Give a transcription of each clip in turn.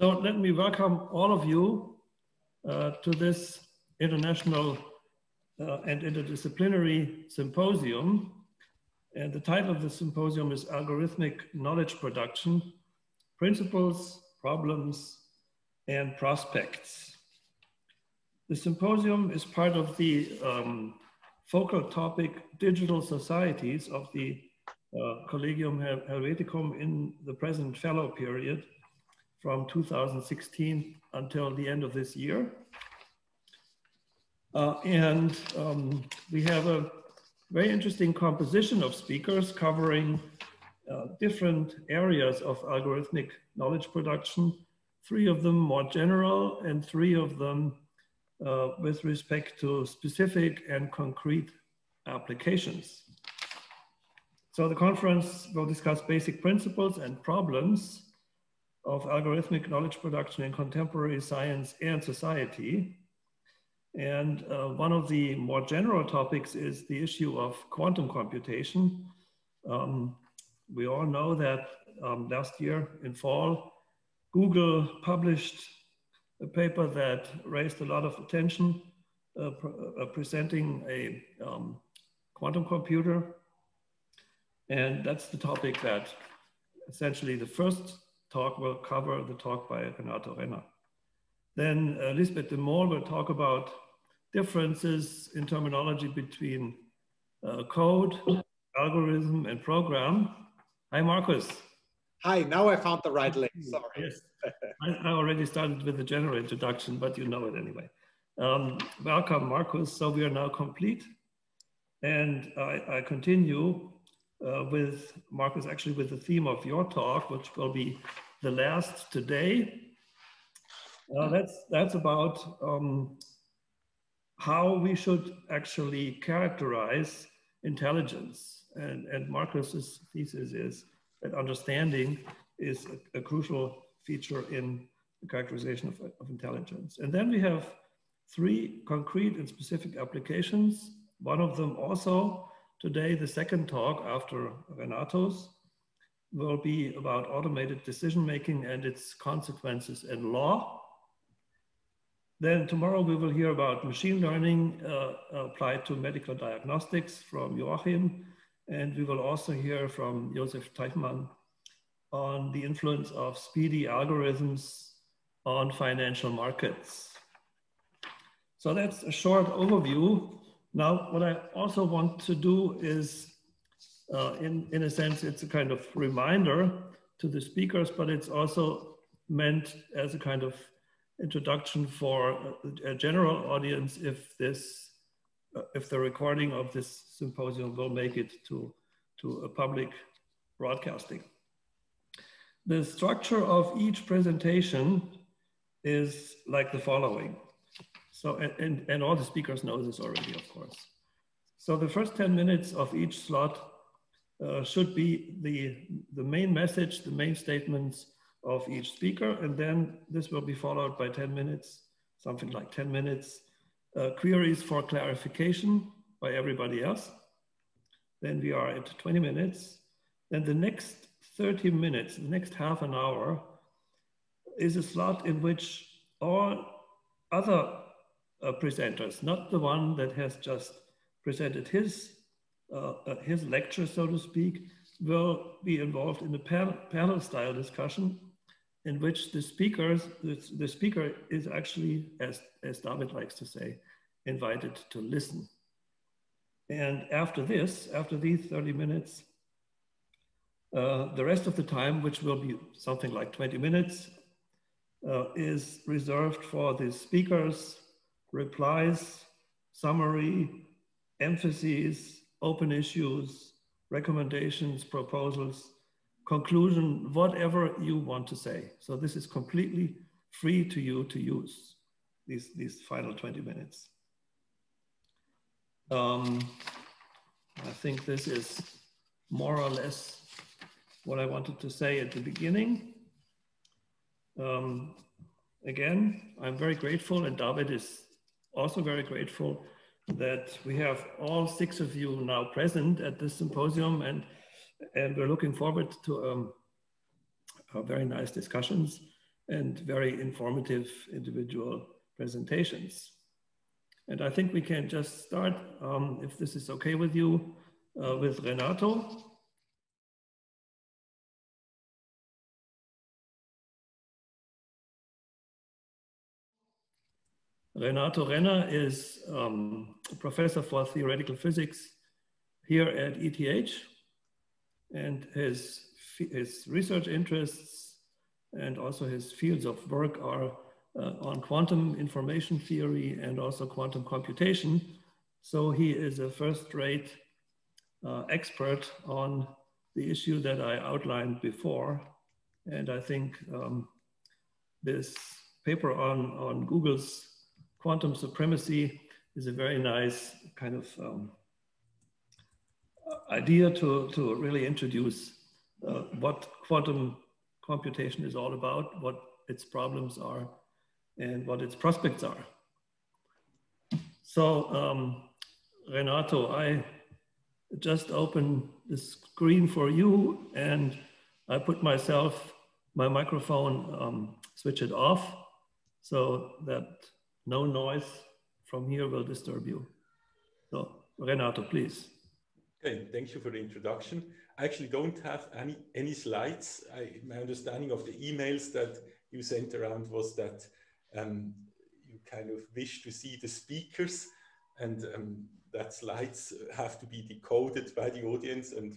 So let me welcome all of you to this international and interdisciplinary symposium. And the title of the symposium is Algorithmic Knowledge Production, Principles, Problems, and Prospects. The symposium is part of the focal topic Digital Societies of the Collegium Helveticum in the present fellow period from 2016 until the end of this year. We have a very interesting composition of speakers covering different areas of algorithmic knowledge production, 3 of them more general and 3 of them with respect to specific and concrete applications. So the conference will discuss basic principles and problems of algorithmic knowledge production in contemporary science and society. And one of the more general topics is the issue of quantum computation. We all know that last year in fall, Google published a paper that raised a lot of attention, presenting a quantum computer. And that's the topic that essentially the first talk will cover, the talk by Renato Renner. Then Liesbeth will talk about differences in terminology between code, algorithm, and program. Hi, Markus. Hi, now I found the right link, sorry. Yes, I already started with the general introduction, but you know it anyway. Welcome, Markus. So we are now complete. And I continue with Markus, actually with the theme of your talk, which will be the last today. That's about how we should actually characterize intelligence. And Markus's thesis is that understanding is a crucial feature in the characterization of intelligence. And then we have 3 concrete and specific applications. One of them also today, the second talk after Renato's, will be about automated decision-making and its consequences in law. Then tomorrow we will hear about machine learning applied to medical diagnostics from Joachim. And we will also hear from Josef Teichmann on the influence of speedy algorithms on financial markets. So that's a short overview. Now, what I also want to do is, in a sense, it's a kind of reminder to the speakers, but it's also meant as a kind of introduction for a general audience if the recording of this symposium will make it to a public broadcasting. The structure of each presentation is like the following. So, and all the speakers know this already, of course. So the first 10 minutes of each slot should be the main message, the main statements of each speaker. And then this will be followed by 10 minutes, something like 10 minutes, queries for clarification by everybody else. Then we are at 20 minutes. Then the next 30 minutes, the next half an hour, is a slot in which all other presenters, not the one that has just presented his lecture, so to speak, will be involved in a panel style discussion in which the speaker is actually, as David likes to say, invited to listen. And after these 30 minutes, the rest of the time, which will be something like 20 minutes, is reserved for the speakers' replies, summary, emphases, open issues, recommendations, proposals, conclusion, whatever you want to say. So this is completely free to you to use these final 20 minutes. I think this is more or less what I wanted to say at the beginning. Again, I'm very grateful, and David is also very grateful that we have all 6 of you now present at this symposium, and we're looking forward to very nice discussions. and very informative individual presentations. And I think we can just start, if this is okay with you, with Renato. Renato Renner is a professor for theoretical physics here at ETH, and his research interests and also his fields of work are on quantum information theory and also quantum computation. So he is a first-rate expert on the issue that I outlined before. And I think this paper on Google's quantum supremacy is a very nice kind of idea to really introduce what quantum computation is all about, what its problems are, and what its prospects are. So, Renato, I just opened the screen for you, and I put my microphone, switch it off, so that no noise from here will disturb you. So, Renato, please. Okay, thank you for the introduction. I actually don't have any slides. My understanding of the emails that you sent around was that you kind of wish to see the speakers, and that slides have to be decoded by the audience, and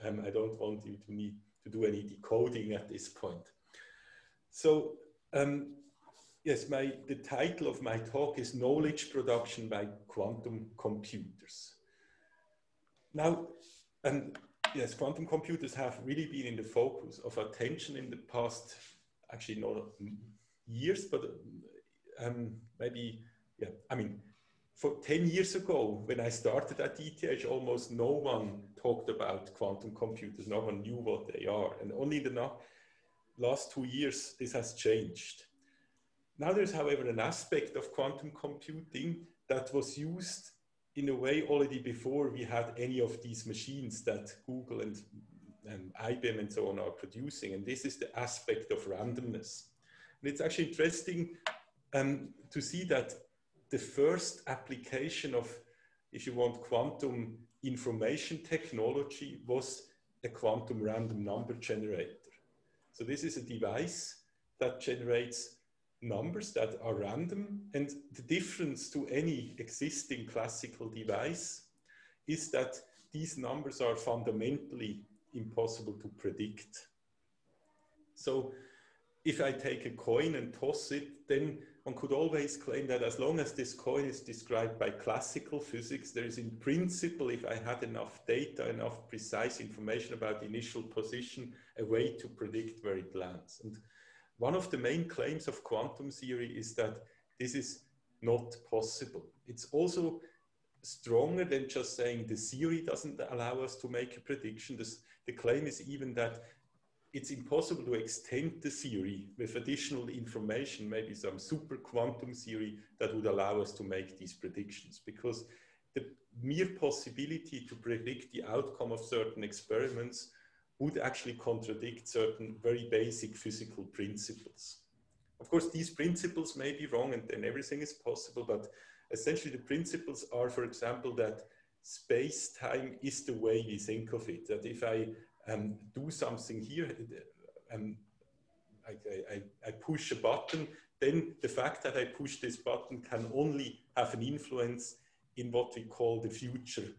I don't want you to need to do any decoding at this point. So yes, the title of my talk is Knowledge Production by Quantum Computers. Now, yes, quantum computers have really been in the focus of attention in the past, actually not years, but maybe, yeah, I mean, for 10 years ago, when I started at ETH, almost no one talked about quantum computers. No one knew what they are. And only in the last 2 years, this has changed. Now there's, however, an aspect of quantum computing that was used in a way already before we had any of these machines that Google and IBM and so on are producing. And this is the aspect of randomness. And it's actually interesting to see that the first application of, if you want, quantum information technology was a quantum random number generator. So this is a device that generates numbers that are random, and the difference to any existing classical device is that these numbers are fundamentally impossible to predict. So if I take a coin and toss it, then one could always claim that as long as this coin is described by classical physics, there is in principle, if I had enough data, enough precise information about the initial position, a way to predict where it lands. And one of the main claims of quantum theory is that this is not possible. It's also stronger than just saying the theory doesn't allow us to make a prediction. The claim is even that it's impossible to extend the theory with additional information, maybe some super quantum theory that would allow us to make these predictions, because the mere possibility to predict the outcome of certain experiments would actually contradict certain very basic physical principles. Of course, these principles may be wrong and then everything is possible, but essentially the principles are, for example, that space-time is the way we think of it, that if I do something here, I push a button, then the fact that I push this button can only have an influence in what we call the future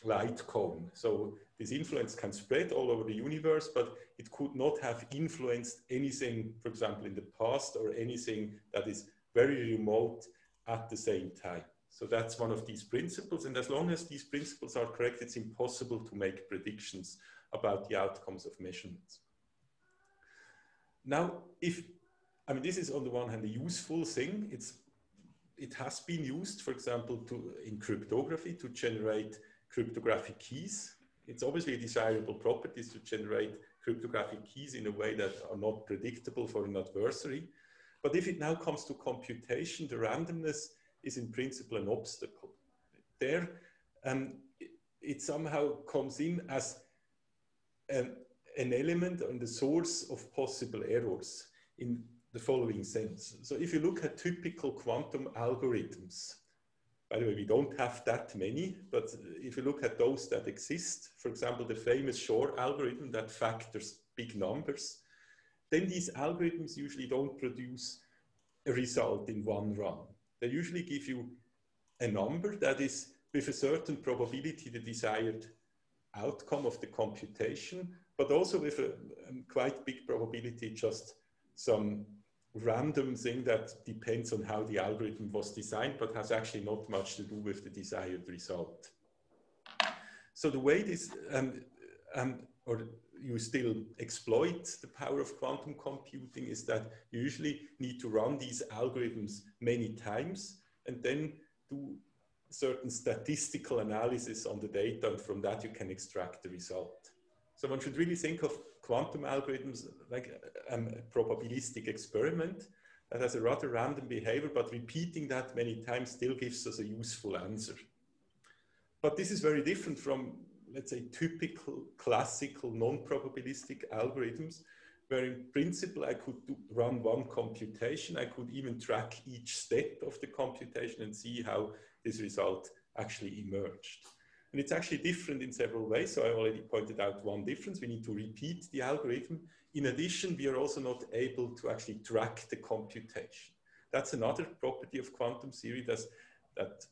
light cone. So this influence can spread all over the universe, but it could not have influenced anything, for example, in the past or anything that is very remote at the same time. So that's one of these principles. And as long as these principles are correct, it's impossible to make predictions about the outcomes of measurements. Now, this is on the one hand a useful thing. It has been used, for example, in cryptography to generate cryptographic keys. It's obviously a desirable property to generate cryptographic keys in a way that are not predictable for an adversary. But if it now comes to computation, the randomness is in principle an obstacle. There, it somehow comes in as a an element and the source of possible errors in the following sense. So if you look at typical quantum algorithms, by the way, we don't have that many, but if you look at those that exist, for example, the famous Shor algorithm that factors big numbers, then these algorithms usually don't produce a result in one run. They usually give you a number that is with a certain probability the desired outcome of the computation, but also with a quite big probability just some random thing that depends on how the algorithm was designed, but has actually not much to do with the desired result. So the way this, or you still exploit the power of quantum computing is that you usually need to run these algorithms many times and then do certain statistical analysis on the data, and from that you can extract the result. So one should really think of quantum algorithms like a probabilistic experiment that has a rather random behavior, but repeating that many times still gives us a useful answer. But this is very different from, let's say, typical classical non-probabilistic algorithms, where in principle I could run one computation, I could even track each step of the computation and see how this result actually emerged. And it's actually different in several ways. So I already pointed out one difference. We need to repeat the algorithm. In addition, we are also not able to actually track the computation. That's another property of quantum theory that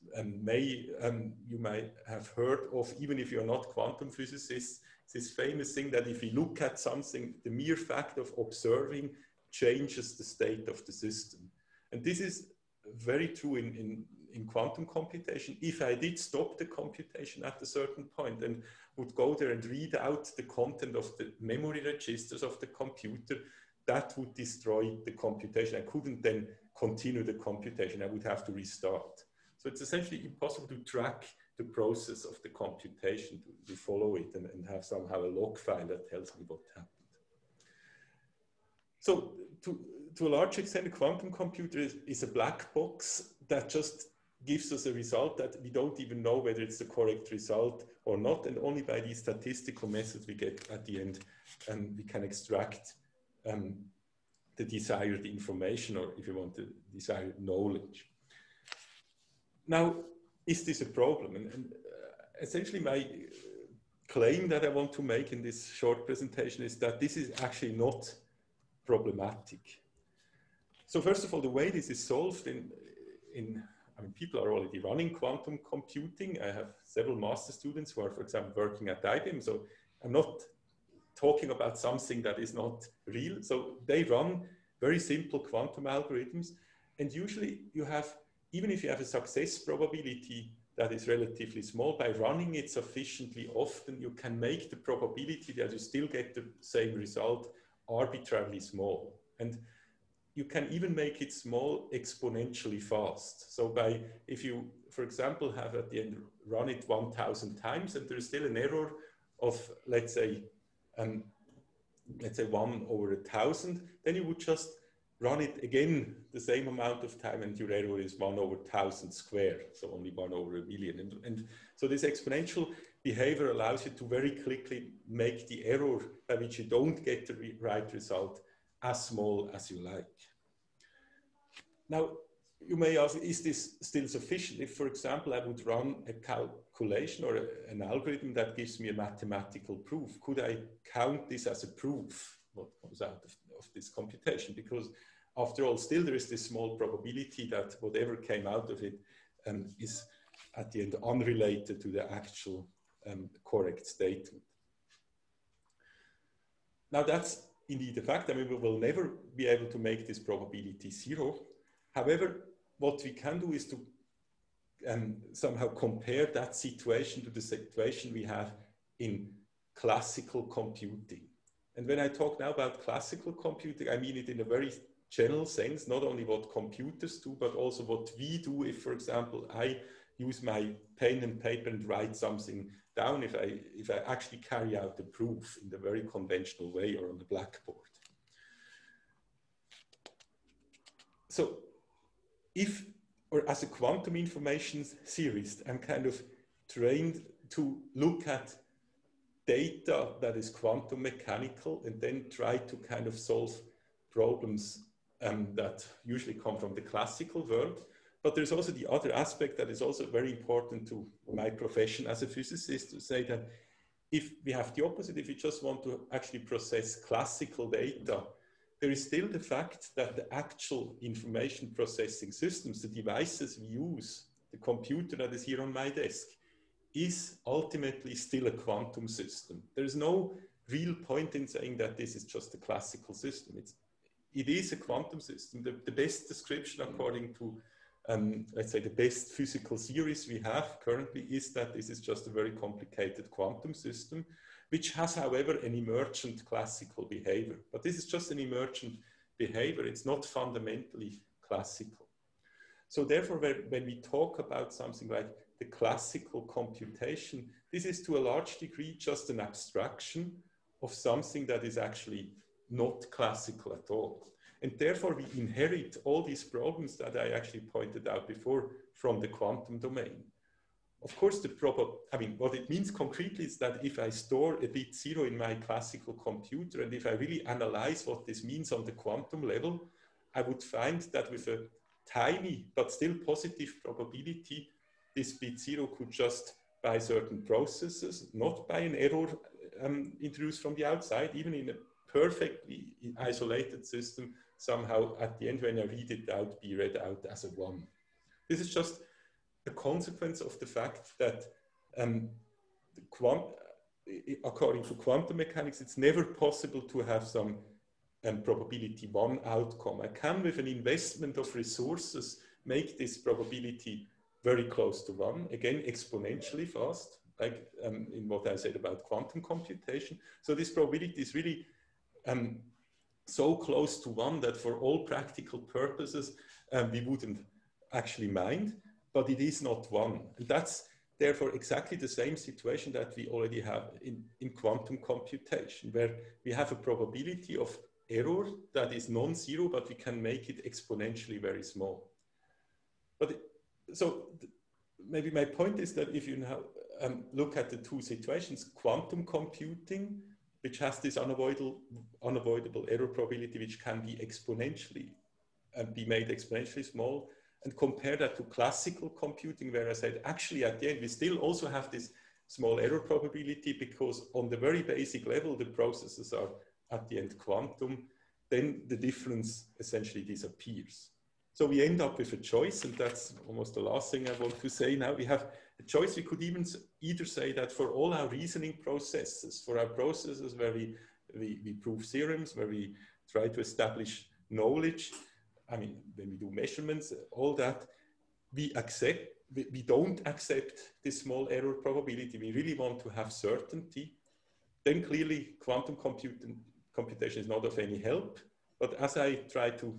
you might have heard of, even if you're not quantum physicists. It's this famous thing that if you look at something, the mere fact of observing changes the state of the system. And this is very true in quantum computation. If I did stop the computation at a certain point and would go there and read out the content of the memory registers of the computer, that would destroy the computation. I couldn't then continue the computation. I would have to restart. So it's essentially impossible to track the process of the computation, to follow it and have somehow a log file that tells me what happened. So to a large extent, a quantum computer is a black box that just gives us a result that we don't even know whether it's the correct result or not. And only by these statistical methods we get at the end, we can extract the desired information, or if you want, the desired knowledge. Now, is this a problem? And essentially my claim that I want to make in this short presentation is that this is actually not problematic. So first of all, the way this is solved I mean, people are already running quantum computing. I have several master students who are, for example, working at IBM. So I'm not talking about something that is not real. So they run very simple quantum algorithms. And usually you have, even if you have a success probability that is relatively small, by running it sufficiently often, you can make the probability that you still get the same result arbitrarily small. And you can even make it small exponentially fast. So if you, for example, have at the end run it 1,000 times and there's still an error of, let's say 1 over 1,000, then you would just run it again the same amount of time and your error is 1 over 1,000 squared, so only 1 over a million. And so this exponential behavior allows you to very quickly make the error by which you don't get the right result as small as you like. Now, you may ask, is this still sufficient? If, for example, I would run a calculation or an algorithm that gives me a mathematical proof, could I count this as a proof, what comes out of this computation? Because after all, still there is this small probability that whatever came out of it is at the end unrelated to the actual correct statement. Now that's indeed a fact. I mean, we will never be able to make this probability zero. However, what we can do is to somehow compare that situation to the situation we have in classical computing. And when I talk now about classical computing, I mean it in a very general sense, not only what computers do, but also what we do. If, for example, I use my pen and paper and write something down, if I actually carry out the proof in the very conventional way or on the blackboard. So or as a quantum information theorist, I'm kind of trained to look at data that is quantum mechanical and then try to kind of solve problems that usually come from the classical world. But there's also the other aspect that is also very important to my profession as a physicist, to say that if we have the opposite, if you just want to actually process classical data, there is still the fact that the actual information processing systems, the devices we use, the computer that is here on my desk, is ultimately still a quantum system. There's no real point in saying that this is just a classical system. It is a quantum system. The best description according to, let's say, the best physical theories we have currently is that this is just a very complicated quantum system, which has, however, an emergent classical behavior. But this is just an emergent behavior. It's not fundamentally classical. So therefore, when we talk about something like the classical computation, this is to a large degree just an abstraction of something that is actually not classical at all. And therefore, we inherit all these problems that I actually pointed out before from the quantum domain. Of course, what it means concretely is that if I store a bit zero in my classical computer, and if I really analyze what this means on the quantum level, I would find that with a tiny but still positive probability, this bit zero could just, by certain processes, not by an error introduced from the outside, even in a perfectly isolated system, somehow at the end when I read it out, be read out as a 1. This is just a consequence of the fact that according to quantum mechanics, it's never possible to have some probability 1 outcome. I can, with an investment of resources, make this probability very close to 1, again, exponentially fast, like in what I said about quantum computation. So this probability is really so close to 1 that for all practical purposes, we wouldn't actually mind, but it is not 1. And that's therefore exactly the same situation that we already have in quantum computation, where we have a probability of error that is non-zero, but we can make it exponentially very small. But so maybe my point is that if you now look at the two situations, quantum computing, which has this unavoidable error probability, which can be be made exponentially small, and compare that to classical computing, where I said, actually, at the end, we still also have this small error probability, because on the very basic level, the processes are at the end quantum, then the difference essentially disappears. So we end up with a choice, and that's almost the last thing I want to say now. We have a choice. We could even either say that for all our reasoning processes, for our processes where we prove theorems, where we try to establish knowledge, I mean, when we do measurements, all that, we don't accept this small error probability. We really want to have certainty. Then clearly quantum computation is not of any help. But as I try to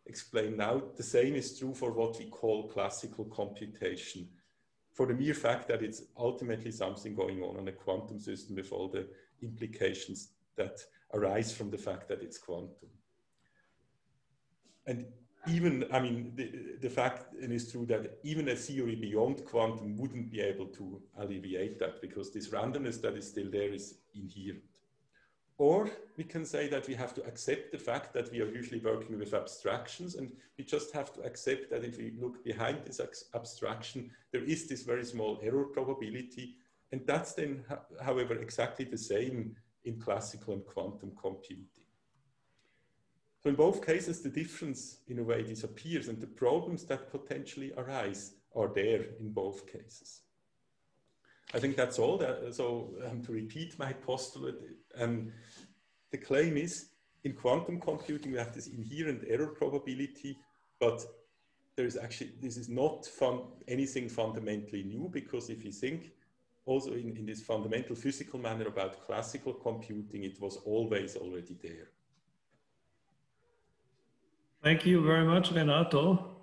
explain now, the same is true for what we call classical computation, for the mere fact that it's ultimately something going on a quantum system with all the implications that arise from the fact that it's quantum. And even, I mean, the fact is true that even a theory beyond quantum wouldn't be able to alleviate that, because this randomness that is still there is inherent. Or we can say that we have to accept the fact that we are usually working with abstractions, and we just have to accept that if we look behind this abstraction, there is this very small error probability. And that's then, however, exactly the same in classical and quantum computing. So in both cases, the difference in a way disappears, and the problems that potentially arise are there in both cases. I think that's all. So to repeat my postulate, the claim is in quantum computing we have this inherent error probability, but there is actually, this is not anything fundamentally new, because if you think also in this fundamental physical manner about classical computing, it was always already there. Thank you very much, Renato.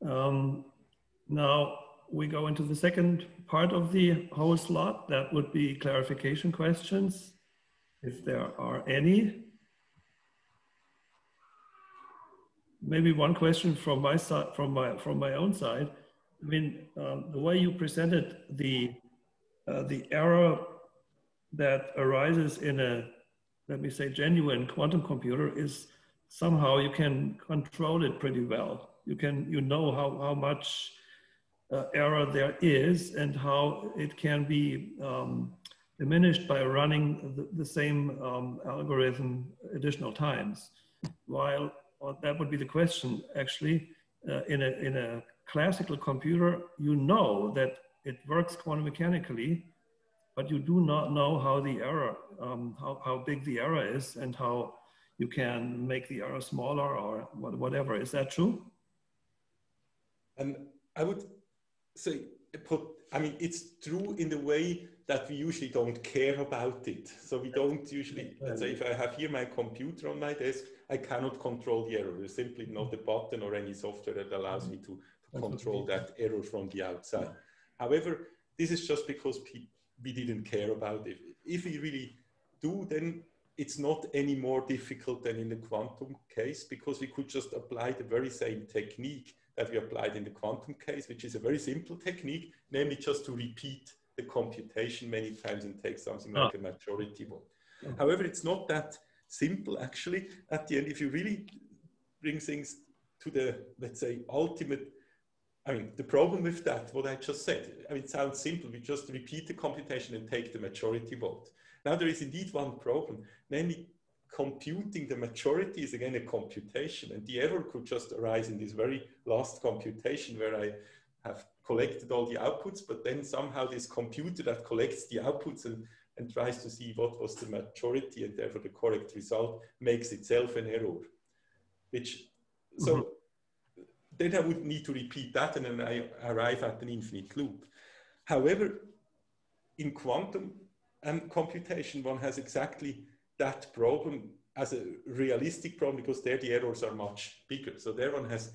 Now we go into the second part of the whole slot. That would be clarification questions, if there are any. Maybe one question from my side, from my own side. I mean, the way you presented the error that arises in a, let me say, genuine quantum computer is somehow you can control it pretty well. You know how much error there is and how it can be diminished by running the same algorithm additional times. While that would be the question, actually, in a classical computer, you know that it works quantum mechanically, but you do not know how the error, how big the error is and how you can make the error smaller or whatever. Is that true? I would say, it's true in the way that we usually don't care about it. So we don't usually, let's say if I have here my computer on my desk, I cannot control the error. There's simply not a button or any software that allows me to control that error from the outside. However, this is just because we didn't care about it. If we really do, then it's not any more difficult than in the quantum case, because we could just apply the very same technique that we applied in the quantum case, which is a very simple technique, namely just to repeat the computation many times and take something like a majority vote. However, it's not that simple, actually. At the end, if you really bring things to the, let's say, ultimate, the problem with that, what I just said, it sounds simple. We just repeat the computation and take the majority vote. Now, there is indeed one problem, namely computing the majority is again a computation, and the error could just arise in this very last computation where I have collected all the outputs, but then somehow this computer that collects the outputs and tries to see what was the majority and therefore the correct result makes itself an error, which, so then I would need to repeat that and then I arrive at an infinite loop. However, in quantum computation, one has exactly that problem as a realistic problem, because there the errors are much bigger. So there one has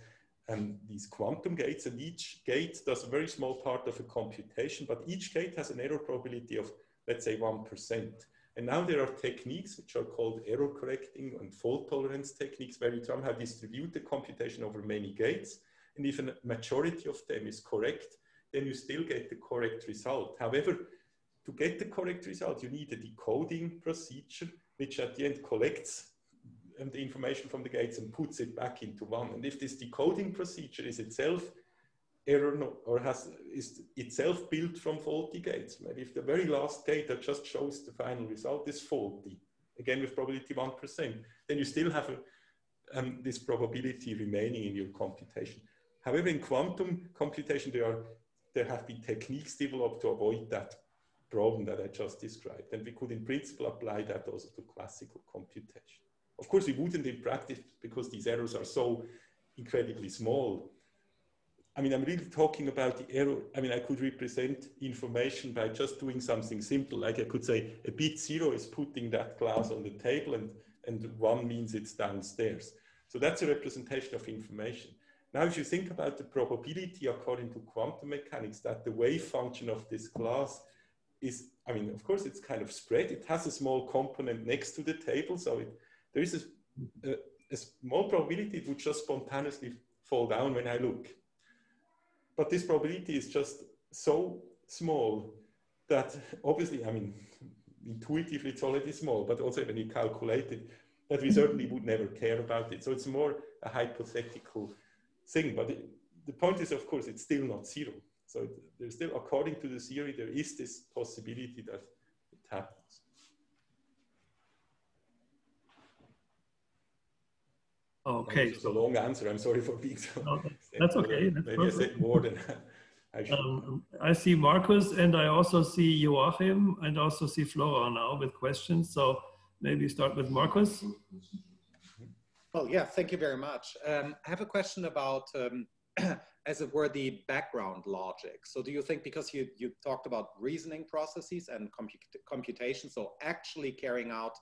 these quantum gates, and each gate does a very small part of a computation, but each gate has an error probability of, let's say, 1%. And now there are techniques which are called error correcting and fault tolerance techniques, where you somehow distribute the computation over many gates. And if a majority of them is correct, then you still get the correct result. However, to get the correct result, you need a decoding procedure, which at the end collects the information from the gates and puts it back into one. And if this decoding procedure is itself error or is itself built from faulty gates, maybe if the very last gate that just shows the final result is faulty, again with probability 1%, then you still have this probability remaining in your computation. However, in quantum computation, there have been techniques developed to avoid that problem that I just described. And we could in principle apply that also to classical computation. Of course, we wouldn't in practice because these errors are so incredibly small. I'm really talking about the error. I could represent information by just doing something simple. Like I could say a bit 0 is putting that glass on the table and 1 means it's downstairs. So that's a representation of information. Now, if you think about the probability according to quantum mechanics, that the wave function of this glass is, of course, it's kind of spread. It has a small component next to the table. So there is a small probability it would just spontaneously fall down when I look. But this probability is just so small that obviously, intuitively it's already small, but also when you calculate it, that we certainly would never care about it. So it's more a hypothetical thing. But the point is, of course, it's still not 0. So there's still, according to the theory, there is this possibility that it happens. Okay. It's a long answer. I'm sorry for being so. No, that's okay. That's maybe perfect. I said more than I should. I see Markus, and I also see Joachim, and also see Florent now with questions. So maybe start with Markus. Well, yeah, thank you very much. I have a question about, as it were, the background logic. So do you think, because you talked about reasoning processes and computation, so actually carrying out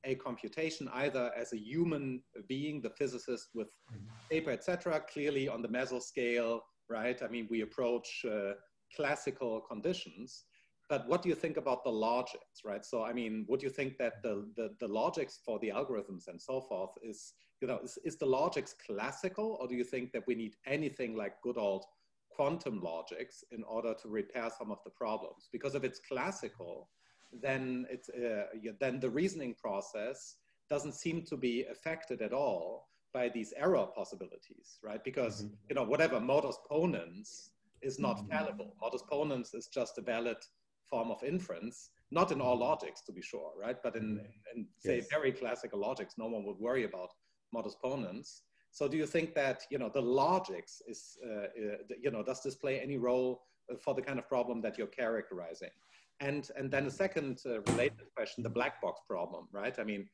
a computation either as a human being, the physicist with paper, etc., clearly on the mesoscale, right? We approach classical conditions, but what do you think about the logics, right? So, would you think that the logics for the algorithms and so forth is the logics classical, or do you think that we need anything like good old quantum logics in order to repair some of the problems? Because if it's classical, then then the reasoning process doesn't seem to be affected at all by these error possibilities, right? Because you know, whatever modus ponens is not fallible. Modus ponens is just a valid form of inference, not in all logics, to be sure, right? But in say very classical logics, no one would worry about modus ponens. So do you think that, you know, the logics is, you know, does this play any role for the kind of problem that you're characterizing? And then the second related question, the black box problem, right? I mean,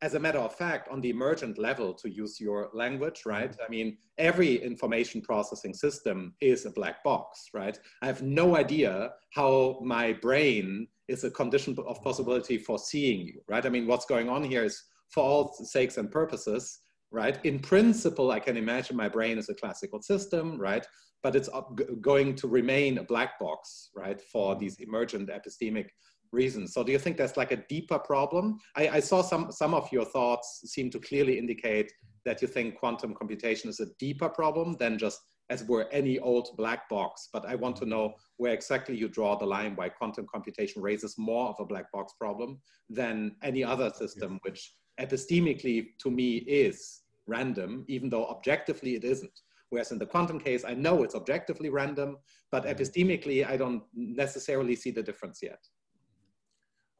as a matter of fact, on the emergent level, to use your language, right? I mean, every information processing system is a black box, right? I have no idea how my brain is a condition of possibility for seeing you, right? I mean, what's going on here is, for all sakes and purposes, right? In principle, I can imagine my brain is a classical system, right? But it's going to remain a black box, right? For these emergent epistemic reasons. So do you think there's like a deeper problem? I saw some of your thoughts seem to clearly indicate that you think quantum computation is a deeper problem than just, as it were, any old black box. But I want to know where exactly you draw the line, why quantum computation raises more of a black box problem than any other system, which epistemically to me is random, even though objectively it isn't. Whereas in the quantum case, I know it's objectively random, but epistemically, I don't necessarily see the difference yet.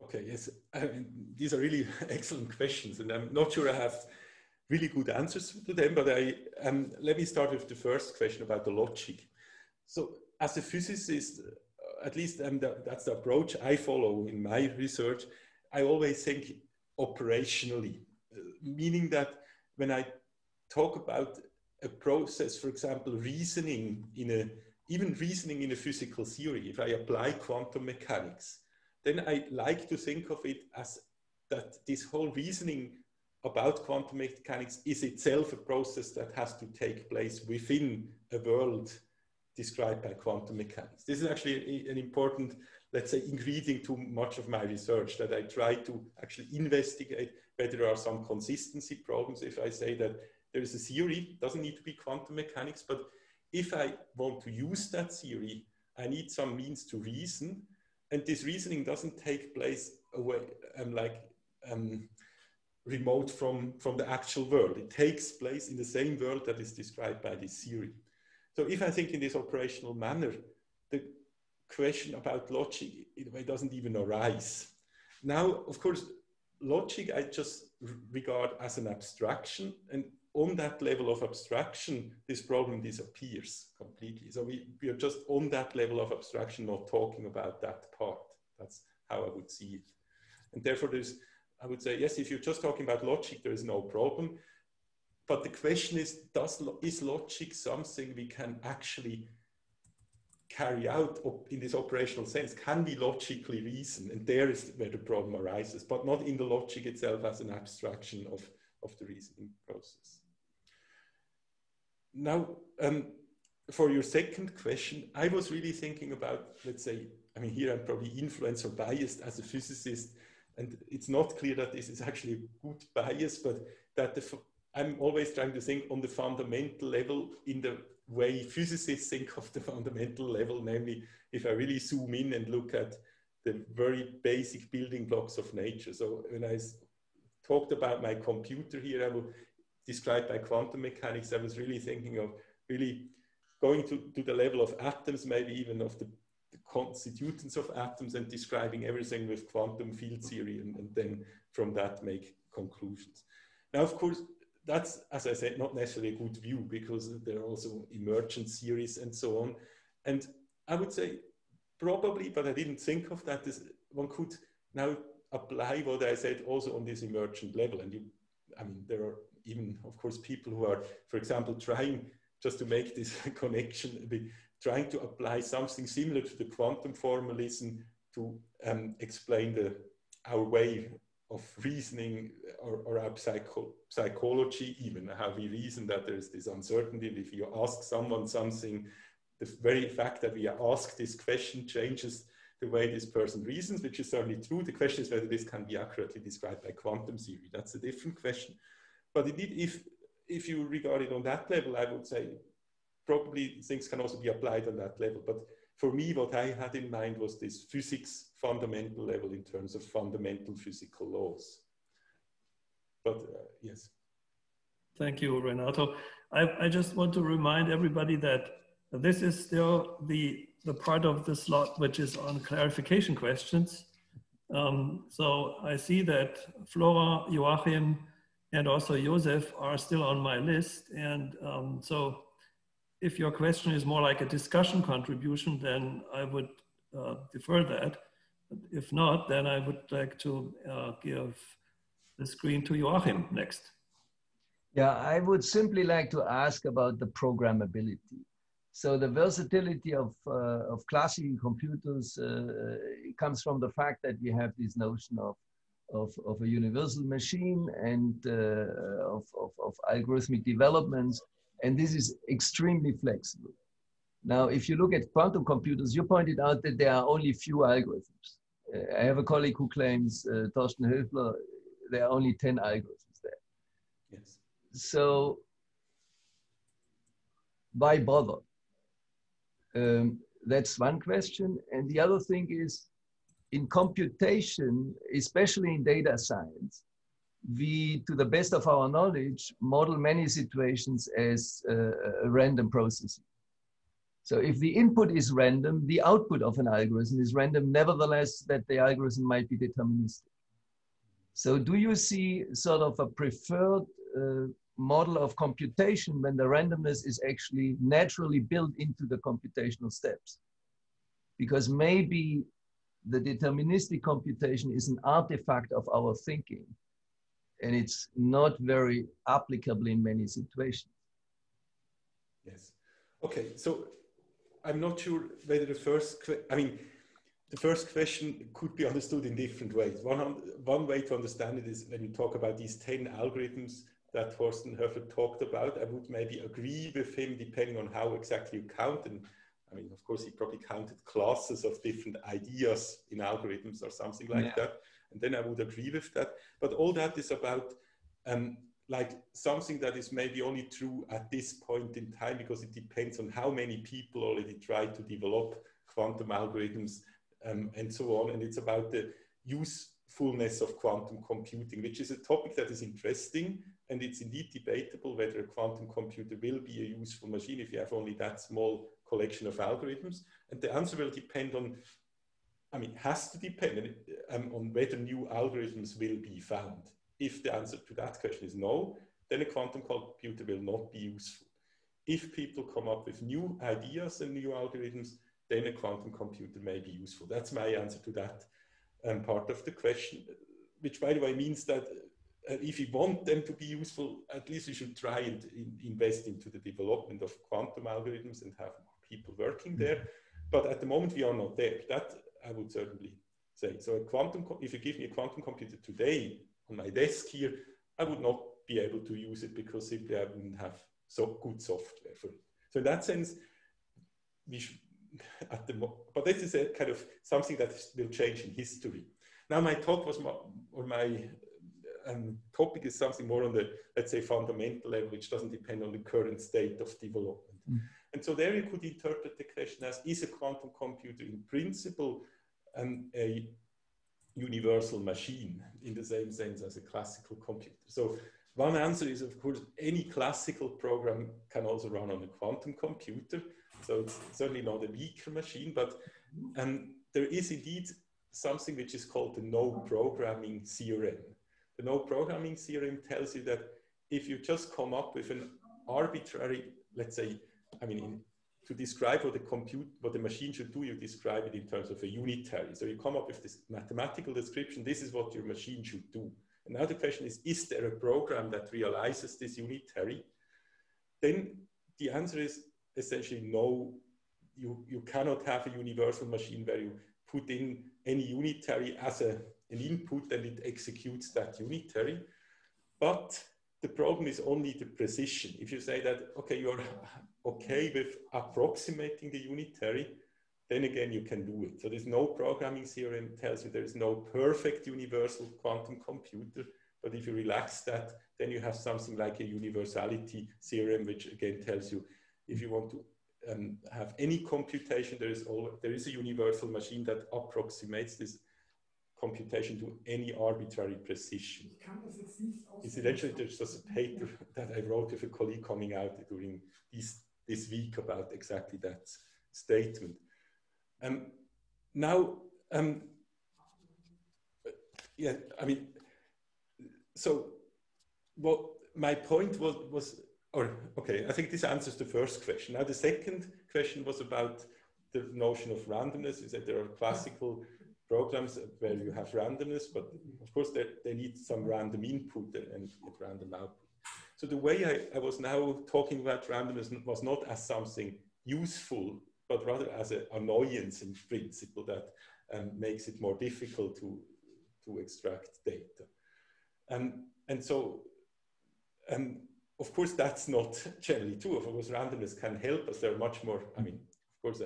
Okay, yes, these are really excellent questions, and I'm not sure I have really good answers to them, but let me start with the first question about the logic. So as a physicist, at least that's the approach I follow in my research, I always think operationally, meaning that when I talk about a process, for example, reasoning even reasoning in a physical theory, if I apply quantum mechanics, then I like to think of it as that this whole reasoning about quantum mechanics is itself a process that has to take place within a world described by quantum mechanics. This is actually an important, let's say, ingredient to much of my research, that I try to actually investigate whether there are some consistency problems. If I say that there is a theory, it doesn't need to be quantum mechanics, but if I want to use that theory, I need some means to reason, and this reasoning doesn't take place away, remote from the actual world. It takes place in the same world that is described by this theory. So if I think in this operational manner, the question about logic in a way doesn't even arise. Now, of course, logic I just regard as an abstraction, and on that level of abstraction, this problem disappears completely. So we are just on that level of abstraction, not talking about that part. That's how I would see it. And therefore, I would say, yes, if you're just talking about logic, there is no problem. But the question is logic something we can actually carry out in this operational sense? Can we logically reason? And there is where the problem arises, but not in the logic itself as an abstraction of the reasoning process. Now, for your second question, I was really thinking about, let's say, I mean, here I'm probably influenced or biased as a physicist, and it's not clear that this is actually a good bias, but that I'm always trying to think on the fundamental level in the way physicists think of the fundamental level, namely, if I really zoom in and look at the very basic building blocks of nature. So when I talked about my computer here, I will describe by quantum mechanics, I was really thinking of really going to the level of atoms, maybe even of the constituents of atoms, and describing everything with quantum field theory, and then from that make conclusions. Now, of course, that's, as I said, not necessarily a good view, because there are also emergent theories and so on. And I would say probably, but I didn't think of that, one could now apply what I said also on this emergent level. And I mean, there are even, of course, people who are, for example, trying, just to make this connection, trying to apply something similar to the quantum formalism to explain our way of reasoning, or our psychology, even how we reason, that there's this uncertainty. If you ask someone something, the very fact that we ask this question changes the way this person reasons, which is certainly true. The question is whether this can be accurately described by quantum theory. That's a different question. But indeed, if you regard it on that level, I would say probably things can also be applied on that level. But for me, what I had in mind was this physics fundamental level in terms of fundamental physical laws. But yes. Thank you, Renato. I just want to remind everybody that this is still the part of the slot which is on clarification questions. So I see that Florent, Joachim, and also Josef are still on my list. And so if your question is more like a discussion contribution, then I would defer that. If not, then I would like to give the screen to Joachim next. Yeah, I would simply like to ask about the programmability. So the versatility of classical computers comes from the fact that we have this notion of a universal machine and of algorithmic developments, and this is extremely flexible. Now, if you look at quantum computers, you pointed out that there are only few algorithms. I have a colleague who claims, Thorsten Höfler, there are only 10 algorithms there. Yes. So why bother? That's one question. And the other thing is, in computation, especially in data science, we, to the best of our knowledge, model many situations as random processing. So if the input is random, the output of an algorithm is random, nevertheless, that the algorithm might be deterministic. So do you see sort of a preferred model of computation when the randomness is actually naturally built into the computational steps? Because maybe the deterministic computation is an artifact of our thinking, and it's not very applicable in many situations. Yes. Okay, so I'm not sure whether the first question could be understood in different ways. One way to understand it is when you talk about these 10 algorithms that Thorsten Höfler talked about, I would maybe agree with him depending on how exactly you count. And I mean, of course, he probably counted classes of different ideas in algorithms or something like that. And then I would agree with that. But all that is about like something that is maybe only true at this point in time, because it depends on how many people already try to develop quantum algorithms and so on. And it's about the usefulness of quantum computing, which is a topic that is interesting. And it's indeed debatable whether a quantum computer will be a useful machine if you have only that small collection of algorithms. And the answer will depend on, I mean, has to depend on whether new algorithms will be found. If the answer to that question is no, then a quantum computer will not be useful. If people come up with new ideas and new algorithms, then a quantum computer may be useful. That's my answer to that part of the question, which, by the way, means that if you want them to be useful, at least you should try and invest into the development of quantum algorithms and have more people working there. But at the moment, we are not there. That I would certainly say. So if you give me a quantum computer today on my desk here, I would not be able to use it because simply I wouldn't have so good software for it. So in that sense, we should, but this is a kind of something that will change in history. Now my talk was my topic is something more on the, let's say, fundamental level, which doesn't depend on the current state of development. And so there you could interpret the question as, is a quantum computer in principle a universal machine in the same sense as a classical computer? So one answer is, of course, any classical program can also run on a quantum computer. So it's certainly not a weaker machine, but there is indeed something which is called the no programming theorem. The no programming theorem tells you that if you just come up with an arbitrary, let's say, I mean, to describe what the machine should do, you describe it in terms of a unitary. So you come up with this mathematical description, this is what your machine should do. And now the question is there a program that realizes this unitary? Then the answer is essentially no, you cannot have a universal machine where you put in any unitary as an input and it executes that unitary. But the problem is only the precision. If you say that, okay, you're okay with approximating the unitary, then again, you can do it. So there's no programming theorem tells you there is no perfect universal quantum computer. But if you relax that, then you have something like a universality theorem, which again tells you if you want to have any computation, there is a universal machine that approximates this computation to any arbitrary precision. Incidentally, there's just a paper that I wrote with a colleague coming out during this week about exactly that statement. Yeah, I mean, so what my point was, okay, I think this answers the first question. Now the second question was about the notion of randomness. You said there are classical programs where you have randomness, but of course they need some random input and random output. So the way I was now talking about randomness was not as something useful, but rather as an annoyance in principle that makes it more difficult to extract data. And so, of course, that's not generally true. Of course, randomness can help us. There are much more, I mean, of course,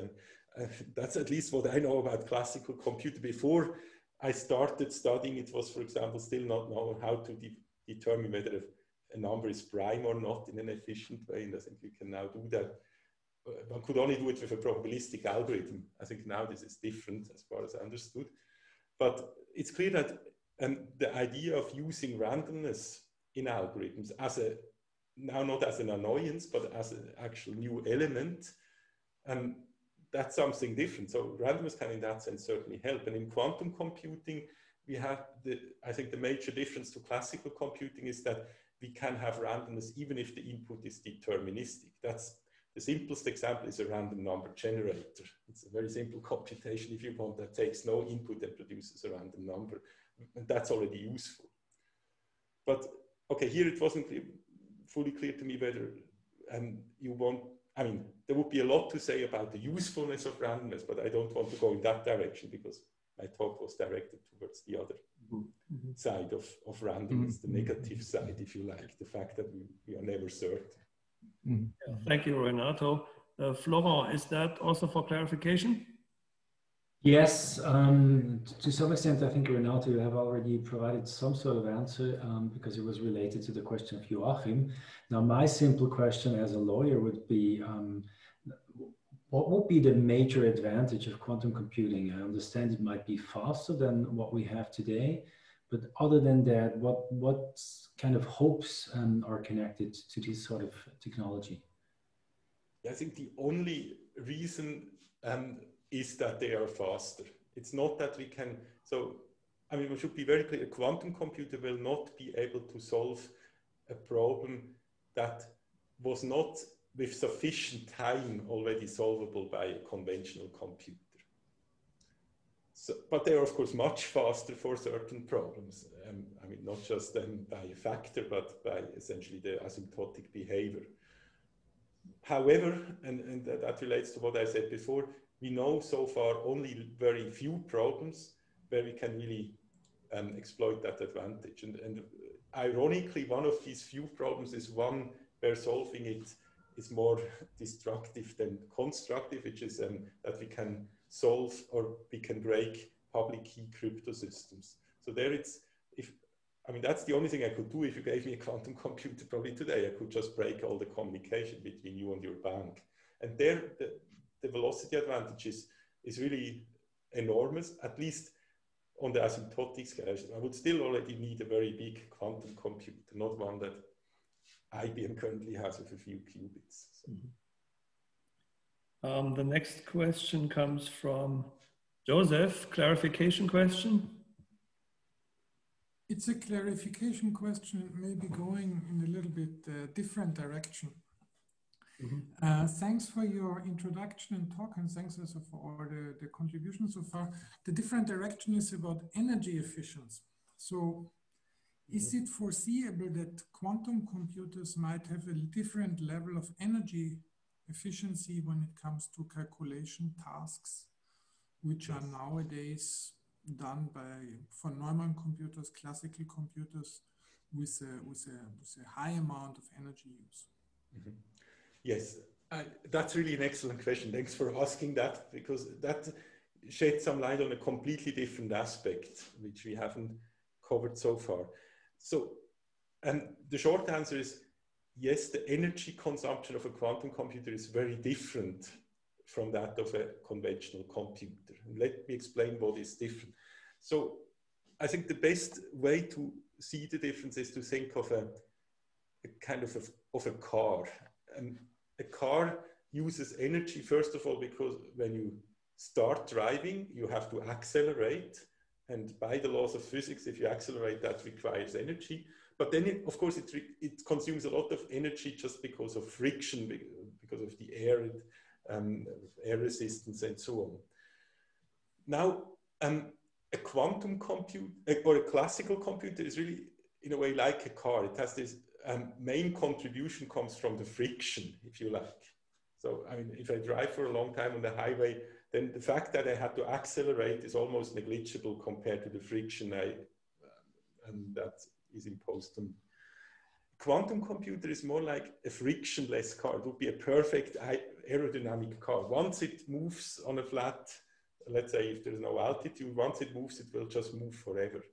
that's at least what I know about classical computing. Before I started studying, it was, for example, still not known how to determine whether a number is prime or not in an efficient way. And I think we can now do that. One could only do it with a probabilistic algorithm. I think now this is different as far as I understood. But it's clear that the idea of using randomness in algorithms as now not as an annoyance, but as an actual new element, that's something different. So randomness can in that sense certainly help. And in quantum computing, we have I think the major difference to classical computing is that we can have randomness even if the input is deterministic. That's the simplest example is a random number generator. It's a very simple computation if you want that takes no input and produces a random number. And that's already useful. But okay, here it wasn't fully clear to me whether you want, I mean, there would be a lot to say about the usefulness of randomness, but I don't want to go in that direction because my talk was directed towards the other side of randomness, the negative side, if you like, the fact that we are never certain. Yeah, thank you, Renato. Florent, is that also for clarification? Yes, to some extent, I think, Renato, you have already provided some sort of answer because it was related to the question of Joachim. Now, my simple question as a lawyer would be, what would be the major advantage of quantum computing? I understand it might be faster than what we have today, but other than that, what kind of hopes are connected to this sort of technology? I think the only reason is that they are faster. It's not that we can, so, I mean, we should be very clear, a quantum computer will not be able to solve a problem that was not with sufficient time already solvable by a conventional computer. So, but they are, of course, much faster for certain problems. I mean, not just by a factor, but by essentially the asymptotic behavior. However, and that relates to what I said before, we know so far only very few problems where we can really exploit that advantage. And ironically, one of these few problems is one where solving it is more destructive than constructive, which is that we can solve or we can break public key crypto systems. So there it's, I mean, that's the only thing I could do if you gave me a quantum computer probably today. I could just break all the communication between you and your bank. And there, the velocity advantage is really enormous, at least on the asymptotic scale. I would still already need a very big quantum computer, not one that IBM currently has with a few qubits. So. The next question comes from Josef. Clarification question? It's a clarification question, maybe going in a little bit different direction. Thanks for your introduction and talk, and thanks also for all the contributions so far. The different direction is about energy efficiency. So is it foreseeable that quantum computers might have a different level of energy efficiency when it comes to calculation tasks, which are nowadays done for Neumann computers, classical computers, with a high amount of energy use? Yes, that's really an excellent question. Thanks for asking that, because that sheds some light on a completely different aspect, which we haven't covered so far. So, and the short answer is, yes, the energy consumption of a quantum computer is very different from that of a conventional computer. And let me explain what is different. So I think the best way to see the difference is to think of a kind of a car. A car uses energy, first of all, because when you start driving, you have to accelerate. And by the laws of physics, if you accelerate, that requires energy. But then, of course, it consumes a lot of energy just because of friction, because of the air resistance and so on. Now, a quantum computer or a classical computer is really, in a way, like a car. It has this main contribution comes from the friction, if you like. So, I mean, if I drive for a long time on the highway, then the fact that I had to accelerate is almost negligible compared to the friction that is imposed on me. Quantum computer is more like a frictionless car. It would be a perfect aerodynamic car. Once it moves on a flat, let's say if there's no altitude, once it moves, it will just move forever.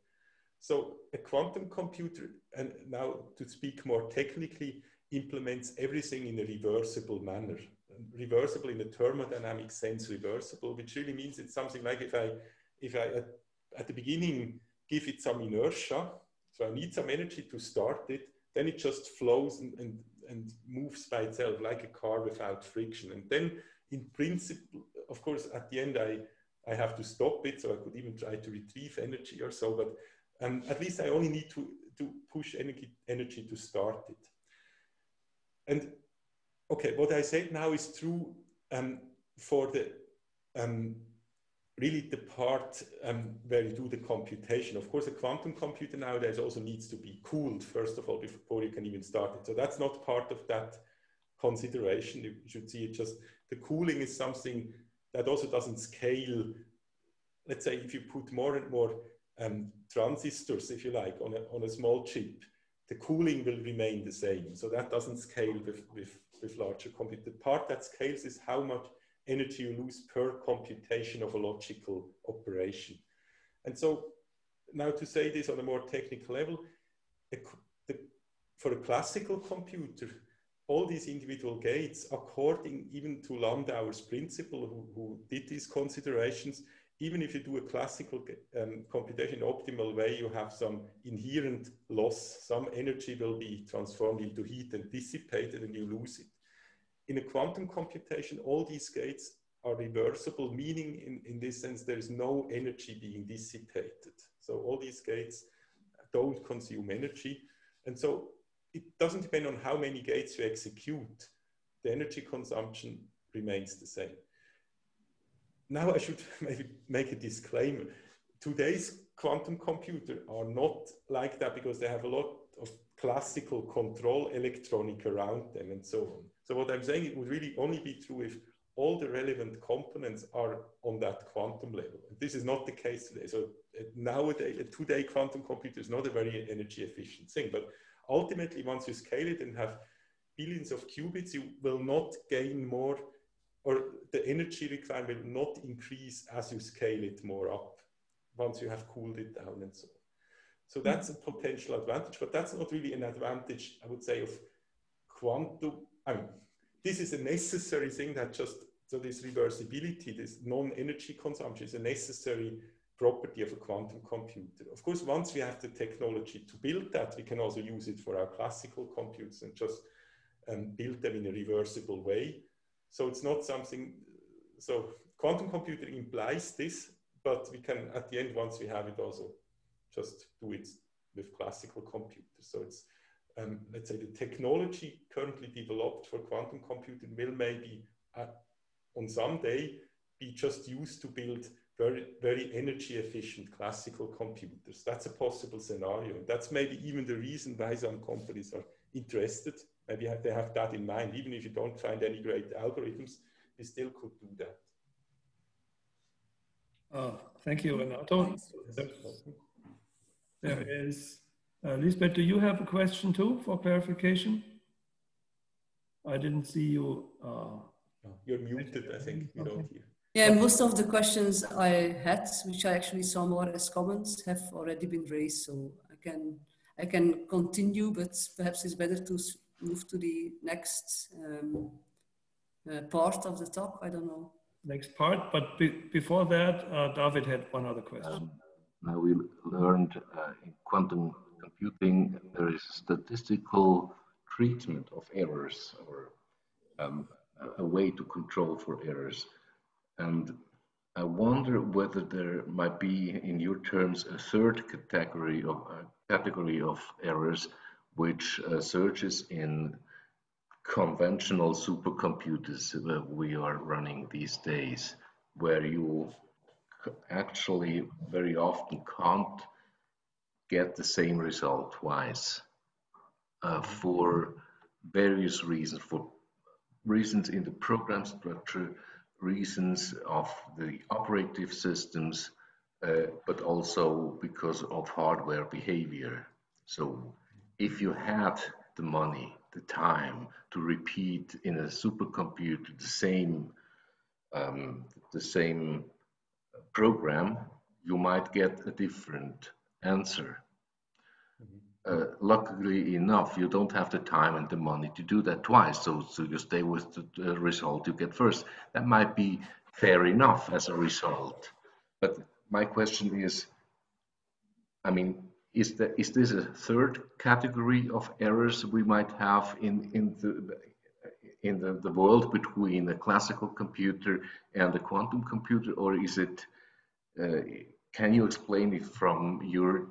So a quantum computer, and now to speak more technically, implements everything in a reversible manner. Reversible in a thermodynamic sense, reversible, which really means it's something like if I at the beginning give it some inertia, so I need some energy to start it, then it just flows and moves by itself like a car without friction. And then in principle, of course, at the end, I have to stop it, so I could even try to retrieve energy or so, but at least I only need to push energy to start it. And okay, what I said now is true for the really the part where you do the computation. Of course, a quantum computer nowadays also needs to be cooled, first of all, before you can even start it. So that's not part of that consideration. You should see it just, the cooling is something that also doesn't scale. Let's say if you put more and more transistors, if you like, on a small chip, the cooling will remain the same. So that doesn't scale with larger computers. The part that scales is how much energy you lose per computation of a logical operation. And so now to say this on a more technical level, for a classical computer, all these individual gates, according even to Landauer's principle, who did these considerations, even if you do a classical computation in optimal way, you have some inherent loss. Some energy will be transformed into heat and dissipated, and you lose it. In a quantum computation, all these gates are reversible, meaning in this sense, there is no energy being dissipated. So all these gates don't consume energy. And so it doesn't depend on how many gates you execute. The energy consumption remains the same. Now I should maybe make a disclaimer. Today's quantum computers are not like that because they have a lot of classical control electronic around them and so on. So what I'm saying, it would really only be true if all the relevant components are on that quantum level. And this is not the case today. So nowadays, a two-day quantum computer is not a very energy efficient thing, but ultimately once you scale it and have billions of qubits, you will not gain more, or the energy requirement will not increase as you scale it more up once you have cooled it down and so on. So that's a potential advantage, but that's not really an advantage, I would say, of quantum. I mean, this is a necessary thing that just, so this reversibility, this non-energy consumption is a necessary property of a quantum computer. Of course, once we have the technology to build that, we can also use it for our classical computers and just build them in a reversible way. So it's not something, so quantum computing implies this, but we can, at the end, once we have it, also just do it with classical computers. So it's, let's say the technology currently developed for quantum computing will maybe on some day be just used to build very, very energy efficient classical computers. That's a possible scenario. That's maybe even the reason why some companies are interested. Maybe they have that in mind. Even if you don't find any great algorithms, you still could do that. Thank you, Renato. There is, Liesbeth, do you have a question too for clarification? I didn't see you. You're muted, I think. We don't hear. Yeah, most of the questions I had, which I actually saw more as comments, have already been raised. So I can continue, but perhaps it's better to move to the next part of the talk. I don't know. Next part, but before that, David had one other question. Now we learned in quantum computing there is statistical treatment of errors, or a way to control for errors. And I wonder whether there might be, in your terms, a third category of errors which searches in conventional supercomputers that we are running these days, where you actually very often can't get the same result twice for various reasons, for reasons in the program structure, reasons of the operative systems, but also because of hardware behavior. So if you had the money, the time to repeat in a supercomputer the same program, you might get a different answer. Luckily enough, you don't have the time and the money to do that twice, so you stay with the result you get first. That might be fair enough as a result. But my question is, I mean, is this a third category of errors we might have in the world between a classical computer and a quantum computer, or is it? Can you explain it from your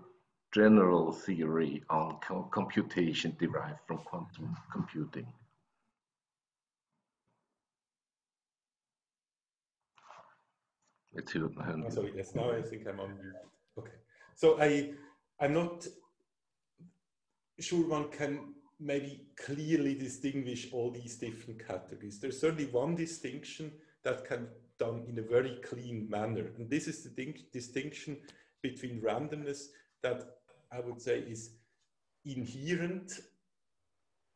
general theory on computation derived from quantum computing? Sorry, yes, now I think I'm on mute. Okay. So I'm not sure one can maybe clearly distinguish all these different categories. There's certainly one distinction that can be done in a very clean manner. And this is the distinction between randomness that I would say is inherent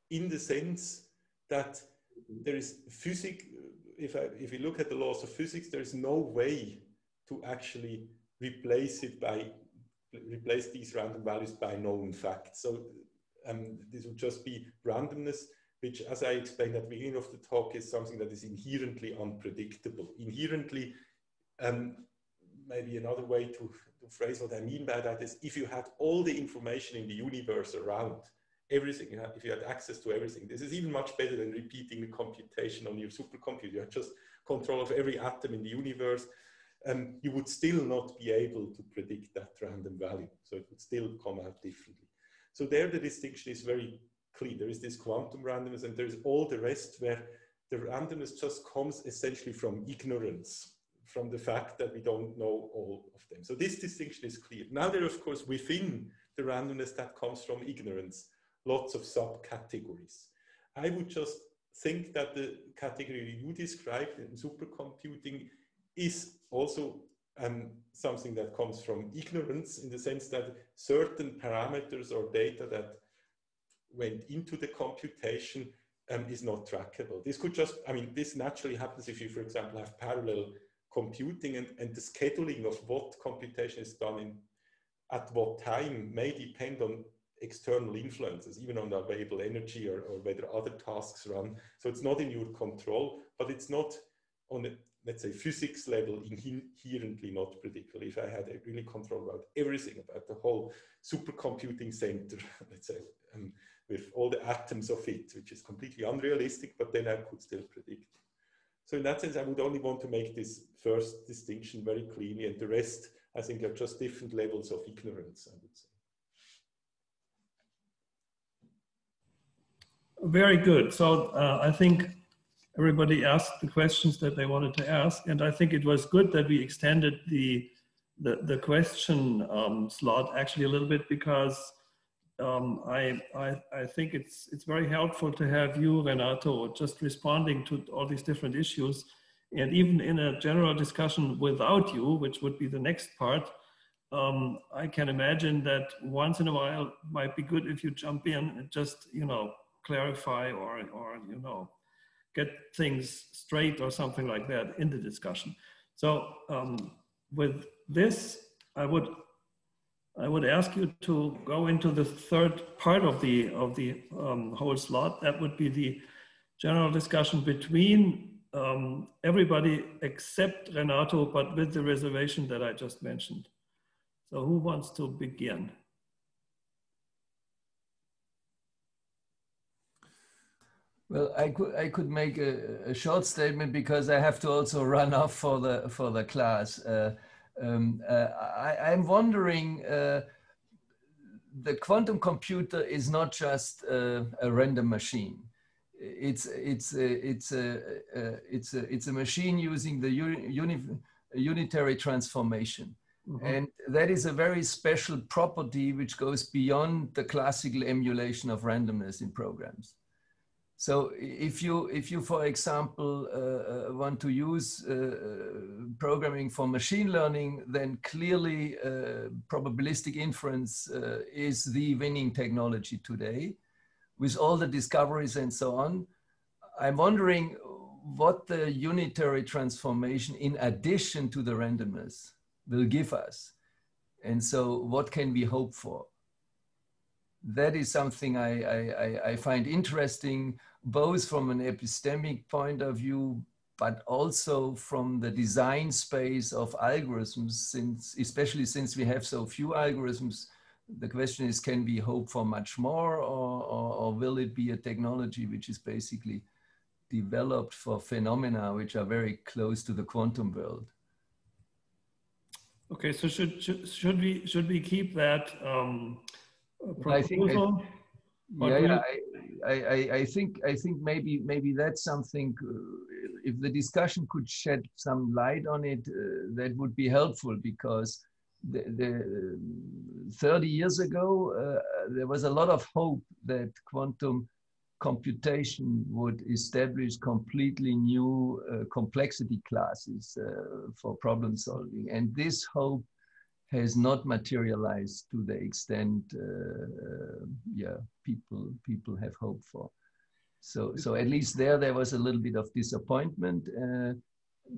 in the sense that there is physics. If you look at the laws of physics, there is no way to actually replace these random values by known facts. So this would just be randomness, which, as I explained at the beginning of the talk, is something that is inherently unpredictable. Inherently, maybe another way to phrase what I mean by that is, if you had all the information in the universe around, everything, if you had access to everything, this is even much better than repeating the computation on your supercomputer. You have just control of every atom in the universe, you would still not be able to predict that random value. So it would still come out differently. So there the distinction is very clear. There is this quantum randomness, and there's all the rest where the randomness just comes essentially from ignorance, from the fact that we don't know all of them. So this distinction is clear. Now there are, of course, within the randomness that comes from ignorance, lots of subcategories. I would just think that the category you described in supercomputing is also something that comes from ignorance, in the sense that certain parameters or data that went into the computation is not trackable. This could just, I mean, this naturally happens if you, for example, have parallel computing, and the scheduling of what computation is done at what time may depend on external influences, even on the available energy or whether other tasks run. So it's not in your control, but it's not on a, let's say, physics level, inherently not predictable. If I had really control about everything, about the whole supercomputing center, let's say, with all the atoms of it, which is completely unrealistic, but then I could still predict. So in that sense, I would only want to make this first distinction very clearly, and the rest, I think, are just different levels of ignorance, I would say. Very good. So I think everybody asked the questions that they wanted to ask, and I think it was good that we extended the question slot actually a little bit, because I think it's very helpful to have you, Renato, just responding to all these different issues, and even in a general discussion without you, which would be the next part. I can imagine that once in a while might be good if you jump in and just, you know, clarify or you know, get things straight or something like that in the discussion. So with this, I would I would ask you to go into the third part of the whole slot. That would be the general discussion between everybody except Renato, but with the reservation that I just mentioned. So who wants to begin? Well, I could make a short statement because I have to also run off for the class. I'm wondering, the quantum computer is not just a random machine. It's a machine using the unitary transformation. Mm-hmm. And that is a very special property which goes beyond the classical emulation of randomness in programs. So if you, for example, want to use programming for machine learning, then clearly probabilistic inference is the winning technology today, with all the discoveries and so on. I'm wondering what the unitary transformation, in addition to the randomness, will give us. And so what can we hope for? That is something I find interesting, both from an epistemic point of view, but also from the design space of algorithms, especially since we have so few algorithms. The question is, can we hope for much more, or will it be a technology which is basically developed for phenomena which are very close to the quantum world? Okay, so should we keep that proposal? I think maybe that's something. If the discussion could shed some light on it, that would be helpful, because the 30 years ago there was a lot of hope that quantum computation would establish completely new complexity classes for problem solving, and this hope has not materialized to the extent people have hoped for. So at least there was a little bit of disappointment.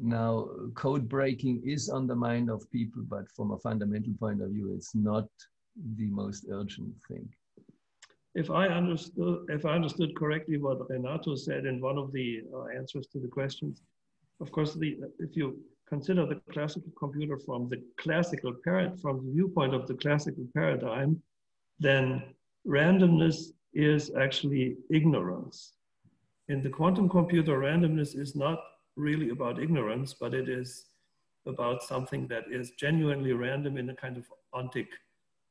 Now code breaking is on the mind of people, but from a fundamental point of view, it's not the most urgent thing. If I understood correctly what Renato said in one of the answers to the questions, of course, if you consider the classical computer from the viewpoint of the classical paradigm, then randomness is actually ignorance. In the quantum computer, randomness is not really about ignorance, but it is about something that is genuinely random in a kind of ontic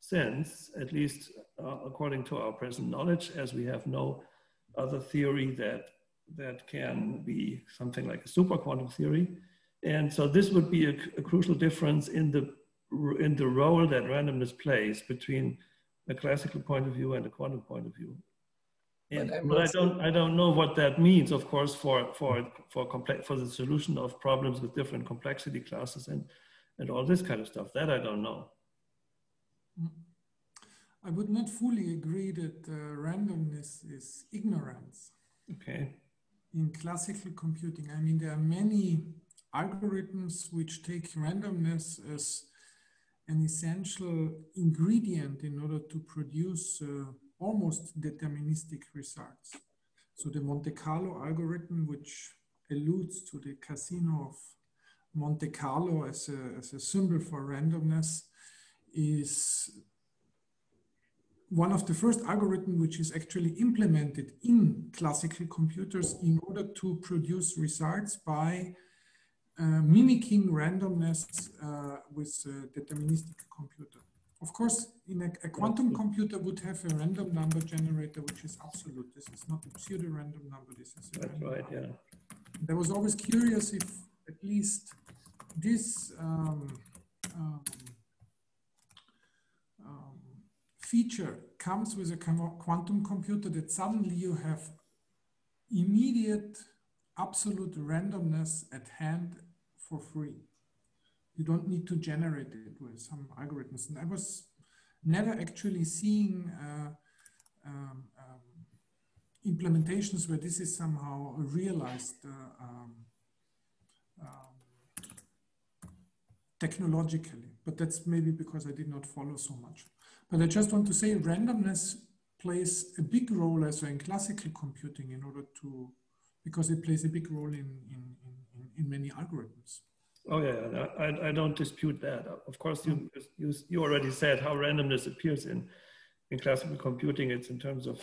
sense, at least according to our present knowledge, as we have no other theory that can be something like a super quantum theory. And so this would be a crucial difference in the role that randomness plays between a classical point of view and a quantum point of view. But I don't know what that means, of course, for the solution of problems with different complexity classes and all this kind of stuff. That I don't know. I would not fully agree that randomness is ignorance. Okay. In classical computing, I mean, there are many algorithms which take randomness as an essential ingredient in order to produce almost deterministic results. So the Monte Carlo algorithm, which alludes to the casino of Monte Carlo as a symbol for randomness, is one of the first algorithms which is actually implemented in classical computers in order to produce results by mimicking randomness with a deterministic computer. Of course, in a quantum computer would have a random number generator, which is absolute. This is not a pseudo-random number. This is a random number. Yeah. I was always curious if at least this feature comes with a quantum computer, that suddenly you have immediate absolute randomness at hand for free. You don't need to generate it with some algorithms. And I was never actually seeing implementations where this is somehow a realized technologically, but that's maybe because I did not follow so much. But I just want to say randomness plays a big role also in classical computing in order to, because it plays a big role in many algorithms. Oh yeah, I don't dispute that. Of course, you already said how randomness appears in classical computing. It's in terms of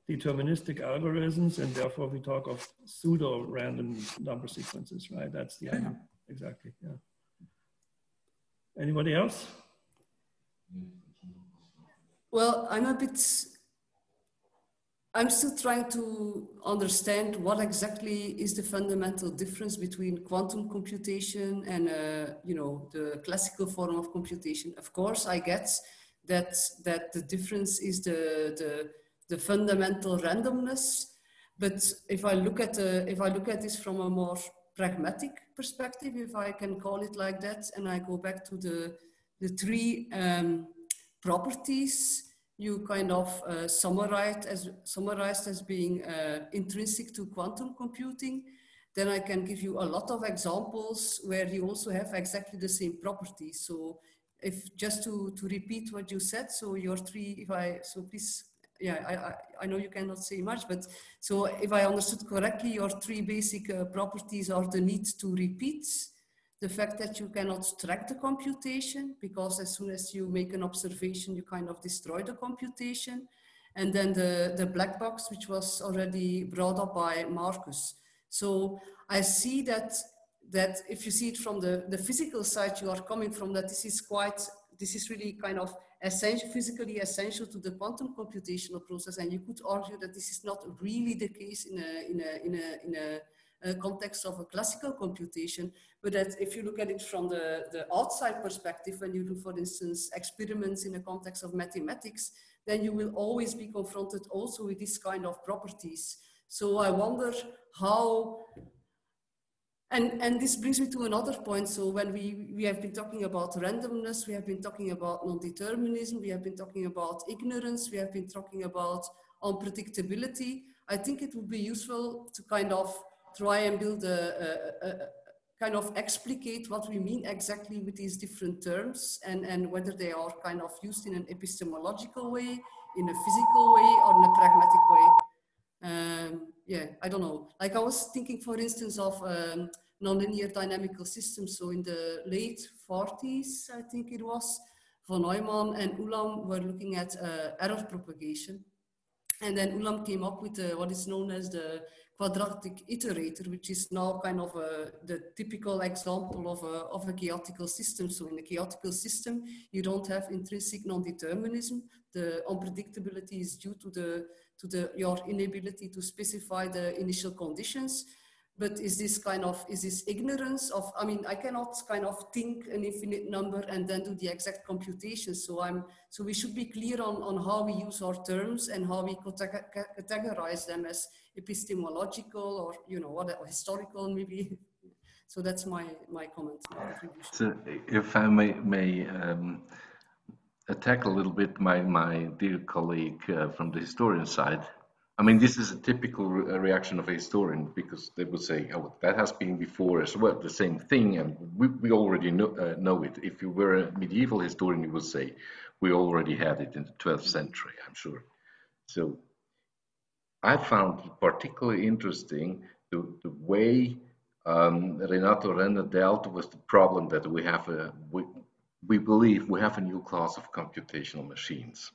deterministic algorithms, and therefore we talk of pseudo-random number sequences, right? That's the idea. Exactly, yeah. Anybody else? Well, I'm still trying to understand what exactly is the fundamental difference between quantum computation and, you know, the classical form of computation. Of course, I get that the difference is the fundamental randomness. But if I look at this from a more pragmatic perspective, if I can call it like that, and I go back to the three properties you kind of summarized as being intrinsic to quantum computing, then I can give you a lot of examples where you also have exactly the same properties. So if just to repeat what you said, so your three, please, yeah, I know you cannot say much, but so if I understood correctly, your three basic properties are the need to repeat, the fact that you cannot track the computation, because as soon as you make an observation, you kind of destroy the computation. And then the black box, which was already brought up by Markus. So I see that if you see it from the physical side, you are coming from that this is really kind of essential, physically essential to the quantum computational process. And you could argue that this is not really the case in a context of a classical computation, but that if you look at it from the outside perspective, when you do, for instance, experiments in the context of mathematics, then you will always be confronted also with this kind of properties. So I wonder how, and this brings me to another point. So when we have been talking about randomness, we have been talking about non-determinism, we have been talking about ignorance, we have been talking about unpredictability. I think it would be useful to kind of try and build kind of explicate what we mean exactly with these different terms, and whether they are kind of used in an epistemological way, in a physical way, or in a pragmatic way. Yeah, I don't know. Like I was thinking, for instance, of nonlinear dynamical systems. So in the late 40s, I think it was, von Neumann and Ulam were looking at error propagation. And then Ulam came up with what is known as the quadratic iterator, which is now kind of the typical example of a chaotical system. So in a chaotical system, you don't have intrinsic non-determinism. The unpredictability is due to your inability to specify the initial conditions. But is this ignorance of, I mean, I cannot kind of think an infinite number and then do the exact computation. So we should be clear on how we use our terms and how we categorize them as epistemological or, you know, what, historical maybe. So that's my comment, my contribution. So if I may attack a little bit my dear colleague from the historian side. I mean, this is a typical reaction of a historian, because they would say, oh, that has been before as well, the same thing, and we already know it. If you were a medieval historian, you would say, we already had it in the 12th century, I'm sure. So I found particularly interesting the way Renato Renner dealt with the problem that we have we believe we have a new class of computational machines,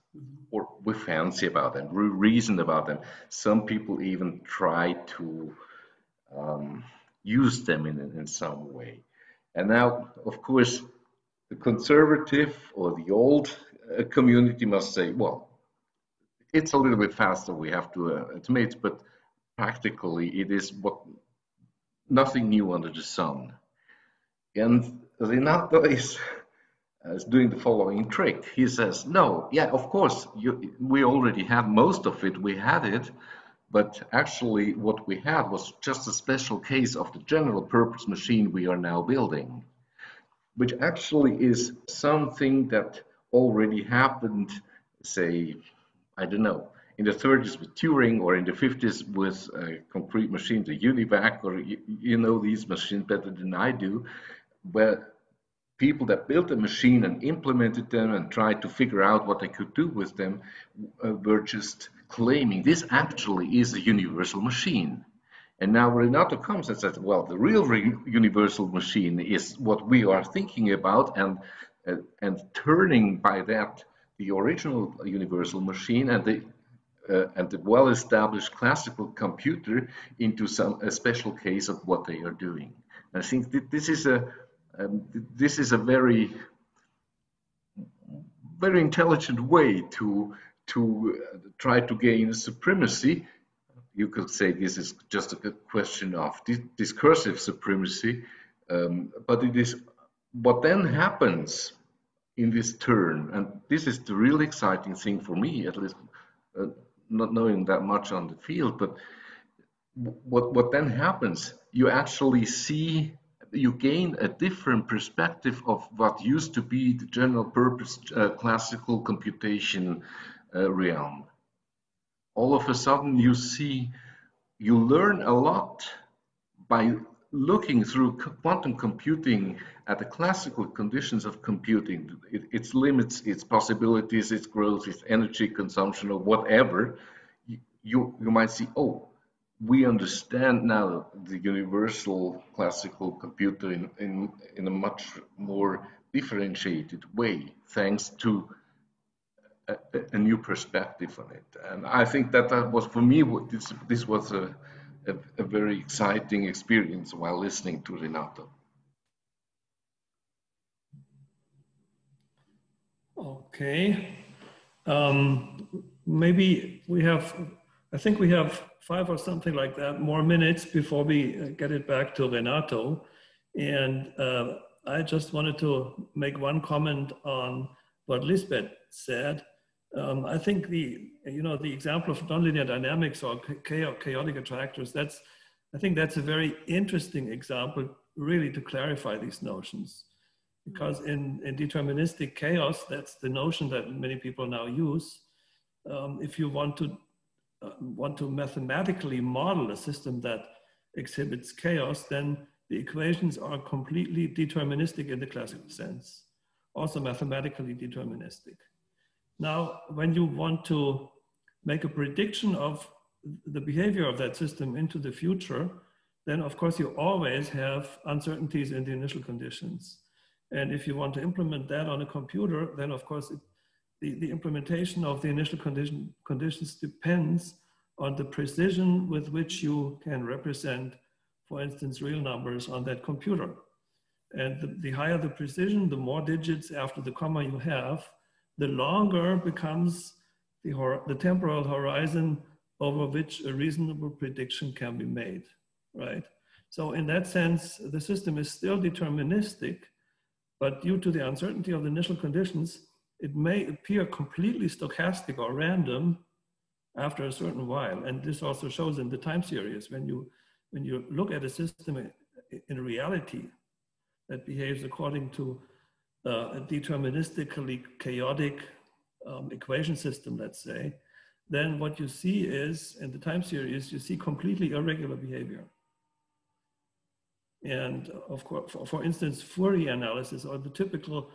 or we fancy about them, we reason about them. Some people even try to use them in some way. And now, of course, the conservative or the old community must say, well, it's a little bit faster, we have to admit, but practically it is nothing new under the sun. And Renato is doing the following trick. He says, no, yeah, of course, we already had most of it, we had it, but actually what we had was just a special case of the general purpose machine we are now building, which actually is something that already happened, say, I don't know, in the 30s with Turing, or in the 50s with a concrete machine, the UNIVAC, or you know these machines better than I do, where people that built a machine and implemented them and tried to figure out what they could do with them were just claiming this actually is a universal machine. And now Renato comes and says, well, the real universal machine is what we are thinking about, and turning by that the original universal machine and the well-established classical computer into a special case of what they are doing. I think that this is a very, very intelligent way to try to gain supremacy. You could say this is just a question of discursive supremacy, but it is what then happens in this turn, and this is the really exciting thing for me, at least not knowing that much on the field, but what then happens, you actually see, you gain a different perspective of what used to be the general purpose classical computation realm. All of a sudden you learn a lot by looking through quantum computing at the classical conditions of computing, its limits, its possibilities, its growth, its energy consumption, or whatever. You might see, oh, we understand now the universal classical computer in a much more differentiated way, thanks to a new perspective on it. And I think that was, for me, this was a very exciting experience while listening to Renato. Okay. Maybe I think we have 5 or something like that more minutes before we get it back to Renato. And I just wanted to make one comment on what Liesbeth said. I think the example of nonlinear dynamics or chaotic attractors, I think that's a very interesting example really to clarify these notions. Because in deterministic chaos, that's the notion that many people now use. If you want to mathematically model a system that exhibits chaos, then the equations are completely deterministic in the classical sense, also mathematically deterministic. Now, when you want to make a prediction of the behavior of that system into the future, then of course you always have uncertainties in the initial conditions. And if you want to implement that on a computer, then of course the implementation of the initial conditions depends on the precision with which you can represent, for instance, real numbers on that computer. And the higher the precision, the more digits after the comma you have, the longer becomes the temporal horizon over which a reasonable prediction can be made, right? So in that sense, the system is still deterministic, but due to the uncertainty of the initial conditions, it may appear completely stochastic or random after a certain while. And this also shows in the time series. When you look at a system in reality that behaves according to a deterministically chaotic equation system, let's say, then what you see is, in the time series, you see completely irregular behavior. And of course, for instance, Fourier analysis or the typical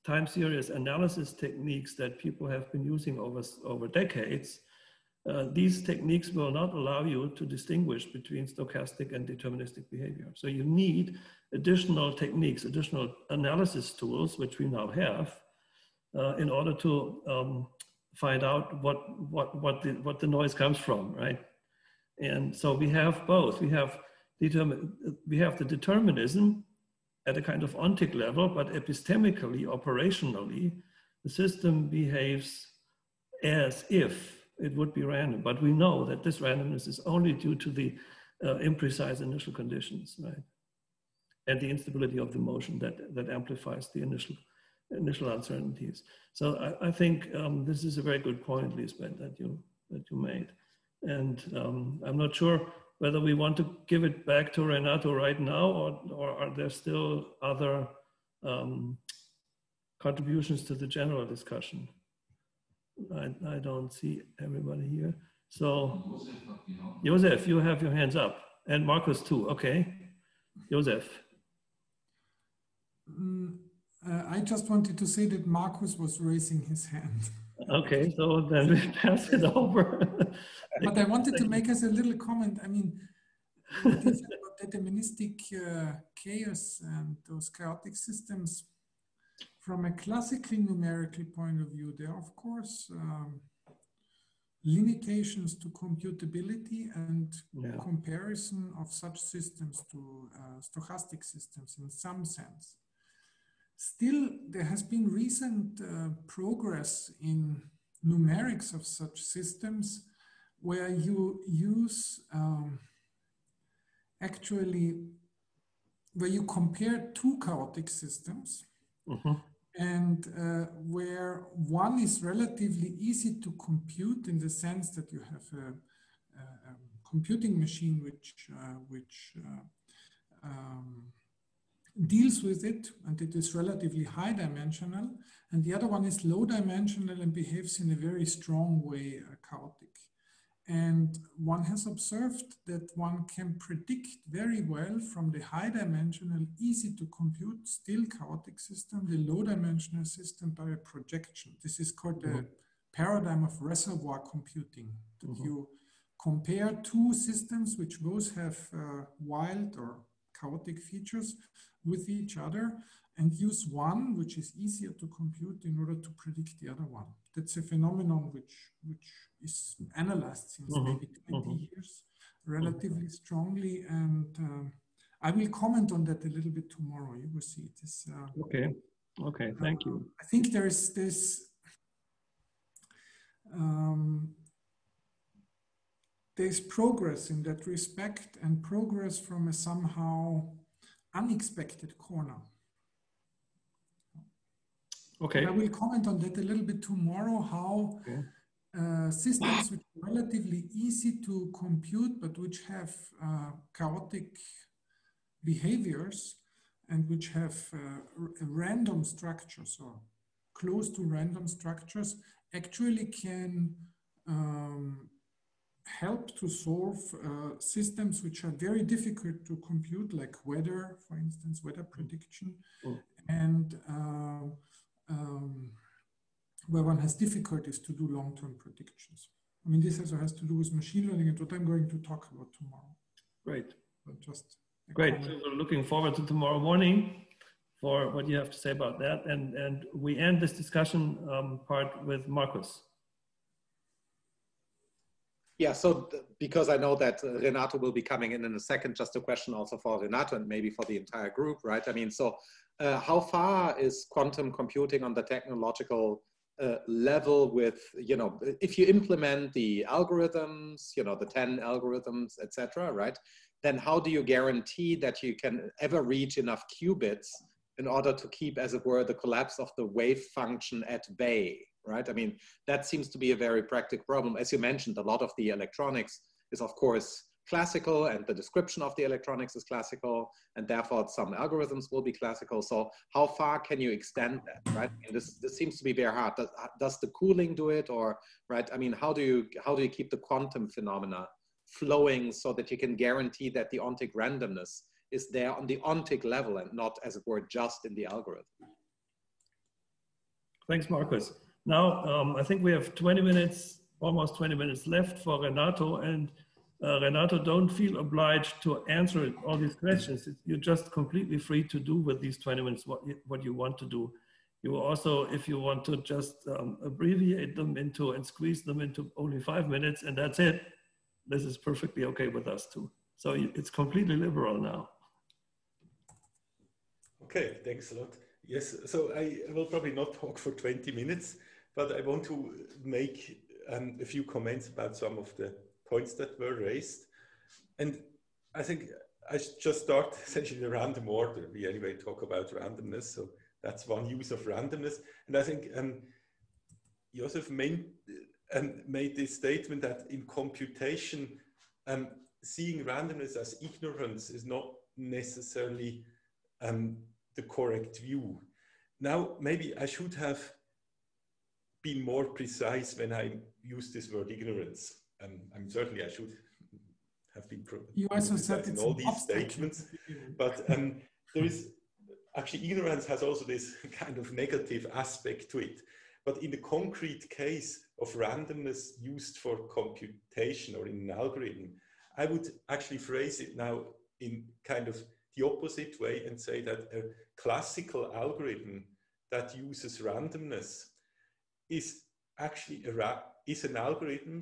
time series analysis techniques that people have been using over decades, these techniques will not allow you to distinguish between stochastic and deterministic behavior. So you need additional techniques, additional analysis tools, which we now have, in order to find out what the noise comes from, right? And so we have both. We have the determinism at a kind of ontic level, but epistemically, operationally, the system behaves as if it would be random. But we know that this randomness is only due to the imprecise initial conditions, right? And the instability of the motion that amplifies the initial uncertainties. So I think this is a very good point, Liesbeth, that you made. And I'm not sure whether we want to give it back to Renato right now, or are there still other contributions to the general discussion? I don't see everybody here. So, Josef, you have your hands up, and Markus too, okay? Josef. I just wanted to say that Markus was raising his hand. Okay, so then we pass it over. But I wanted to make as a little comment. I mean, what you said about deterministic chaos and those chaotic systems, from a classically numerical point of view, there are, of course, limitations to computability and comparison of such systems to stochastic systems in some sense. Still, there has been recent progress in numerics of such systems where you use where you compare two chaotic systems and where one is relatively easy to compute in the sense that you have a computing machine which deals with it, and it is relatively high dimensional, and the other one is low dimensional and behaves in a very strong way, chaotic. And one has observed that one can predict very well from the high dimensional, easy to compute, still chaotic system, the low dimensional system by a projection. This is called the paradigm of reservoir computing. You compare two systems which both have wild or chaotic features with each other and use one which is easier to compute in order to predict the other one. That's a phenomenon which is analyzed since maybe 20 years relatively strongly, and I will comment on that a little bit tomorrow. You will see it is okay, thank you. I think there's this there's progress in that respect, and progress from a somehow unexpected corner. Okay. And I will comment on that a little bit tomorrow, how systems which are relatively easy to compute, but which have chaotic behaviors and which have random structures or close to random structures, actually can help to solve systems which are very difficult to compute, like weather, for instance, weather prediction, and where one has difficulties to do long-term predictions. I mean, this also has to do with machine learning and what I'm going to talk about tomorrow. Great. But just great. So we're looking forward to tomorrow morning for what you have to say about that. And we end this discussion part with Markus. Yeah, so because I know that Renato will be coming in a second, just a question also for Renato and maybe for the entire group, right? I mean, so how far is quantum computing on the technological level with, you know, if you implement the algorithms, you know, the 10 algorithms, etc., right? Then how do you guarantee that you can ever reach enough qubits in order to keep, as it were, the collapse of the wave function at bay, right? I mean, that seems to be a very practical problem. As you mentioned, a lot of the electronics is, of course, classical, and the description of the electronics is classical, and therefore some algorithms will be classical. So how far can you extend that, right? And this seems to be very hard. Does the cooling do it, or, right? I mean, how do you keep the quantum phenomena flowing so that you can guarantee that the ontic randomness is there on the ontic level and not, as it were, just in the algorithm? Thanks, Markus. Now, I think we have 20 minutes, almost 20 minutes left for Renato, and Renato, don't feel obliged to answer all these questions. You're just completely free to do with these 20 minutes what you want to do. You also, if you want to just abbreviate them into and squeeze them into only 5 minutes and that's it, this is perfectly okay with us too. So it's completely liberal now. Okay, thanks a lot. Yes, so I will probably not talk for 20 minutes, but I want to make a few comments about some of the points that were raised. And I think I should just start essentially in a random order. We anyway talk about randomness, so that's one use of randomness. And I think Josef made this statement that in computation, seeing randomness as ignorance is not necessarily the correct view. Now, maybe I should have been more precise when I used this word ignorance. I'm certainly I should have been precise in all these statements, but there is, actually ignorance has also this kind of negative aspect to it. But in the concrete case of randomness used for computation or in an algorithm, I would actually phrase it now in kind of the opposite way and say that a classical algorithm that uses randomness is actually an algorithm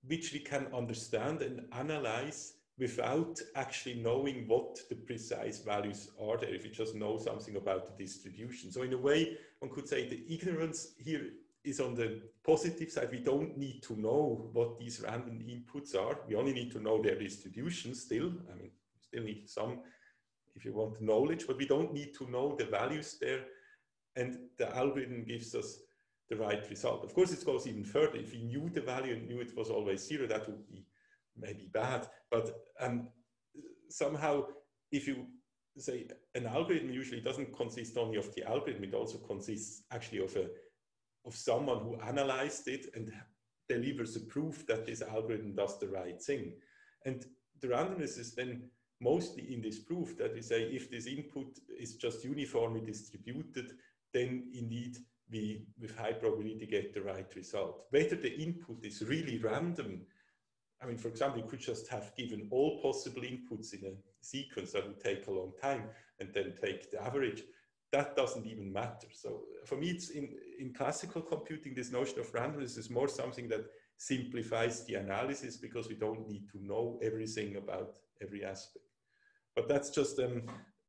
which we can understand and analyze without actually knowing what the precise values are there, if you just know something about the distribution. So in a way, one could say the ignorance here is on the positive side. We don't need to know what these random inputs are. We only need to know their distribution still. I mean, you still need some, if you want, knowledge, but we don't need to know the values there. And the algorithm gives us the right result. Of course, it goes even further. If we knew the value and knew it was always zero, that would be maybe bad. But somehow, if you say an algorithm usually doesn't consist only of the algorithm, it also consists actually of someone who analyzed it and delivers a proof that this algorithm does the right thing. And the randomness is then mostly in this proof that we say if this input is just uniformly distributed, then indeed we, with high probability, get the right result. Whether the input is really random, I mean, for example, you could just have given all possible inputs in a sequence that would take a long time and then take the average. That doesn't even matter. So for me, it's in classical computing, this notion of randomness is more something that simplifies the analysis because we don't need to know everything about every aspect. But that's just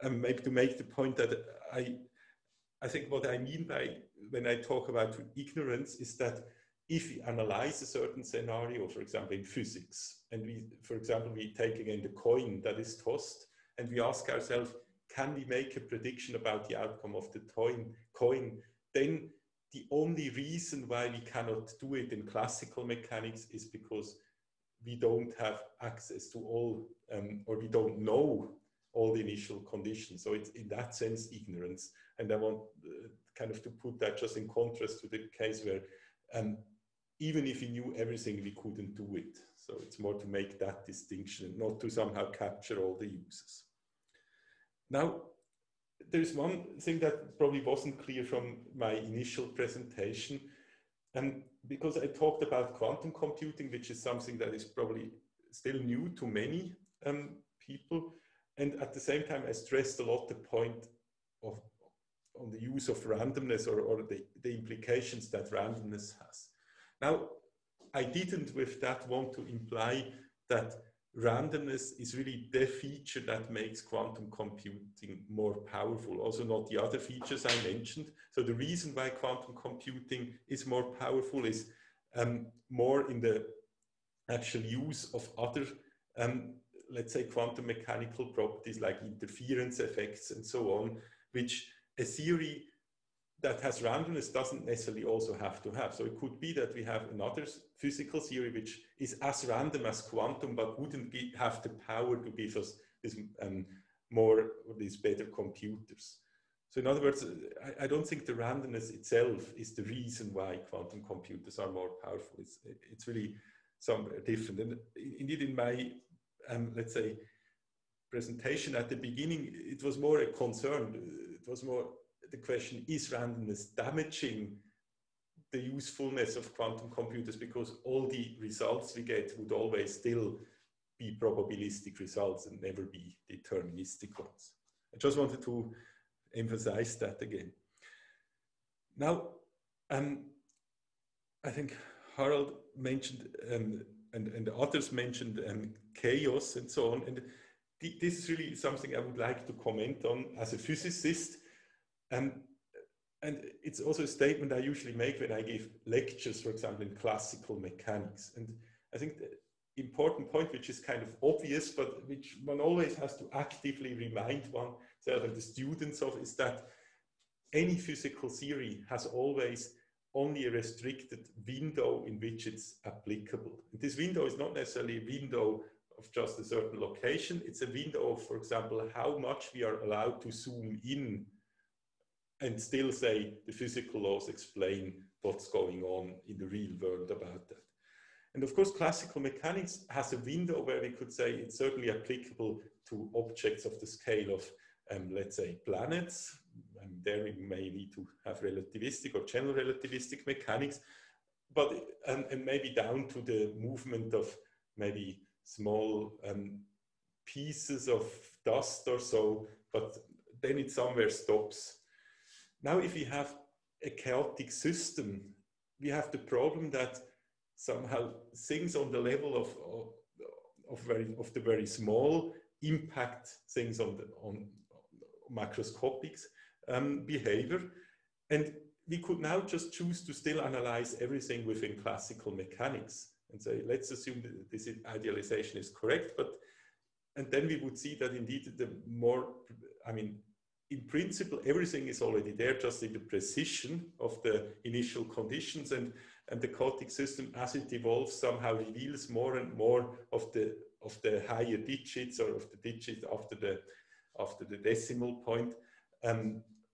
maybe to make the point that I think what I mean by when I talk about ignorance is that if we analyze a certain scenario, for example, in physics, and for example, we take again the coin that is tossed, and we ask ourselves, can we make a prediction about the outcome of the coin? Then the only reason why we cannot do it in classical mechanics is because we don't have access to all, or we don't know all the initial conditions. So it's in that sense ignorance. And I want kind of to put that just in contrast to the case where even if we knew everything, we couldn't do it. So it's more to make that distinction, not to somehow capture all the uses. Now, there's one thing that probably wasn't clear from my initial presentation, because I talked about quantum computing, which is something that is probably still new to many people. And at the same time, I stressed a lot the point on the use of randomness or the implications that randomness has. Now, I didn't with that want to imply that randomness is really the feature that makes quantum computing more powerful, also not the other features I mentioned. So the reason why quantum computing is more powerful is more in the actual use of other, let's say, quantum mechanical properties like interference effects and so on, which a theory that has randomness doesn't necessarily also have to have. So it could be that we have another physical theory which is as random as quantum, but wouldn't have the power to give us this these better computers. So in other words, I don't think the randomness itself is the reason why quantum computers are more powerful. It's really somewhere different. And indeed, in my let's say presentation at the beginning, it was more a concern. It was more the question, is randomness damaging the usefulness of quantum computers, because all the results we get would always still be probabilistic results and never be deterministic ones. I just wanted to emphasize that again. Now, I think Harald mentioned and others mentioned chaos and so on, and this is really something I would like to comment on as a physicist. And it's also a statement I usually make when I give lectures, for example, in classical mechanics. And I think the important point, which is kind of obvious, but which one always has to actively remind oneself and the students of, is that any physical theory has always only a restricted window in which it's applicable. And this window is not necessarily a window of just a certain location. It's a window of, for example, how much we are allowed to zoom in and still say the physical laws explain what's going on in the real world about that. And of course, classical mechanics has a window where we could say it's certainly applicable to objects of the scale of, let's say, planets. And there we may need to have relativistic or general relativistic mechanics, but and maybe down to the movement of maybe small pieces of dust or so, but then it somewhere stops. Now, if we have a chaotic system, we have the problem that somehow things on the level of the very small impact things on macroscopic behavior. And we could now just choose to still analyze everything within classical mechanics and say, let's assume that this idealization is correct, and then we would see that indeed in principle, everything is already there, just in the precision of the initial conditions, and the chaotic system, as it evolves, somehow reveals more and more of the higher digits, or of the digits after the decimal point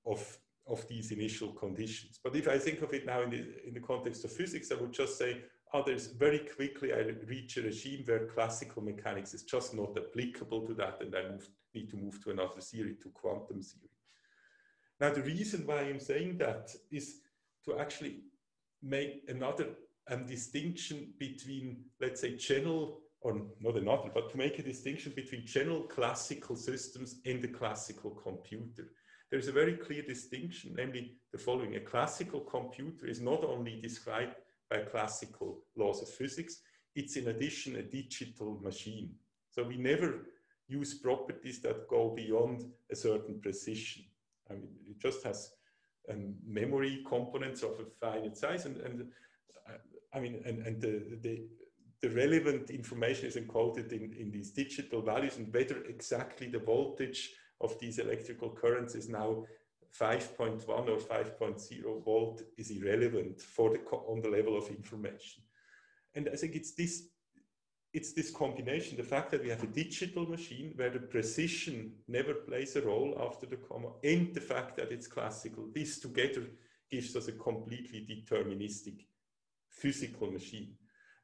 of these initial conditions. But if I think of it now in the context of physics, I would just say, there's very quickly I reach a regime where classical mechanics is just not applicable to that, and I need to move to another theory, to quantum theory. Now, the reason why I'm saying that is to actually make another distinction between, let's say, general, or not another, but to make a distinction between general classical systems and the classical computer. There's a very clear distinction, namely the following: a classical computer is not only described by classical laws of physics, it's in addition a digital machine. So we never use properties that go beyond a certain precision. I mean, it just has memory components of a finite size, and the relevant information is encoded in these digital values, and whether exactly the voltage of these electrical currents is now 5.1 or 5.0 volt is irrelevant on the level of information. And I think it's this combination, the fact that we have a digital machine where the precision never plays a role after the comma, and the fact that it's classical, this together gives us a completely deterministic physical machine.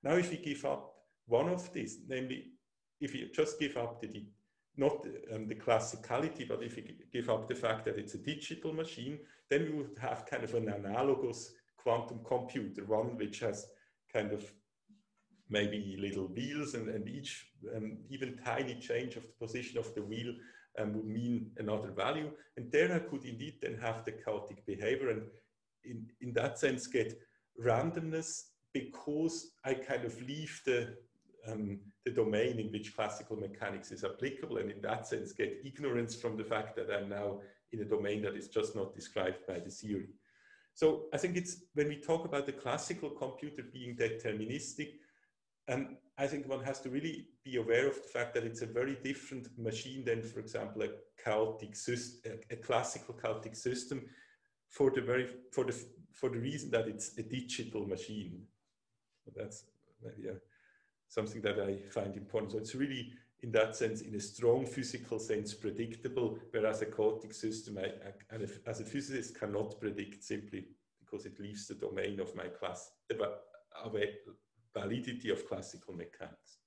Now, if we give up one of these, namely, if you just give up not the classicality, but if you give up the fact that it's a digital machine, then we would have kind of an analogous quantum computer, one which has kind of maybe little wheels, and each even tiny change of the position of the wheel would mean another value. And there I could indeed then have the chaotic behavior, and in that sense get randomness, because I kind of leave the domain in which classical mechanics is applicable, and in that sense get ignorance from the fact that I'm now in a domain that is just not described by the theory. So I think it's, when we talk about the classical computer being deterministic, I think one has to really be aware of the fact that it's a very different machine than, for example, a chaotic system, a classical chaotic system, for the reason that it's a digital machine. So that's maybe something that I find important. So it's really, in that sense, in a strong physical sense, predictable, whereas a chaotic system, as a physicist, cannot predict, simply because it leaves the domain of my class, validity of classical mechanics.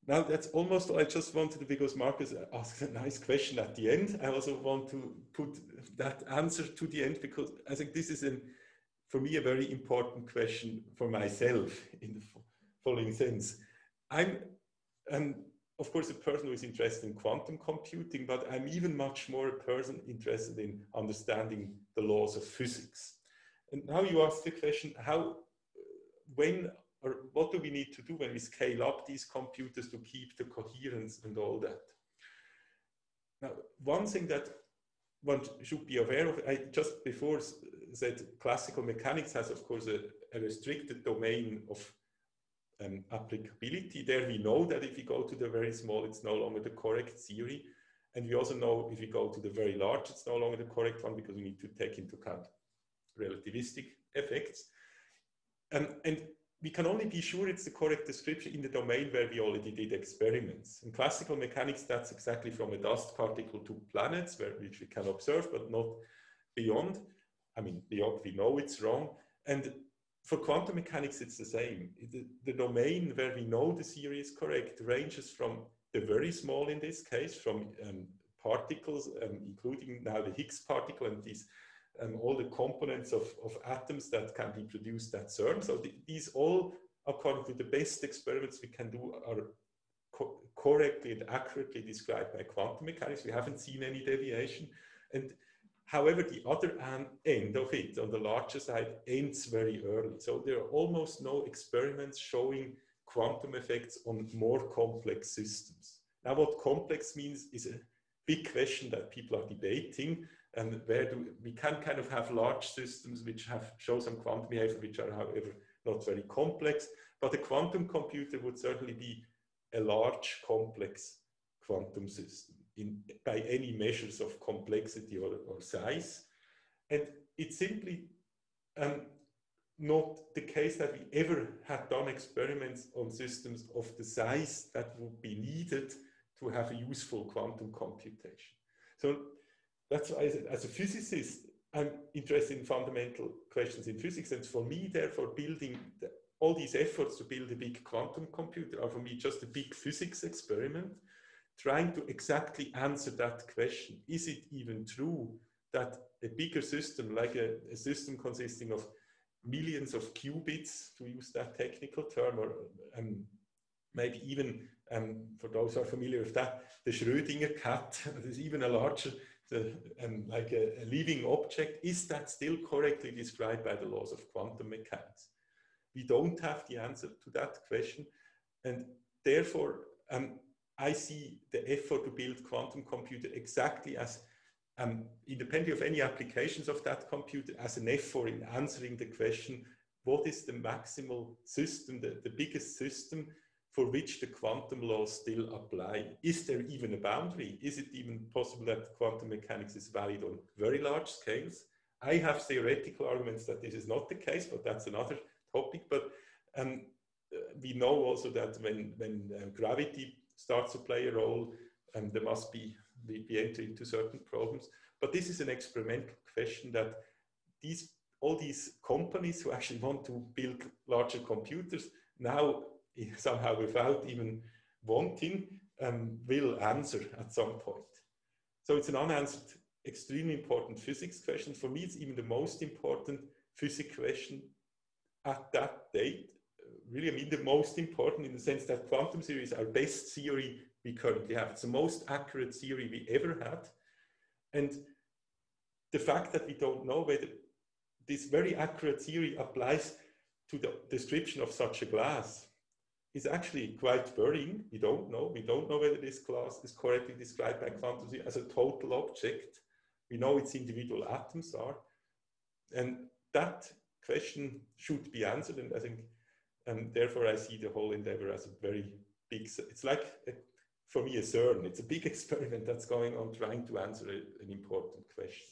Now, that's almost all I just wanted to, because Markus asked a nice question at the end. I also want to put that answer to the end, because I think this is, for me, a very important question for myself in the following sense. I'm, of course, a person who is interested in quantum computing, but I'm even much more a person interested in understanding the laws of physics. And now you ask the question, what do we need to do when we scale up these computers to keep the coherence and all that? Now, one thing that one should be aware of, I just before said classical mechanics has, of course, a restricted domain of applicability. There we know that if we go to the very small, it's no longer the correct theory. And we also know if we go to the very large, it's no longer the correct one, because we need to take into account relativistic effects. And we can only be sure it's the correct description in the domain where we already did experiments. In classical mechanics, that's exactly from a dust particle to planets, which we can observe, but not beyond. I mean, beyond, we know it's wrong. And for quantum mechanics, it's the same. The domain where we know the theory is correct ranges from the very small, in this case, from particles, including now the Higgs particle and these all the components of atoms that can be produced at CERN. So these all, according to the best experiments we can do, are correctly and accurately described by quantum mechanics. We haven't seen any deviation. And however, the other end of it, on the larger side, ends very early. So there are almost no experiments showing quantum effects on more complex systems. Now, what complex means is a big question that people are debating, and where we can kind of have large systems which show some quantum behavior, which are, however, not very complex. But a quantum computer would certainly be a large, complex quantum system by any measures of complexity or size. And it's simply not the case that we ever had done experiments on systems of the size that would be needed to have a useful quantum computation. So that's why, as a physicist, I'm interested in fundamental questions in physics. And for me, therefore, building all these efforts to build a big quantum computer are for me just a big physics experiment, trying to exactly answer that question. Is it even true that a bigger system, like a system consisting of millions of qubits, to use that technical term, or maybe even, for those who are familiar with that, the Schrödinger cat, there's even a larger, like a living object, is that still correctly described by the laws of quantum mechanics? We don't have the answer to that question, and therefore I see the effort to build quantum computer exactly as, independently of any applications of that computer, as an effort in answering the question, what is the maximal system, the biggest system for which the quantum laws still apply? Is there even a boundary? Is it even possible that quantum mechanics is valid on very large scales? I have theoretical arguments that this is not the case, but that's another topic. But we know also that when gravity starts to play a role, there must be, we enter into certain problems. But this is an experimental question that all these companies who actually want to build larger computers now, somehow without even wanting, will answer at some point. So it's an unanswered, extremely important physics question. For me, it's even the most important physics question at that date. Really, I mean, the most important in the sense that quantum theory is our best theory we currently have. It's the most accurate theory we ever had. And the fact that we don't know whether this very accurate theory applies to the description of such a glass is actually quite worrying. We don't know. We don't know whether this glass is correctly described by quantum theory as a total object. We know its individual atoms are. And that question should be answered. And I think, therefore, I see the whole endeavor as a very big, it's like, for me, a CERN. It's a big experiment that's going on trying to answer an important question.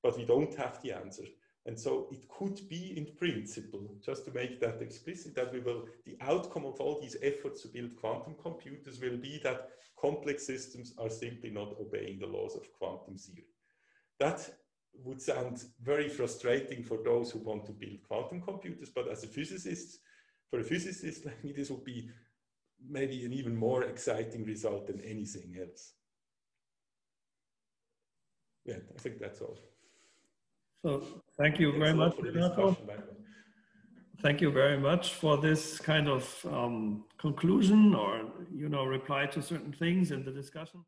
But we don't have the answer. And so it could be, in principle, just to make that explicit, that the outcome of all these efforts to build quantum computers will be that complex systems are simply not obeying the laws of quantum theory. That would sound very frustrating for those who want to build quantum computers, but as a physicist, for a physicist like me, this would be maybe an even more exciting result than anything else. Yeah, I think that's all. So thank you very much, Renato. Thank you very much for this kind of conclusion, or, you know, reply to certain things in the discussion.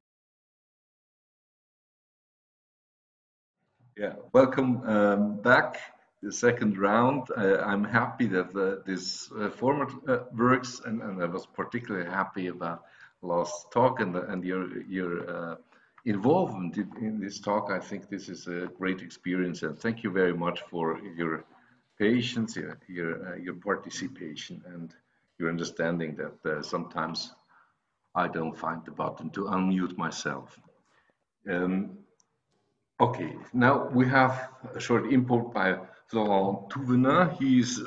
Yeah, welcome back. The second round. I'm happy that this format works, and I was particularly happy about last talk and your involvement in this talk. I think this is a great experience, and thank you very much for your patience, your participation, and your understanding that sometimes I don't find the button to unmute myself. Okay, now we have a short input by Florent Thouvenin. He is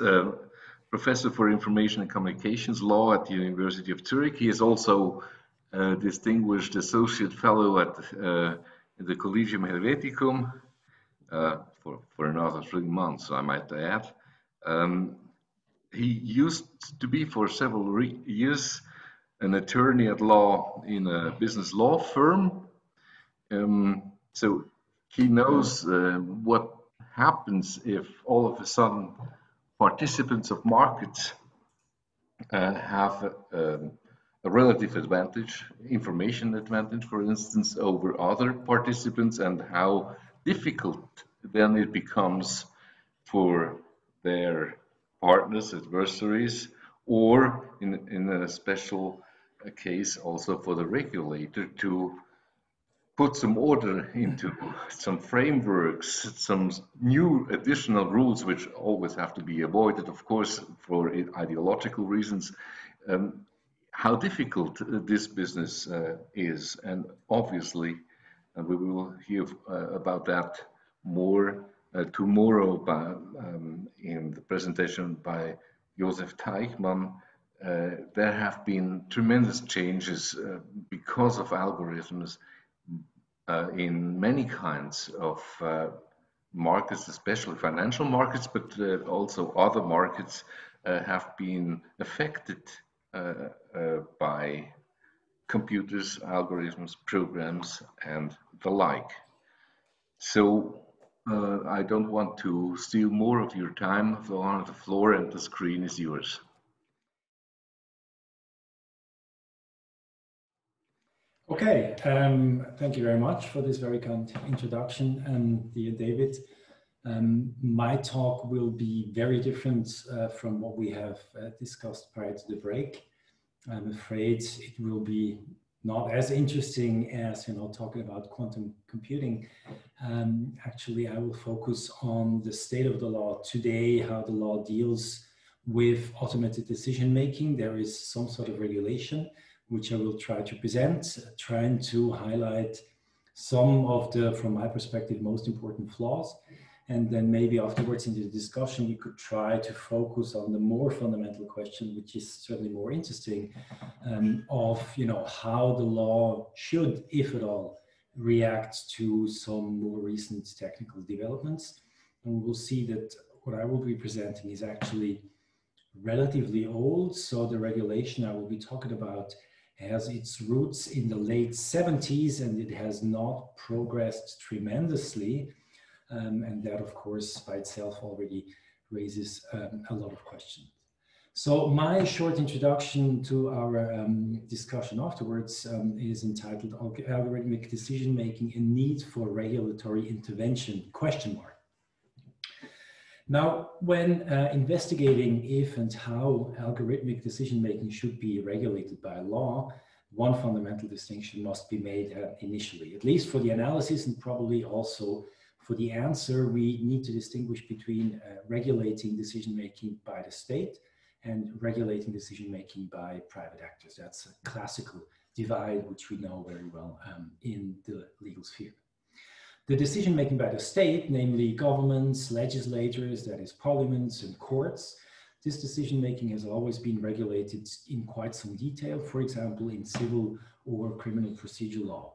professor for information and communications law at the University of Zurich. He is also a distinguished associate fellow at the Collegium Helveticum for another 3 months, I might add. he used to be for several years an attorney at law in a business law firm. So he knows what happens if all of a sudden participants of markets have a relative advantage, information advantage, for instance, over other participants, and how difficult then it becomes for their partners, adversaries, or in a special case also for the regulator to put some order into some frameworks, some new additional rules, which always have to be avoided, of course, for ideological reasons. How difficult this business is, and obviously we will hear about that more tomorrow in the presentation by Josef Teichmann. There have been tremendous changes because of algorithms in many kinds of markets, especially financial markets, but also other markets have been affected by computers, algorithms, programs, and the like. So I don't want to steal more of your time. The floor and the screen is yours. Okay, thank you very much for this very kind introduction, dear David. My talk will be very different from what we have discussed prior to the break. I'm afraid it will be not as interesting as, talking about quantum computing. Actually, I will focus on the state of the law today, how the law deals with automated decision-making. There is some sort of regulation, which I will try to present, trying to highlight some of the, from my perspective, most important flaws. And then maybe afterwards in the discussion, we could try to focus on the more fundamental question, which is certainly more interesting, of how the law should, if at all, react to some more recent technical developments. And we will see that what I will be presenting is actually relatively old. So the regulation I will be talking about has its roots in the late 70s, and it has not progressed tremendously. And that, of course, by itself already raises a lot of questions. So my short introduction to our discussion afterwards is entitled Algorithmic Decision-Making and Need for Regulatory Intervention, ? Now, when investigating if and how algorithmic decision-making should be regulated by law, one fundamental distinction must be made initially, at least for the analysis and probably also for the answer. We need to distinguish between regulating decision-making by the state and regulating decision-making by private actors. That's a classical divide, which we know very well in the legal sphere. The decision-making by the state, namely governments, legislators, that is parliaments and courts, this decision-making has always been regulated in quite some detail, for example, in civil or criminal procedure law.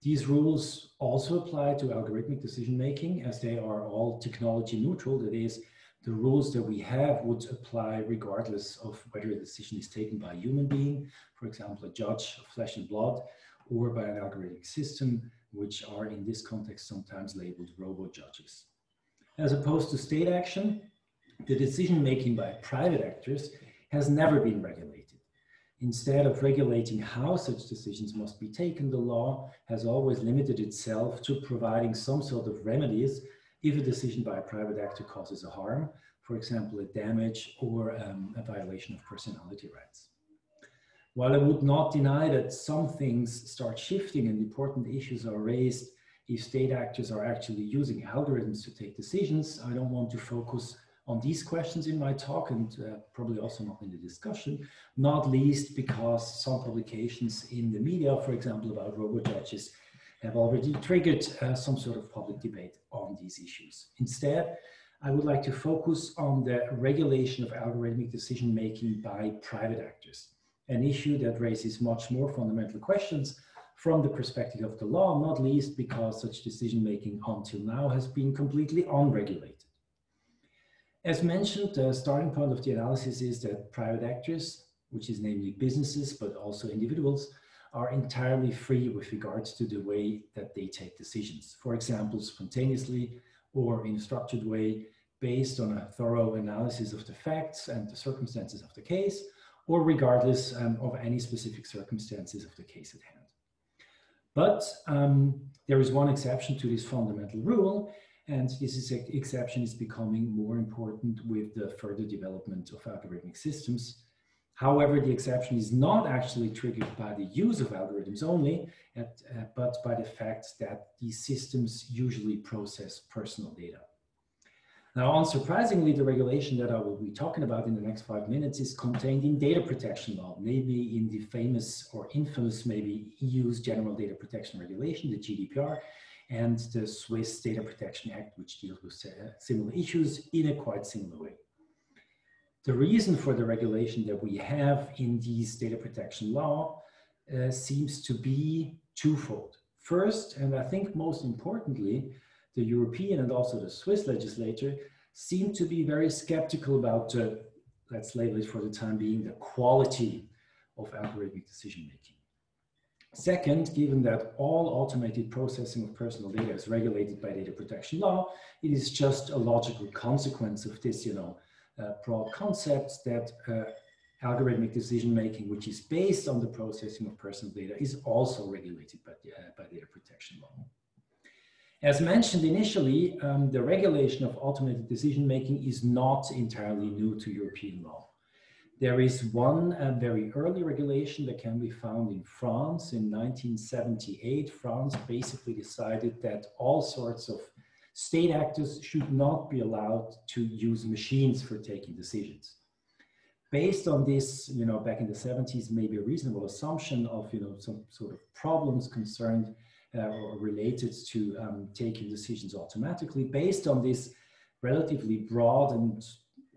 These rules also apply to algorithmic decision-making, as they are all technology neutral. That is, the rules that we have would apply regardless of whether a decision is taken by a human being, for example, a judge of flesh and blood, or by an algorithmic system, which are in this context sometimes labeled robo-judges. As opposed to state action, the decision-making by private actors has never been regulated. Instead of regulating how such decisions must be taken, the law has always limited itself to providing some sort of remedies if a decision by a private actor causes a harm, for example, a damage or a violation of personality rights. While I would not deny that some things start shifting and important issues are raised if state actors are actually using algorithms to take decisions, I don't want to focus on these questions in my talk, and probably also not in the discussion, not least because some publications in the media, for example, about robo-judges, have already triggered some sort of public debate on these issues. Instead, I would like to focus on the regulation of algorithmic decision-making by private actors, an issue that raises much more fundamental questions from the perspective of the law, not least because such decision-making until now has been completely unregulated. As mentioned, the starting point of the analysis is that private actors, which is namely businesses, but also individuals, are entirely free with regards to the way that they take decisions. For example, spontaneously or in a structured way, based on a thorough analysis of the facts and the circumstances of the case, or regardless of any specific circumstances of the case at hand. But there is one exception to this fundamental rule, and this exception is becoming more important with the further development of algorithmic systems. However, the exception is not actually triggered by the use of algorithms only, but by the fact that these systems usually process personal data. Now, unsurprisingly, the regulation that I will be talking about in the next 5 minutes is contained in data protection law, maybe in the famous or infamous, maybe EU's General Data Protection Regulation, the GDPR, and the Swiss Data Protection Act, which deals with similar issues in a quite similar way. The reason for the regulation that we have in these data protection law seems to be twofold. First, and I think most importantly, the European and also the Swiss legislature seem to be very skeptical about, let's label it for the time being, the quality of algorithmic decision-making. Second, given that all automated processing of personal data is regulated by data protection law, it is just a logical consequence of this, broad concept that algorithmic decision-making, which is based on the processing of personal data, is also regulated by data protection law. As mentioned initially, the regulation of automated decision-making is not entirely new to European law. There is one very early regulation that can be found in France in 1978. France basically decided that all sorts of state actors should not be allowed to use machines for taking decisions. Based on this, back in the 70s, maybe a reasonable assumption of, some sort of problems concerned or related to taking decisions automatically. Based on this relatively broad and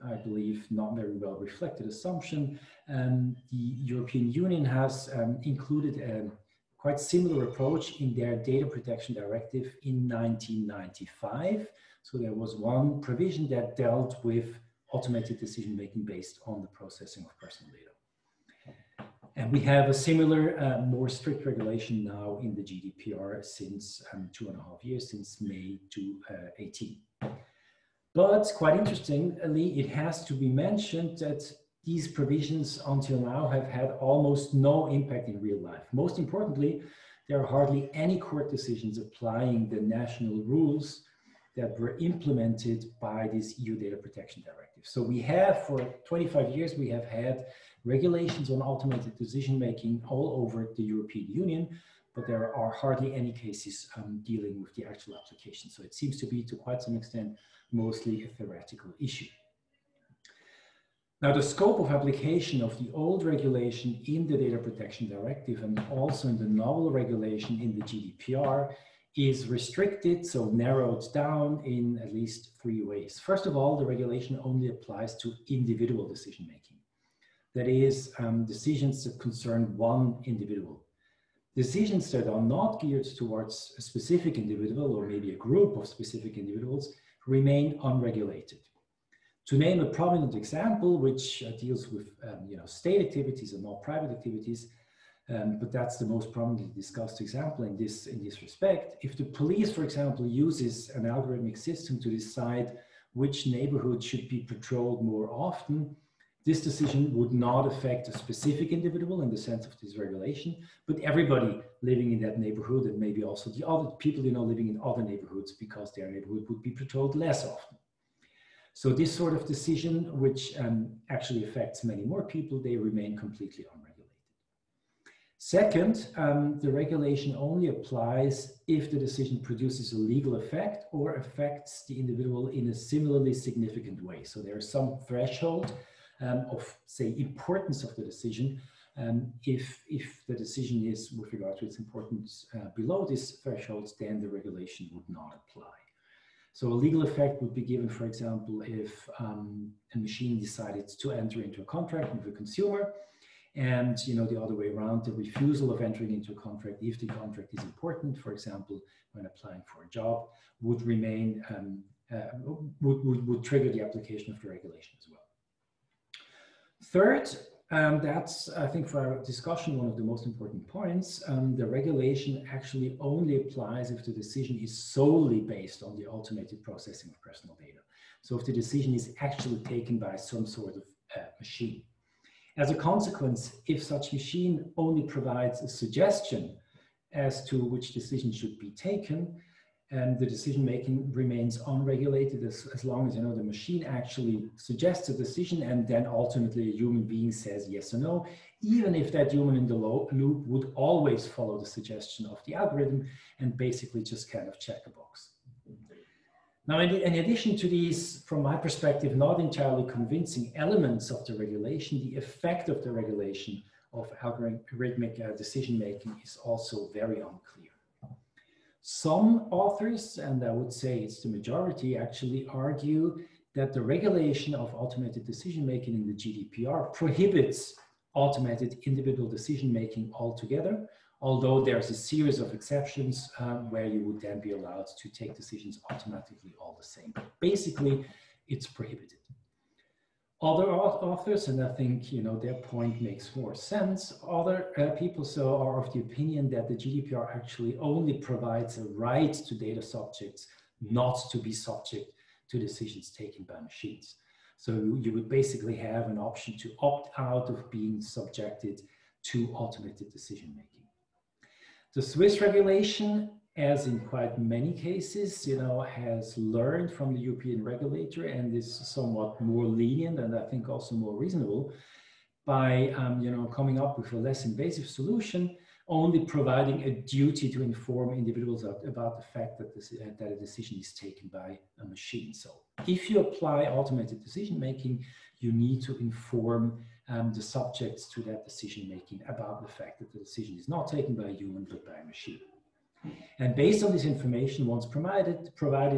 I believe not very well reflected assumption, the European Union has included a quite similar approach in their data protection directive in 1995. So there was one provision that dealt with automated decision-making based on the processing of personal data. And we have a similar, more strict regulation now in the GDPR since 2.5 years, since May 2018. But quite interestingly, it has to be mentioned that these provisions until now have had almost no impact in real life. Most importantly, there are hardly any court decisions applying the national rules that were implemented by this EU Data Protection Directive. So we have, for 25 years, we have had regulations on automated decision-making all over the European Union, but there are hardly any cases dealing with the actual application. So it seems to be, to quite some extent, mostly a theoretical issue. Now, the scope of application of the old regulation in the Data Protection Directive and also in the novel regulation in the GDPR is restricted, so narrowed down in at least 3 ways. First of all, the regulation only applies to individual decision-making. That is, decisions that concern one individual. Decisions that are not geared towards a specific individual or maybe a group of specific individuals remain unregulated. To name a prominent example, which deals with state activities and not private activities, but that's the most prominently discussed example in this respect. If the police, for example, uses an algorithmic system to decide which neighborhood should be patrolled more often, this decision would not affect a specific individual in the sense of this regulation, but everybody living in that neighborhood and maybe also the other people living in other neighborhoods because their neighborhood would be patrolled less often. So this sort of decision, which actually affects many more people, they remain completely unregulated. Second, the regulation only applies if the decision produces a legal effect or affects the individual in a similarly significant way. So there is some threshold of, say, importance of the decision. If the decision is, with regard to its importance, below this threshold, then the regulation would not apply. So a legal effect would be given, for example, if a machine decided to enter into a contract with a consumer, and the other way around, the refusal of entering into a contract, if the contract is important, for example, when applying for a job, would remain would trigger the application of the regulation as well. Third, that's, I think, for our discussion, one of the most important points. The regulation actually only applies if the decision is solely based on the automated processing of personal data. So if the decision is actually taken by some sort of machine. As a consequence, if such machine only provides a suggestion as to which decision should be taken, and the decision-making remains unregulated as long as, you know, the machine actually suggests a decision and then ultimately a human being says yes or no, even if that human in the loop would always follow the suggestion of the algorithm and basically just kind of check a box. Now, in addition to these, from my perspective, not entirely convincing elements of the regulation, the effect of the regulation of algorithmic decision-making is also very unclear. Some authors, and I would say it's the majority, actually argue that the regulation of automated decision-making in the GDPR prohibits automated individual decision-making altogether, although there's a series of exceptions where you would then be allowed to take decisions automatically all the same. But basically, it's prohibited. Other authors, and I think, you know, their point makes more sense, other people so are of the opinion that the GDPR actually only provides a right to data subjects not to be subject to decisions taken by machines. So you would basically have an option to opt out of being subjected to automated decision-making. The Swiss regulation, as in quite many cases, you know, has learned from the European regulator and is somewhat more lenient and I think also more reasonable by, you know, coming up with a less invasive solution, only providing a duty to inform individuals about the fact that, that a decision is taken by a machine. So if you apply automated decision-making, you need to inform the subjects to that decision-making about the fact that the decision is not taken by a human, but by a machine. And based on this information, once provided,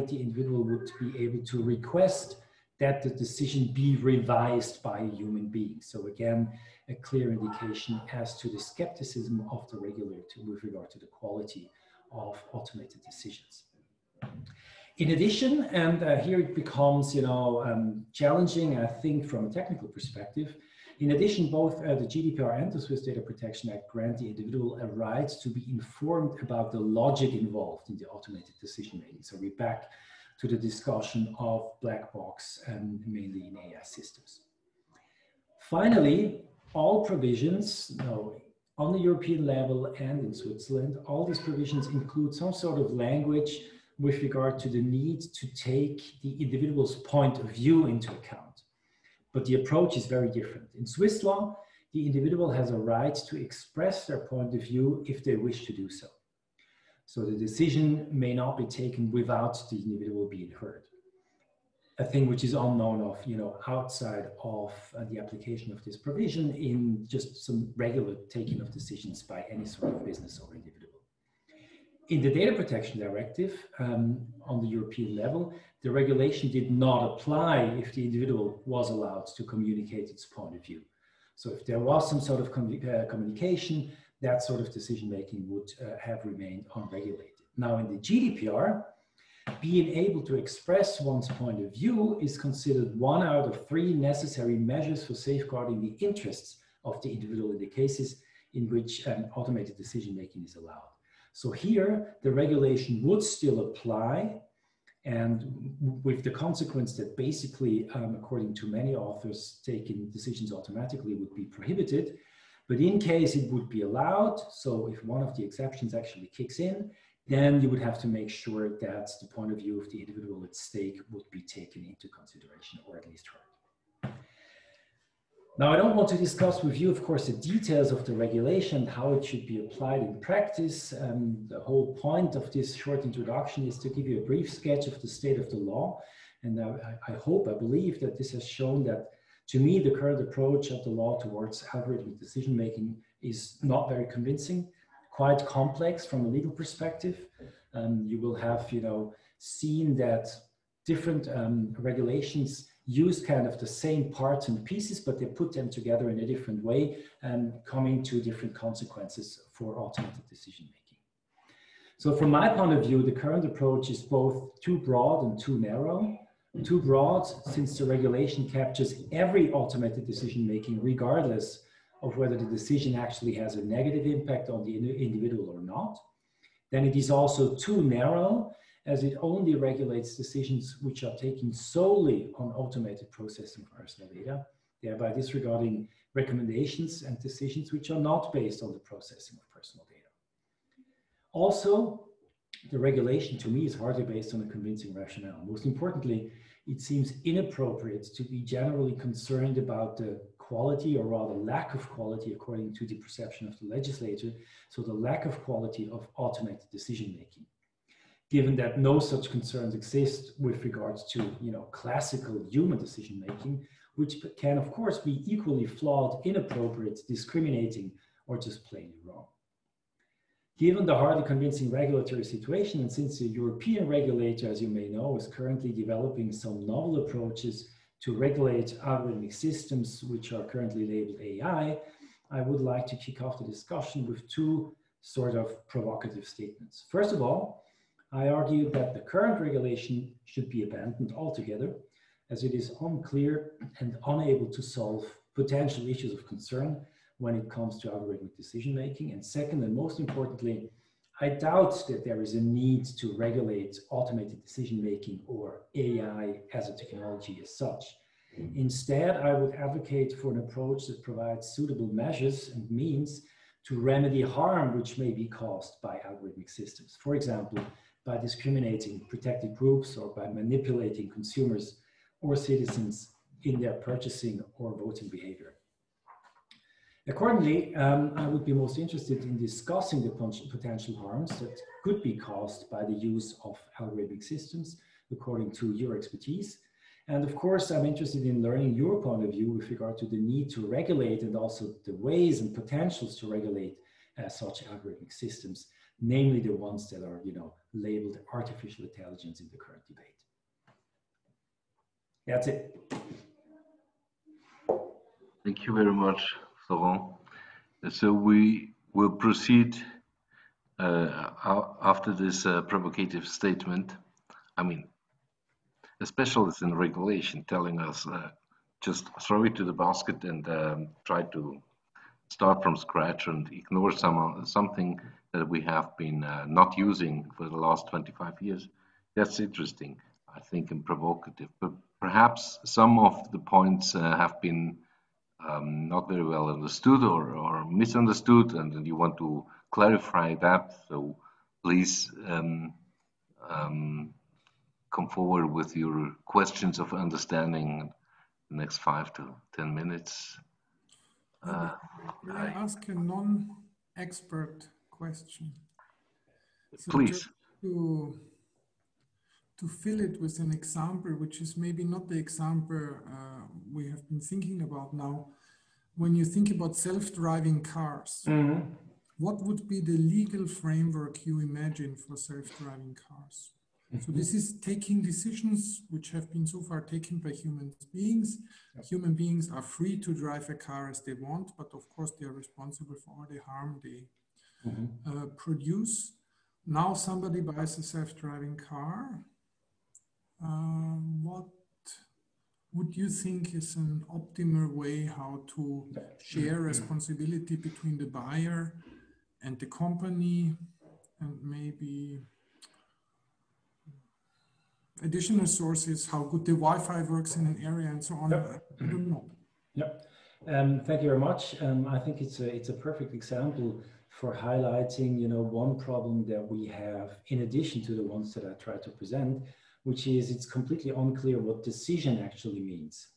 the individual would be able to request that the decision be revised by a human being. So again, a clear indication as to the skepticism of the regulator with regard to the quality of automated decisions. In addition, and here it becomes, you know, challenging, I think, from a technical perspective. In addition, both the GDPR and the Swiss Data Protection Act grant the individual a right to be informed about the logic involved in the automated decision-making. So we're back to the discussion of black box and mainly in AI systems. Finally, all provisions, on the European level and in Switzerland, all these provisions include some sort of language with regard to the need to take the individual's point of view into account. But the approach is very different. In Swiss law, the individual has a right to express their point of view if they wish to do so. So the decision may not be taken without the individual being heard. A thing which is unknown of, you know, outside of the application of this provision in just some regular taking of decisions by any sort of business or individual. In the Data Protection Directive on the European level, the regulation did not apply if the individual was allowed to communicate its point of view. So if there was some sort of communication, that sort of decision-making would have remained unregulated. Now in the GDPR, being able to express one's point of view is considered one out of 3 necessary measures for safeguarding the interests of the individual in the cases in which automated decision-making is allowed. So here, the regulation would still apply, and with the consequence that basically, according to many authors, taking decisions automatically would be prohibited. But in case it would be allowed, so if one of the exceptions actually kicks in, then you would have to make sure that the point of view of the individual at stake would be taken into consideration, or at least heard. Now, I don't want to discuss with you, of course, the details of the regulation, how it should be applied in practice. The whole point of this short introduction is to give you a brief sketch of the state of the law. And I believe that this has shown that, to me, the current approach of the law towards algorithmic decision-making is not very convincing, quite complex from a legal perspective. You will have, you know, seen that different regulations use kind of the same parts and pieces, but they put them together in a different way and coming to different consequences for automated decision-making. So from my point of view, the current approach is both too broad and too narrow. Too broad, since the regulation captures every automated decision-making, regardless of whether the decision actually has a negative impact on the individual or not. Then it is also too narrow, as it only regulates decisions which are taken solely on automated processing of personal data, thereby disregarding recommendations and decisions which are not based on the processing of personal data. Also, the regulation to me is hardly based on a convincing rationale. Most importantly, it seems inappropriate to be generally concerned about the quality, or rather lack of quality, according to the perception of the legislator, so the lack of quality of automated decision-making. Given that no such concerns exist with regards to, classical human decision-making, which can of course be equally flawed, inappropriate, discriminating, or just plainly wrong. Given the hardly convincing regulatory situation, and since the European regulator, as you may know, is currently developing some novel approaches to regulate algorithmic systems, which are currently labeled AI, I would like to kick off the discussion with two sort of provocative statements. First of all, I argue that the current regulation should be abandoned altogether, as it is unclear and unable to solve potential issues of concern when it comes to algorithmic decision-making. And second, and most importantly, I doubt that there is a need to regulate automated decision-making or AI as a technology as such. Instead, I would advocate for an approach that provides suitable measures and means to remedy harm which may be caused by algorithmic systems. For example, by discriminating protected groups or by manipulating consumers or citizens in their purchasing or voting behavior. Accordingly, I would be most interested in discussing the potential harms that could be caused by the use of algorithmic systems, according to your expertise. And of course, I'm interested in learning your point of view with regard to the need to regulate and also the ways and potentials to regulate such algorithmic systems, namely the ones that are, labeled artificial intelligence in the current debate. That's it. Thank you very much, Florent. So we will proceed after this provocative statement. I mean, a specialist in regulation telling us just throw it to the basket and try to start from scratch and ignore something that we have been not using for the last 25 years. That's interesting, I think, and provocative. But perhaps some of the points have been not very well understood or misunderstood, and you want to clarify that. So please come forward with your questions of understanding in the next 5 to 10 minutes. May I ask a non-expert question? So please. To fill it with an example, which is maybe not the example we have been thinking about now. When you think about self-driving cars, what would be the legal framework you imagine for self-driving cars? So this is taking decisions which have been so far taken by human beings. Human beings are free to drive a car as they want, but of course they are responsible for all the harm they produce. Now somebody buys a self-driving car. What would you think is an optimal way how to share responsibility between the buyer and the company, and maybe additional sources, how good the Wi-Fi works in an area and so on? I don't know. Thank you very much. I think it's a perfect example for highlighting, one problem that we have in addition to the ones that I try to present, which is it's completely unclear what decision actually means.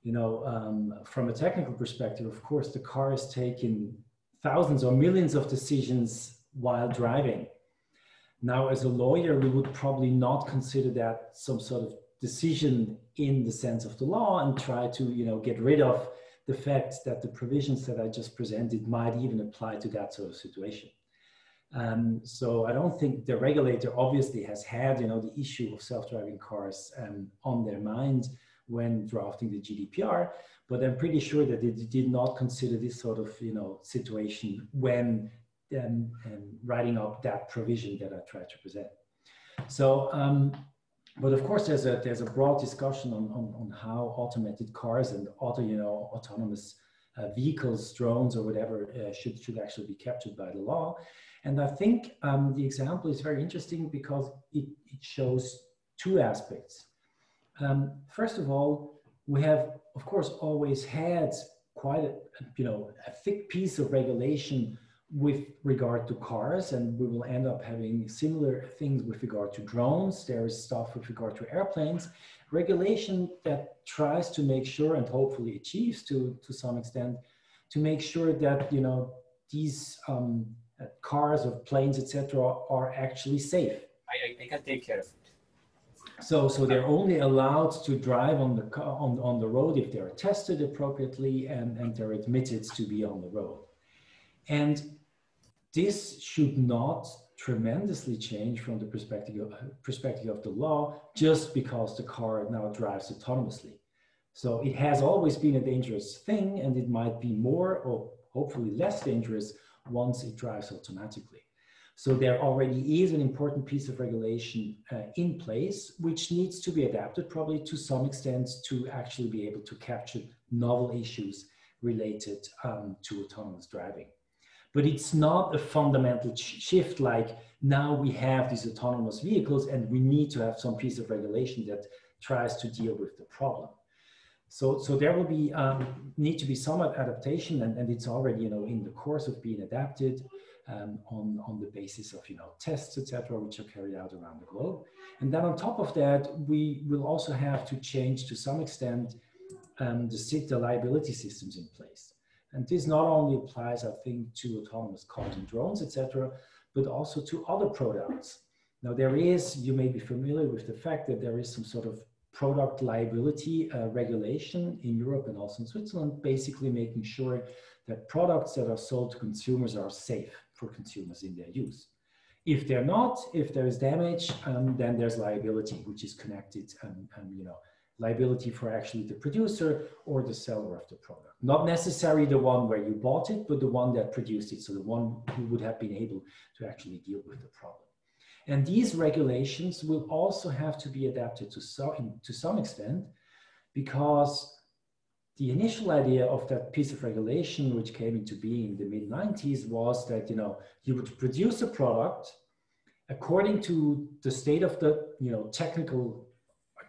From a technical perspective, of course, the car is taking thousands or millions of decisions while driving. Now, as a lawyer, we would probably not consider that some sort of decision in the sense of the law and try to, get rid of the fact that the provisions that I just presented might even apply to that sort of situation. So I don't think the regulator obviously has had, the issue of self-driving cars on their mind when drafting the GDPR, but I'm pretty sure that they did not consider this sort of, situation when writing up that provision that I tried to present. So, but of course, there's a broad discussion on how automated cars and autonomous vehicles, drones, or whatever should actually be captured by the law. And I think the example is very interesting because it shows two aspects. First of all, we have, of course, always had quite a thick piece of regulation with regard to cars, and we will end up having similar things with regard to drones. There is stuff with regard to airplanes. Regulation that tries to make sure, and hopefully achieves to some extent, to make sure that these cars or planes, etc., are actually safe. I can take care of it. So they're only allowed to drive on the road if they are tested appropriately and they're admitted to be on the road. And this should not tremendously change from the perspective of the law just because the car now drives autonomously. So it has always been a dangerous thing, and it might be more or hopefully less dangerous once it drives automatically. So there already is an important piece of regulation in place, which needs to be adapted probably to some extent to actually be able to capture novel issues related to autonomous driving. But it's not a fundamental shift like now we have these autonomous vehicles and we need to have some piece of regulation that tries to deal with the problem. So there will be need to be some adaptation, and it's already in the course of being adapted on the basis of tests, etc., which are carried out around the globe. And then on top of that, we will also have to change to some extent the liability systems in place. And this not only applies, I think, to autonomous cars and drones, etc., but also to other products. Now there is, you may be familiar with the fact that there is some sort of product liability regulation in Europe and also in Switzerland, basically making sure that products that are sold to consumers are safe for consumers in their use. If they're not, if there is damage, then there's liability, which is connected, liability for actually the producer or the seller of the product. Not necessarily the one where you bought it, but the one that produced it, so the one who would have been able to actually deal with the problem. And these regulations will also have to be adapted to some extent, because the initial idea of that piece of regulation, which came into being in the mid-90s, was that you would produce a product according to the state of the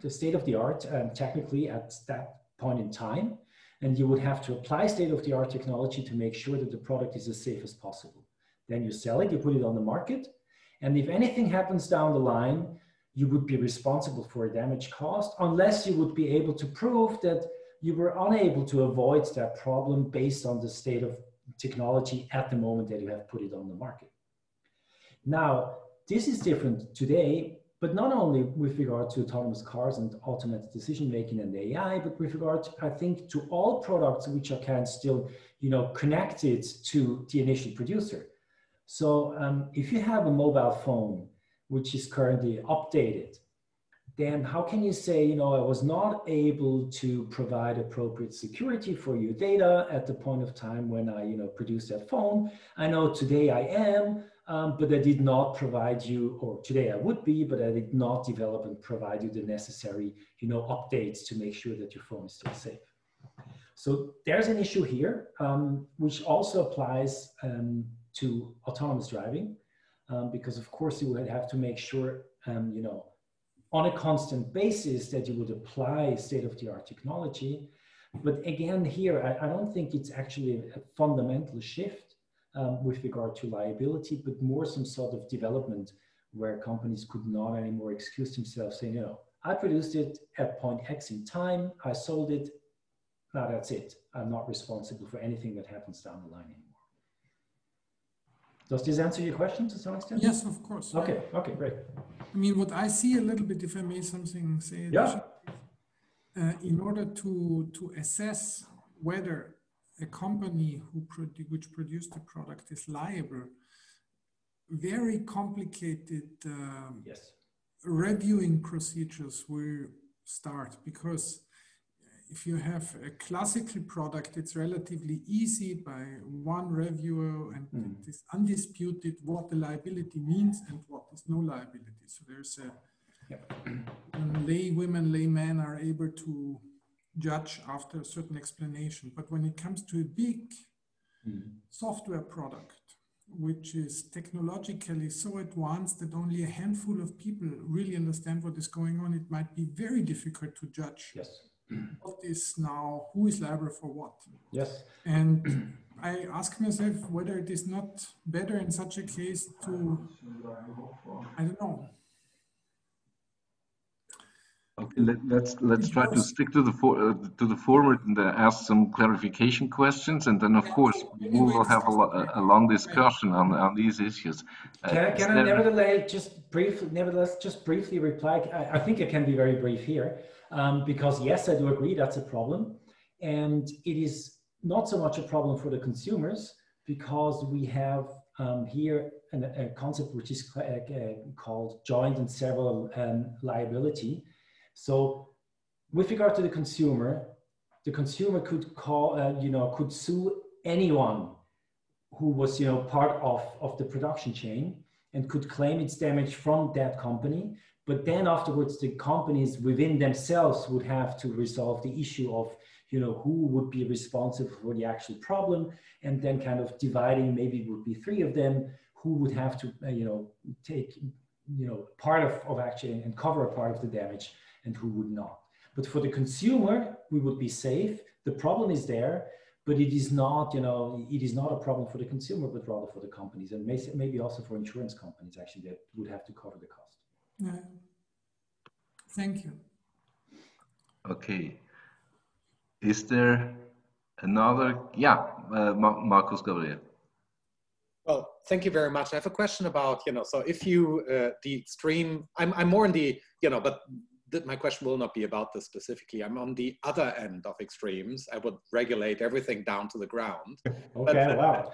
the state of the art technically at that point in time, and you would have to apply state-of-the-art technology to make sure that the product is as safe as possible. Then you sell it, you put it on the market, and if anything happens down the line, you would be responsible for a damage caused, unless you would be able to prove that you were unable to avoid that problem based on the state of technology at the moment that you have put it on the market. Now, this is different today, but not only with regard to autonomous cars and automated decision-making and AI, but with regard, I think, to all products which are kind of still, connected to the initial producer. So if you have a mobile phone, which is currently updated, then how can you say, I was not able to provide appropriate security for your data at the point of time when I, produced that phone. I know today I am, but I did not provide you, or today I would be, but I did not develop and provide you the necessary, updates to make sure that your phone is still safe. So there's an issue here, which also applies to autonomous driving, because of course you would have to make sure, on a constant basis that you would apply state-of-the-art technology. But again, here, I don't think it's actually a fundamental shift with regard to liability, but more some sort of development where companies could not anymore excuse themselves saying, I produced it at point X in time, I sold it, now that's it. I'm not responsible for anything that happens down the line anymore. Does this answer your question to some extent? Yes, of course. Okay, okay, great. I mean, what I see a little bit, if I may say, yeah. In order to assess whether a company which produced the product is liable, very complicated yes. reviewing procedures will start, because if you have a classical product, it's relatively easy by one reviewer, and it is undisputed what the liability means and what is no liability. So there's a laymen are able to judge after a certain explanation. But when it comes to a big software product, which is technologically so advanced that only a handful of people really understand what is going on, it might be very difficult to judge. Yes. What is now, who is liable for what? Yes. And I ask myself whether it is not better in such a case to, I don't know. Okay, let's try to stick to the format and ask some clarification questions, and then of course we will have a long discussion on these issues. Can I nevertheless just briefly reply? I think I can be very brief here, because yes, I do agree that's a problem, and it is not so much a problem for the consumers, because we have here a concept which is called joint and several liability. So with regard to the consumer could call, could sue anyone who was, part of the production chain, and could claim its damage from that company. But then afterwards, the companies within themselves would have to resolve the issue of, who would be responsible for the actual problem, and then kind of dividing, maybe it would be 3 of them who would have to, take, part of actually and cover a part of the damage, and who would not. But for the consumer, we would be safe. The problem is there, but it is not, it is not a problem for the consumer, but rather for the companies, and maybe also for insurance companies actually that would have to cover the cost. Yeah. Thank you. Okay. Is there another? Yeah, Markus, Gabriel. Well, thank you very much. I have a question about, so if you, the extreme, I'm more in the, but my question will not be about this specifically. I'm on the other end of extremes. I would regulate everything down to the ground. Okay, wow.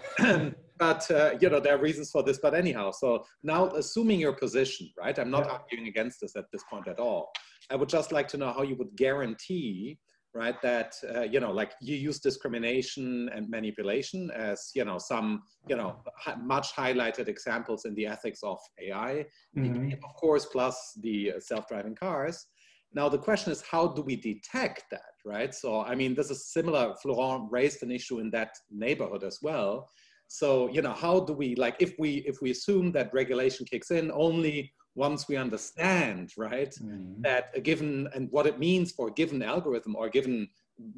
But there are reasons for this. But anyhow, so now assuming your position, right? I'm not arguing against this at this point at all. I would just like to know how you would guarantee, right, that, like you use discrimination and manipulation as, some, much highlighted examples in the ethics of AI, of course, plus the self-driving cars. Now, the question is, how do we detect that, right? So, I mean, this is similar. Florent raised an issue in that neighborhood as well. So, how do we, like, if we assume that regulation kicks in only once we understand, right, that a given, and what it means for a given algorithm or a given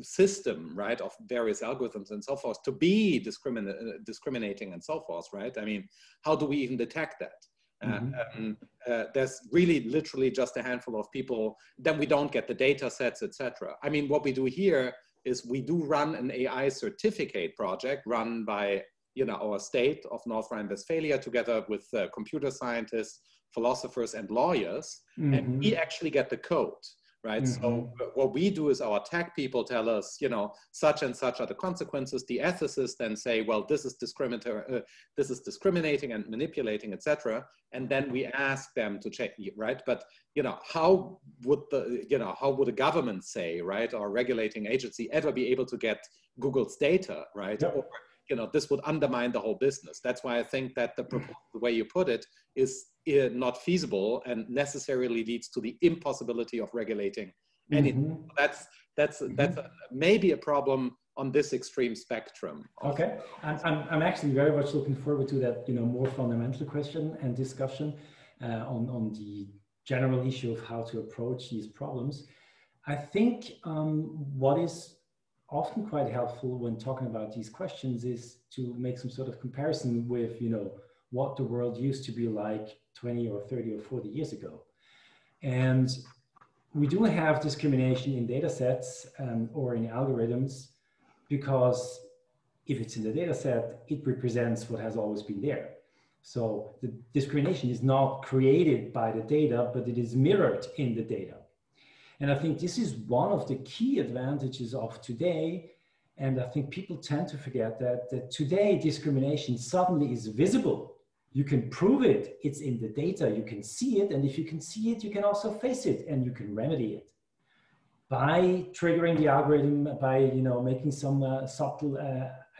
system, right, of various algorithms and so forth, to be discriminating and so forth, right? I mean, how do we even detect that? There's really literally just a handful of people, then we don't get the data sets, etc. I mean, what we do here is we do run an AI certificate project run by, our state of North Rhine-Westphalia together with computer scientists, philosophers, and lawyers, and we actually get the code, right? So what we do is our tech people tell us, such and such are the consequences. The ethicists then say, well, this is discriminating and manipulating, etc. And then we ask them to check, right? But how would how would a government say, right, or a regulating agency ever be able to get Google's data, right? Or, this would undermine the whole business. That's why I think that the way you put it is not feasible and necessarily leads to the impossibility of regulating anything. That's maybe a problem on this extreme spectrum. Okay, I'm actually very much looking forward to that, more fundamental question and discussion on the general issue of how to approach these problems. I think what is often quite helpful when talking about these questions is to make some sort of comparison with, what the world used to be like 20 or 30 or 40 years ago. And we do have discrimination in data sets or in algorithms, because if it's in the data set, it represents what has always been there. So the discrimination is not created by the data, but it is mirrored in the data. And I think this is one of the key advantages of today. And I think people tend to forget that today discrimination suddenly is visible. You can prove it, it's in the data, you can see it. And if you can see it, you can also face it and you can remedy it. by triggering the algorithm, by making some subtle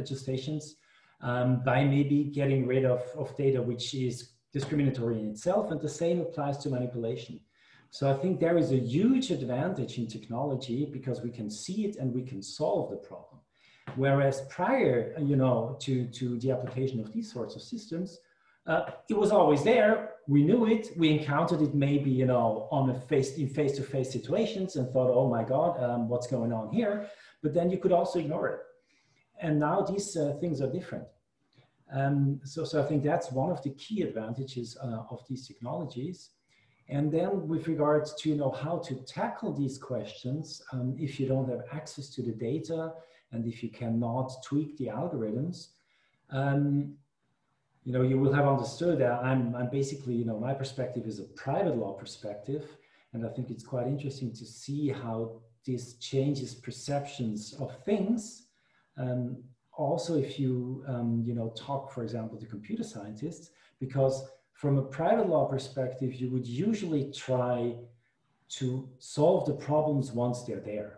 adjustations, by maybe getting rid of data which is discriminatory in itself, and the same applies to manipulation. So I think there is a huge advantage in technology because we can see it and we can solve the problem. Whereas prior, to the application of these sorts of systems, it was always there. We knew it. We encountered it maybe, on face-to-face situations and thought, oh my God, what's going on here? But then you could also ignore it. And now these things are different. So I think that's one of the key advantages of these technologies. And then with regards to how to tackle these questions, if you don't have access to the data and if you cannot tweak the algorithms, you will have understood that I'm basically, my perspective is a private law perspective. And I think it's quite interesting to see how this changes perceptions of things. Also, if you, talk, for example, to computer scientists, because from a private law perspective, you would usually try to solve the problems once they're there.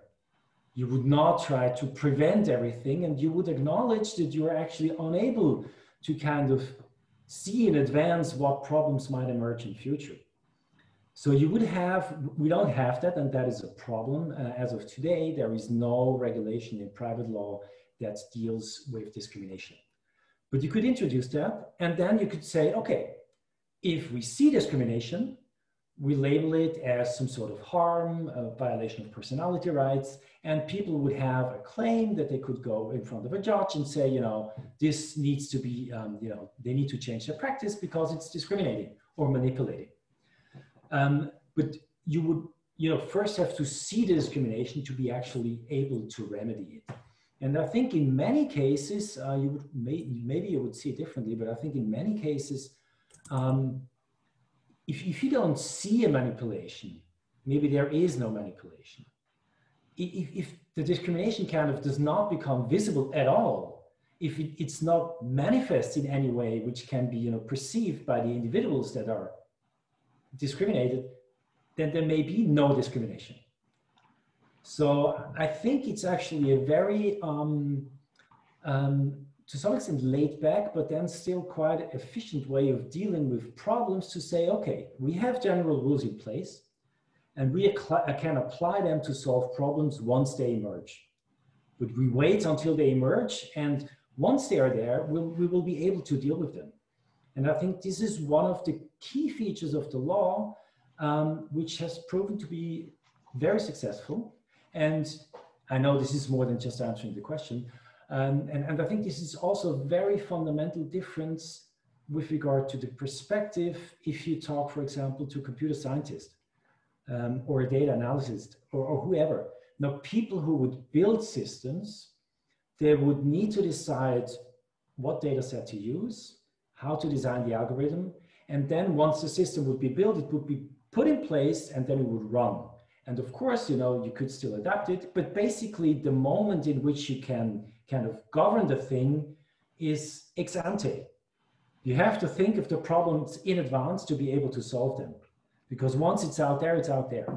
You would not try to prevent everything, and you would acknowledge that you're actually unable to kind of see in advance what problems might emerge in future. So you would have, we don't have that, and that is a problem. As of today, there is no regulation in private law that deals with discrimination. But you could introduce that, and then you could say, okay, if we see discrimination, we label it as some sort of harm, a violation of personality rights, and people would have a claim that they could go in front of a judge and say, this needs to be, they need to change their practice because it's discriminating or manipulating. But you would, first have to see the discrimination to be actually able to remedy it. And I think in many cases, maybe you would see it differently, but I think in many cases, if you don't see a manipulation, maybe there is no manipulation. If the discrimination kind of does not become visible at all, if it's not manifest in any way, which can be perceived by the individuals that are discriminated, then there may be no discrimination. So I think it's actually a very, to some extent laid back, but then still quite an efficient way of dealing with problems to say, okay, we have general rules in place and we can apply them to solve problems once they emerge. But we wait until they emerge, and once they are there, we will be able to deal with them. And I think this is one of the key features of the law, which has proven to be very successful. And I know this is more than just answering the question. And I think this is also a very fundamental difference with regard to the perspective if you talk, for example, to a computer scientist or a data analyst or whoever. Now, people who would build systems, they would need to decide what data set to use, how to design the algorithm, and then once the system would be built, it would be put in place and then it would run. And of course, you could still adapt it, but basically the moment in which you can kind of govern the thing is ex ante. You have to think of the problems in advance to be able to solve them, because once it's out there, it's out there.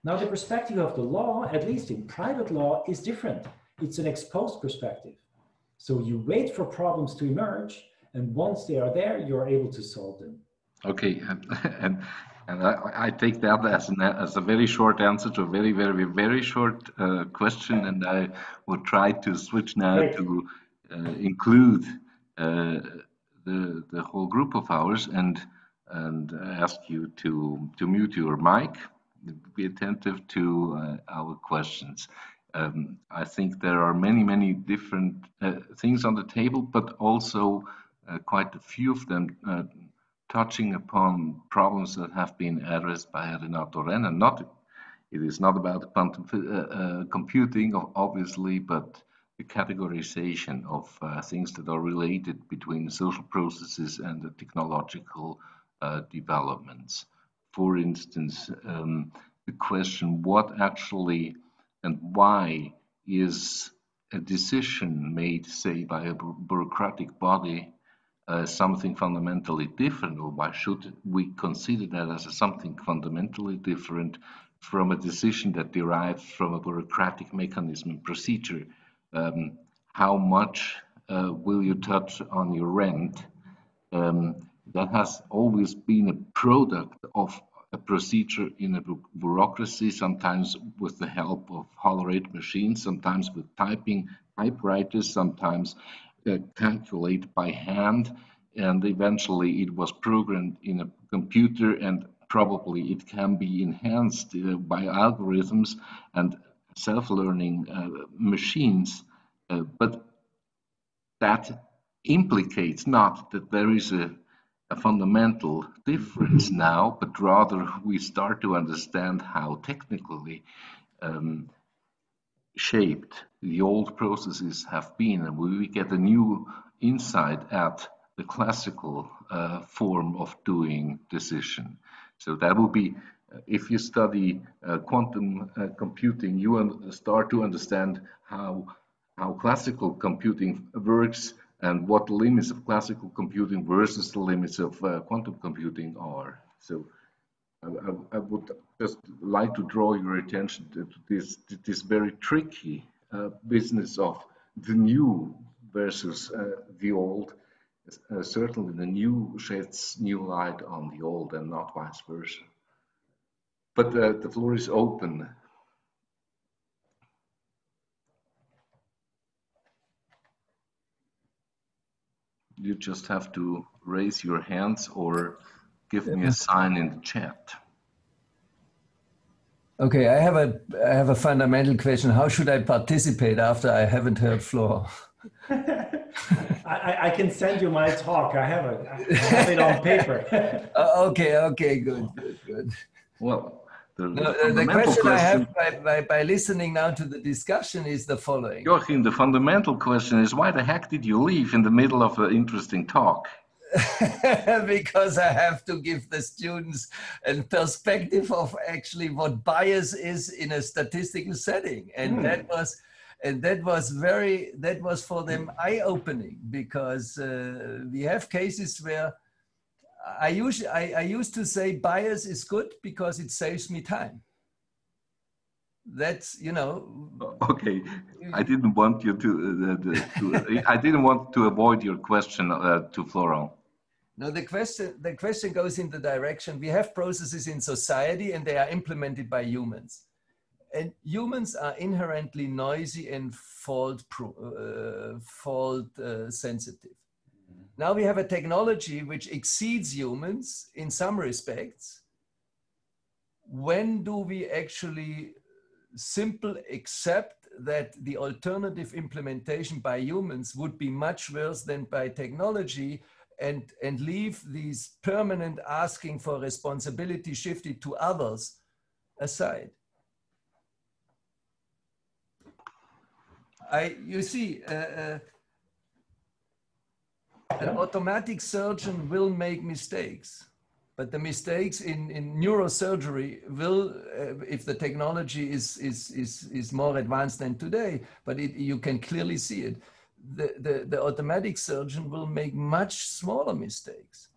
Now, the perspective of the law, at least in private law, is different. It's an ex post perspective. So you wait for problems to emerge, and once they are there, you're able to solve them. Okay, and I take that as a very short answer to a very, very, very short question, and I will try to switch now to include the whole group of ours and ask you to mute your mic, be attentive to our questions. I think there are many, many different things on the table, but also quite a few of them touching upon problems that have been addressed by Renato Renner. It is not about quantum computing, obviously, but the categorization of things that are related between social processes and the technological developments. For instance, the question, what actually and why is a decision made, say, by a bureaucratic body something fundamentally different, or why should we consider that as something fundamentally different from a decision that derives from a bureaucratic mechanism and procedure. How much will you touch on your rent? That has always been a product of a procedure in a bureaucracy, sometimes with the help of hollerate machines, sometimes with typewriters, sometimes calculated by hand, and eventually it was programmed in a computer, and probably it can be enhanced by algorithms and self-learning machines, but that implicates not that there is a fundamental difference now, but rather we start to understand how technically shaped the old processes have been, and we get a new insight at the classical form of doing decision. So that will be, if you study quantum computing, you start to understand how classical computing works and what the limits of classical computing versus the limits of quantum computing are. So I would just like to draw your attention to this very tricky business of the new versus the old. Certainly the new sheds new light on the old and not vice versa. But the floor is open. You just have to raise your hands or give me a sign in the chat. Okay, I have a fundamental question. How should I participate after I haven't heard Florent? I can send you my talk. I have it on paper. Okay, good. Well, the question I have by listening now to the discussion is the following. Joachim, the fundamental question is, why the heck did you leave in the middle of an interesting talk? Because I have to give the students a perspective of actually what bias is in a statistical setting, and that was for them eye-opening, because we have cases where I used to say bias is good because it saves me time. That's, you know. Okay, I didn't want you I didn't want to avoid your question to Florent. No, the question goes in the direction, we have processes in society and they are implemented by humans. And humans are inherently noisy and fault sensitive. Now we have a technology which exceeds humans in some respects. When do we actually simply accept that the alternative implementation by humans would be much worse than by technology, and leave these permanent asking for responsibility shifted to others aside? You see, an automatic surgeon will make mistakes, but the mistakes in neurosurgery will, if the technology is more advanced than today, but you can clearly see it, the automatic surgeon will make much smaller mistakes.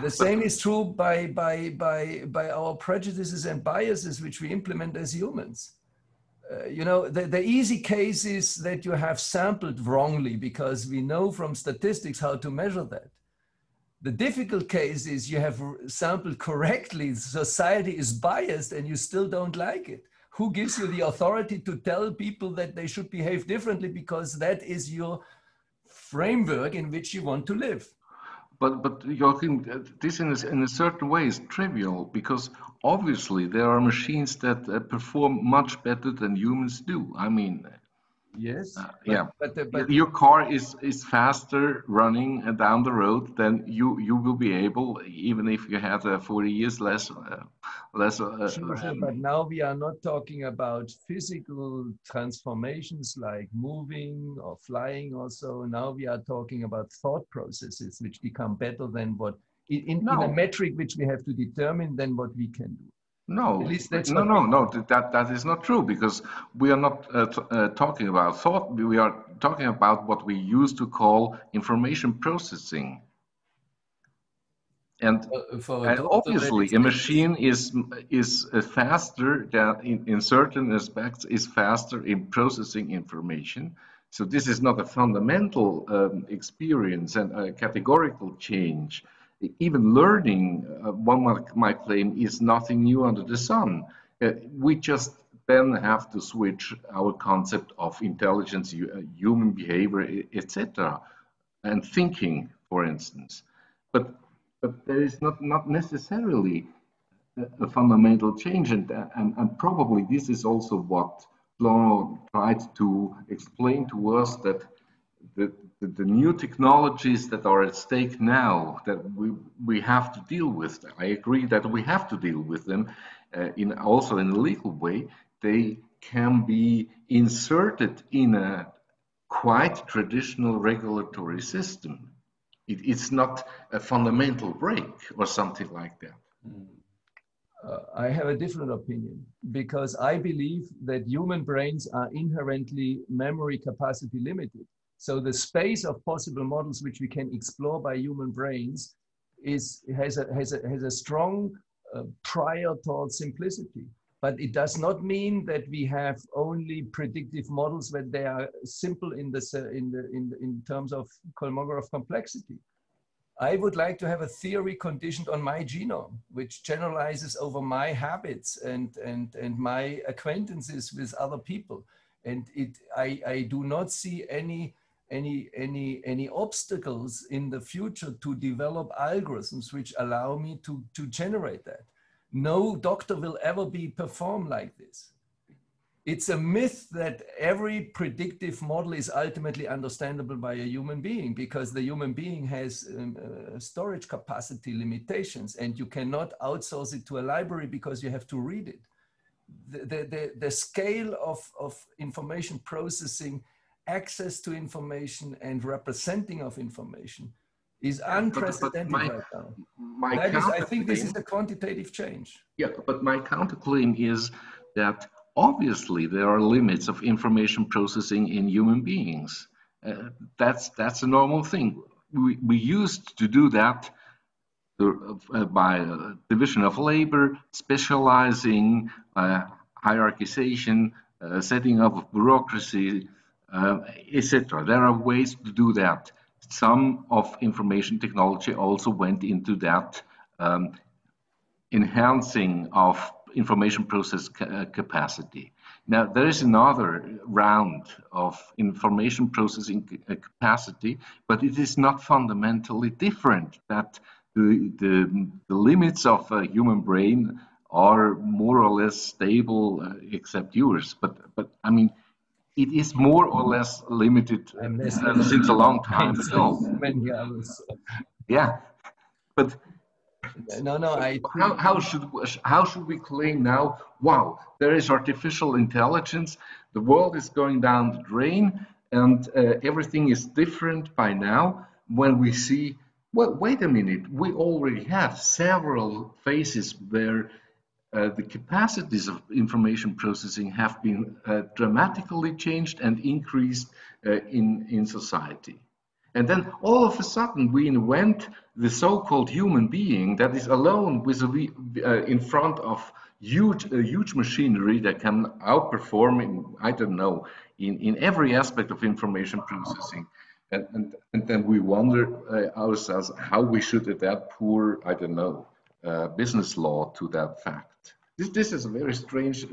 The same is true by our prejudices and biases which we implement as humans. You know, the easy case is that you have sampled wrongly, because we know from statistics how to measure that. The difficult case is you have sampled correctly, society is biased, and you still don't like it. Who gives you the authority to tell people that they should behave differently, because that is your framework in which you want to live? But Joachim, this in a certain way is trivial, because obviously there are machines that perform much better than humans do. I mean, yes, but your car is faster running down the road than you will be able, even if you have 40 years less. Sure, but now we are not talking about physical transformations like moving or flying or so. Now we are talking about thought processes which become better than what in a metric which we have to determine than what we can do. No, that is not true, because we are not talking about thought. We are talking about what we used to call information processing. And obviously, a machine is faster than in certain aspects is faster in processing information. So this is not a fundamental experience and a categorical change. Even learning, one might claim, is nothing new under the sun. We just then have to switch our concept of intelligence, human behavior, etc., and thinking, for instance. But there is not necessarily a fundamental change, and probably this is also what Florent tried to explain to us, that the new technologies that are at stake now, that we have to deal with. I agree that we have to deal with them also in a legal way. They can be inserted in a quite traditional regulatory system. It's not a fundamental break or something like that. I have a different opinion, because I believe that human brains are inherently memory capacity limited. So the space of possible models which we can explore by human brains has a strong prior towards simplicity. But it does not mean that we have only predictive models when they are simple in terms of Kolmogorov complexity. I would like to have a theory conditioned on my genome, which generalizes over my habits and my acquaintances with other people. And I do not see any obstacles in the future to develop algorithms which allow me to generate that. No doctor will ever be performed like this. It's a myth that every predictive model is ultimately understandable by a human being, because the human being has storage capacity limitations, and you cannot outsource it to a library because you have to read it. The scale of information processing, access to information, and representing of information is unprecedented right now. I think this is a quantitative change. Yeah, but my counterclaim is that obviously there are limits of information processing in human beings. That's a normal thing. We used to do that by division of labor, specializing, hierarchization, setting up of bureaucracy, etc. There are ways to do that. Some of information technology also went into that enhancing of information process capacity. Now, there is another round of information processing capacity, but it is not fundamentally different. That the limits of a human brain are more or less stable, except yours. But I mean, it is more or less limited since a long time ago. Yeah, but how should we claim now? Wow, there is artificial intelligence. The world is going down the drain, and everything is different by now. When we see, well, wait a minute, we already have several phases where the capacities of information processing have been dramatically changed and increased in society. And then all of a sudden we invent the so-called human being that is alone in front of huge machinery that can outperform in every aspect of information processing. And then we wonder ourselves how we should adapt poor, business law to that fact. This is a very strange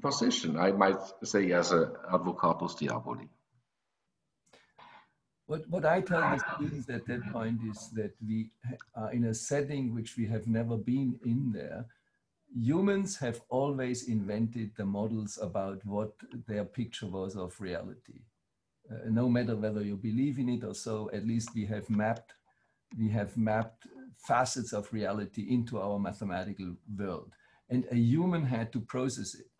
position, I might say, as an advocatus diaboli. What I tell the students at that point is that we are in a setting which we have never been in there. Humans have always invented the models about what their picture was of reality. No matter whether you believe in it or so, at least we have mapped facets of reality into our mathematical world. And a human had to process it.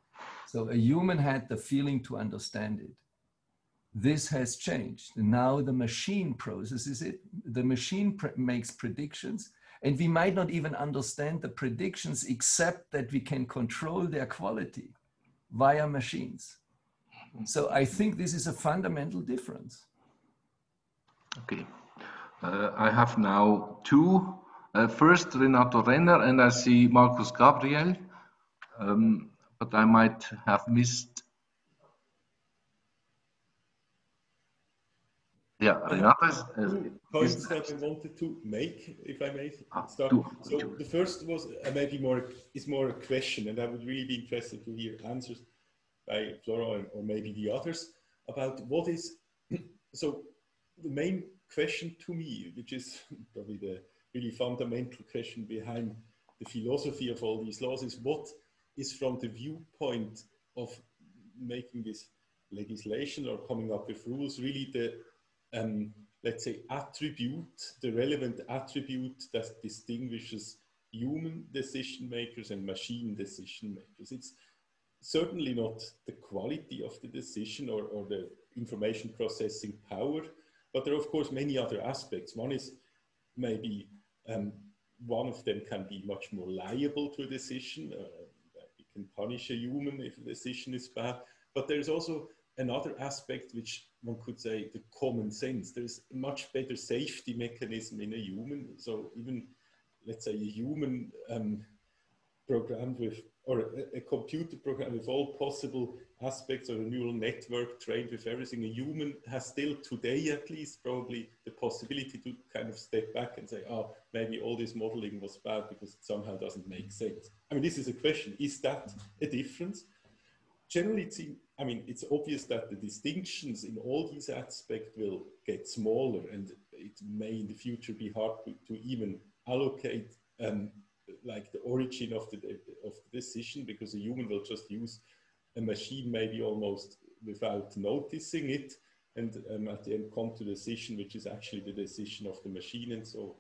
So a human had the feeling to understand it. This has changed. Now the machine processes it. The machine makes predictions, and we might not even understand the predictions except that we can control their quality via machines. So I think this is a fundamental difference. Okay. I have now two First, Renato Renner, and I see Markus Gabriel, but I might have missed. Yeah, Renato is. Points that I wanted to make, if I may start. So the first was maybe more a question, and I would really be interested to hear answers by Florent or maybe the others about what is. So the main question to me, which is probably the really fundamental question behind the philosophy of all these laws, is what is from the viewpoint of making this legislation or coming up with rules really the let's say attribute, the relevant attribute that distinguishes human decision makers and machine decision makers. It's certainly not the quality of the decision or the information processing power, but there are of course many other aspects. One is maybe one of them can be much more liable to a decision. We can punish a human if a decision is bad, but there's also another aspect which one could say the common sense. There's a much better safety mechanism in a human. So even, let's say, a human programmed with, or a computer program with all possible aspects, or a neural network trained with everything, a human has still today at least probably the possibility to kind of step back and say, oh, maybe all this modeling was bad because it somehow doesn't make sense. I mean, this is a question. Is that a difference? Generally, it's obvious that the distinctions in all these aspects will get smaller, and it may in the future be hard to even allocate like the origin of the decision, because a human will just use a machine maybe almost without noticing it, and at the end come to the decision which is actually the decision of the machine, and so on.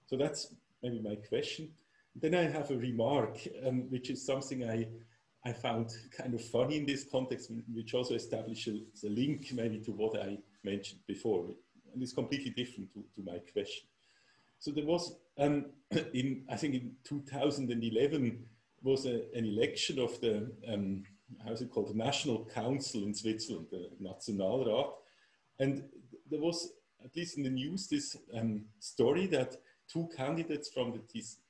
So that's maybe my question. Then I have a remark, which is something I found kind of funny in this context, which also establishes a link maybe to what I mentioned before, and it's completely different to my question. So there was, I think in 2011, was an election of the, how's it called, the National Council in Switzerland, the Nationalrat. And there was, at least in the news, this story that two candidates from the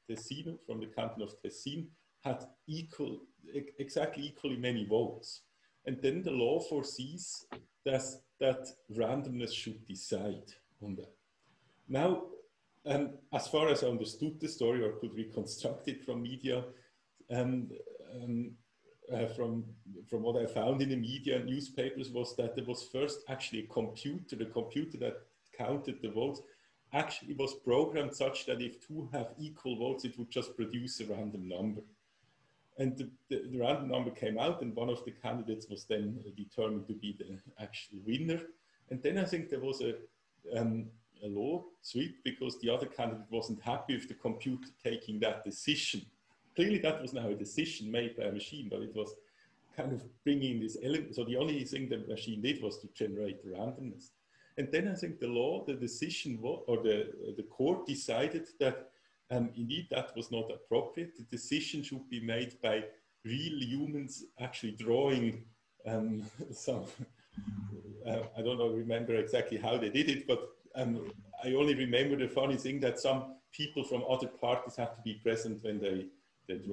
Tessin, from the canton of Tessin, had exactly equally many votes. And then the law foresees that randomness should decide on that. Now, as far as I understood the story or could reconstruct it from media, from what I found in the media and newspapers, was that there was first actually a computer that counted the votes, actually was programmed such that if two have equal votes, it would just produce a random number. And the random number came out, and one of the candidates was then determined to be the actual winner. And then I think there was a lawsuit because the other candidate wasn't happy with the computer taking that decision. Clearly that was now a decision made by a machine, but it was kind of bringing this element. So the only thing the machine did was to generate randomness. And then I think the decision, or the court decided that indeed that was not appropriate. The decision should be made by real humans actually drawing some, I don't remember exactly how they did it, but I only remember the funny thing that some people from other parties had to be present when they did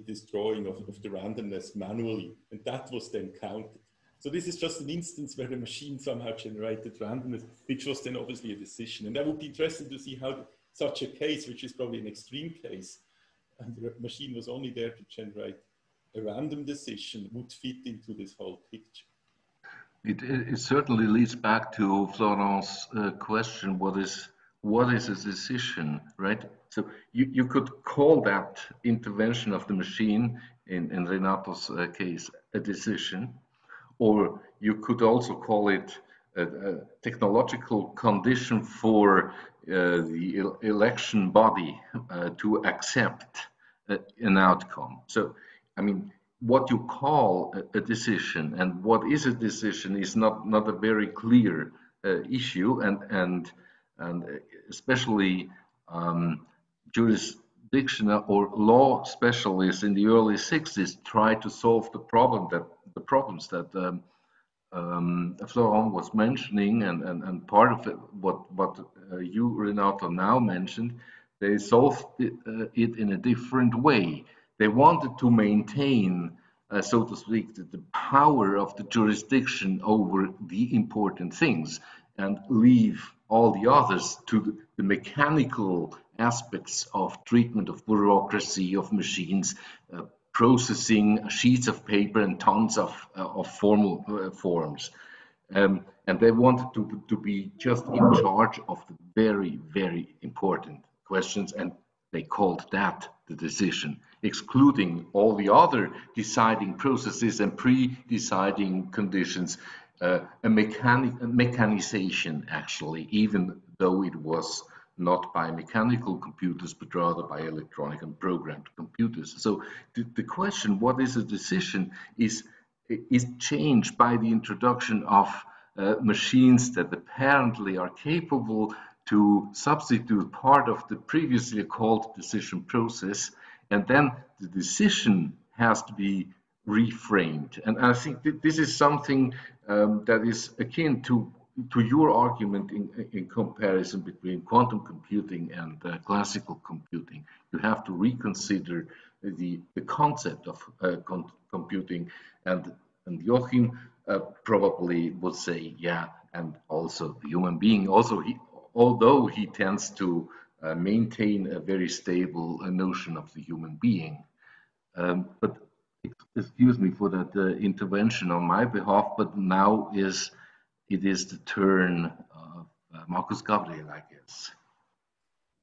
this drawing of the randomness manually, and that was then counted. So this is just an instance where the machine somehow generated randomness, which was then obviously a decision. And I would be interested to see how such a case, which is probably an extreme case, and the machine was only there to generate a random decision, would fit into this whole picture. It certainly leads back to Florent's question, what is a decision, right? So you could call that intervention of the machine, in Renato's case, a decision, or you could also call it a technological condition for the election body to accept an outcome. So, I mean, what you call a decision and what is a decision is not a very clear issue, and especially jurisdiction or law specialists in the early 60s tried to solve the problems that Florent was mentioning, and part of it, what you, Renato, now mentioned, they solved it in a different way. They wanted to maintain, so to speak, the power of the jurisdiction over the important things and leave all the others to the mechanical aspects of treatment of bureaucracy, of machines, processing sheets of paper and tons of formal forms. And they wanted to be just in charge of the very, very important questions, and they called that the decision, excluding all the other deciding processes and pre-deciding conditions, a mechanization, actually, even though it was not by mechanical computers, but rather by electronic and programmed computers. So the question, what is a decision, is changed by the introduction of machines that apparently are capable to substitute part of the previously called decision process, and then the decision has to be reframed. And I think that this is something that is akin to your argument in comparison between quantum computing and classical computing. You have to reconsider the concept of computing, and Joachim probably would say, yeah, and also the human being, also although he tends to maintain a very stable notion of the human being. But excuse me for that intervention on my behalf, but now it is the turn of Markus Gabriel, I guess.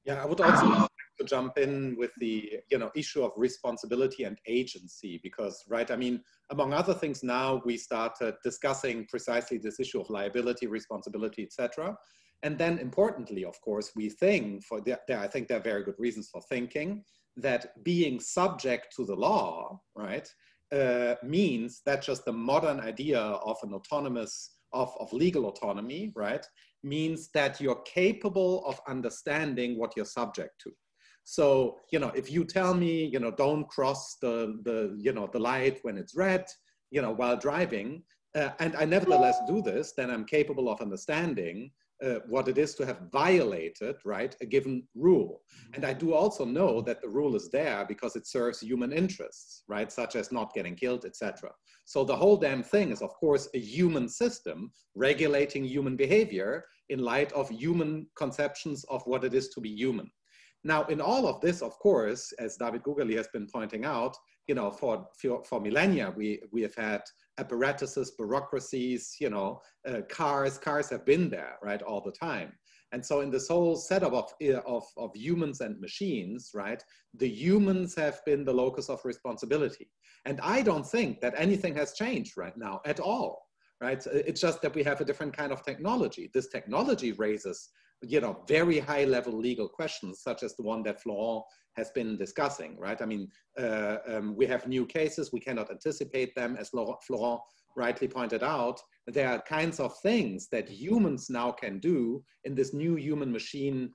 Yeah, I would also like to jump in with the issue of responsibility and agency, because, right, I mean, among other things, now we started discussing precisely this issue of liability, responsibility, etc. And then importantly, of course, we think, I think there are very good reasons for thinking that being subject to the law, right, means that just the modern idea of an autonomous, of legal autonomy, right, means that you're capable of understanding what you're subject to. So, if you tell me, don't cross the light when it's red, while driving, and I nevertheless do this, then I'm capable of understanding what it is to have violated, right, a given rule. And I do also know that the rule is there because it serves human interests, right, such as not getting killed, etc. So the whole damn thing is, of course, a human system regulating human behavior in light of human conceptions of what it is to be human. Now, in all of this, of course, as David Gugerli has been pointing out, for millennia, we have had apparatuses, bureaucracies, cars have been there, right, all the time. And so in this whole setup of humans and machines, right, the humans have been the locus of responsibility. And I don't think that anything has changed right now at all, right? It's just that we have a different kind of technology. This technology raises, very high level legal questions, such as the one that Florent has been discussing, right? I mean, we have new cases, we cannot anticipate them, as Florent rightly pointed out. There are kinds of things that humans now can do in this new human-machine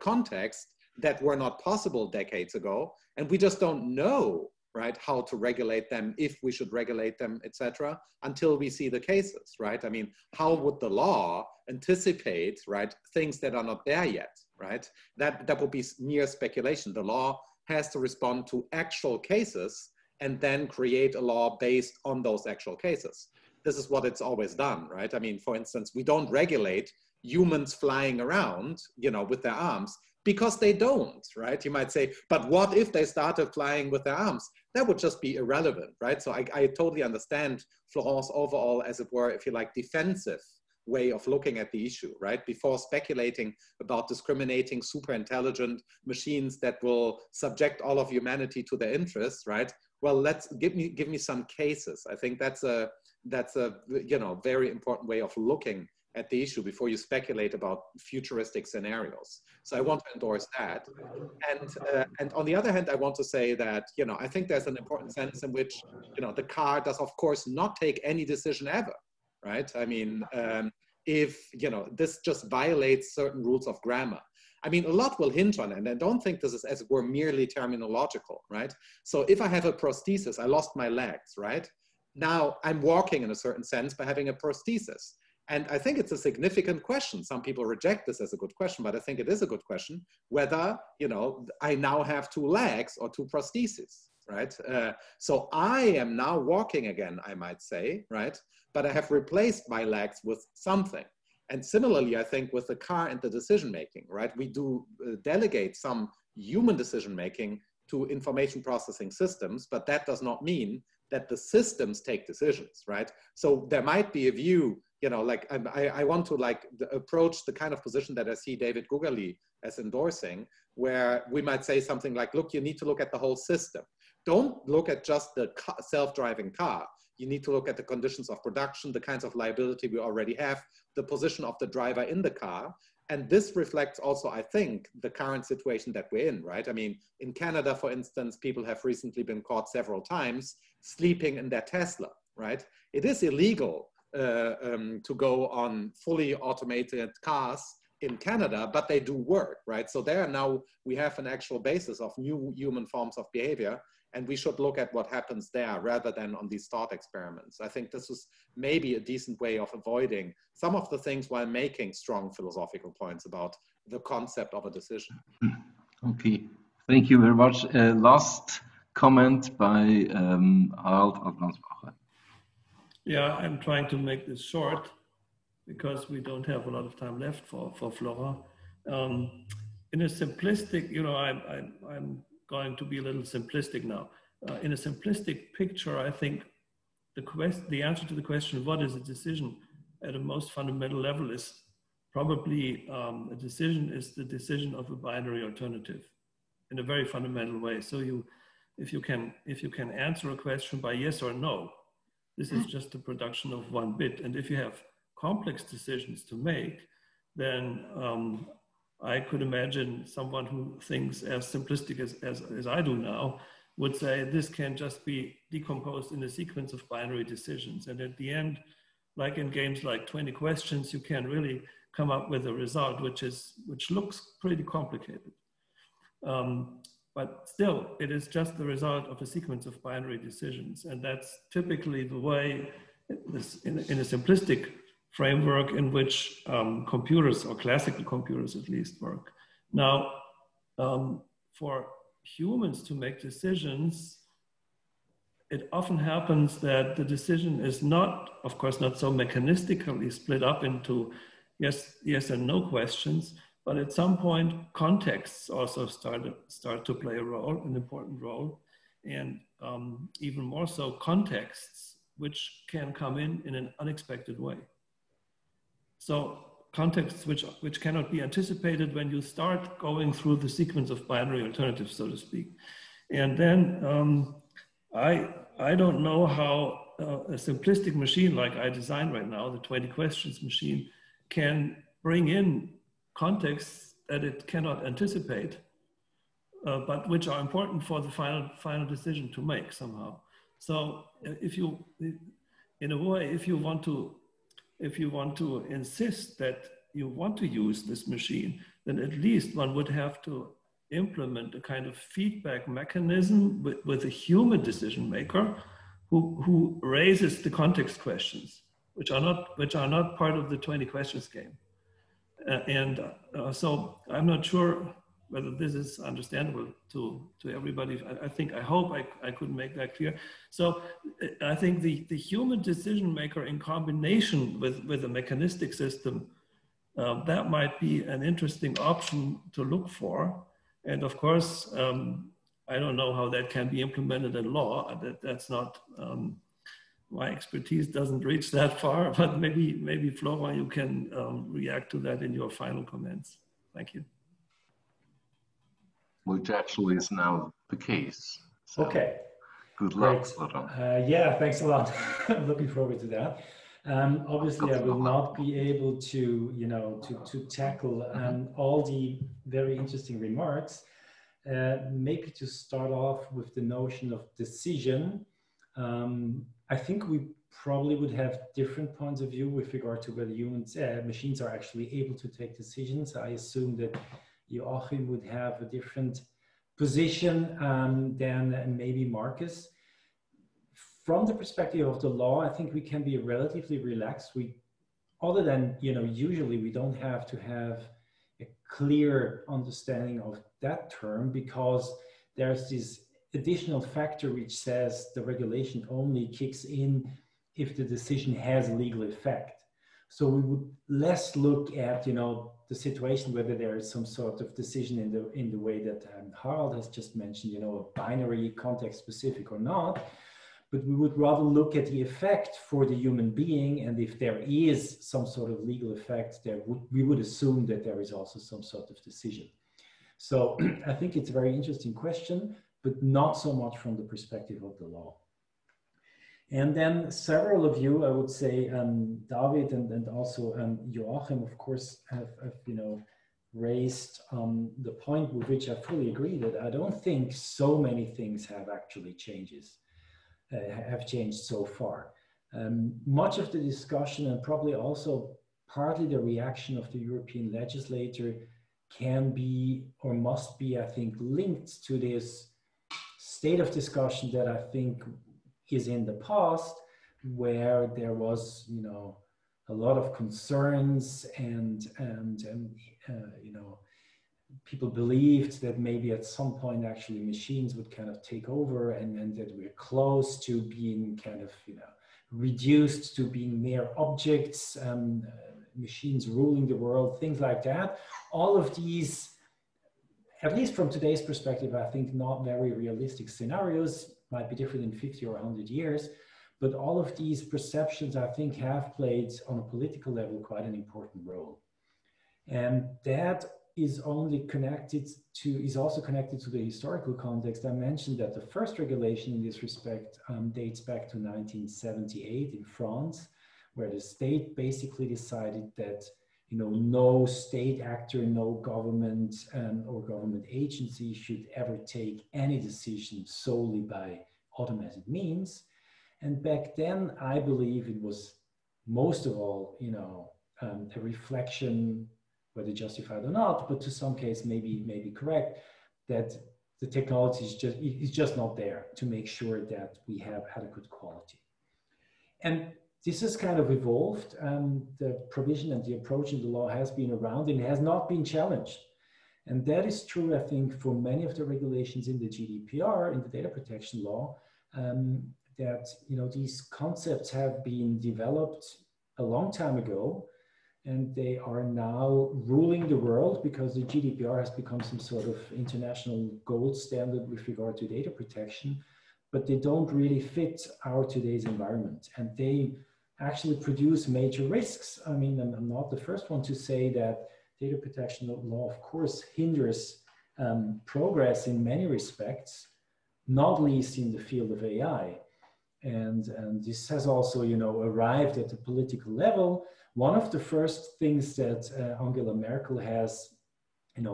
context that were not possible decades ago, and we just don't know, right, how to regulate them, if we should regulate them, etc., until we see the cases, right? I mean, how would the law anticipate, right, things that are not there yet, right? That would be mere speculation. The law has to respond to actual cases and then create a law based on those actual cases. This is what it's always done, right? I mean, for instance, we don't regulate humans flying around, with their arms, because they don't, right? You might say, but what if they started flying with their arms? That would just be irrelevant, right? So I totally understand Florent's overall, as it were, if you like, defensive way of looking at the issue, right? Before speculating about discriminating super intelligent machines that will subject all of humanity to their interests, right? Well, give me some cases. I think that's a very important way of looking at the issue before you speculate about futuristic scenarios. So I want to endorse that. And on the other hand, I want to say that, I think there's an important sense in which, the car does, of course, not take any decision ever, right? I mean, if, this just violates certain rules of grammar. I mean, a lot will hinge on it, and I don't think this is, as it were, merely terminological, right? So if I have a prosthesis, I lost my legs, right? now I'm walking in a certain sense by having a prosthesis. And I think it's a significant question. Some people reject this as a good question, but I think it is a good question, whether, you know, I now have 2 legs or 2 prostheses, right? So I am now walking again, I might say, right? But I have replaced my legs with something. And similarly, I think with the car and the decision-making, right? We do delegate some human decision-making to information processing systems, but that does not mean that the systems take decisions, right? So there might be a view, you know, like I want to like approach the kind of position that I see David Gugerli as endorsing, where we might say something like, look, you need to look at the whole system. Don't look at just the self-driving car. You need to look at the conditions of production, the kinds of liability we already have, the position of the driver in the car. And this reflects also, I think, the current situation that we're in, right? I mean, in Canada, for instance, people have recently been caught several times sleeping in their Tesla, right? It is illegal to go on fully automated cars in Canada, but they do work, right? So there now we have an actual basis of new human forms of behavior, and we should look at what happens there rather than on these thought experiments. I think this is maybe a decent way of avoiding some of the things while making strong philosophical points about the concept of a decision. Okay, thank you very much. Last comment by Harald Atmanspacher. Yeah, I'm trying to make this short because we don't have a lot of time left for Florent. In a simplistic, you know, I'm going to be a little simplistic now. In a simplistic picture, I think the answer to the question, what is a decision at a most fundamental level, is probably a decision is the decision of a binary alternative in a very fundamental way. So if you can answer a question by yes or no, this is just the production of one bit. And if you have complex decisions to make, then I could imagine someone who thinks as simplistic as I do now would say this can just be decomposed in a sequence of binary decisions. And at the end, like in games like 20 questions, you can really come up with a result which looks pretty complicated. But still, it is just the result of a sequence of binary decisions. And that's typically the way, in a simplistic framework in which computers, or classical computers at least, work. Now, for humans to make decisions, it often happens that the decision is not, of course, not so mechanistically split up into yes and no questions, but at some point, contexts also start to play a role, an important role, and even more so, contexts which can come in an unexpected way. So contexts which cannot be anticipated when you start going through the sequence of binary alternatives, so to speak. And then I don't know how a simplistic machine like I design right now, the 20 questions machine, can bring in contexts that it cannot anticipate, but which are important for the final decision to make somehow. So in a way, if you want to insist that you want to use this machine, then at least one would have to implement a kind of feedback mechanism with a human decision maker who raises the context questions, which are not part of the 20 questions game. So I'm not sure whether this is understandable to everybody. I hope I could make that clear. So I think the human decision maker in combination with a mechanistic system, that might be an interesting option to look for. And of course, I don't know how that can be implemented in law. That's not, my expertise doesn't reach that far, but maybe Florent, you can react to that in your final comments. Thank you. Which actually is now the case. So okay. Good luck, Florent. Yeah, thanks a lot. I'm looking forward to that. Obviously, I will not be able to, to tackle all the very interesting remarks. Maybe to start off with the notion of decision. I think we probably would have different points of view with regard to whether machines are actually able to take decisions. I assume that Joachim would have a different position than maybe Markus. from the perspective of the law, I think we can be relatively relaxed. Other than, usually we don't have to have a clear understanding of that term, because there's this additional factor which says the regulation only kicks in if the decision has legal effect. So we would less look at, the situation whether there is some sort of decision in the way that Harald has just mentioned, a binary context specific or not, but we would rather look at the effect for the human being, and if there is some sort of legal effect, we would assume that there is also some sort of decision. So I think it's a very interesting question, but not so much from the perspective of the law. And then several of you, I would say, David and also Joachim, of course, have raised the point with which I fully agree, that I don't think so many things have actually changed so far. Much of the discussion, and probably also partly the reaction of the European legislator, can be or must be, I think, linked to this state of discussion that I think is in the past, where there was, a lot of concerns and people believed that maybe at some point actually machines would kind of take over, and that we're close to being kind of, reduced to being mere objects, machines ruling the world, things like that. All of these, at least from today's perspective, I think not very realistic scenarios, might be different in 50 or 100 years, but all of these perceptions, I think, have played on a political level quite an important role. And that is also connected to the historical context. I mentioned that the first regulation in this respect dates back to 1978 in France, where the state basically decided that no state actor, no government or government agency should ever take any decision solely by automated means. And back then, I believe it was most of all, a reflection, whether justified or not, but to some case maybe correct, that the technology is just not there to make sure that we have adequate quality. And this has kind of evolved. The provision and the approach in the law has been around and has not been challenged. And that is true, I think, for many of the regulations in the GDPR, in the data protection law, that these concepts have been developed a long time ago, and they are now ruling the world because the GDPR has become some sort of international gold standard with regard to data protection, but they don't really fit our today's environment. And they actually produce major risks. I mean, I'm not the first one to say that data protection law, of course, hinders progress in many respects, not least in the field of AI. And this has also, arrived at the political level. One of the first things that Angela Merkel has,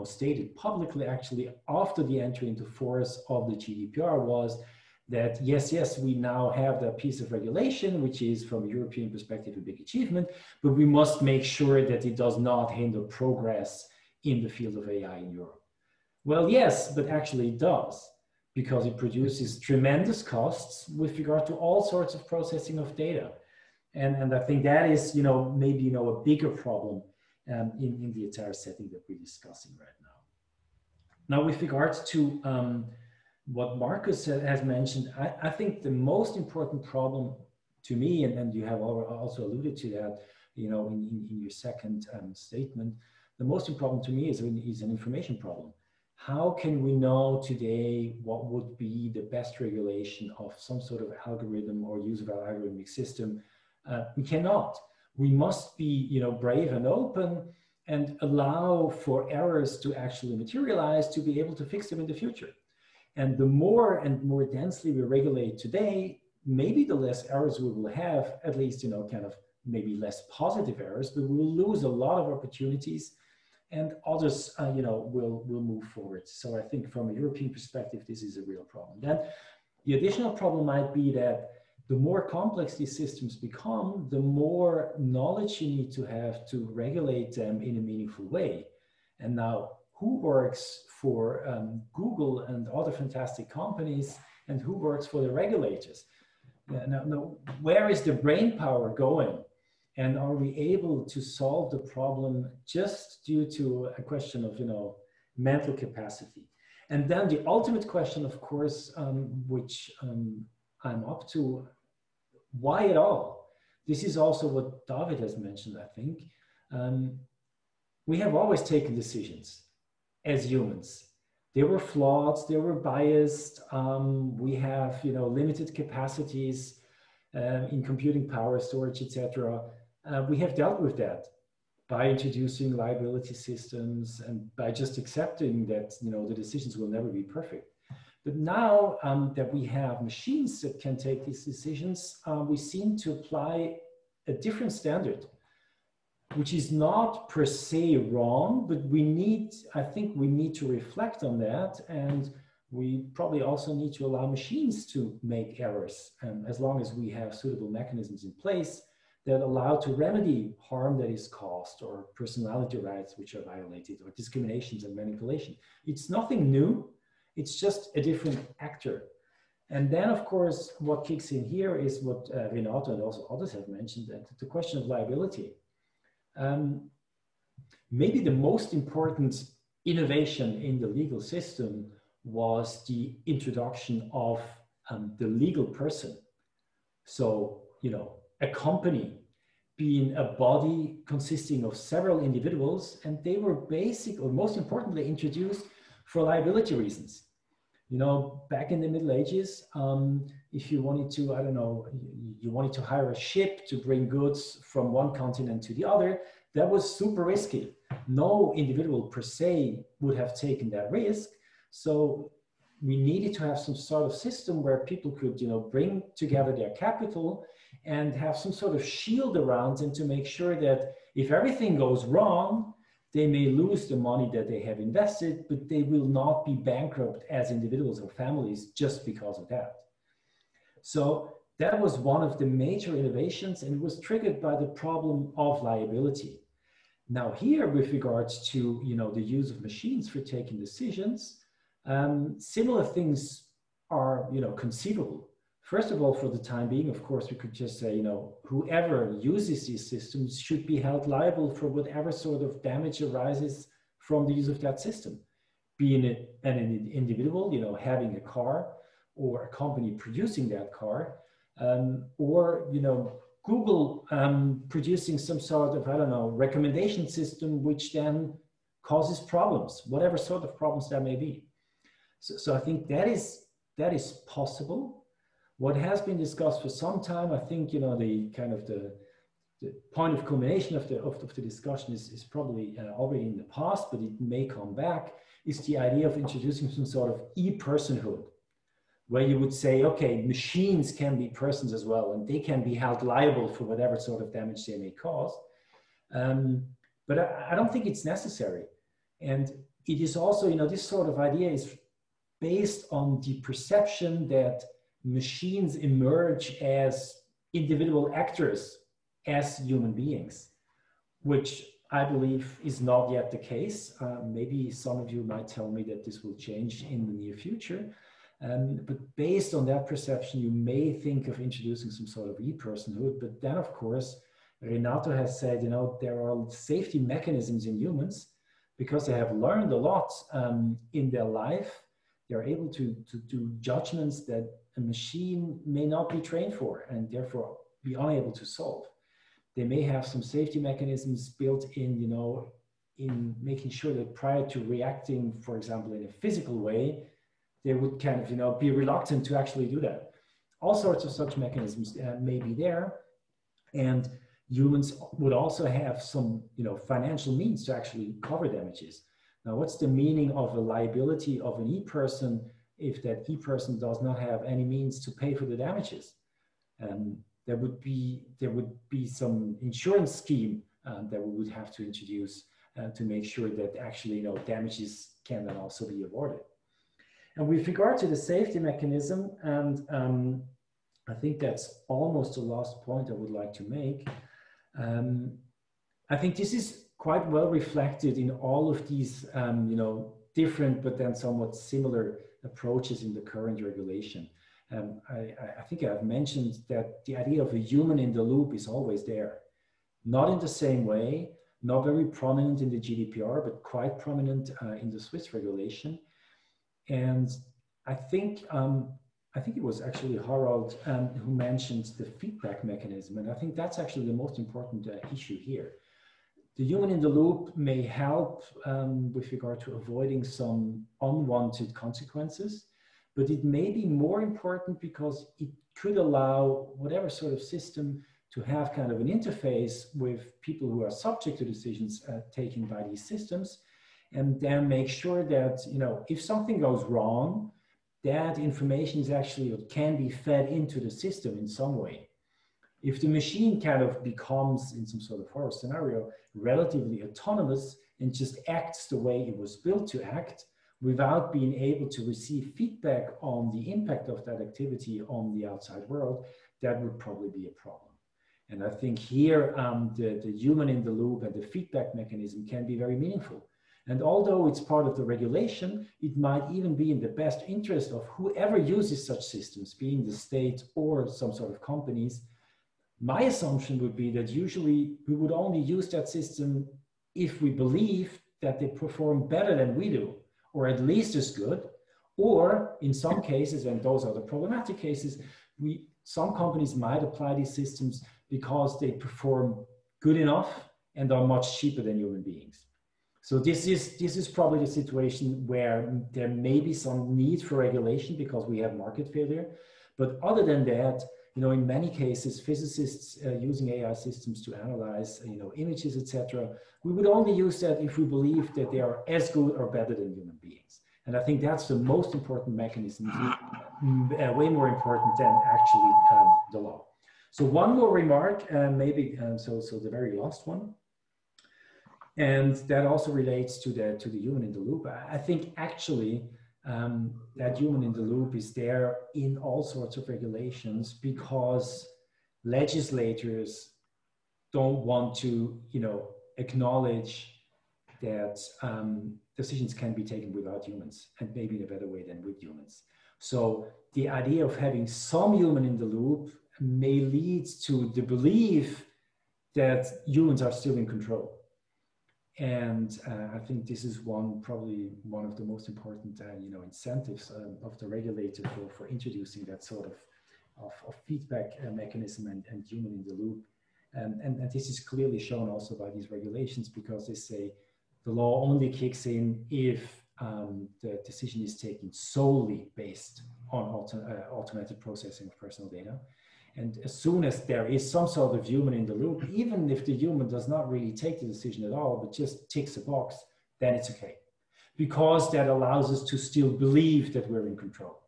stated publicly, actually, after the entry into force of the GDPR, was that yes, we now have that piece of regulation, which is from a European perspective a big achievement, but we must make sure that it does not hinder progress in the field of AI in Europe. Well, yes, but actually it does, because it produces tremendous costs with regard to all sorts of processing of data. And I think that is, maybe, a bigger problem in the entire setting that we're discussing right now. Now, with regards to what Markus has mentioned, I think the most important problem to me, and you have also alluded to that, in your second statement, the most important to me is an information problem. How can we know today what would be the best regulation of some sort of algorithm or use of our algorithmic system? We cannot. We must be, brave and open and allow for errors to actually materialize to be able to fix them in the future. And the more and more densely we regulate today, maybe the less errors we will have, at least, kind of maybe less positive errors, but we'll lose a lot of opportunities, and others, will move forward. So I think from a European perspective, this is a real problem. Then the additional problem might be that the more complex these systems become, the more knowledge you need to have to regulate them in a meaningful way. And now, who works for Google and other fantastic companies, and who works for the regulators? Yeah, now, where is the brain power going? And are we able to solve the problem just due to a question of, mental capacity? And then the ultimate question, of course, which I'm up to, why at all? This is also what David has mentioned, I think. We have always taken decisions as humans. They were flawed, they were biased. We have, limited capacities in computing power, storage, etc. We have dealt with that by introducing liability systems and by just accepting that, the decisions will never be perfect. But now that we have machines that can take these decisions, we seem to apply a different standard, which is not per se wrong, but I think we need to reflect on that. And we probably also need to allow machines to make errors, as long as we have suitable mechanisms in place that allow to remedy harm that is caused, or personality rights which are violated, or discriminations and manipulation. It's nothing new. It's just a different actor. And then, of course, what kicks in here is what Renato and also others have mentioned, that the question of liability. Maybe the most important innovation in the legal system was the introduction of the legal person. So, a company being a body consisting of several individuals, and they were most importantly introduced for liability reasons. Back in the Middle Ages, if you wanted to, you wanted to hire a ship to bring goods from one continent to the other, that was super risky. No individual per se would have taken that risk. So we needed to have some sort of system where people could, bring together their capital and have some sort of shield around them to make sure that if everything goes wrong, they may lose the money that they have invested, but they will not be bankrupt as individuals or families just because of that. So that was one of the major innovations, and it was triggered by the problem of liability. Now here, with regards to the use of machines for taking decisions, similar things are conceivable. First of all, for the time being, of course, we could just say, whoever uses these systems should be held liable for whatever sort of damage arises from the use of that system. Being an individual, having a car, or a company producing that car, or, Google producing some sort of, recommendation system, which then causes problems, whatever sort of problems that may be. So I think that is possible. What has been discussed for some time, I think, the point of culmination of the discussion is probably already in the past, but it may come back, is the idea of introducing some sort of e-personhood, where you would say, okay, machines can be persons as well, and they can be held liable for whatever sort of damage they may cause. But I don't think it's necessary. And it is also, this sort of idea is based on the perception that machines emerge as individual actors, as human beings, which I believe is not yet the case. Maybe some of you might tell me that this will change in the near future. But based on that perception, you may think of introducing some sort of e-personhood. But then, of course, Renato has said, there are safety mechanisms in humans because they have learned a lot in their life. They're able to do judgments that a machine may not be trained for and therefore be unable to solve. They may have some safety mechanisms built in, in making sure that prior to reacting, for example, in a physical way, they would kind of, be reluctant to actually do that. All sorts of such mechanisms may be there. And humans would also have some, financial means to actually cover damages. Now, what's the meaning of a liability of an e-person if that e-person does not have any means to pay for the damages? There would be some insurance scheme that we would have to introduce to make sure that actually, damages can then also be awarded. And with regard to the safety mechanism, and I think that's almost the last point I would like to make. I think this is quite well reflected in all of these, different but then somewhat similar approaches in the current regulation. I think I've mentioned that the idea of a human in the loop is always there. Not in the same way, not very prominent in the GDPR, but quite prominent in the Swiss regulation. And I think it was actually Harald who mentioned the feedback mechanism. And I think that's actually the most important issue here. The human in the loop may help with regard to avoiding some unwanted consequences, but it may be more important because it could allow whatever sort of system to have kind of an interface with people who are subject to decisions taken by these systems, and then make sure that, you know, if something goes wrong, that information is actually, can be fed into the system in some way. If the machine kind of becomes, in some sort of horror scenario, relatively autonomous and just acts the way it was built to act, without being able to receive feedback on the impact of that activity on the outside world, that would probably be a problem. And I think here, the human in the loop and the feedback mechanism can be very meaningful. And although it's part of the regulation, it might even be in the best interest of whoever uses such systems, being the state or some sort of companies. My assumption would be that usually we would only use that system if we believe that they perform better than we do, or at least as good, or in some cases, and those are the problematic cases, some companies might apply these systems because they perform good enough and are much cheaper than human beings. So this is probably the situation where there may be some need for regulation because we have market failure. But other than that, you know, in many cases, physicists using AI systems to analyze, you know, images, etc., we would only use that if we believe that they are as good or better than human beings. And I think that's the most important mechanism, way more important than actually the law. So one more remark, so the very last one, and that also relates to the human in the loop. I think actually that human in the loop is there in all sorts of regulations because legislators don't want to, you know, acknowledge that decisions can be taken without humans, and maybe in a better way than with humans. So the idea of having some human in the loop may lead to the belief that humans are still in control. And I think this is probably one of the most important, you know, incentives of the regulator for introducing that sort of feedback mechanism and human in the loop. And this is clearly shown also by these regulations, because they say the law only kicks in if the decision is taken solely based on automated processing of personal data. And as soon as there is some sort of human in the loop, even if the human does not really take the decision at all, but just ticks a box, then it's okay. Because that allows us to still believe that we're in control.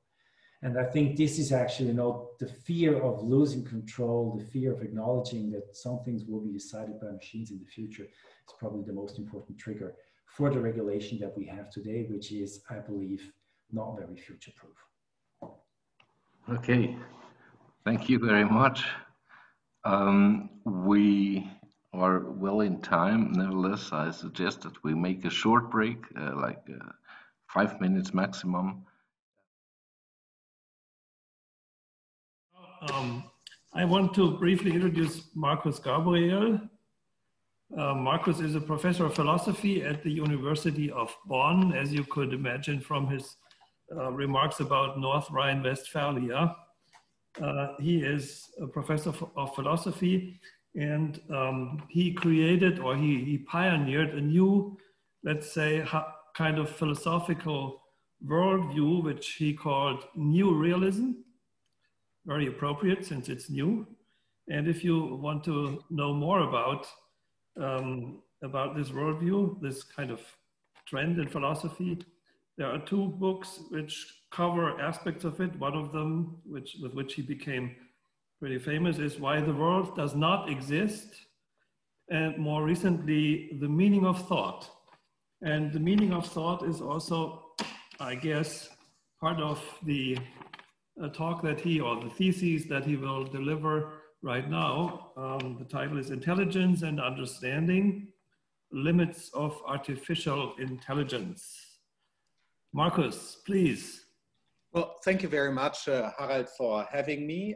And I think this is actually, you know, the fear of losing control, the fear of acknowledging that some things will be decided by machines in the future is probably the most important trigger for the regulation that we have today, which is, I believe, not very future-proof. Okay. Thank you very much. We are well in time. Nevertheless, I suggest that we make a short break, like 5 minutes maximum. I want to briefly introduce Markus Gabriel. Markus is a professor of philosophy at the University of Bonn, as you could imagine from his remarks about North Rhine-Westphalia. He is a professor of philosophy, and he created, or he pioneered a new, let's say, kind of philosophical worldview, which he called New Realism. Very appropriate since it's new. And if you want to know more about this worldview, this kind of trend in philosophy, there are two books which cover aspects of it. One of them, with which he became pretty famous, is Why the World Does Not Exist, and more recently, The Meaning of Thought. And the meaning of thought is also, I guess, part of the talk that the thesis that he will deliver right now. The title is Intelligence and Understanding, Limits of Artificial Intelligence. Markus, please. Well, thank you very much, Harald, for having me.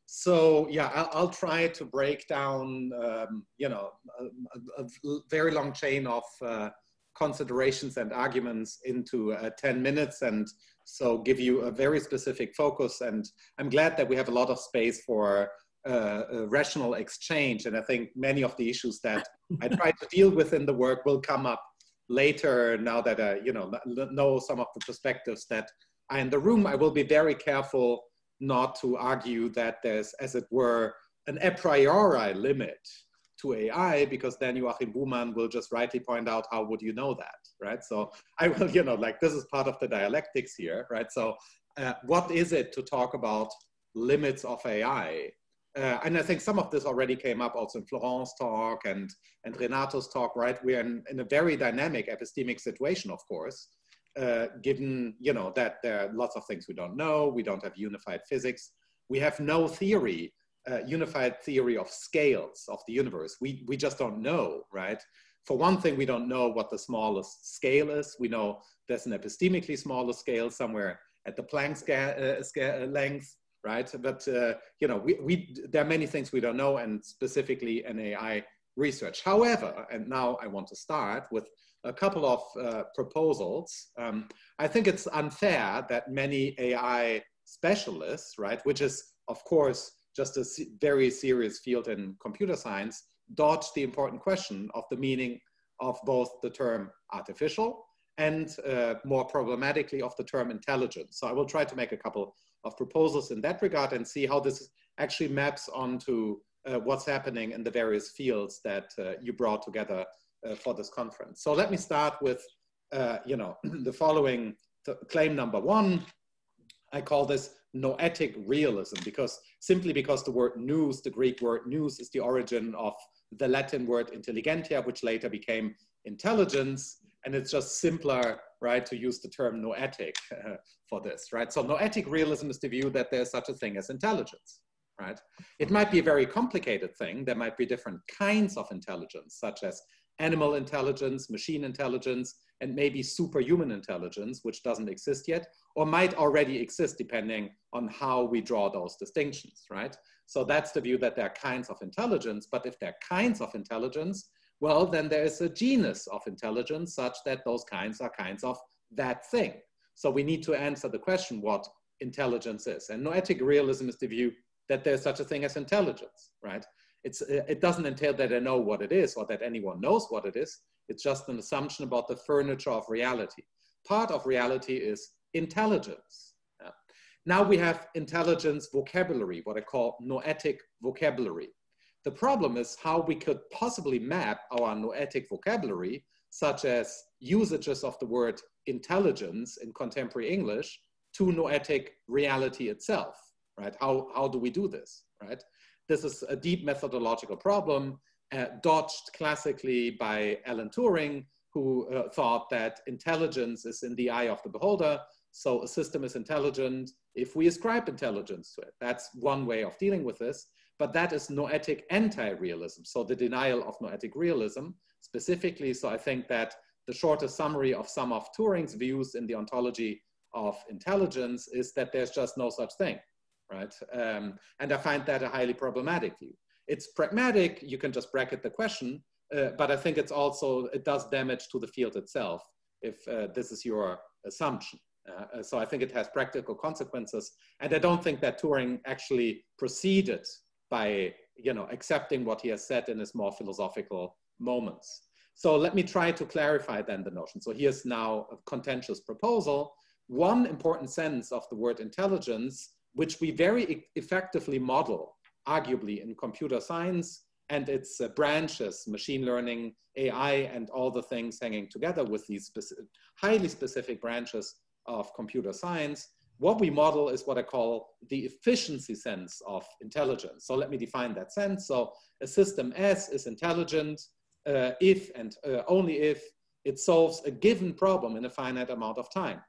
So yeah, I'll try to break down, you know, a very long chain of considerations and arguments into 10 minutes, and so give you a very specific focus. And I'm glad that we have a lot of space for rational exchange. And I think many of the issues that I try to deal with in the work will come up later. Now that I, you know some of the perspectives that are in the room, I will be very careful not to argue that there's, as it were, an a priori limit to AI, because then Joachim Buhmann will just rightly point out, how would you know that, right? So I will, you know, like, this is part of the dialectics here, right? So what is it to talk about limits of AI? And I think some of this already came up also in Florent's talk and Renato's talk, right? We're in a very dynamic epistemic situation, of course, given, you know, that there are lots of things we don't know. We don't have unified physics. We have no theory, unified theory of scales of the universe. We just don't know, right? For one thing, we don't know what the smallest scale is. We know there's an epistemically smaller scale somewhere at the Planck length, right? But, you know, there are many things we don't know, and specifically in AI research. However, and now I want to start with a couple of proposals. I think it's unfair that many AI specialists, right, which is, of course, just a very serious field in computer science, dodge the important question of the meaning of both the term artificial and more problematically of the term intelligence. So I will try to make a couple of proposals in that regard and see how this actually maps onto what's happening in the various fields that you brought together for this conference. So let me start with, you know, the following claim number one. I call this noetic realism, because simply because the word nous, the Greek word nous, is the origin of the Latin word intelligentia, which later became intelligence. And it's just simpler, right, to use the term noetic for this, right? So noetic realism is the view that there's such a thing as intelligence, right? It might be a very complicated thing. There might be different kinds of intelligence, such as animal intelligence, machine intelligence, and maybe superhuman intelligence, which doesn't exist yet, or might already exist depending on how we draw those distinctions, right? So that's the view that there are kinds of intelligence, but if there are kinds of intelligence, well, then there is a genus of intelligence such that those kinds are kinds of that thing. So we need to answer the question what intelligence is. And noetic realism is the view that there's such a thing as intelligence, right? It doesn't entail that I know what it is or that anyone knows what it is. It's just an assumption about the furniture of reality. Part of reality is intelligence. Yeah. Now we have intelligence vocabulary, what I call noetic vocabulary. The problem is how we could possibly map our noetic vocabulary, such as usages of the word intelligence in contemporary English, to noetic reality itself, right? How do we do this, right? This is a deep methodological problem, dodged classically by Alan Turing, who thought that intelligence is in the eye of the beholder. So a system is intelligent if we ascribe intelligence to it. That's one way of dealing with this, but that is noetic anti-realism. So the denial of noetic realism specifically. So I think that the shortest summary of some of Turing's views in the ontology of intelligence is that there's just no such thing, right? And I find that a highly problematic view. It's pragmatic, you can just bracket the question, but I think it's also, it does damage to the field itself if this is your assumption. So I think it has practical consequences. And I don't think that Turing actually proceeded by, you know, accepting what he has said in his more philosophical moments. So let me try to clarify then the notion. So here's now a contentious proposal. One important sense of the word intelligence, which we very effectively model, arguably, in computer science and its branches, machine learning, AI, and all the things hanging together with these highly specific branches of computer science. What we model is what I call the efficiency sense of intelligence. So let me define that sense. So a system S is intelligent if and only if it solves a given problem in a finite amount of time.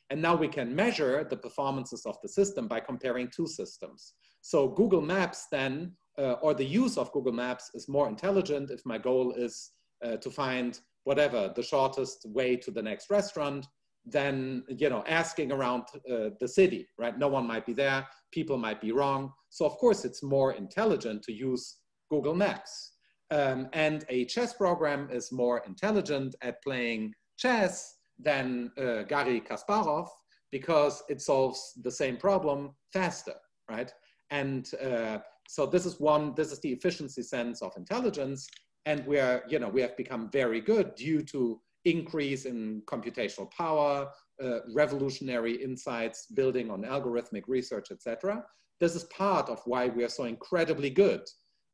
And now we can measure the performances of the system by comparing two systems. So Google Maps then, or the use of Google Maps is more intelligent if my goal is to find whatever, the shortest way to the next restaurant, than, you know, asking around the city, right? No one might be there, people might be wrong. So of course it's more intelligent to use Google Maps. And a chess program is more intelligent at playing chess than Garry Kasparov, because it solves the same problem faster, right? And so this is the efficiency sense of intelligence. And we have become very good due to increase in computational power, revolutionary insights, building on algorithmic research, etc. This is part of why we are so incredibly good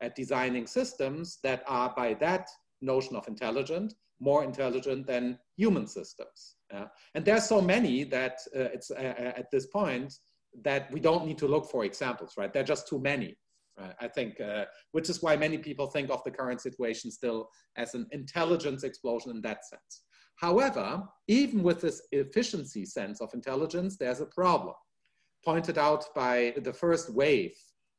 at designing systems that are, by that notion of intelligent, more intelligent than human systems. And there are so many that it's at this point that we don't need to look for examples, right? There are just too many. I think, which is why many people think of the current situation still as an intelligence explosion in that sense. However, even with this efficiency sense of intelligence, there's a problem pointed out by the first wave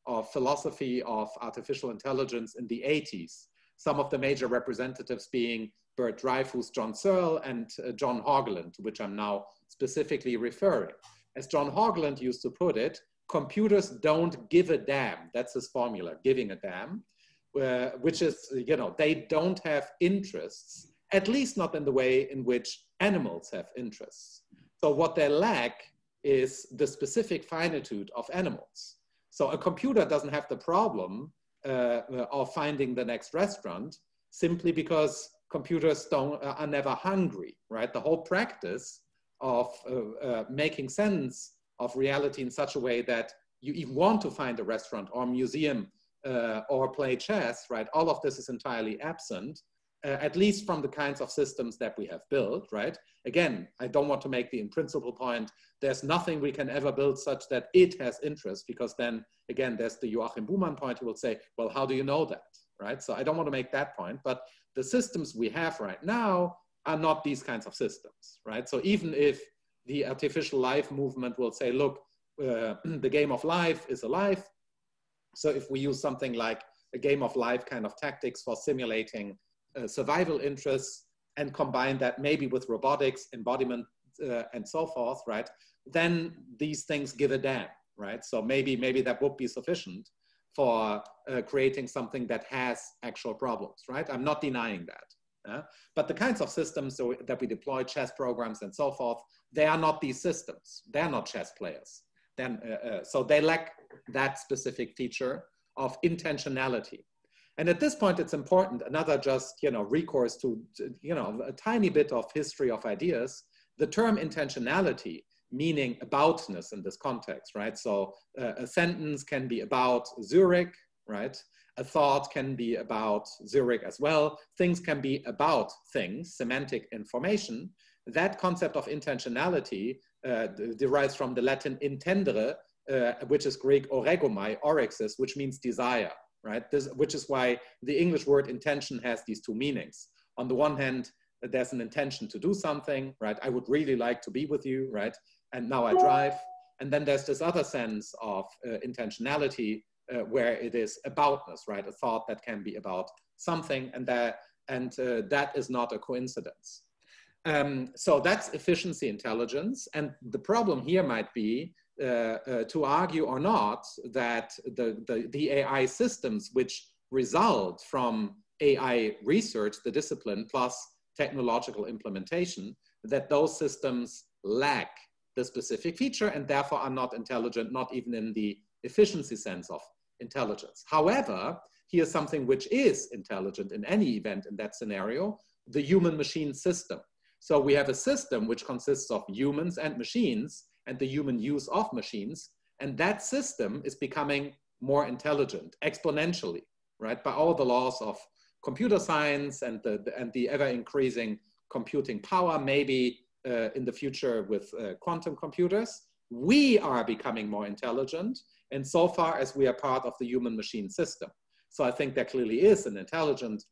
of philosophy of artificial intelligence in the 80s. Some of the major representatives being Bert Dreyfus, John Searle, and John Hoagland, to which I'm now specifically referring. As John Hoagland used to put it, computers don't give a damn. That's his formula, giving a damn, which is, you know, they don't have interests, at least not in the way in which animals have interests. So what they lack is the specific finitude of animals. So a computer doesn't have the problem of finding the next restaurant simply because computers are never hungry, right? The whole practice of making sense of reality in such a way that you even want to find a restaurant or museum or play chess, right? All of this is entirely absent, at least from the kinds of systems that we have built, right? Again, I don't want to make the in principle point, there's nothing we can ever build such that it has interest, because then, again, there's the Joachim Buhmann point, who will say, well, how do you know that, right? So I don't want to make that point, but the systems we have right now are not these kinds of systems, right? So even if the artificial life movement will say, look, the game of life is alive. So if we use something like a game of life kind of tactics for simulating survival interests and combine that maybe with robotics, embodiment, and so forth, right? Then these things give a damn, right? So maybe that would be sufficient for creating something that has actual problems, right? I'm not denying that. But the kinds of systems that we deploy, chess programs and so forth, they are not these systems. They're not chess players. So they lack that specific feature of intentionality. And at this point, it's important, another just, you know, recourse to, you know, a tiny bit of history of ideas. The term intentionality, meaning aboutness in this context, right? So a sentence can be about Zurich, right? A thought can be about Zurich as well. Things can be about things, semantic information. That concept of intentionality derives from the Latin intendere, which is Greek oregomai, orexis, which means desire, right? Which is why the English word intention has these two meanings. On the one hand, there's an intention to do something, right? I would really like to be with you, right? And now I drive. And then there's this other sense of intentionality where it is aboutness, right? A thought that can be about something, and that is not a coincidence. So that's efficiency intelligence. And the problem here might be to argue or not that the AI systems which result from AI research, the discipline, plus technological implementation, that those systems lack the specific feature and therefore are not intelligent, not even in the efficiency sense of intelligence. However, here's something which is intelligent in any event in that scenario, the human-machine system. So we have a system which consists of humans and machines and the human use of machines, and that system is becoming more intelligent exponentially, right? By all the laws of computer science and the ever-increasing computing power, maybe in the future with quantum computers, we are becoming more intelligent, and so far as we are part of the human-machine system. So I think there clearly is an intelligence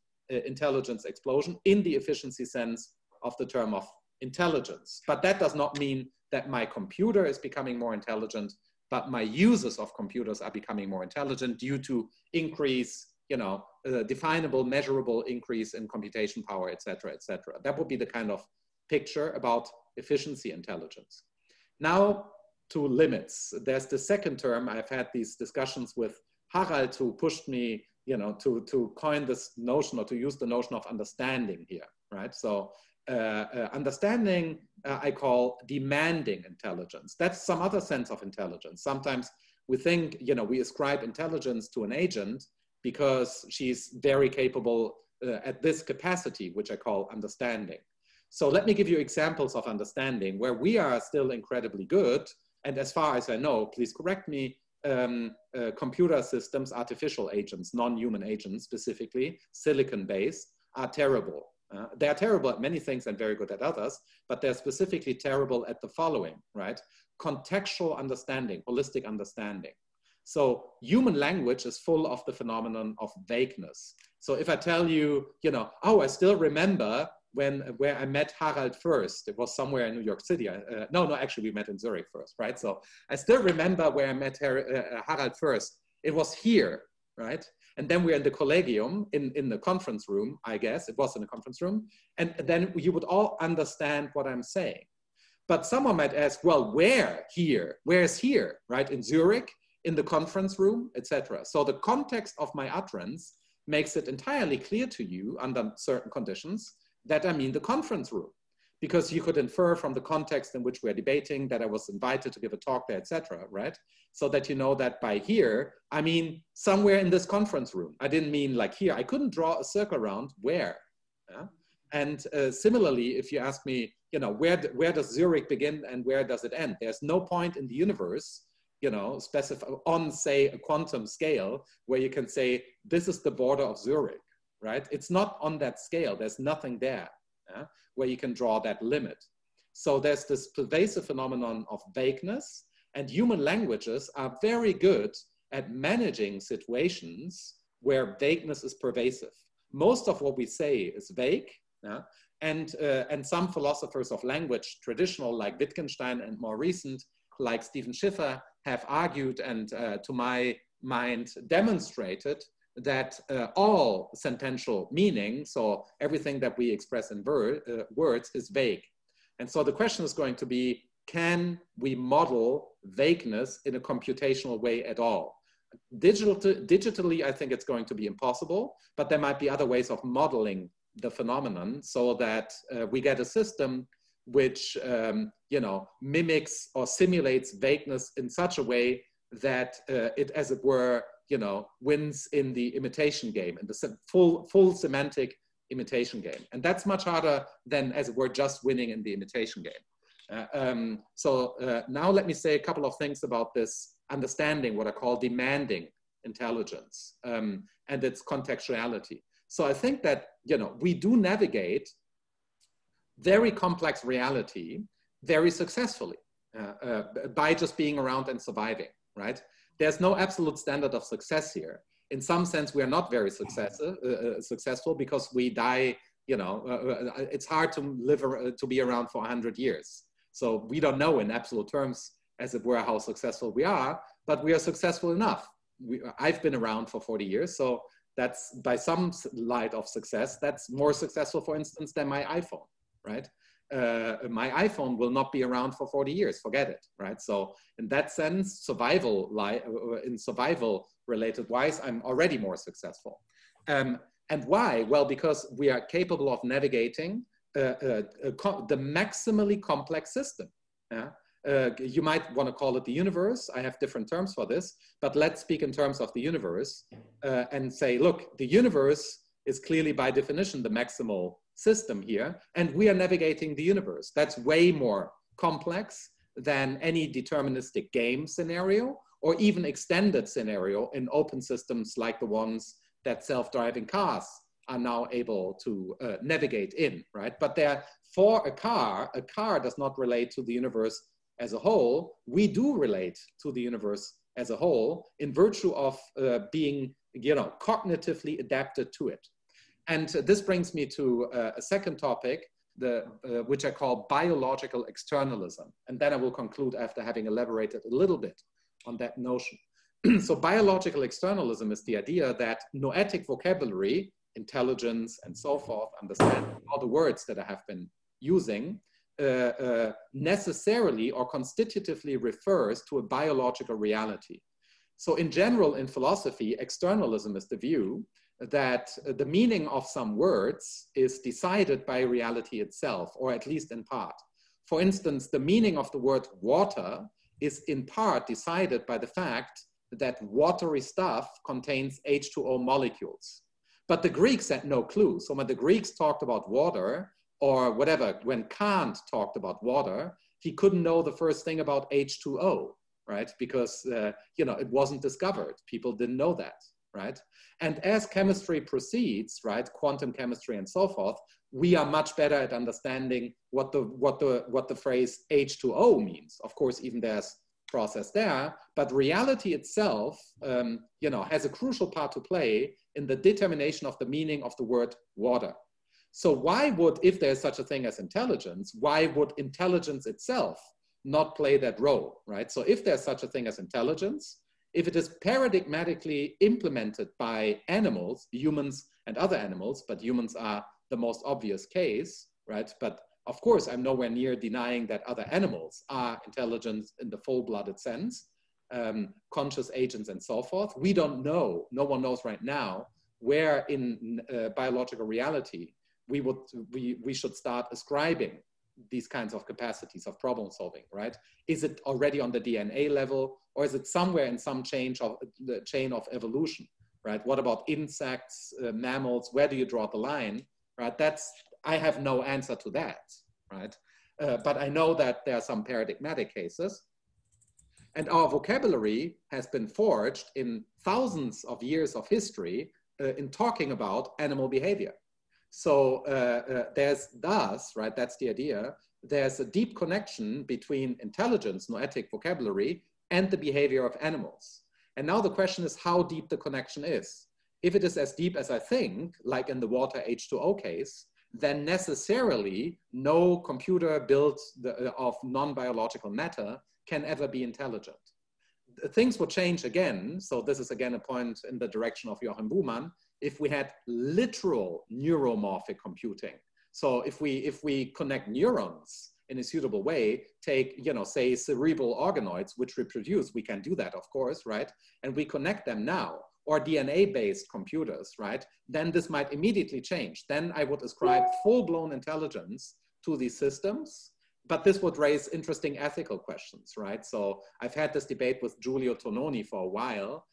explosion in the efficiency sense of the term of intelligence. But that does not mean that my computer is becoming more intelligent, but my users of computers are becoming more intelligent due to increase, you know, definable, measurable increase in computation power, et cetera, et cetera. That would be the kind of picture about efficiency intelligence. Now to limits. There's the second term. I've had these discussions with Harald, who pushed me, you know, to coin this notion, or to use the notion of understanding here, right? So understanding I call demanding intelligence. That's some other sense of intelligence. Sometimes we think, you know, we ascribe intelligence to an agent because she's very capable at this capacity, which I call understanding. So let me give you examples of understanding where we are still incredibly good. And as far as I know, please correct me, computer systems, artificial agents, non-human agents specifically, silicon-based, are terrible. They are terrible at many things and very good at others, but they're specifically terrible at the following, right? Contextual understanding, holistic understanding. So human language is full of the phenomenon of vagueness. So if I tell you, you know, oh, I still remember where I met Harald first. It was somewhere in New York City. No, actually we met in Zurich first, right? So I still remember where I met Harald first. It was here, right? And then we're in the Collegium, in the conference room, I guess. It was in the conference room. And then you would all understand what I'm saying. But someone might ask, well, where here? Where is here, right? In Zurich, in the conference room, etc. So the context of my utterance makes it entirely clear to you under certain conditions that I mean the conference room, because you could infer from the context in which we're debating that I was invited to give a talk there, etc., right? So that you know that by here, I mean somewhere in this conference room. I didn't mean like here. I couldn't draw a circle around where. Yeah? And similarly, if you ask me, you know, where does Zurich begin and where does it end? There's no point in the universe, you know, specify on, say, a quantum scale where you can say, this is the border of Zurich, right? It's not on that scale. There's nothing there where you can draw that limit. So there's this pervasive phenomenon of vagueness, and human languages are very good at managing situations where vagueness is pervasive. Most of what we say is vague, and some philosophers of language, traditional like Wittgenstein and more recent, like Stephen Schiffer, have argued and to my mind demonstrated that all sentential meaning, so everything that we express in words, is vague. And so the question is going to be, can we model vagueness in a computational way at all? Digitally, I think it's going to be impossible, but there might be other ways of modeling the phenomenon so that we get a system which you know, mimics or simulates vagueness in such a way that it, as it were, you know, wins in the imitation game, in the full semantic imitation game. And that's much harder than, as it were, just winning in the imitation game. So now let me say a couple of things about this understanding, what I call demanding intelligence, and its contextuality. So I think that, you know, we do navigate very complex reality very successfully by just being around and surviving, right? There's no absolute standard of success here. In some sense, we are not very successful because we die, you know, it's hard to live, to be around for 100 years. So we don't know in absolute terms, as it were, how successful we are, but we are successful enough. I've been around for 40 years, so that's, by some light of success, that's more successful, for instance, than my iPhone, right? My iPhone will not be around for 40 years, forget it, right? So in that sense, in survival related wise, I'm already more successful. And why? Well, because we are capable of navigating the maximally complex system. You might want to call it the universe. I have different terms for this, but let's speak in terms of the universe and say, look, the universe is clearly by definition the maximal system here, and we are navigating the universe. That's way more complex than any deterministic game scenario or even extended scenario in open systems like the ones that self-driving cars are now able to navigate in, right? But there, for a car does not relate to the universe as a whole. We do relate to the universe as a whole in virtue of being, you know, cognitively adapted to it. And this brings me to a second topic, which I call biological externalism. And then I will conclude after having elaborated a little bit on that notion. So biological externalism is the idea that noetic vocabulary, intelligence and so forth, understanding all the words that I have been using necessarily or constitutively refers to a biological reality. So in general, in philosophy, externalism is the view that the meaning of some words is decided by reality itself, or at least in part. For instance, the meaning of the word water is in part decided by the fact that watery stuff contains H2O molecules. But the Greeks had no clue. So when the Greeks talked about water, or whatever, when Kant talked about water, he couldn't know the first thing about H2O, right? Because, you know, it wasn't discovered. People didn't know that, right? And as chemistry proceeds, right, quantum chemistry and so forth, we are much better at understanding what the phrase H2O means. Of course, even there's process there, but reality itself, you know, has a crucial part to play in the determination of the meaning of the word water. So why would, if there's such a thing as intelligence, why would intelligence itself not play that role, right? So if there's such a thing as intelligence, if it is paradigmatically implemented by animals, humans and other animals, but humans are the most obvious case, right? But of course, I'm nowhere near denying that other animals are intelligent in the full-blooded sense, conscious agents and so forth. We don't know, no one knows right now, where in biological reality we should start ascribing these kinds of capacities of problem solving, right? Is it already on the DNA level, or is it somewhere in some chain of evolution, right? What about insects, mammals? Where do you draw the line, right? I have no answer to that, right? But I know that there are some paradigmatic cases, and our vocabulary has been forged in thousands of years of history in talking about animal behavior. So there's thus, right, that's the idea, there's a deep connection between intelligence, noetic vocabulary, and the behavior of animals. And now the question is how deep the connection is. If it is as deep as I think, like in the water H2O case, then necessarily no computer built of non-biological matter can ever be intelligent. Things would change again. So this is again a point in the direction of Joachim Buhmann. If we had literal neuromorphic computing, so if we connect neurons in a suitable way, take, you know, say cerebral organoids which reproduce, we can do that, of course, right? And we connect them now, or DNA-based computers, right? Then this might immediately change. Then I would ascribe full-blown intelligence to these systems, but this would raise interesting ethical questions, right? So I've had this debate with Giulio Tononi for a while,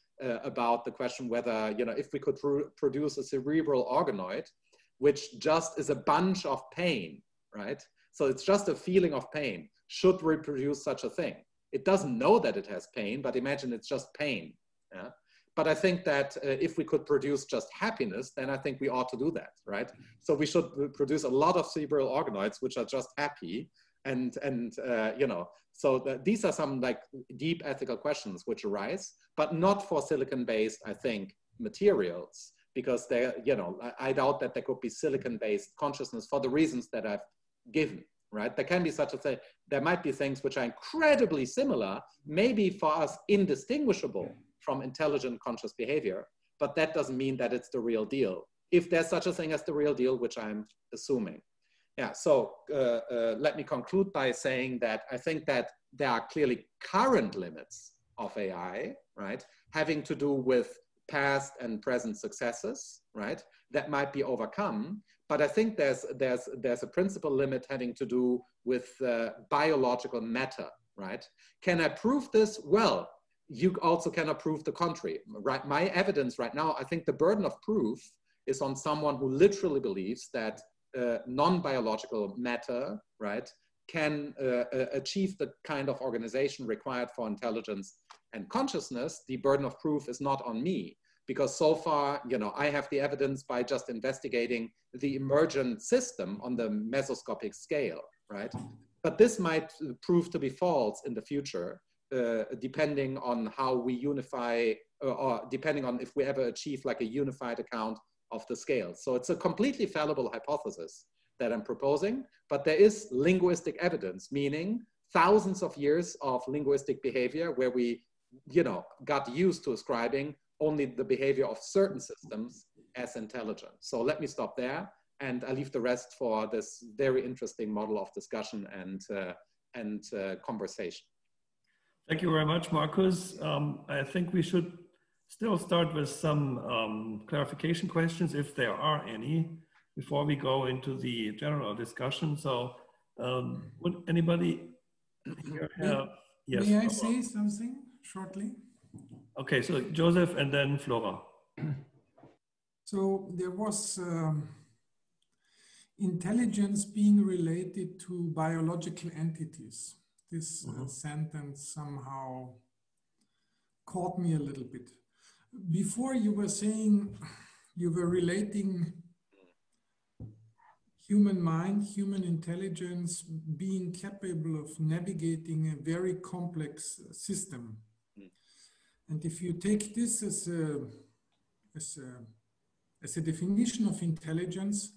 about the question whether, you know, if we could produce a cerebral organoid, which just is a bunch of pain, right? So it's just a feeling of pain, should we produce such a thing? It doesn't know that it has pain, but imagine it's just pain. Yeah? But I think that if we could produce just happiness, then I think we ought to do that, right? So we should produce a lot of cerebral organoids which are just happy, and you know, so these are some like deep ethical questions which arise, but not for silicon-based, I think, materials, because they, you know, I doubt that there could be silicon-based consciousness for the reasons that I've given, right? There can be such a thing. There might be things which are incredibly similar, maybe for us indistinguishable from intelligent conscious behavior, but that doesn't mean that it's the real deal. If there's such a thing as the real deal, which I'm assuming. Yeah, so let me conclude by saying that I think that there are clearly current limits of AI, right? Having to do with past and present successes, right? That might be overcome. But I think there's a principal limit having to do with biological matter, right? Can I prove this? Well, you also cannot prove the contrary, right? My evidence right now, I think the burden of proof is on someone who literally believes that non-biological matter, right, can achieve the kind of organization required for intelligence and consciousness. The burden of proof is not on me, because so far, you know, I have the evidence by just investigating the emergent system on the mesoscopic scale, right? But this might prove to be false in the future, depending on how we unify, or depending on if we ever achieve like a unified account of the scale. So it's a completely fallible hypothesis that I'm proposing, but there is linguistic evidence, meaning thousands of years of linguistic behavior where we, you know, got used to ascribing only the behavior of certain systems as intelligent. So let me stop there. And I leave the rest for this very interesting model of discussion and conversation. Thank you very much, Markus. I think we should still start with some clarification questions, if there are any, before we go into the general discussion. So would anybody here have, yes. May I say something shortly? Okay, so Josef and then Flora. So there was intelligence being related to biological entities. This sentence somehow caught me a little bit. Before you were saying, you were relating human mind, human intelligence being capable of navigating a very complex system. And if you take this as a definition of intelligence,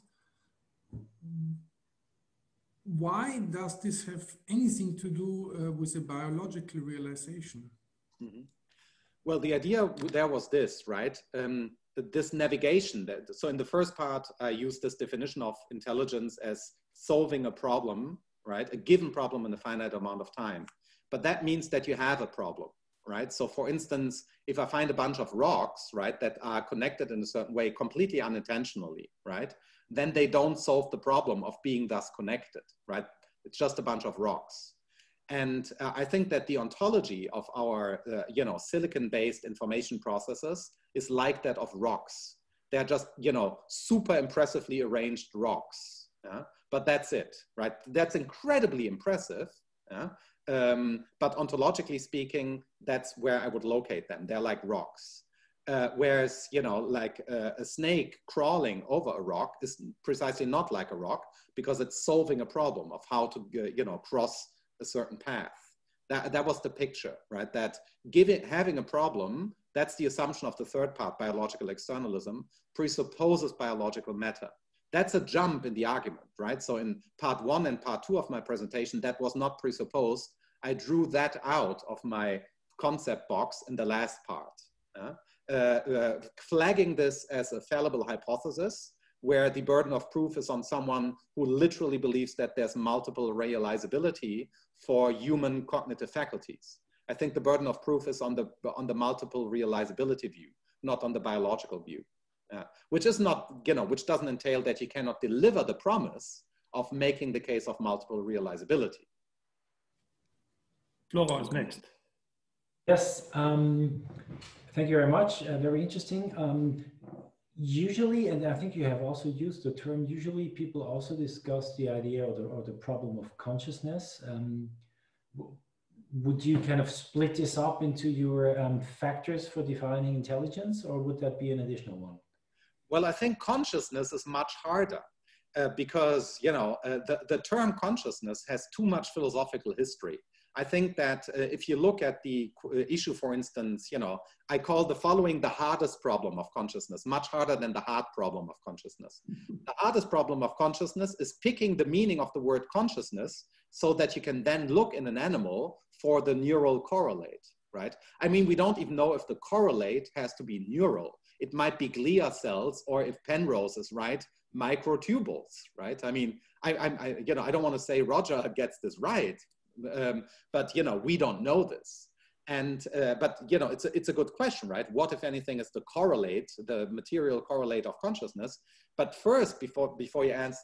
why does this have anything to do with a biological realization? Well, the idea there was this, right? This navigation. So in the first part, I used this definition of intelligence as solving a problem, right? A given problem in a finite amount of time. But that means that you have a problem, right? So for instance, if I find a bunch of rocks, right, that are connected in a certain way, completely unintentionally, right? Then they don't solve the problem of being thus connected, right? It's just a bunch of rocks. And I think that the ontology of our, silicon-based information processes is like that of rocks. They're just, super impressively arranged rocks. Yeah? But that's it, right? That's incredibly impressive. Yeah? But ontologically speaking, that's where I would locate them. They're like rocks. Whereas, like a snake crawling over a rock is precisely not like a rock, because it's solving a problem of how to, cross a certain path. That was the picture, right? That having a problem, that's the assumption of the third part, biological externalism, presupposes biological matter. That's a jump in the argument, right? So in part 1 and part 2 of my presentation, that was not presupposed. I drew that out of my concept box in the last part. Flagging this as a fallible hypothesis, where the burden of proof is on someone who literally believes that there's multiple realizability for human cognitive faculties. I think the burden of proof is on the multiple realizability view, not on the biological view, which is not, which doesn't entail that you cannot deliver the promise of making the case of multiple realizability. Flora is next. Yes, thank you very much. Very interesting. Usually, and I think you have also used the term, usually people also discuss the idea or the problem of consciousness. Would you kind of split this up into your factors for defining intelligence, or would that be an additional one? Well, I think consciousness is much harder because, the term consciousness has too much philosophical history. I think that if you look at the issue, for instance, I call the following the hardest problem of consciousness, much harder than the hard problem of consciousness. The hardest problem of consciousness is picking the meaning of the word consciousness so that you can then look in an animal for the neural correlate, right? I mean, we don't even know if the correlate has to be neural. It might be glia cells, or if Penrose is right, microtubules, right? I mean, I don't want to say Roger gets this right, but we don't know this, and but it's a good question, right? What, if anything, is the correlate, the material correlate of consciousness? But first, before you ask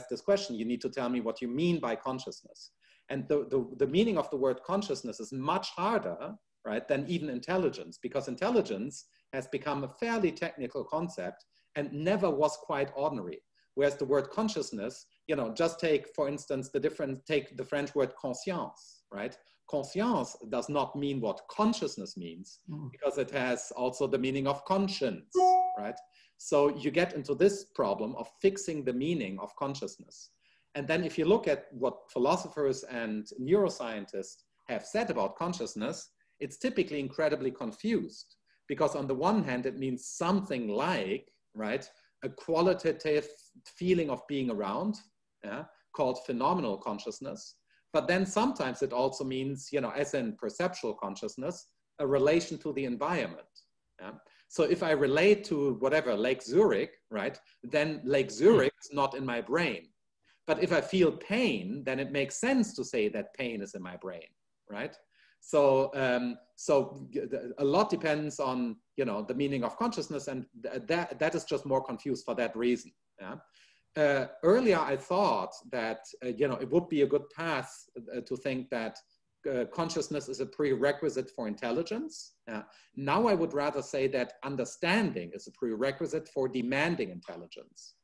this question, you need to tell me what you mean by consciousness. And the meaning of the word consciousness is much harder, right, than even intelligence, because intelligence has become a fairly technical concept and never was quite ordinary. Whereas the word consciousness, just take, for instance, take the French word conscience, right? Conscience does not mean what consciousness means, because it has also the meaning of conscience, right? So you get into this problem of fixing the meaning of consciousness. And then if you look at what philosophers and neuroscientists have said about consciousness, it's typically incredibly confused, because on the one hand, it means something like, right, a qualitative feeling of being around, called phenomenal consciousness. But then sometimes it also means, as in perceptual consciousness, a relation to the environment. So if I relate to whatever, Lake Zurich, right, then Lake Zurich is not in my brain. But if I feel pain, then it makes sense to say that pain is in my brain, right? So, a lot depends on, you know, the meaning of consciousness, and that is just more confused for that reason. Yeah? Earlier, I thought that, you know, it would be a good path to think that consciousness is a prerequisite for intelligence. Now I would rather say that understanding is a prerequisite for demanding intelligence.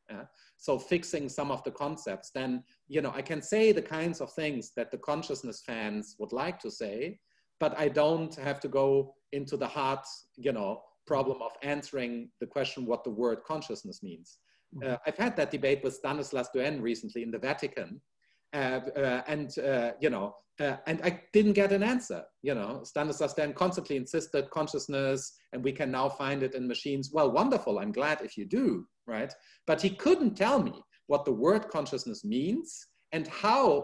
So fixing some of the concepts, then, you know, I can say the kinds of things that the consciousness fans would like to say, but I don't have to go into the hard, you know, problem of answering the question what the word consciousness means. I've had that debate with Stanislas Dehaene recently in the Vatican, you know, and I didn't get an answer. You know, Stanislas Dehaene constantly insisted consciousness, and we can now find it in machines. Well, wonderful. I'm glad if you do, right? But he couldn't tell me what the word consciousness means and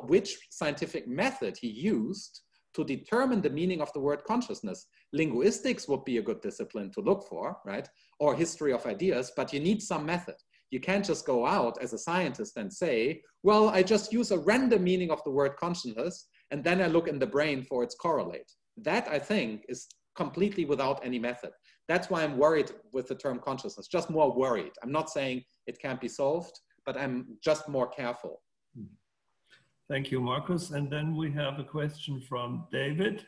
which scientific method he used to determine the meaning of the word consciousness. Linguistics would be a good discipline to look for, right? Or history of ideas, but you need some method. You can't just go out as a scientist and say, well, I just use a random meaning of the word consciousness, and then I look in the brain for its correlate. That, I think, is completely without any method. That's why I'm worried with the term consciousness, just more worried. I'm not saying it can't be solved, but I'm just more careful. Thank you, Markus. And then we have a question from David.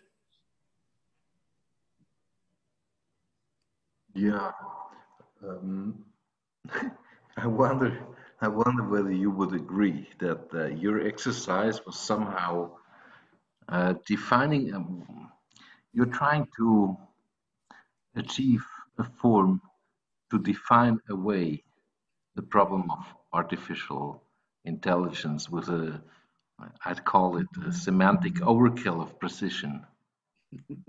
Yeah. I wonder whether you would agree that your exercise was somehow defining. You're trying to achieve a form to define away the problem of artificial intelligence with I'd call it a semantic overkill of precision.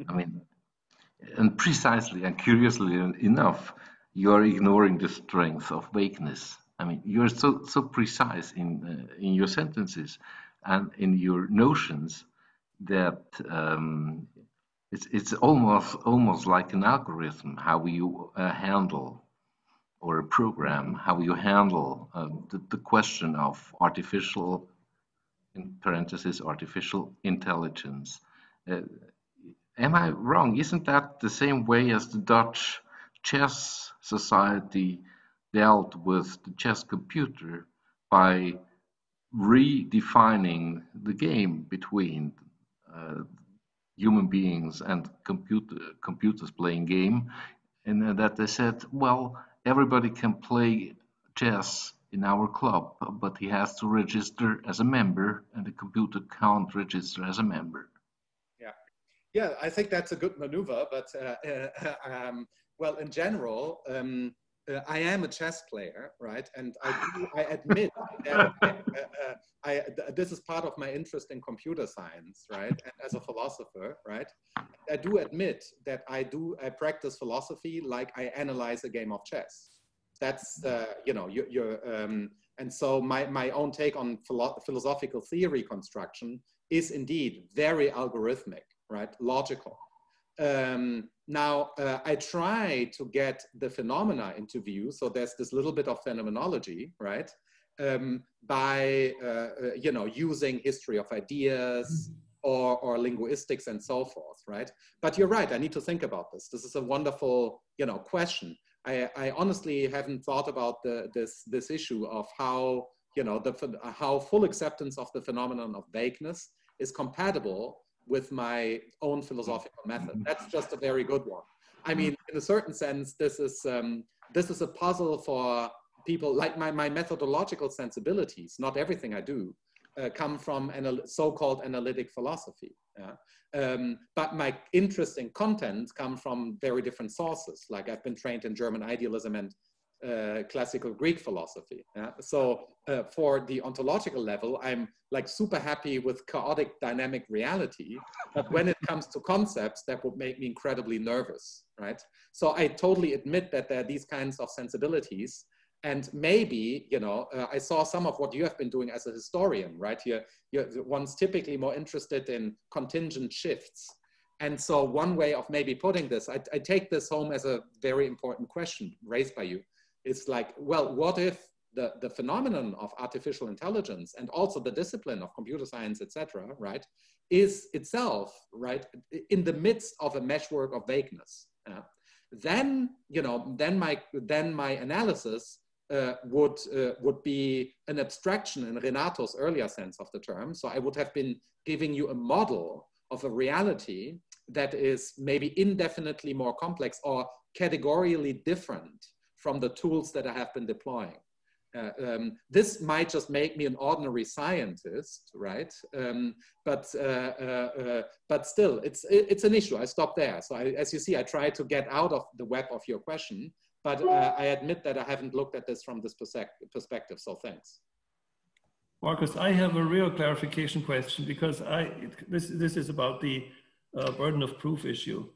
I mean, and precisely and curiously enough, you're ignoring the strength of vagueness. I mean, you're so precise in your sentences and in your notions that it's almost like an algorithm how you handle, or a program how you handle the question of artificial, in parentheses, artificial intelligence. Am I wrong? Isn't that the same way as the Dutch chess society dealt with the chess computer by redefining the game between human beings and computers playing game, and that they said, well, everybody can play chess in our club, but he has to register as a member, and the computer can't register as a member. Yeah, I think that's a good maneuver, but well, in general, I am a chess player, right? And I admit that this is part of my interest in computer science, right? And as a philosopher, right? I do admit that I practice philosophy like I analyze a game of chess. That's, you know, and so my own take on philosophical theory construction is indeed very algorithmic, right? Logical. Now, I try to get the phenomena into view. So there's this little bit of phenomenology, right? By, you know, using history of ideas or linguistics and so forth, right? But you're right, I need to think about this. This is a wonderful, you know, question. I honestly haven't thought about this issue of how, you know, how full acceptance of the phenomenon of vagueness is compatible with my own philosophical method. That's just a very good one. I mean, in a certain sense, this is a puzzle for people like my methodological sensibilities. Not everything I do come from so-called analytic philosophy. Yeah? But my interest in content come from very different sources. Like I've been trained in German idealism and classical Greek philosophy. Yeah? So for the ontological level, I'm like super happy with chaotic dynamic reality. But when it comes to concepts, that would make me incredibly nervous, right? So I totally admit that there are these kinds of sensibilities. And maybe, you know, I saw some of what you have been doing as a historian, right? One's typically more interested in contingent shifts. And so one way of maybe putting this, I take this home as a very important question raised by you. It's like, well, what if the phenomenon of artificial intelligence and also the discipline of computer science, etc., right, is itself, right, in the midst of a meshwork of vagueness? Then, you know, then my analysis would be an abstraction in Renato's earlier sense of the term. So I would have been giving you a model of a reality that is maybe indefinitely more complex or categorically different from the tools that I have been deploying. This might just make me an ordinary scientist, right? But still, it's an issue. I stop there. So as you see, I try to get out of the web of your question, but I admit that I haven't looked at this from this perspective. So thanks. Markus, I have a real clarification question because this is about the burden of proof issue.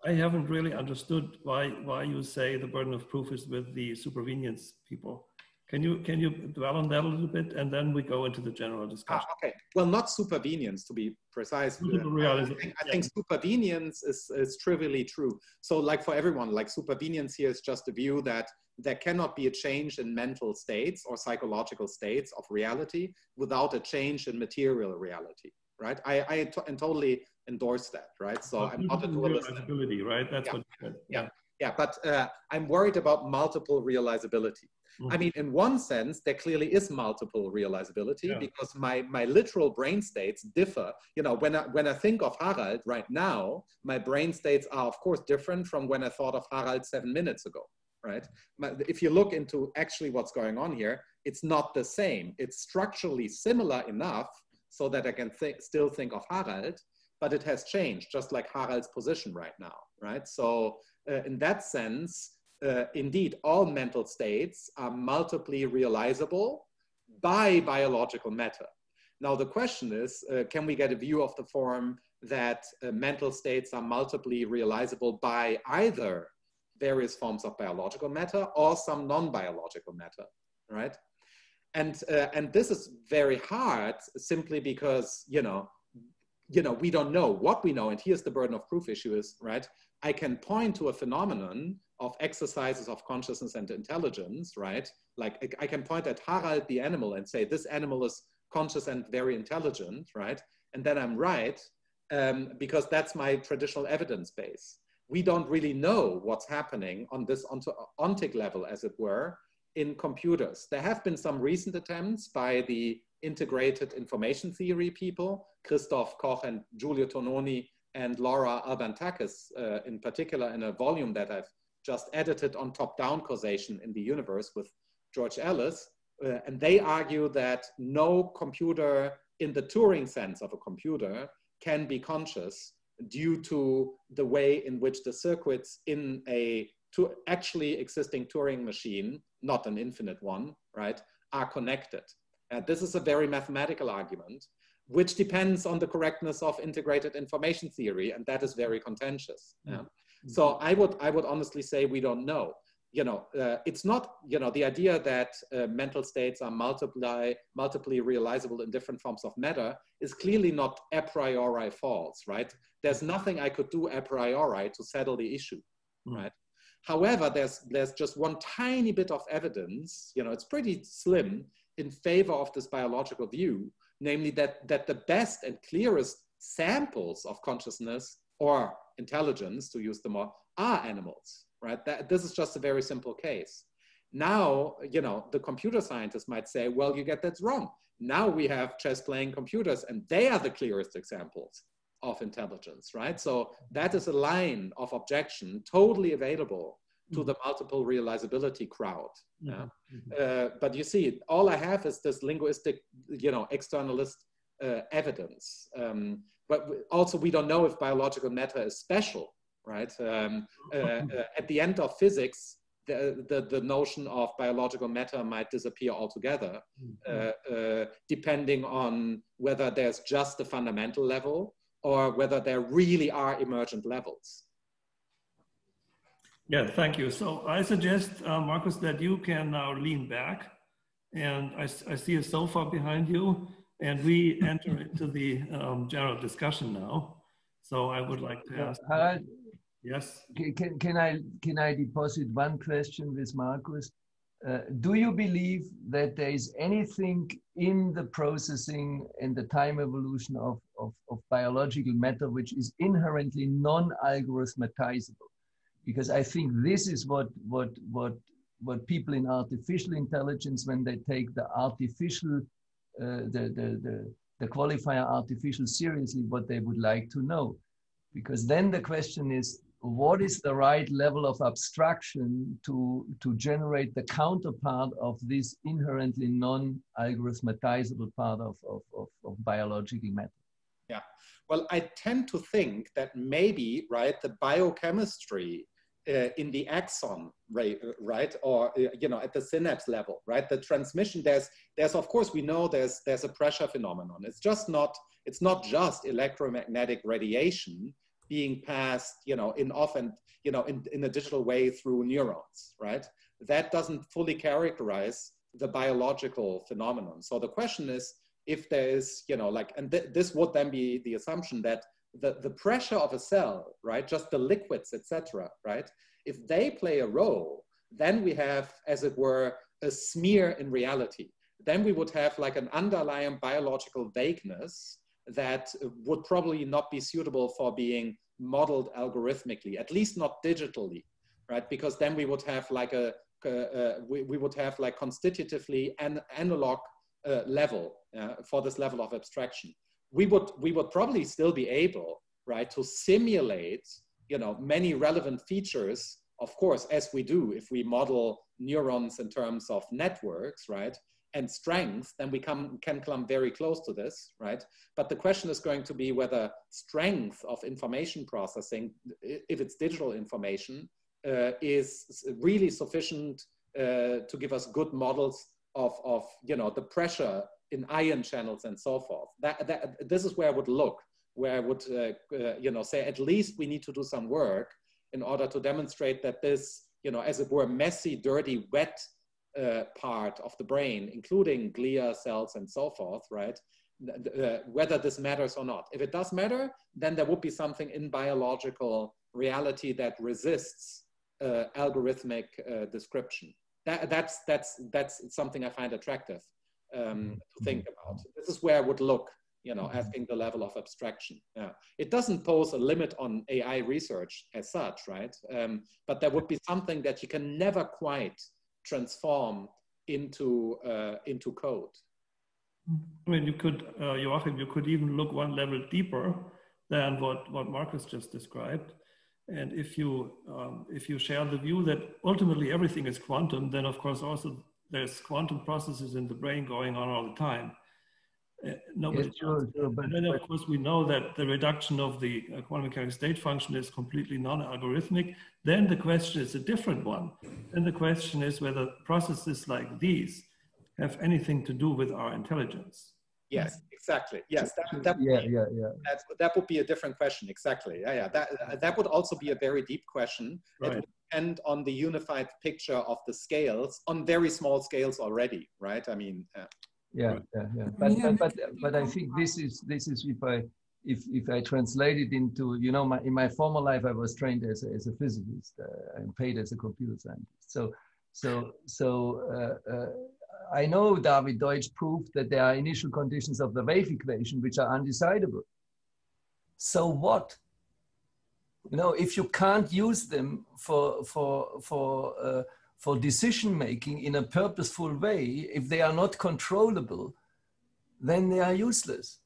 I haven't really understood why you say the burden of proof is with the supervenience people. Can you dwell on that a little bit, and then we go into the general discussion? Okay. Well, not supervenience, to be precise. I think supervenience is trivially true. So, like for everyone, like supervenience here is just a view that there cannot be a change in mental states or psychological states of reality without a change in material reality, right? I totally endorse that, right? So I'm not a dualist. Right? That's what you said. Yeah, but I'm worried about multiple realizability. I mean, in one sense, there clearly is multiple realizability because my literal brain states differ. You know, when I think of Harald right now, my brain states are of course different from when I thought of Harald 7 minutes ago, right? If you look into actually what's going on here, it's not the same. It's structurally similar enough so that I can still think of Harald, but it has changed, just like Harald's position right now, right? So in that sense, indeed, all mental states are multiply realizable by biological matter. Now, the question is, can we get a view of the form that mental states are multiply realizable by either various forms of biological matter or some non-biological matter, right? And this is very hard simply because, you know, we don't know what we know. And here's the burden of proof issue is, right? I can point to a phenomenon of exercises of consciousness and intelligence, right? Like I can point at Harald the animal and say, this animal is conscious and very intelligent, right? And then I'm right, because that's my traditional evidence base. We don't really know what's happening on this ontic level, as it were, in computers. There have been some recent attempts by the integrated information theory people, Christoph Koch and Giulio Tononi and Laura Albantakis, in particular, in a volume that I've just edited on top-down causation in the universe with George Ellis. And they argue that no computer in the Turing sense of a computer can be conscious due to the way in which the circuits in a actually existing Turing machine, not an infinite one, right, are connected. This is a very mathematical argument, which depends on the correctness of integrated information theory, and that is very contentious. So I would honestly say we don't know. You know, it's not, you know, the idea that mental states are multiply realizable in different forms of matter is clearly not a priori false, right? There's nothing I could do a priori to settle the issue, right? However, there's just one tiny bit of evidence, you know, it's pretty slim, in favor of this biological view, namely that the best and clearest samples of consciousness or intelligence, to use the more, are animals, right? This is just a very simple case. Now, you know, the computer scientists might say, well, you get that's wrong. Now we have chess playing computers and they are the clearest examples of intelligence, right? So that is a line of objection totally available to the multiple realizability crowd. But you see, all I have is this linguistic, you know, externalist evidence. But also we don't know if biological matter is special, right? At the end of physics, the notion of biological matter might disappear altogether, depending on whether there's just a fundamental level or whether there really are emergent levels. Yeah, thank you. So I suggest, Markus, that you can now lean back, and I see a sofa behind you, and we enter into the general discussion now. So I would like to ask. Harald, yes. Can I deposit one question with Markus? Do you believe that there is anything in the processing and the time evolution of biological matter which is inherently non-algorithmatizable? Because I think this is what people in artificial intelligence, when they take the artificial, the qualifier artificial seriously, what they would like to know. Because then the question is, what is the right level of abstraction to generate the counterpart of this inherently non-algorithmatizable part of biological matter? Yeah, well, I tend to think that maybe, right, the biochemistry in the axon, right, or at the synapse level, right, the transmission. There's of course, we know there's a pressure phenomenon. It's not just electromagnetic radiation being passed, in a digital way through neurons, right? That doesn't fully characterize the biological phenomenon. So the question is, if there is, this would then be the assumption that the pressure of a cell, right, just the liquids, etc., right, if they play a role, then we have, as it were, a smear in reality. Then we would have like an underlying biological vagueness that would probably not be suitable for being modeled algorithmically, at least not digitally, right? Because then we would have like we would have like constitutively an analog level for this level of abstraction. We would probably still be able, right, to simulate, many relevant features, of course, as we do if we model neurons in terms of networks, right? And strength, then we can come very close to this, right? But the question is going to be whether strength of information processing, if it's digital information, is really sufficient to give us good models of the pressure in ion channels and so forth. This is where I would look, where I would say at least we need to do some work in order to demonstrate that this, as it were, messy, dirty, wet part of the brain, including glia cells and so forth, right? Whether this matters or not. If it does matter, then there would be something in biological reality that resists algorithmic description. That's something I find attractive to think about. This is where I would look, asking the level of abstraction. Yeah. It doesn't pose a limit on AI research as such, right? But there would be something that you can never quite transform into code. I mean, you could, Joachim, you could even look one level deeper than what Markus just described. And if you share the view that ultimately everything is quantum, then of course also there's quantum processes in the brain going on all the time. Nobody knows. And then of course we know that the reduction of the quantum mechanical state function is completely non-algorithmic. Then the question is a different one. And the question is whether processes like these have anything to do with our intelligence. Yes, exactly. Yes, that would be a different question. Exactly. Yeah. That would also be a very deep question. Right. It would depend on the unified picture of the scales on very small scales already, right? I mean. Yeah. But I think this is if I translate it into, in my former life I was trained as a physicist and paid as a computer scientist. So I know David Deutsch proved that there are initial conditions of the wave equation which are undecidable. So what? If you can't use them for decision making in a purposeful way, if they are not controllable, then they are useless.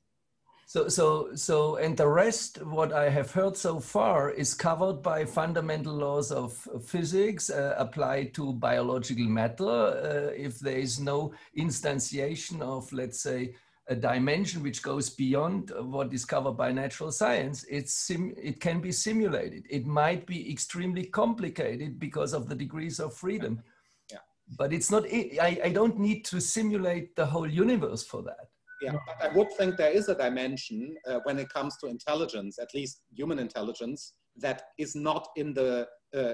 So and the rest, what I have heard so far, is covered by fundamental laws of physics applied to biological matter. If there is no instantiation of, let's say, a dimension which goes beyond what is covered by natural science, it can be simulated. It might be extremely complicated because of the degrees of freedom. Yeah. But it's not, I don't need to simulate the whole universe for that. Yeah, but I would think there is a dimension when it comes to intelligence, at least human intelligence, that is not in the,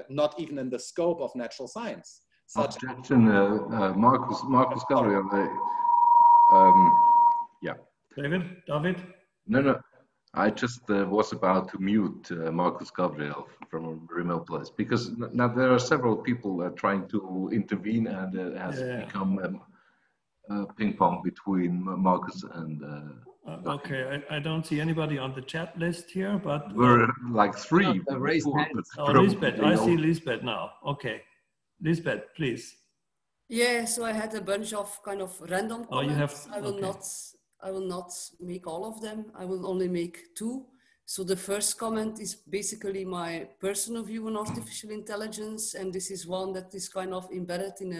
not even in the scope of natural science. Objection, Markus Gabriel. Yeah. David? No. I just was about to mute Markus Gabriel from a remote place because now there are several people trying to intervene, and it has become ping pong between Markus and. Okay, I don't see anybody on the chat list here, but we're like three. Raised hands. Oh, Liesbeth, I see Liesbeth now. Okay, Liesbeth, please. Yeah, so I had a bunch of kind of random comments. Oh, you have. I will not make all of them. I will only make two. So the first comment is basically my personal view on artificial intelligence, and this is one that is kind of embedded in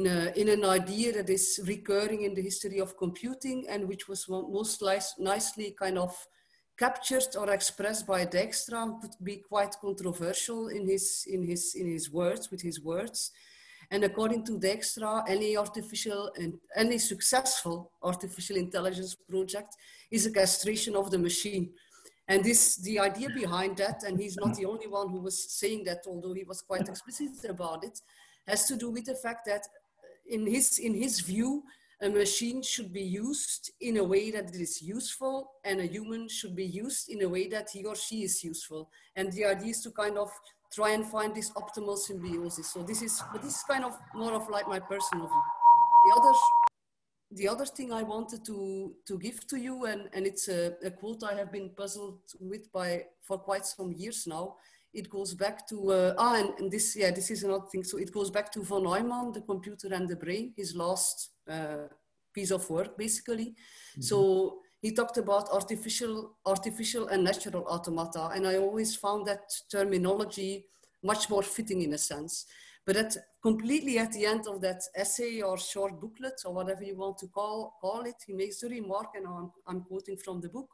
an idea that is recurring in the history of computing, and which was most nicely kind of captured or expressed by Dijkstra, could be quite controversial in his words, with his words. And according to Dijkstra, any successful artificial intelligence project is a castration of the machine. And the idea behind that, and he's not the only one who was saying that, although he was quite explicit about it, has to do with the fact that in his view, a machine should be used in a way that it is useful, and a human should be used in a way that he or she is useful. And the idea is to kind of try and find this optimal symbiosis. So this is kind of more of like my personal view. The other thing I wanted to give to you, and it's a quote I have been puzzled with for quite some years now. It goes back to, this is another thing. So it goes back to von Neumann, The Computer and the Brain, his last piece of work, basically. Mm-hmm. So he talked about artificial and natural automata. And I always found that terminology much more fitting in a sense. But completely at the end of that essay or short booklet, or whatever you want to call it, he makes the remark, and I'm quoting from the book: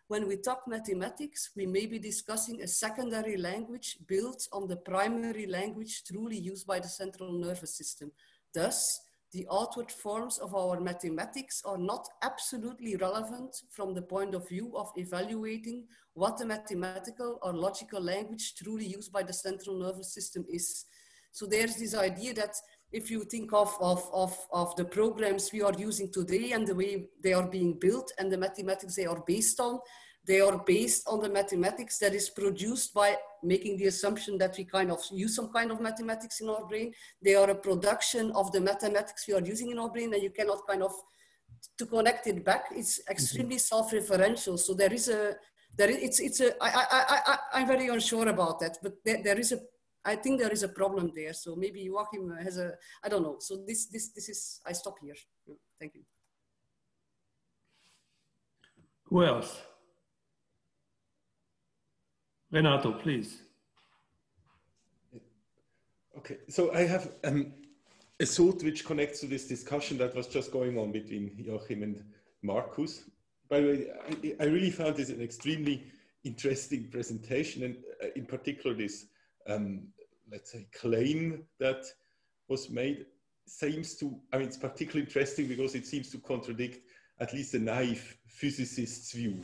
when we talk mathematics, we may be discussing a secondary language built on the primary language truly used by the central nervous system. Thus, the outward forms of our mathematics are not absolutely relevant from the point of view of evaluating what the mathematical or logical language truly used by the central nervous system is. So there's this idea that if you think of the programs we are using today and the way they are being built and the mathematics they are based on the mathematics that is produced by making the assumption that we kind of use some kind of mathematics in our brain. They are a production of the mathematics we are using in our brain, and you cannot kind of, to connect it back, it's extremely self-referential. So I'm very unsure about that, but I think there is a problem there. So maybe Joachim has I don't know. So this is, I stop here. Thank you. Who else? Renato, please. Okay, so I have a thought which connects to this discussion that was just going on between Joachim and Markus. By the way, I really found this an extremely interesting presentation, and in particular this, let's say, claim that was made seems to, it's particularly interesting because it seems to contradict at least a naive physicist's view.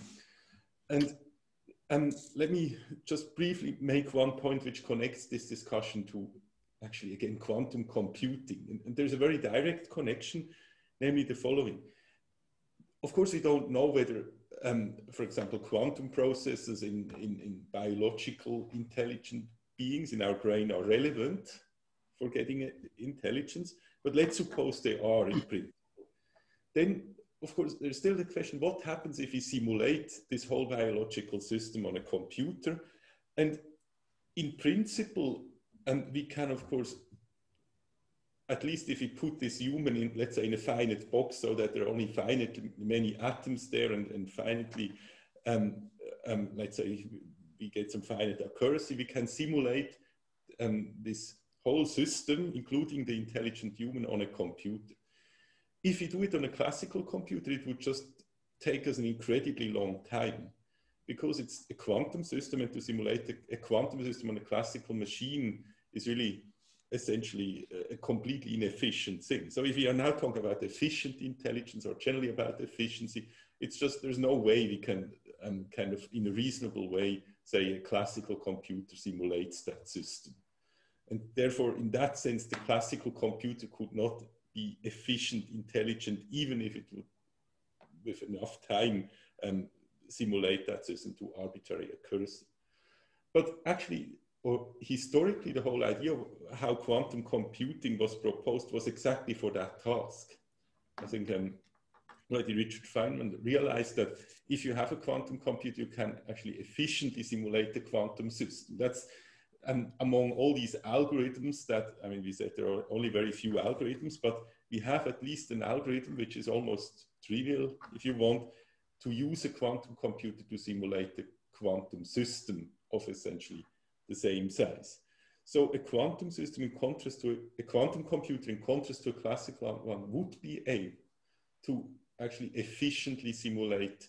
And let me just briefly make one point which connects this discussion to actually, again, quantum computing. And there's a very direct connection, namely the following. Of course, we don't know whether, for example, quantum processes in biological intelligent beings in our brain are relevant for getting intelligence, but let's suppose they are in principle. Then, of course, there's still the question, what happens if we simulate this whole biological system on a computer? And in principle, and we can, of course, at least if we put this human in, let's say, in a finite box so that there are only finite many atoms there and finitely, let's say, we get some finite accuracy, we can simulate this whole system, including the intelligent human, on a computer. If you do it on a classical computer, it would just take us an incredibly long time because it's a quantum system, and to simulate a quantum system on a classical machine is really essentially a completely inefficient thing. So if we are now talking about efficient intelligence or generally about efficiency, it's just, there's no way we can kind of in a reasonable way say a classical computer simulates that system. And therefore, in that sense, the classical computer could not be efficient, intelligent, even if it would, with enough time, simulate that system to arbitrary accuracy. But actually, or historically, the whole idea of how quantum computing was proposed was exactly for that task. I think Richard Feynman realized that if you have a quantum computer, you can actually efficiently simulate the quantum system. That's among all these algorithms that, I mean, we said there are only very few algorithms, but we have at least an algorithm which is almost trivial, if you want, to use a quantum computer to simulate the quantum system of essentially the same size. So a quantum system, in contrast to a quantum computer, in contrast to a classical one, would be able to actually efficiently simulate,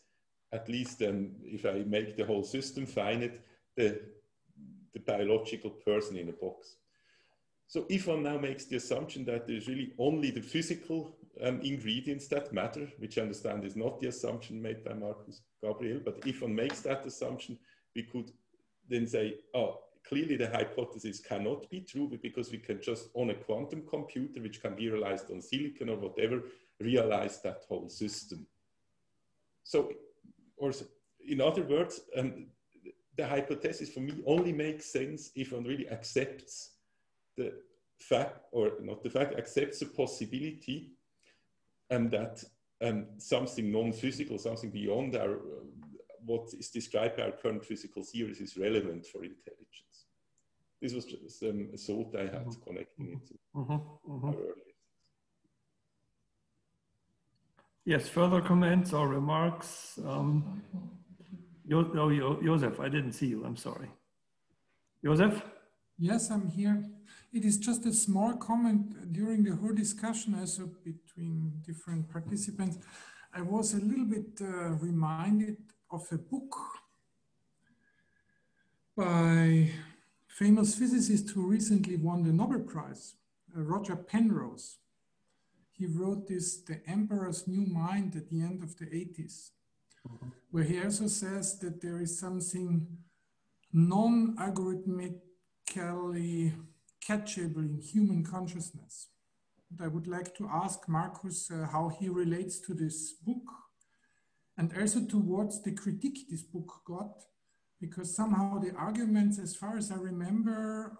at least if I make the whole system finite, the biological person in a box. So if one now makes the assumption that there's really only the physical ingredients that matter, which I understand is not the assumption made by Markus Gabriel, but if one makes that assumption, we could then say, oh, clearly the hypothesis cannot be true because we can just, on a quantum computer, which can be realized on silicon or whatever, realize that whole system. So, or in other words, the hypothesis for me only makes sense if one really accepts the fact, or not the fact, accepts the possibility that something non-physical, something beyond our what is described by our current physical theories is relevant for intelligence. This was just a thought I had connecting it to our earlier. Yes, further comments or remarks? Josef, I didn't see you, I'm sorry. Josef? Yes, I'm here. It is just a small comment during the whole discussion also between different participants. I was a little bit reminded of a book by famous physicist who recently won the Nobel Prize, Roger Penrose. He wrote this, The Emperor's New Mind, at the end of the 80s, where he also says that there is something non-algorithmically catchable in human consciousness. And I would like to ask Markus how he relates to this book and also towards the critique this book got, because somehow the arguments, as far as I remember,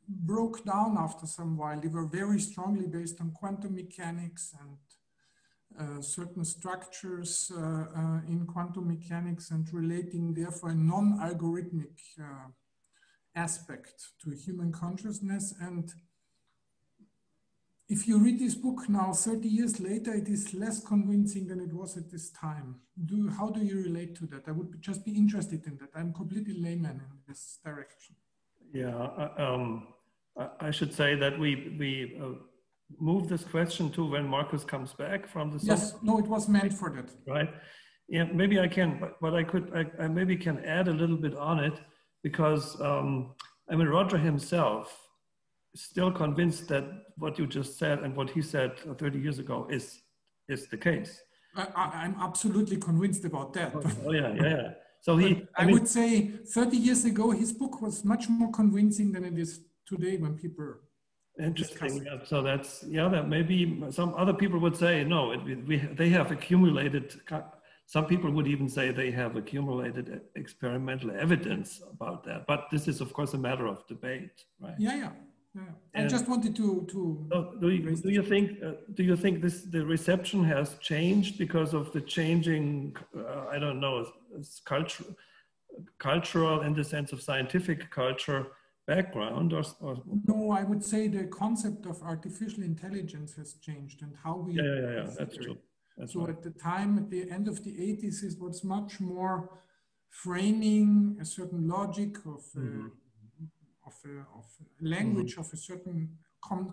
broke down after some while. They were very strongly based on quantum mechanics and certain structures in quantum mechanics and relating therefore a non-algorithmic aspect to human consciousness. And if you read this book now, 30 years later, it is less convincing than it was at this time. How do you relate to that? I would just be interested in that. I'm completely layman in this direction. Yeah, I should say that we move this question to when Markus comes back from the Yes, no, it was meant for that. Right. Yeah, maybe I can, but I maybe can add a little bit on it because I mean, Roger himself is still convinced that what you just said and what he said 30 years ago is the case. I'm absolutely convinced about that. Oh yeah. So I would say 30 years ago, his book was much more convincing than it is today when people Interesting. Yeah, so that's, yeah, that maybe some other people would say, no, they have accumulated, some people would even say they have accumulated experimental evidence about that. But this is, of course, a matter of debate, right? Yeah. I just wanted to do you think the reception has changed because of the changing, I don't know, cultural in the sense of scientific culture background or no, I would say the concept of artificial intelligence has changed and how we that's true. So right. At the time, at the end of the 80s, it was much more framing a certain logic of language, of a certain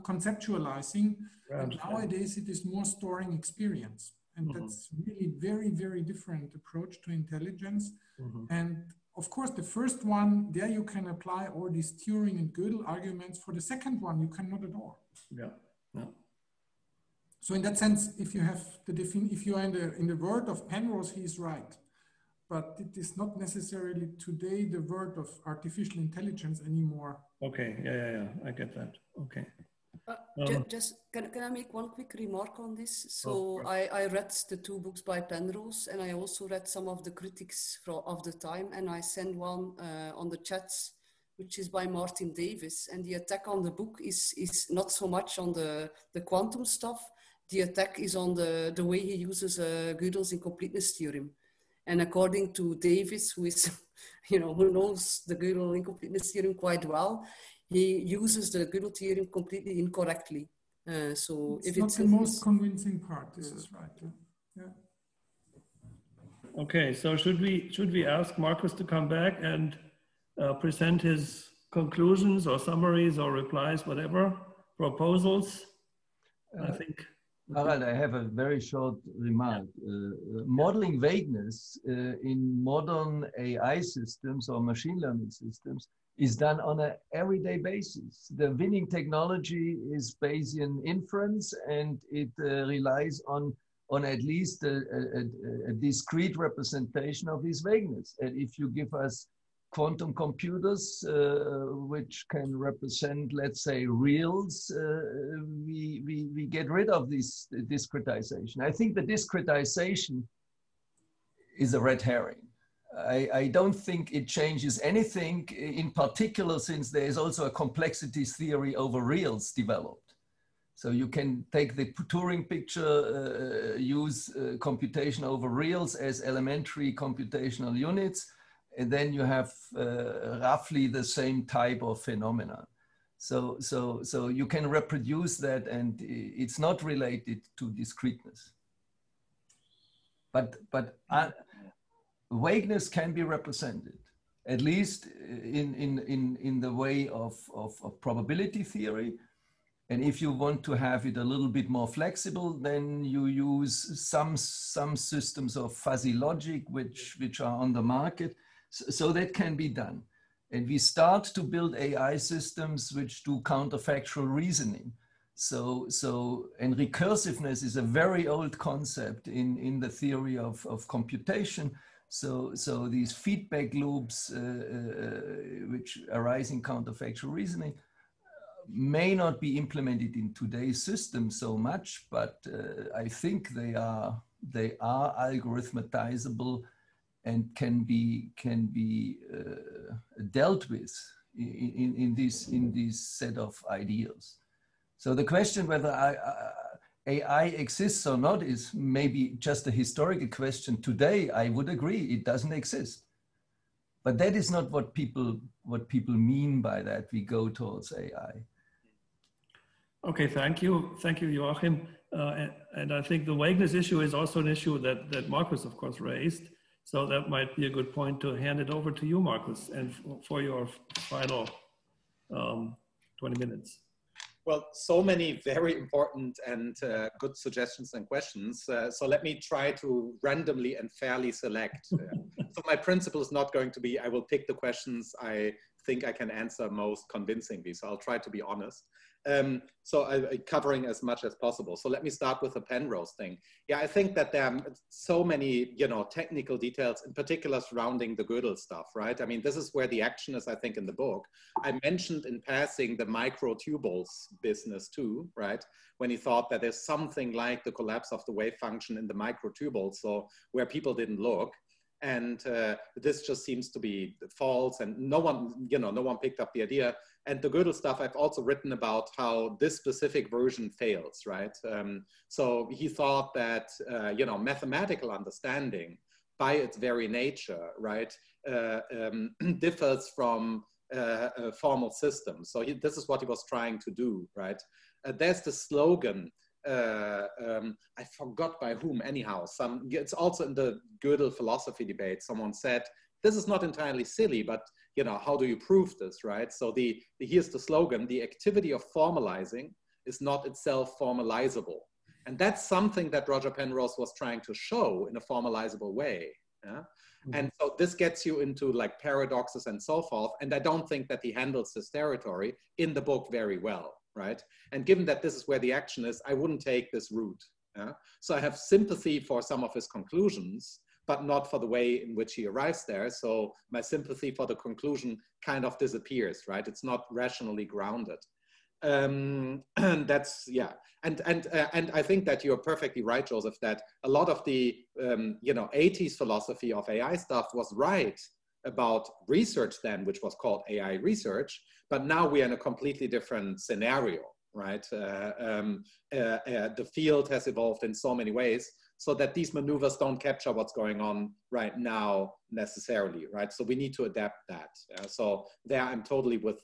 conceptualizing. And nowadays it is more storing experience. And that's really very, very different approach to intelligence. And of course, the first one, there you can apply all these Turing and Gödel arguments. For the second one, you cannot at all. Yeah. So in that sense, if you have if you are in the word of Penrose, he is right. But it is not necessarily today the word of artificial intelligence anymore. Okay, yeah, I get that. Okay. Just can I make one quick remark on this? So I read the 2 books by Penrose, and I also read some of the critics of the time, and I sent one on the chats, which is by Martin Davis. And the attack on the book is not so much on the quantum stuff. The attack is on the way he uses Gödel's incompleteness theorem. And according to Davis, who is, who knows the Gödel incompleteness theorem quite well, he uses the Gödel theorem completely incorrectly. So it's not the most convincing part. This is right. Yeah. Okay, so should we ask Markus to come back and present his conclusions or summaries or replies, whatever, proposals? I think. Harald, I have a very short remark. Modeling vagueness in modern AI systems or machine learning systems is done on an everyday basis. The winning technology is Bayesian inference, and it relies on at least a discrete representation of this vagueness. And if you give us quantum computers, which can represent, let's say, reals, we get rid of this discretization. I think the discretization is a red herring. I don't think it changes anything, in particular, since there is also a complexities theory over reals developed. So you can take the Turing picture, use computation over reals as elementary computational units, and then you have roughly the same type of phenomena. So you can reproduce that, and it's not related to discreteness. But vagueness can be represented, at least in the way of probability theory. And if you want to have it a little bit more flexible, then you use some systems of fuzzy logic, which are on the market. So that can be done. And we start to build AI systems which do counterfactual reasoning. And recursiveness is a very old concept in the theory of computation. So these feedback loops which arise in counterfactual reasoning may not be implemented in today's system so much, but I think they are algorithmatizable and can be dealt with in this set of ideals. So the question whether AI exists or not is maybe just a historical question. Today, I would agree it doesn't exist, but that is not what people mean by that. We go towards AI. Okay, thank you, Joachim. And I think the vagueness issue is also an issue that Markus, of course, raised. So that might be a good point to hand it over to you, Markus, and for your final 20 minutes. Well, so many very important and good suggestions and questions. So let me try to randomly and fairly select. So my principle is not going to be, I will pick the questions I think I can answer most convincingly. So I'll try to be honest. So covering as much as possible. So let me start with the Penrose thing. Yeah, I think that there are so many, technical details, in particular surrounding the Gödel stuff, right? I mean, this is where the action is, I think, in the book. I mentioned in passing the microtubules business too, right? When he thought that there's something like the collapse of the wave function in the microtubules, so where people didn't look. And this just seems to be false, and no one picked up the idea. And the Gödel stuff, I've also written about how this specific version fails, right? So he thought that, mathematical understanding by its very nature, right, differs from formal systems. So this is what he was trying to do, right? There's the slogan, I forgot by whom anyhow, it's also in the Gödel philosophy debate, someone said, this is not entirely silly, but how do you prove this, right? So here's the slogan, the activity of formalizing is not itself formalizable. And that's something that Roger Penrose was trying to show in a formalizable way. Yeah? Mm-hmm. And so this gets you into like paradoxes and so forth. And I don't think that he handles this territory in the book very well, right? And given that this is where the action is, I wouldn't take this route. Yeah? So I have sympathy for some of his conclusions, but not for the way in which he arrives there. So my sympathy for the conclusion kind of disappears, right? It's not rationally grounded. And that's, yeah. And I think that you're perfectly right, Joseph, that a lot of the, 80s philosophy of AI stuff was right about research then, which was called AI research, but now we're in a completely different scenario, right? The field has evolved in so many ways so that these maneuvers don't capture what's going on right now necessarily, right? So we need to adapt that. So there I'm totally with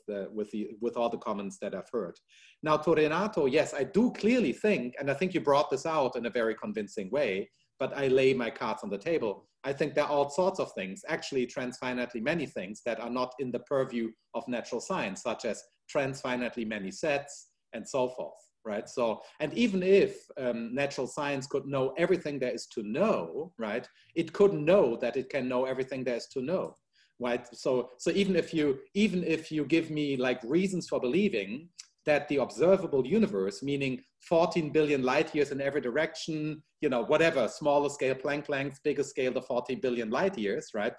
all the comments that I've heard. Now to Renato, yes, I do clearly think, and I think you brought this out in a very convincing way, but I lay my cards on the table. I think there are all sorts of things, actually transfinitely many things that are not in the purview of natural science, such as transfinitely many sets and so forth, right? So, and even if natural science could know everything there is to know, right, it couldn't know that it can know everything there is to know, right? So even if you give me like reasons for believing that the observable universe, meaning 14 billion light years in every direction, whatever, smaller scale Planck length, bigger scale, the 14 billion light years, right?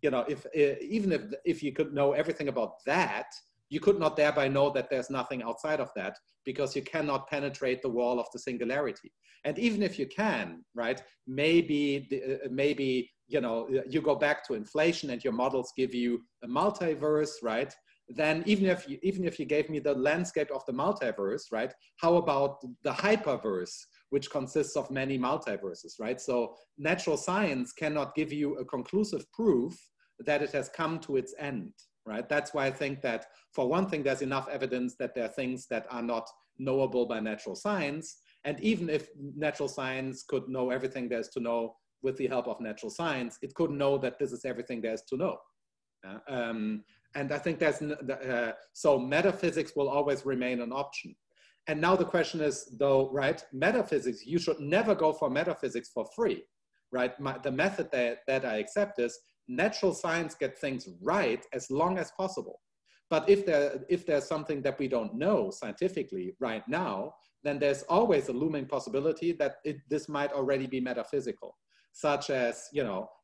Even if you could know everything about that, you could not thereby know that there's nothing outside of that, because you cannot penetrate the wall of the singularity. And even if you can, right, maybe you go back to inflation and your models give you a multiverse, right? Then even if you gave me the landscape of the multiverse, right, how about the hyperverse, which consists of many multiverses, right? So natural science cannot give you a conclusive proof that it has come to its end, right? That's why I think that, for one thing, there's enough evidence that there are things that are not knowable by natural science. And even if natural science could know everything there's to know with the help of natural science, it couldn't know that this is everything there's to know. And I think there's, so metaphysics will always remain an option. And now the question is, though, right, metaphysics, you should never go for metaphysics for free, right? The method that I accept is natural science get things right as long as possible. But if there's something that we don't know scientifically right now, then there's always a looming possibility that this might already be metaphysical, such as,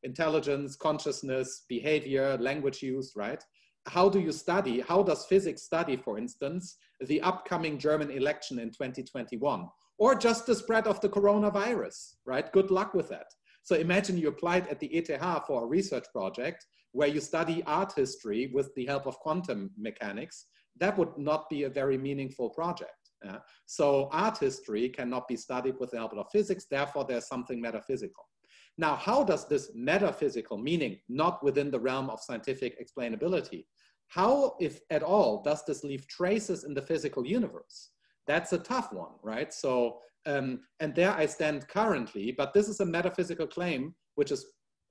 intelligence, consciousness, behavior, language use, right? How does physics study, for instance, the upcoming German election in 2021, or just the spread of the coronavirus, right? Good luck with that. So imagine you applied at the ETH for a research project where you study art history with the help of quantum mechanics. That would not be a very meaningful project. So art history cannot be studied with the help of physics, therefore there's something metaphysical. Now, how does this metaphysical, meaning not within the realm of scientific explainability, how, if at all, does this leave traces in the physical universe? That's a tough one, right? So, and there I stand currently, but this is a metaphysical claim which is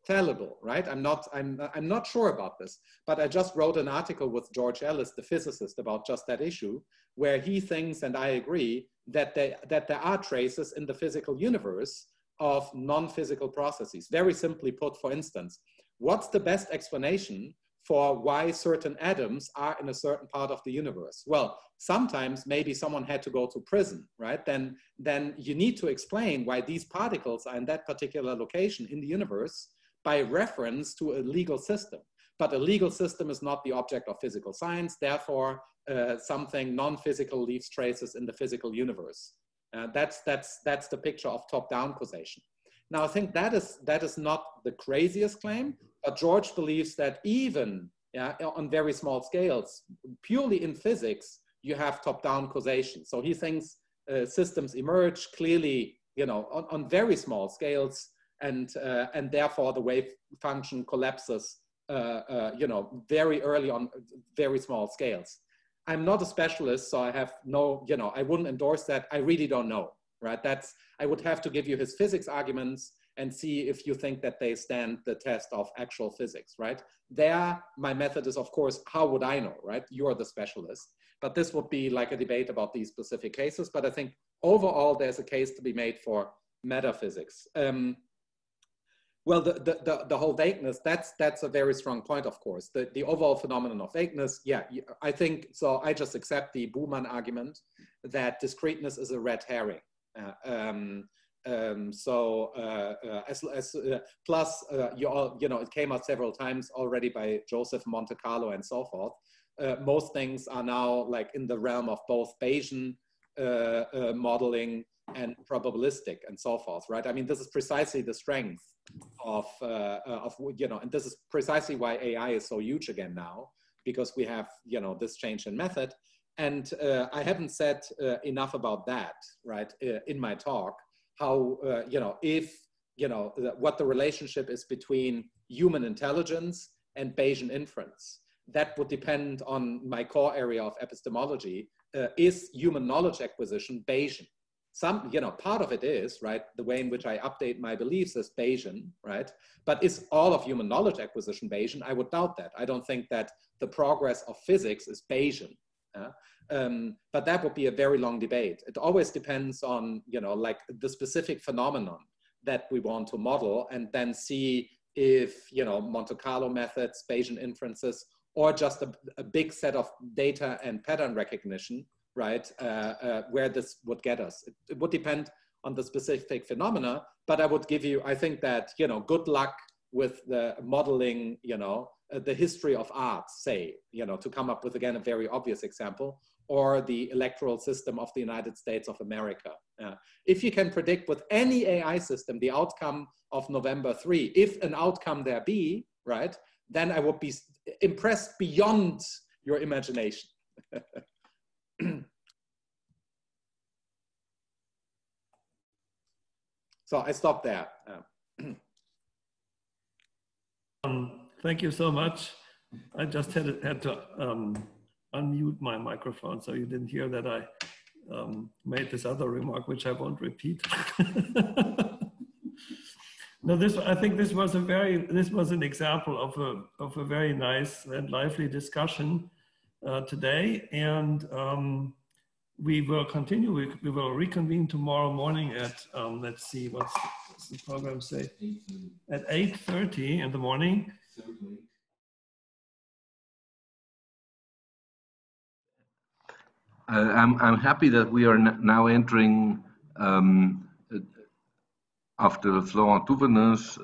fallible, right? I'm not sure about this, but I just wrote an article with George Ellis, the physicist, about just that issue, where he thinks, and I agree, that there are traces in the physical universe of non-physical processes. Very simply put, for instance, what's the best explanation for why certain atoms are in a certain part of the universe? Well, sometimes maybe someone had to go to prison, right? Then you need to explain why these particles are in that particular location in the universe by reference to a legal system. But a legal system is not the object of physical science. Therefore, something non-physical leaves traces in the physical universe. That's the picture of top-down causation. Now, I think that is not the craziest claim, but George believes that even on very small scales, purely in physics, you have top-down causation. So he thinks systems emerge clearly, on very small scales, and therefore the wave function collapses, very early on very small scales. I'm not a specialist, so I have no, I wouldn't endorse that. I really don't know, right? I would have to give you his physics arguments and see if you think that they stand the test of actual physics, right? There, my method is, of course, how would I know, right? You're the specialist. But this would be like a debate about these specific cases. But I think overall, there's a case to be made for metaphysics. Well, the whole vagueness, that's a very strong point, of course. The overall phenomenon of vagueness, yeah, I think, so I just accept the Buhmann argument that discreteness is a red herring. Plus, it came out several times already by Josef, Monte Carlo, and so forth. most things are now like in the realm of both Bayesian modeling and probabilistic and so forth, right? I mean, this is precisely the strength of you know, and this is precisely why AI is so huge again now, because we have, you know, this change in method. And I haven't said enough about that, right, in my talk, how, you know, if, you know, what the relationship is between human intelligence and Bayesian inference. That would depend on my core area of epistemology. Is human knowledge acquisition Bayesian? Some, you know, part of it is, right, the way in which I update my beliefs is Bayesian, right? But is all of human knowledge acquisition Bayesian? I would doubt that. I don't think that the progress of physics is Bayesian. But that would be a very long debate. It always depends on, you know, like the specific phenomenon that we want to model, and then see if, you know, Monte Carlo methods, Bayesian inferences, or just a big set of data and pattern recognition, right, where this would get us. It would depend on the specific phenomena, but I would give you, I think that, you know, good luck with the modeling, you know, the history of art, say, you know, to come up with, again, a very obvious example, or the electoral system of the United States of America. If you can predict with any AI system the outcome of November 3, if an outcome there be, right, then I would be impressed beyond your imagination. So I stop there. Thank you so much. I just had to unmute my microphone, so you didn't hear that I made this other remark, which I won't repeat. No, I think this was an example of a very nice and lively discussion today, and we will continue. We will reconvene tomorrow morning at let's see, what's the program say? At 8:30 in the morning. I'm happy that we are now entering, after Florent Thouvenin's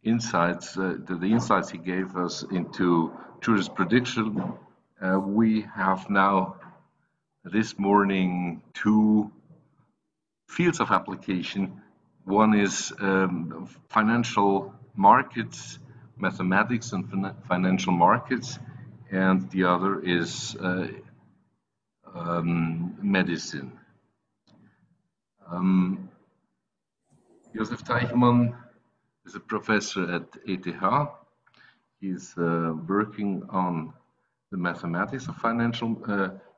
insights, the insights he gave us into jurisprediction. We have now this morning two fields of application. One is financial markets, mathematics and financial markets, and the other is medicine. Josef Teichmann is a professor at ETH. He's working on the mathematics of financial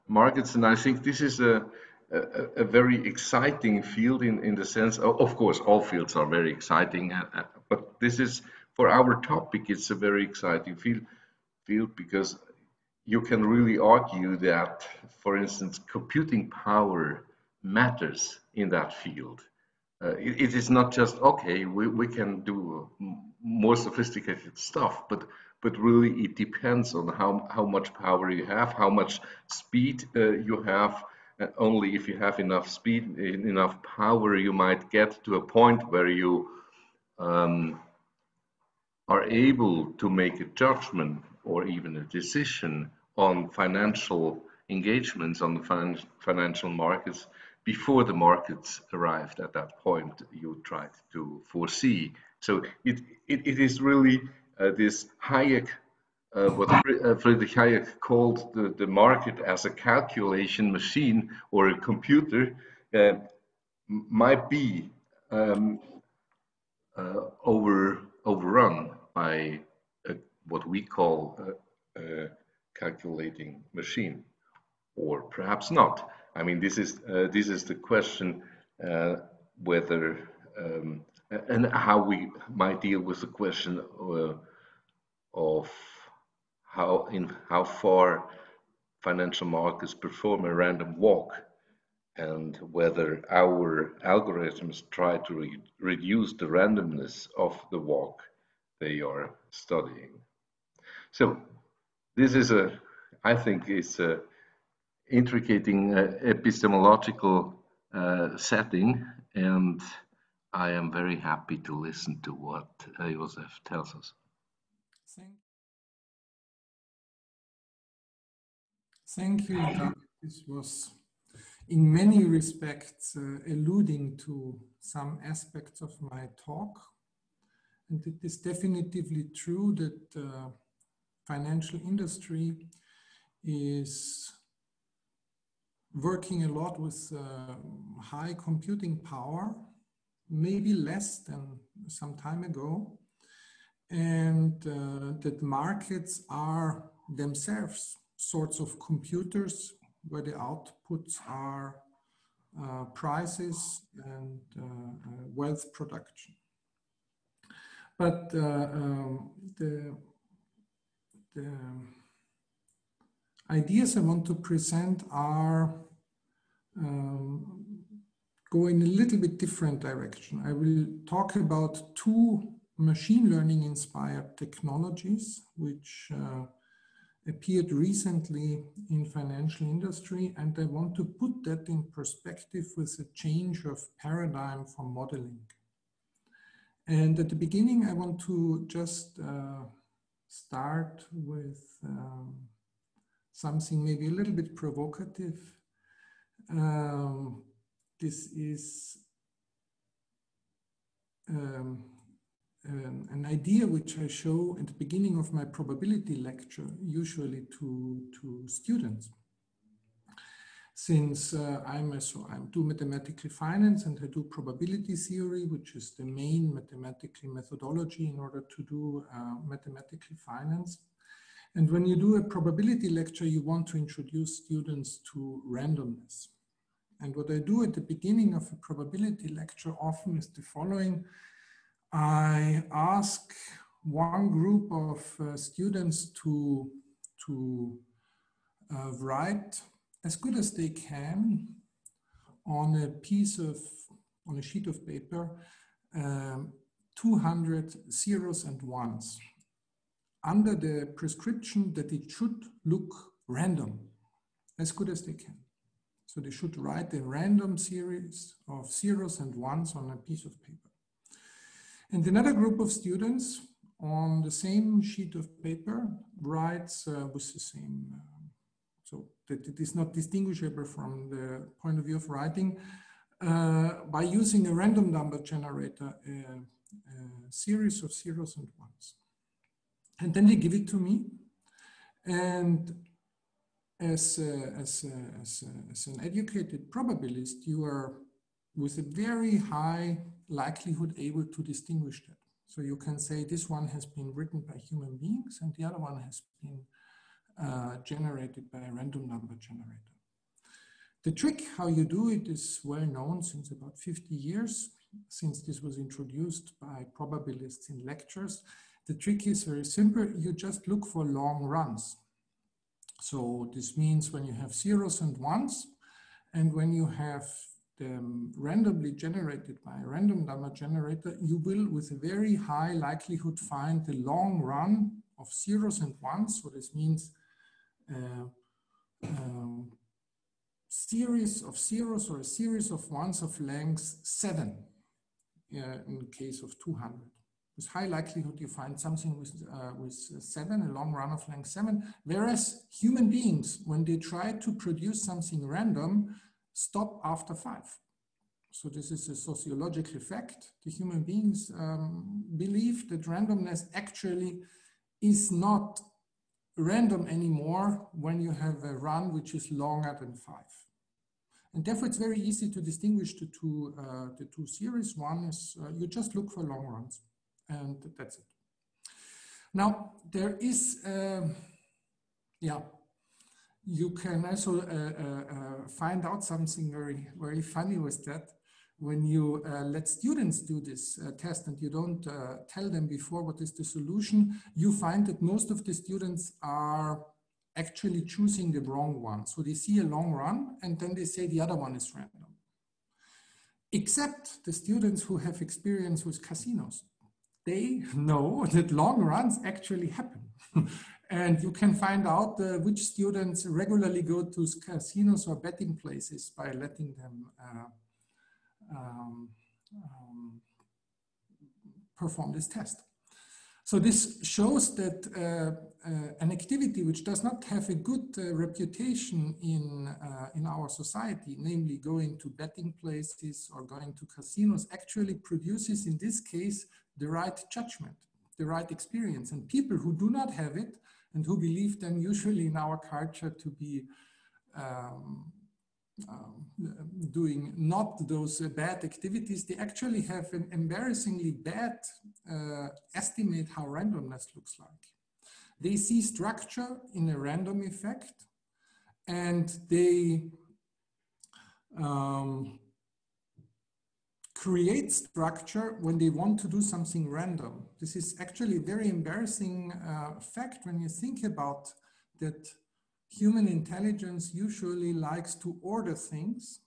markets, and I think this is a very exciting field in the sense, of course, all fields are very exciting, but this is, for our topic, it's a very exciting field because you can really argue that, for instance, computing power matters in that field. It is not just, okay, we can do more sophisticated stuff, but really it depends on how much power you have, how much speed you have. Only if you have enough speed, enough power, you might get to a point where you are able to make a judgment or even a decision on financial engagements on the financial markets before the markets arrived at that point you tried to foresee. So it is really this Hayek, what Friedrich Hayek called the market as a calculation machine or a computer, might be overrun by what we call a calculating machine, or perhaps not. I mean, this is the question, whether and how we might deal with the question of how far financial markets perform a random walk, and whether our algorithms try to reduce the randomness of the walk they are studying. So this is I think it's a intricate epistemological setting, and I am very happy to listen to what Josef tells us. Thank you. Thank you, Gabriel. This was in many respects alluding to some aspects of my talk. And it is definitively true that financial industry is working a lot with high computing power, maybe less than some time ago, and that markets are themselves sorts of computers where the outputs are prices and wealth production. But the ideas I want to present are go in a little bit different direction. I will talk about two machine learning inspired technologies which appeared recently in financial industry, and I want to put that in perspective with a change of paradigm for modeling. And at the beginning, I want to just start with something maybe a little bit provocative. This is an idea which I show at the beginning of my probability lecture, usually to students. Since I do mathematical finance and I do probability theory, which is the main mathematical methodology in order to do mathematical finance. And when you do a probability lecture, you want to introduce students to randomness. And what I do at the beginning of a probability lecture often is the following. I ask one group of students to write as good as they can on a sheet of paper, 200 zeros and ones, under the prescription that it should look random, as good as they can. So they should write a random series of zeros and ones on a piece of paper. And another group of students on the same sheet of paper writes with the same, so that it is not distinguishable from the point of view of writing, by using a random number generator, a series of zeros and ones. And then they give it to me. And as an educated probabilist, you are with a very high likelihood able to distinguish that. So you can say this one has been written by human beings and the other one has been generated by a random number generator. The trick how you do it is well known since about 50 years, since this was introduced by probabilists in lectures. The trick is very simple. You just look for long runs. So this means when you have zeros and ones, and when you have them randomly generated by a random number generator, you will with a very high likelihood find the long run of zeros and ones. So this means series of zeros or a series of ones of length 7 in the case of 200. With high likelihood you find something with 7, a long run of length 7, whereas human beings, when they try to produce something random, stop after 5. So this is a sociological fact. The human beings believe that randomness actually is not random anymore when you have a run which is longer than 5. And therefore it's very easy to distinguish the two series. One is you just look for long runs, and that's it. Now there is, you can also find out something very, very funny with that. When you let students do this test and you don't tell them before what is the solution, you find that most of the students are actually choosing the wrong one. So they see a long run and then they say the other one is random. Except the students who have experience with casinos. They know that long runs actually happen. And you can find out which students regularly go to casinos or betting places by letting them perform this test. So this shows that an activity which does not have a good reputation in our society, namely going to betting places or going to casinos, actually produces in this case the right judgment, the right experience. And people who do not have it and who believe them usually in our culture to be doing not those bad activities, they actually have an embarrassingly bad estimate how randomness looks like. They see structure in a random effect, and they create structure when they want to do something random. This is actually a very embarrassing fact when you think about that. Human intelligence usually likes to order things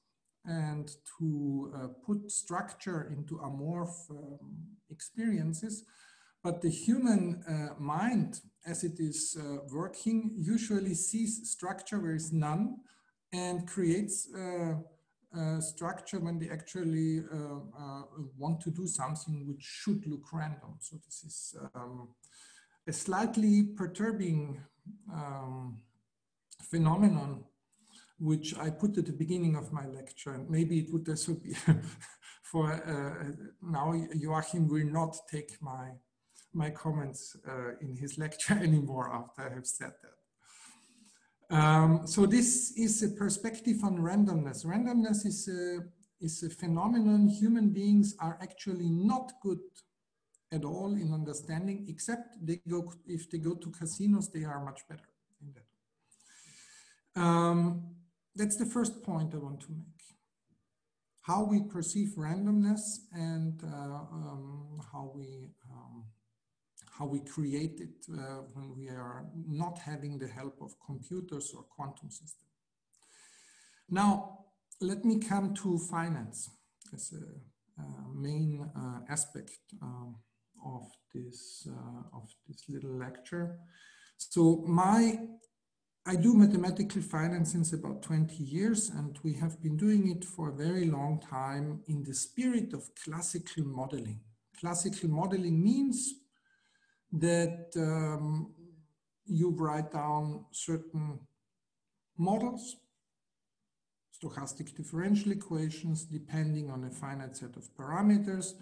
and to put structure into amorph experiences, but the human mind, as it is working, usually sees structure where is none and creates structure when they actually want to do something which should look random. So this is a slightly perturbing phenomenon, which I put at the beginning of my lecture, and maybe it would also be for now. Joachim will not take my comments in his lecture anymore after I have said that. So this is a perspective on randomness. Randomness is a phenomenon human beings are actually not good at all in understanding, except if they go to casinos, they are much better in that. That's the first point I want to make. How we perceive randomness and how we create it when we are not having the help of computers or quantum systems. Now, let me come to finance as a main aspect of this little lecture. So I do mathematical finance since about 20 years, and we have been doing it for a very long time in the spirit of classical modeling. Classical modeling means that you write down certain models, stochastic differential equations, depending on a finite set of parameters.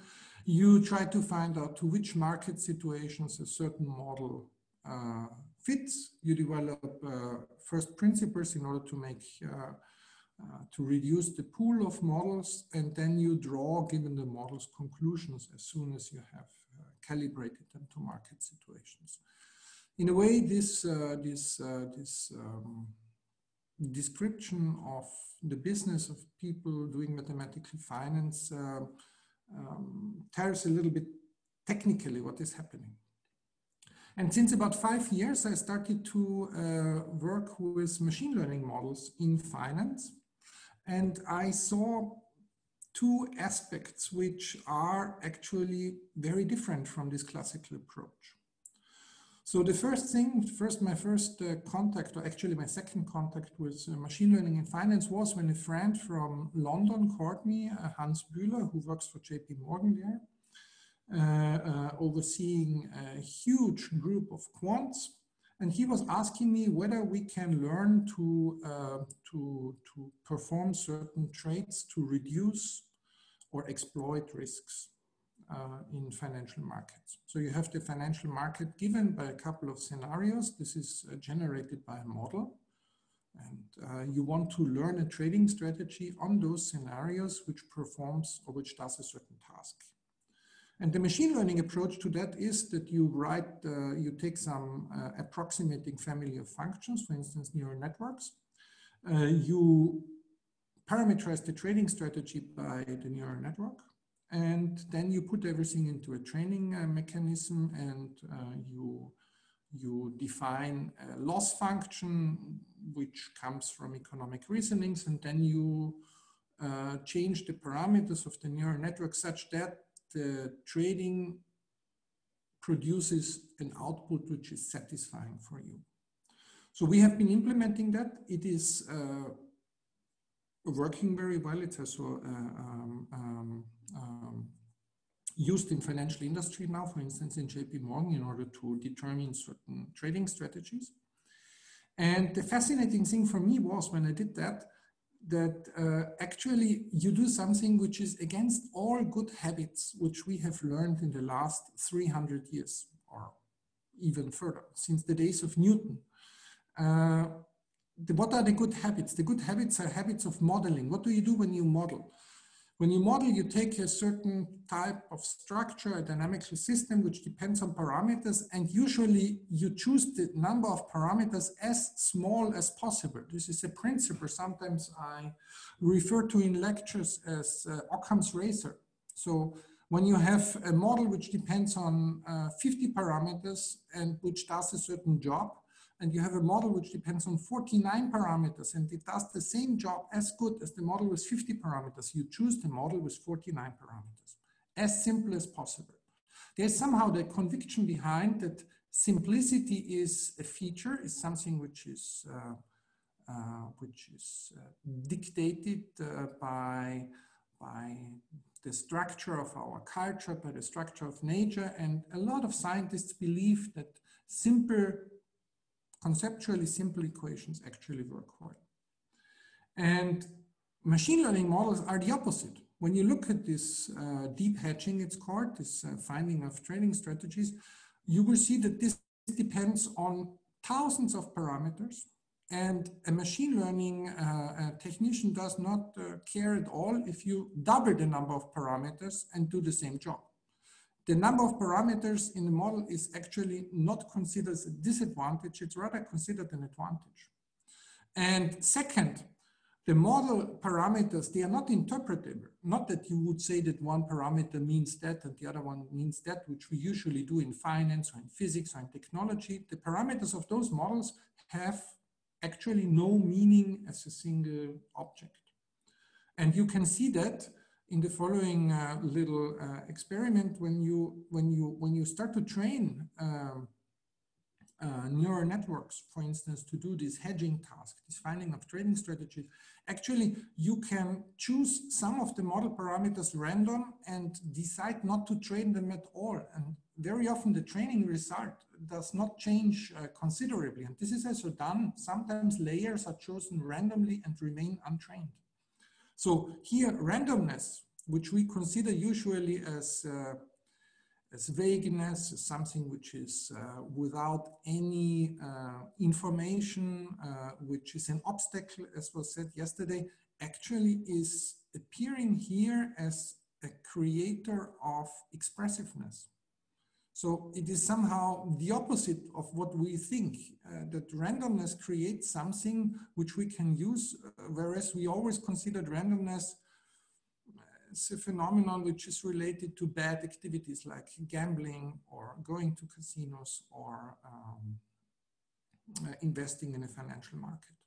You try to find out to which market situations a certain model fits. You develop first principles in order to make to reduce the pool of models, and then you draw, given the model's conclusions, as soon as you have calibrated them to market situations. In a way, this description of the business of people doing mathematical finance tells a little bit technically what is happening. And since about 5 years, I started to work with machine learning models in finance. And I saw two aspects which are actually very different from this classical approach. So the first thing, my first contact, or actually my second contact with machine learning in finance was when a friend from London called me, Hans Bühler, who works for JP Morgan there, overseeing a huge group of quants, and he was asking me whether we can learn to perform certain trades to reduce or exploit risks in financial markets. So you have the financial market given by a couple of scenarios. This is generated by a model, and you want to learn a trading strategy on those scenarios which performs or which does a certain task. And the machine learning approach to that is that you you take some approximating family of functions, for instance, neural networks. You parameterize the trading strategy by the neural network, and then you put everything into a training mechanism, and you define a loss function, which comes from economic reasonings, and then you change the parameters of the neural network such that the trading produces an output which is satisfying for you. So we have been implementing that. It is working very well. It's also used in financial industry now, for instance, in JP Morgan, in order to determine certain trading strategies. And the fascinating thing for me was when I did that, actually you do something which is against all good habits which we have learned in the last 300 years or even further, since the days of Newton. What are the good habits? The good habits are habits of modeling. What do you do when you model? When you model, you take a certain type of structure, a dynamical system, which depends on parameters, and usually you choose the number of parameters as small as possible. This is a principle sometimes I refer to in lectures as Occam's razor. So when you have a model which depends on 50 parameters and which does a certain job, and you have a model which depends on 49 parameters and it does the same job as good as the model with 50 parameters, you choose the model with 49 parameters, as simple as possible. There's somehow the conviction behind that simplicity is a feature, is something which is dictated by the structure of our culture, by the structure of nature, and a lot of scientists believe that conceptually simple equations actually work well. And machine learning models are the opposite. When you look at this deep hedging, it's called, this finding of trading strategies, you will see that this depends on thousands of parameters, and a machine learning technician does not care at all if you double the number of parameters and do the same job. The number of parameters in the model is actually not considered a disadvantage, it's rather considered an advantage. And second, the model parameters, they are not interpretable. Not that you would say that one parameter means that and the other one means that, which we usually do in finance or in physics or in technology. The parameters of those models have actually no meaning as a single object. And you can see that in the following little experiment. When you start to train neural networks, for instance, to do this hedging task, this finding of trading strategies, actually you can choose some of the model parameters random and decide not to train them at all. And very often the training result does not change considerably. And this is also done. Sometimes layers are chosen randomly and remain untrained. So here, randomness, which we consider usually as vagueness, as something which is without any information, which is an obstacle, as was said yesterday, actually is appearing here as a creator of expressiveness. So it is somehow the opposite of what we think, that randomness creates something which we can use, whereas we always considered randomness as a phenomenon which is related to bad activities like gambling or going to casinos or investing in a financial market.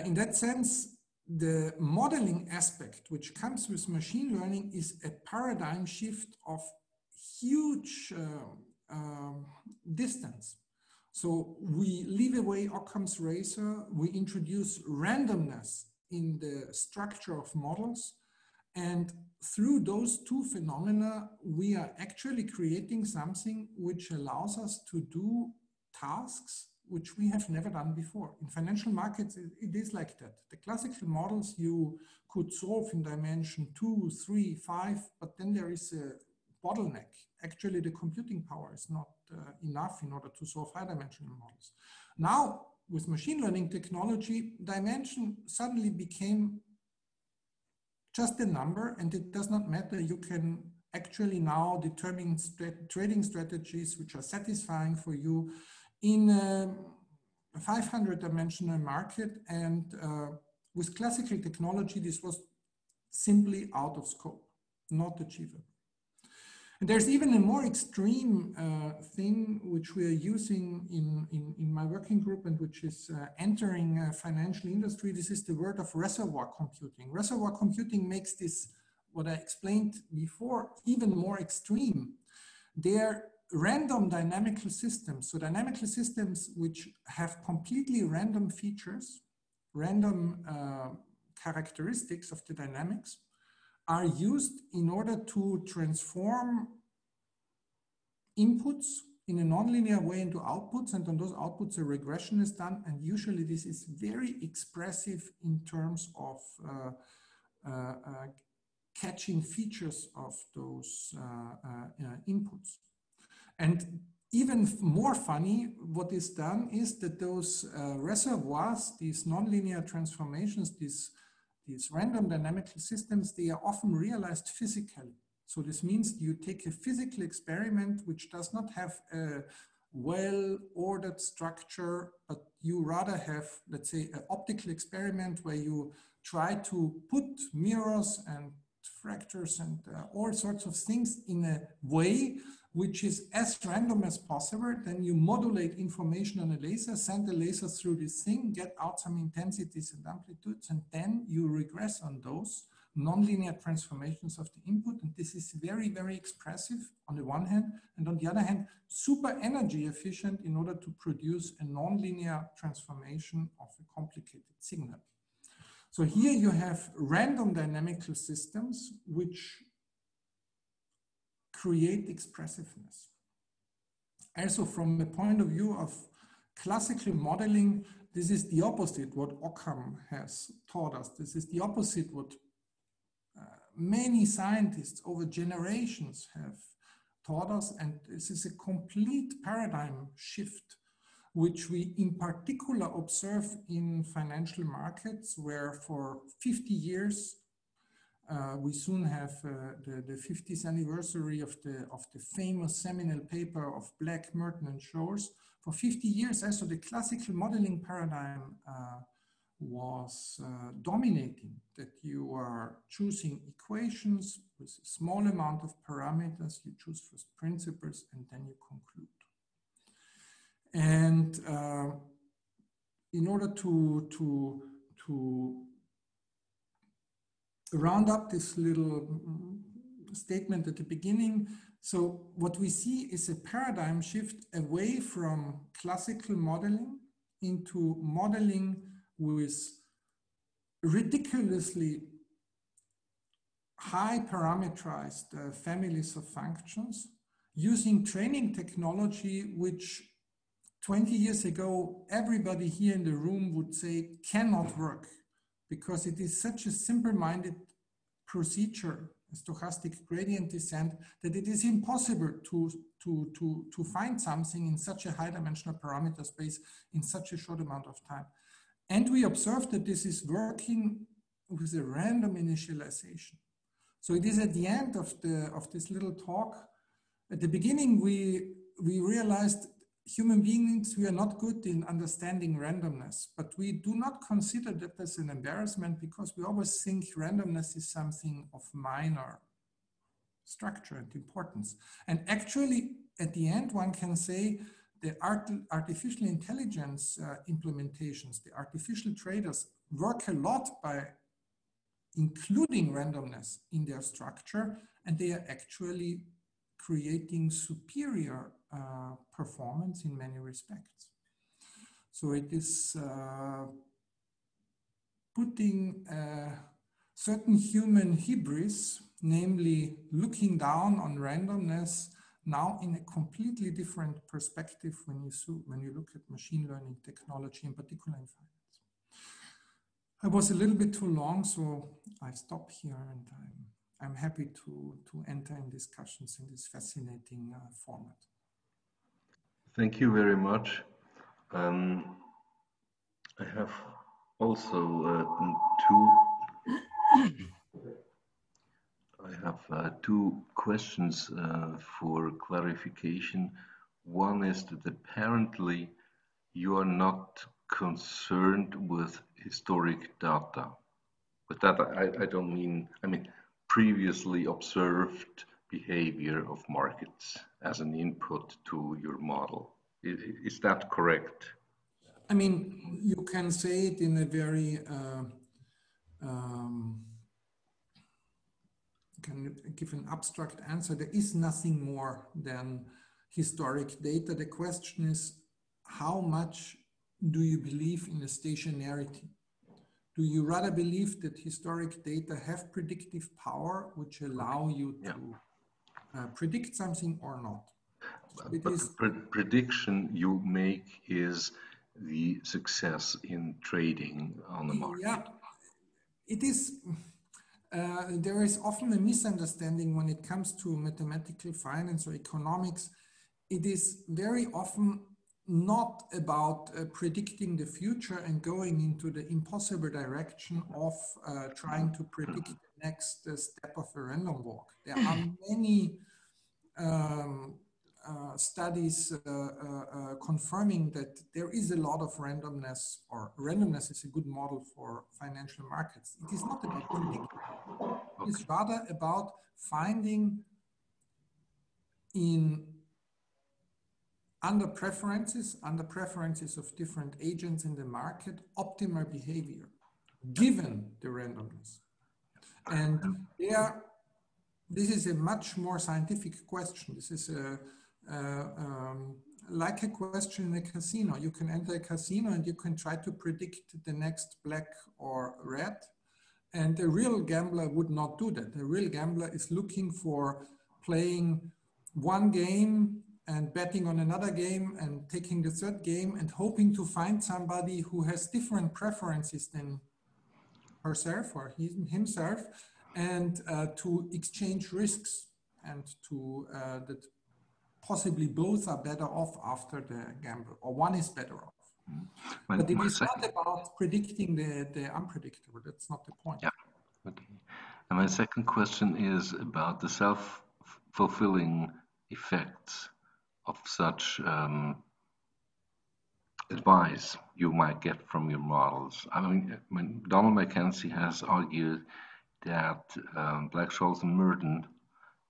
In that sense, the modeling aspect which comes with machine learning is a paradigm shift of huge distance. So we leave away Occam's razor, we introduce randomness in the structure of models, and through those two phenomena, we are actually creating something which allows us to do tasks which we have never done before. In financial markets, it is like that. The classical models you could solve in dimension 2, 3, 5, but then there is a bottleneck. Actually, the computing power is not enough in order to solve high-dimensional models. Now, with machine learning technology, dimension suddenly became just a number, and it does not matter. You can actually now determine trading strategies which are satisfying for you in a 500-dimensional market, and with classical technology, this was simply out of scope, not achievable. And there's even a more extreme thing which we are using in my working group and which is entering financial industry. This is the word of reservoir computing. Reservoir computing makes this, what I explained before, even more extreme. They're random dynamical systems. So dynamical systems which have completely random features, random characteristics of the dynamics, are used in order to transform inputs in a nonlinear way into outputs, and on those outputs a regression is done, and usually this is very expressive in terms of catching features of those inputs. And even more funny, what is done is that those reservoirs, these nonlinear transformations, these random dynamical systems, they are often realized physically. So this means you take a physical experiment which does not have a well-ordered structure, but you rather have, let's say, an optical experiment where you try to put mirrors and fractures and all sorts of things in a way which is as random as possible. Then you modulate information on a laser, send the laser through this thing, get out some intensities and amplitudes, and then you regress on those nonlinear transformations of the input. And this is very, very expressive on the one hand, and on the other hand, super energy efficient in order to produce a nonlinear transformation of a complicated signal. So here you have random dynamical systems which create expressiveness. Also, from the point of view of classical modeling, this is the opposite what Occam has taught us. This is the opposite what many scientists over generations have taught us, and this is a complete paradigm shift, which we in particular observe in financial markets, where for 50 years, we soon have the 50th anniversary of the famous seminal paper of Black, Merton and Shores. For 50 years, also the classical modeling paradigm was dominating, that you are choosing equations with a small amount of parameters, you choose first principles, and then you conclude. And in order to round up this little statement at the beginning, so what we see is a paradigm shift away from classical modeling into modeling with ridiculously high parameterized families of functions, using training technology which 20 years ago everybody here in the room would say cannot work, because it is such a simple-minded procedure, a stochastic gradient descent, that it is impossible to find something in such a high-dimensional parameter space in such a short amount of time. And we observed that this is working with a random initialization. So it is at the end of this little talk. At the beginning, we realized human beings, we are not good in understanding randomness, but we do not consider that as an embarrassment, because we always think randomness is something of minor structure and importance. And actually, at the end, one can say the artificial intelligence implementations, the artificial traders work a lot by including randomness in their structure, and they are actually creating superior performance in many respects. So it is putting certain human hubris, namely looking down on randomness, now in a completely different perspective when you look at machine learning technology, in particular in finance. I was a little bit too long, so I stop here, and I'm happy to enter in discussions in this fascinating format. Thank you very much. I have also two questions for clarification. One is that apparently you are not concerned with historic data. With that, I don't mean, I mean previously observed behavior of markets as an input to your model. Is that correct? I mean, you can say it in a very, can give an abstract answer. There is nothing more than historic data. The question is, how much do you believe in the stationarity? do you rather believe that historic data have predictive power, which allow you to predict something or not? But the prediction you make is the success in trading on the market. Yeah, it is. There is often a misunderstanding when it comes to mathematical finance or economics. It is very often not about predicting the future and going into the impossible direction of trying to predict the next step of a random walk. There are many studies confirming that there is a lot of randomness, or randomness is a good model for financial markets. It is not about predicting. It's rather about finding under preferences of different agents in the market, optimal behavior, given the randomness. And this is a much more scientific question. This is like a question in a casino. You can enter a casino and you can try to predict the next black or red. And a real gambler would not do that. A real gambler is looking for playing one game and betting on another game and taking the third game and hoping to find somebody who has different preferences than herself or himself, and to exchange risks, and to that possibly both are better off after the gamble, or one is better off. But it is not about predicting the unpredictable. That's not the point. Yeah. Okay. And my second question is about the self-fulfilling effects of such advice you might get from your models. I mean, when Donald Mackenzie has argued that Black-Scholes and Merton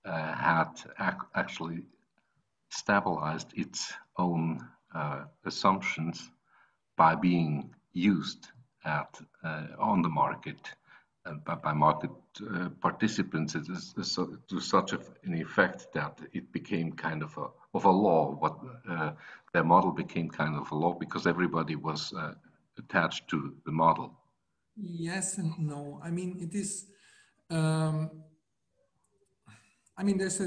had actually stabilized its own assumptions by being used on the market by market participants, it is to such an effect that it became kind of a law. What their model became kind of a law because everybody was attached to the model. Yes and no. I mean, it is. I mean, there's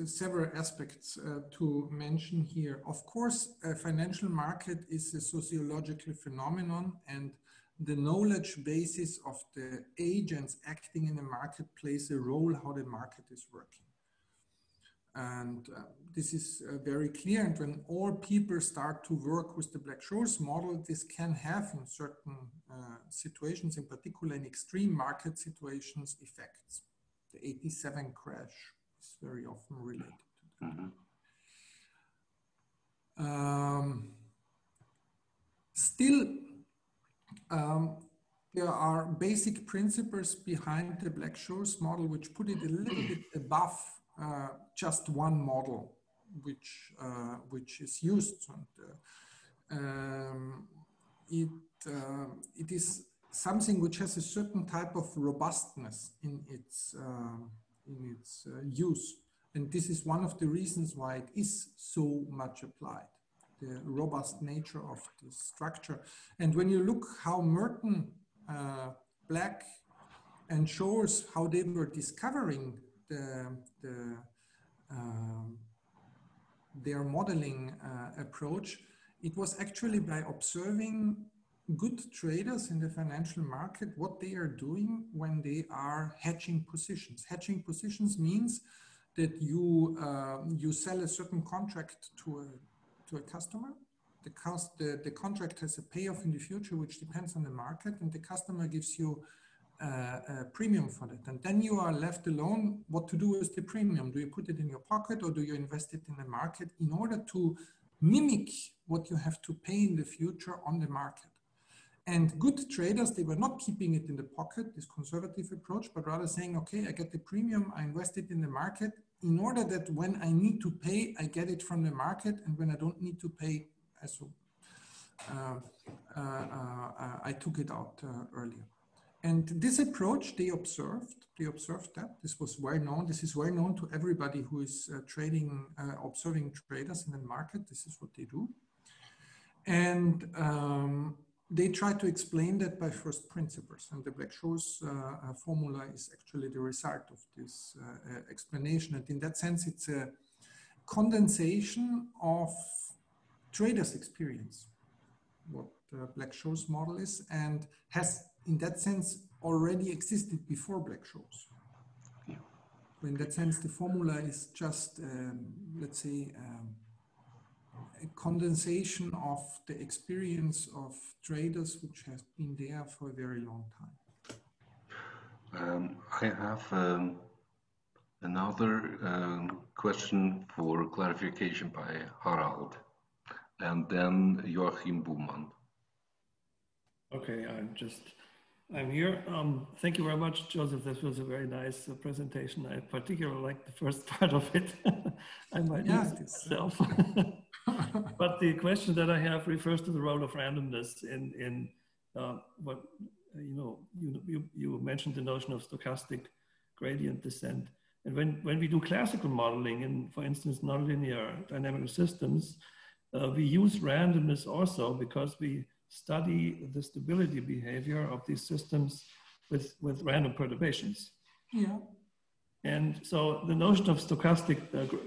several aspects to mention here. Of course, a financial market is a sociological phenomenon, and the knowledge basis of the agents acting in the market plays a role how the market is working. And this is very clear. And when all people start to work with the Black-Scholes model, this can have in certain situations, in particular in extreme market situations, effects. The 87 crash is very often related to that. Still, there are basic principles behind the Black-Scholes model which put it a little bit above just one model, which is used. And, it is something which has a certain type of robustness in its use, and this is one of the reasons why it is so much applied. The robust nature of the structure. And when you look how Merton, Black, and Scholes, how they were discovering their modeling approach, it was actually by observing good traders in the financial market, what they are doing when they are hedging positions. Hedging positions means that you sell a certain contract to a customer. The contract has a payoff in the future, which depends on the market, and the customer gives you a premium for that. And then you are left alone what to do with the premium. Do you put it in your pocket or do you invest it in the market in order to mimic what you have to pay in the future on the market? And good traders, they were not keeping it in the pocket, this conservative approach, but rather saying, okay, I get the premium, I invest it in the market in order that when I need to pay, I get it from the market, and when I don't need to pay, I took it out earlier. And this approach, they observed that. This was well known. This is well known to everybody who is trading, observing traders in the market. This is what they do. And they try to explain that by first principles, and the Black-Scholes formula is actually the result of this explanation. And in that sense, it's a condensation of traders' experience, what the Black-Scholes model is, and has, in that sense, already existed before Black-Scholes. So in that sense, the formula is just, let's say, a condensation of the experience of traders which has been there for a very long time. I have another question for clarification by Harald, and then Joachim Buhmann. Okay, I'm here. Thank you very much, Joseph. This was a very nice presentation. I particularly like the first part of it. I might use it myself. But the question that I have refers to the role of randomness in what, you mentioned the notion of stochastic gradient descent. And when we do classical modeling in, for instance, nonlinear dynamical systems, we use randomness also because we study the stability behavior of these systems with random perturbations. Yeah. And so the notion of stochastic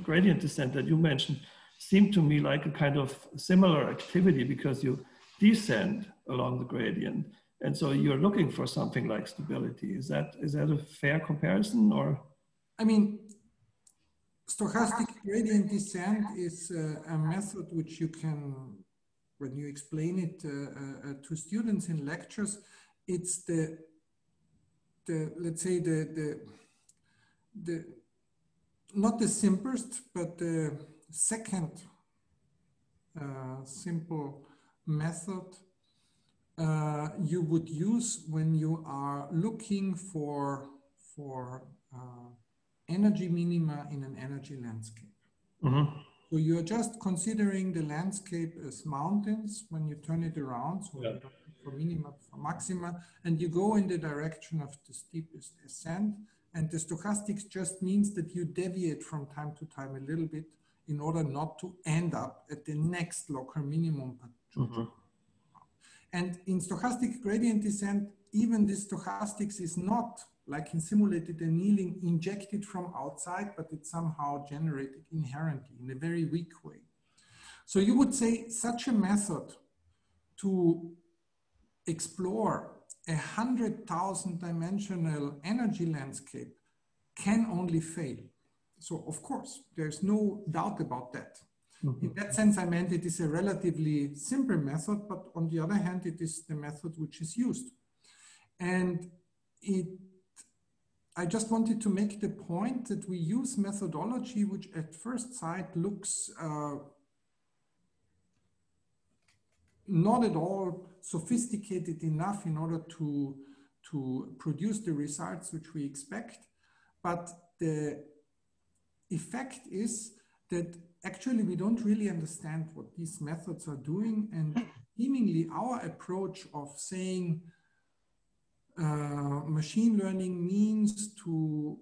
gradient descent that you mentioned seemed to me like a kind of similar activity because you descend along the gradient. And so you're looking for something like stability. Is that a fair comparison, or? I mean, stochastic gradient descent is a method which you can, when you explain it to students in lectures, it's the let's say not the simplest, but the second simple method you would use when you are looking for energy minima in an energy landscape. Mm-hmm. So you're just considering the landscape as mountains when you turn it around, so you don't look for minima, for maxima, and you go in the direction of the steepest ascent. And the stochastics just means that you deviate from time to time a little bit in order not to end up at the next local minimum. Mm-hmm. And in stochastic gradient descent, even the stochastics is not like in simulated annealing injected from outside, but it's somehow generated inherently in a very weak way. So you would say such a method to explore 100,000 dimensional energy landscape can only fail. So of course, there's no doubt about that. Mm-hmm. In that sense, I meant it is a relatively simple method, but on the other hand, it is the method which is used. And I just wanted to make the point that we use methodology which at first sight looks not at all sophisticated enough in order to produce the results which we expect. But the effect is that actually we don't really understand what these methods are doing. And seemingly our approach of saying machine learning means to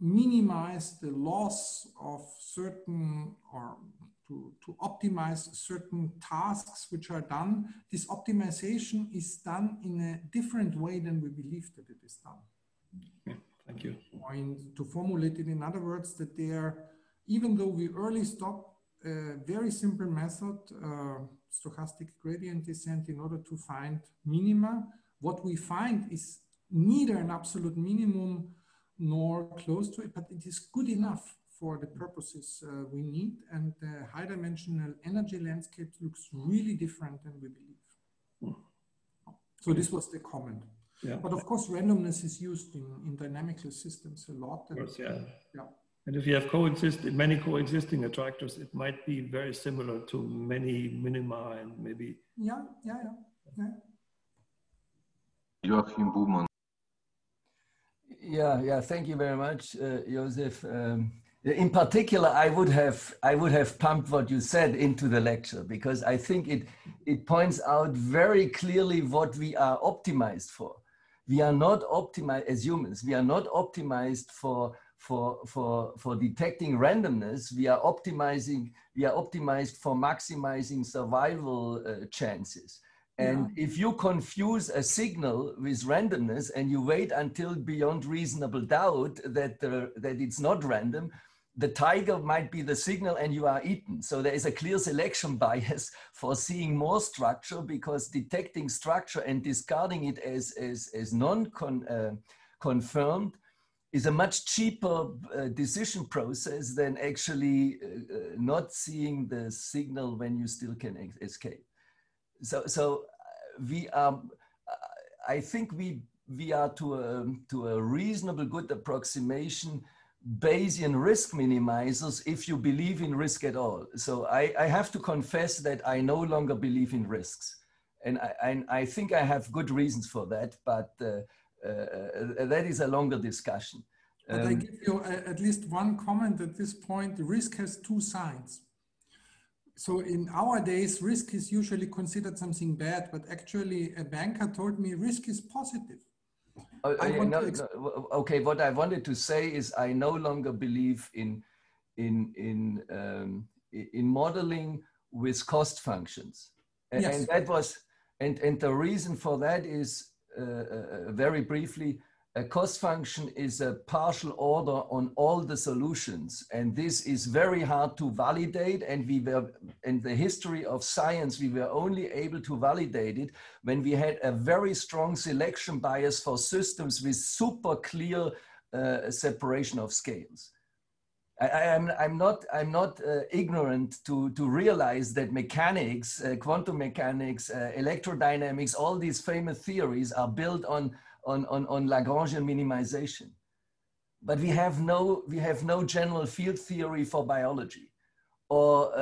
minimize the loss of certain, or to optimize certain tasks which are done. This optimization is done in a different way than we believe that it is done. Yeah, thank you. Or to formulate it in other words, that they are, even though we early stop a very simple method, stochastic gradient descent, in order to find minima, what we find is neither an absolute minimum nor close to it, but it is good enough for the purposes we need. And the high dimensional energy landscape looks really different than we believe. So this was the comment. Yeah. But of course, randomness is used in dynamical systems a lot. Of course, yeah. Yeah. And if you have many coexisting attractors, it might be very similar to many minima and maybe. Yeah. Joachim Buhmann. Yeah. Thank you very much, Josef. In particular, I would have pumped what you said into the lecture, because I think it points out very clearly what we are optimized for. We are not optimized as humans. We are not optimized for detecting randomness. We are optimized for maximizing survival chances. And if you confuse a signal with randomness and you wait until beyond reasonable doubt that it's not random, the tiger might be the signal and you are eaten. So there is a clear selection bias for seeing more structure, because detecting structure and discarding it as non-confirmed is a much cheaper decision process than actually not seeing the signal when you still can escape. So we are, I think we are to a reasonable good approximation Bayesian risk minimizers if you believe in risk at all. So I have to confess that I no longer believe in risks. And I think I have good reasons for that, but that is a longer discussion. But I give you at least one comment at this point. Risk has two sides. So in our days, risk is usually considered something bad, but actually a banker told me risk is positive. Okay, what I wanted to say is I no longer believe in modeling with cost functions. Yes. And that was, and the reason for that is very briefly, a cost function is a partial order on all the solutions. And this is very hard to validate. And we were, in the history of science, we were only able to validate it when we had a very strong selection bias for systems with super clear separation of scales. I'm not ignorant to realize that mechanics, quantum mechanics, electrodynamics, all these famous theories are built on Lagrangian minimization, but we have no general field theory for biology, or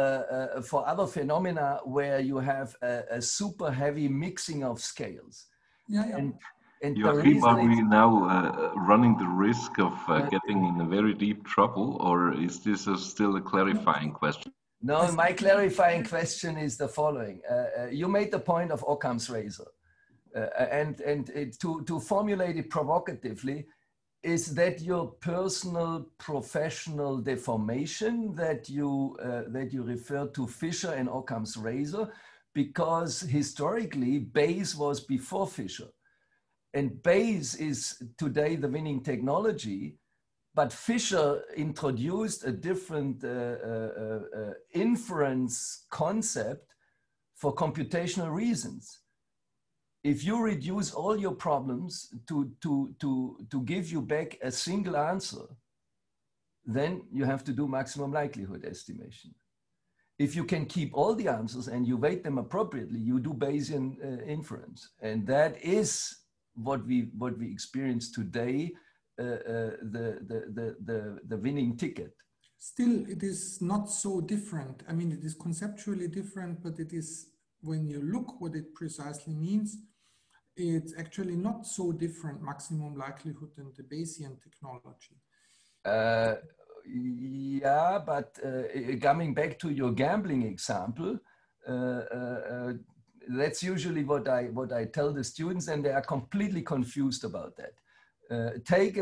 for other phenomena where you have a super heavy mixing of scales. And Joachim, are we now running the risk of getting in a very deep trouble, or is this still a clarifying question? No, my clarifying question is the following. You made the point of Occam's razor. To formulate it provocatively, is that your personal professional deformation that you refer to Fisher and Occam's razor? Because historically, Bayes was before Fisher. And Bayes is today the winning technology, but Fisher introduced a different inference concept for computational reasons. If you reduce all your problems to give you back a single answer, then you have to do maximum likelihood estimation. If you can keep all the answers and you weight them appropriately, you do Bayesian inference. And that is what we experience today, the winning ticket. Still, it is not so different. I mean, it is conceptually different, but it is, when you look what it precisely means, it's actually not so different, maximum likelihood, than the Bayesian technology. Yeah, but coming back to your gambling example, that's usually what I tell the students, and they are completely confused about that. Take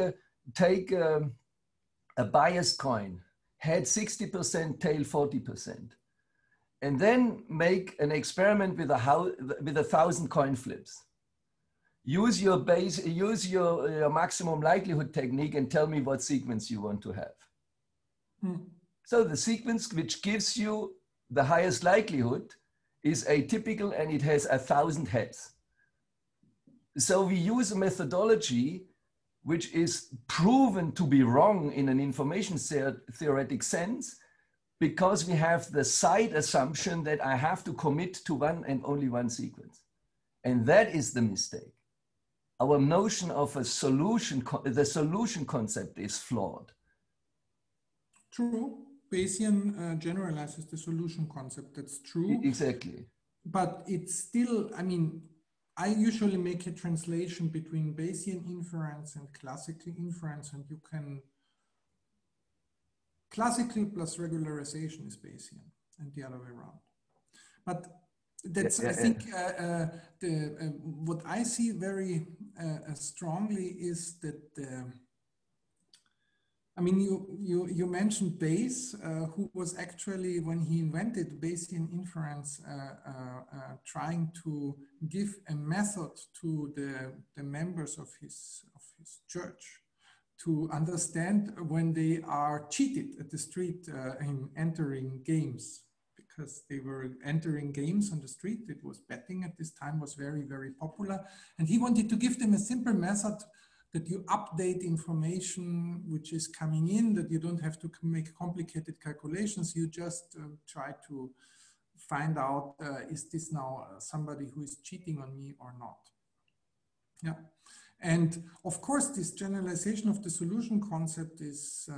a biased coin, head 60%, tail 40%, and then make an experiment with 1,000 coin flips. Use your maximum likelihood technique and tell me what sequence you want to have. So the sequence which gives you the highest likelihood is atypical, and it has 1,000 heads. So we use a methodology which is proven to be wrong in an information theoretic sense, because we have the side assumption that I have to commit to one and only one sequence. And that is the mistake. Our notion of a solution, the solution concept, is flawed. True. Bayesian generalizes the solution concept. That's true. Exactly. But it's still, I mean, I usually make a translation between Bayesian inference and classical inference, and you can, classical plus regularization is Bayesian and the other way around. But that's, I think, what I see very strongly is that I mean, you mentioned Bayes, who was actually, when he invented Bayesian inference, trying to give a method to the members of his church to understand when they are cheated at the street in entering games, because they were entering games on the street. It was betting at this time, was very, very popular. And he wanted to give them a simple method that you update information which is coming in, that you don't have to make complicated calculations. You just try to find out, is this now somebody who is cheating on me or not? Yeah. And of course, this generalization of the solution concept is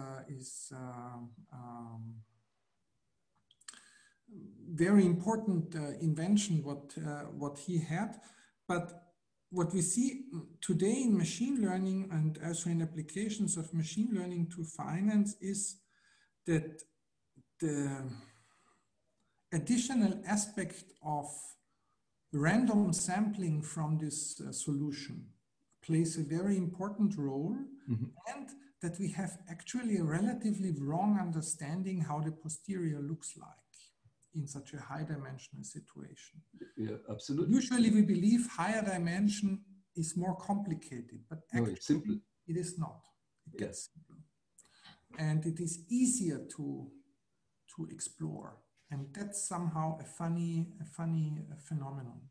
very important invention what he had. But what we see today in machine learning and also in applications of machine learning to finance is that the additional aspect of random sampling from this solution plays a very important role, and that we have actually a relatively wrong understanding how the posterior looks like in such a high dimensional situation. Yeah, absolutely. Usually we believe higher dimension is more complicated, but actually no, it's simple. It is not. It gets simple. And it is easier to explore. And that's somehow a funny phenomenon.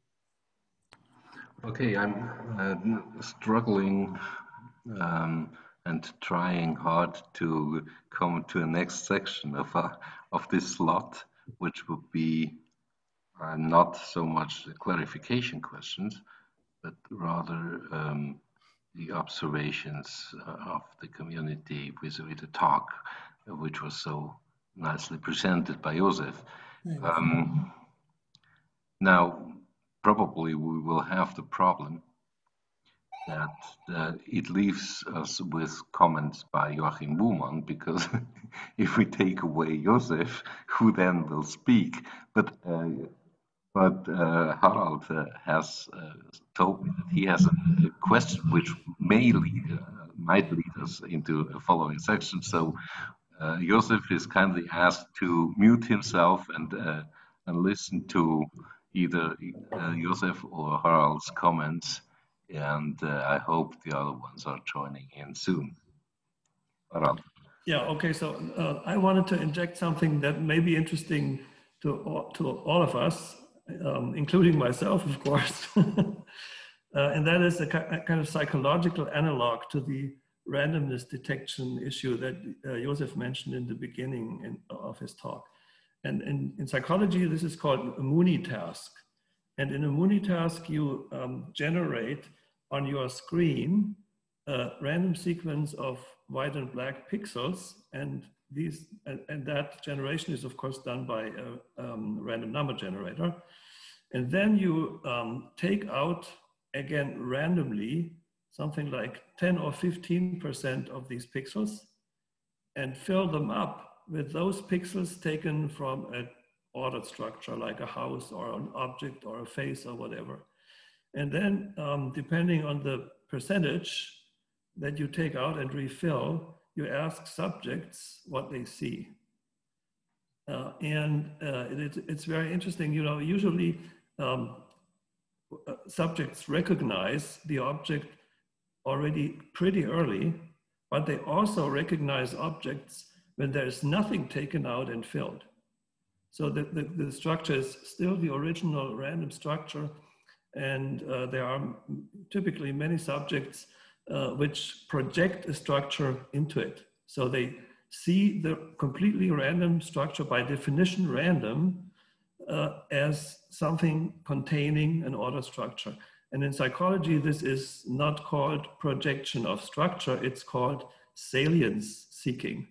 Okay, I'm struggling and trying hard to come to the next section of this slot, which would be not so much the clarification questions, but rather the observations of the community vis-a-vis the talk, which was so nicely presented by Josef. Now, probably we will have the problem that it leaves us with comments by Joachim Buhmann, because if we take away Josef, who then will speak? But Harald has told me that he has a question which might lead us into a following section. So Josef is kindly asked to mute himself and listen to either Josef or Harald's comments, and I hope the other ones are joining in soon. Harald. Yeah, okay, so I wanted to inject something that may be interesting to all of us, including myself, of course. And that is a kind of psychological analog to the randomness detection issue that Josef mentioned in the beginning of his talk. And in psychology, this is called a Mooney task. And in a Mooney task, you generate on your screen a random sequence of white and black pixels, and that generation is of course done by a random number generator. And then you take out, again randomly, something like 10 or 15% of these pixels and fill them up with those pixels taken from an ordered structure like a house or an object or a face or whatever. And then depending on the percentage that you take out and refill, you ask subjects what they see. It's very interesting, you know, usually subjects recognize the object already pretty early, but they also recognize objects when there's nothing taken out and filled. So the structure is still the original random structure, and there are typically many subjects which project a structure into it. So they see the completely random structure, by definition random, as something containing an order structure. And in psychology, this is not called projection of structure, it's called salience seeking.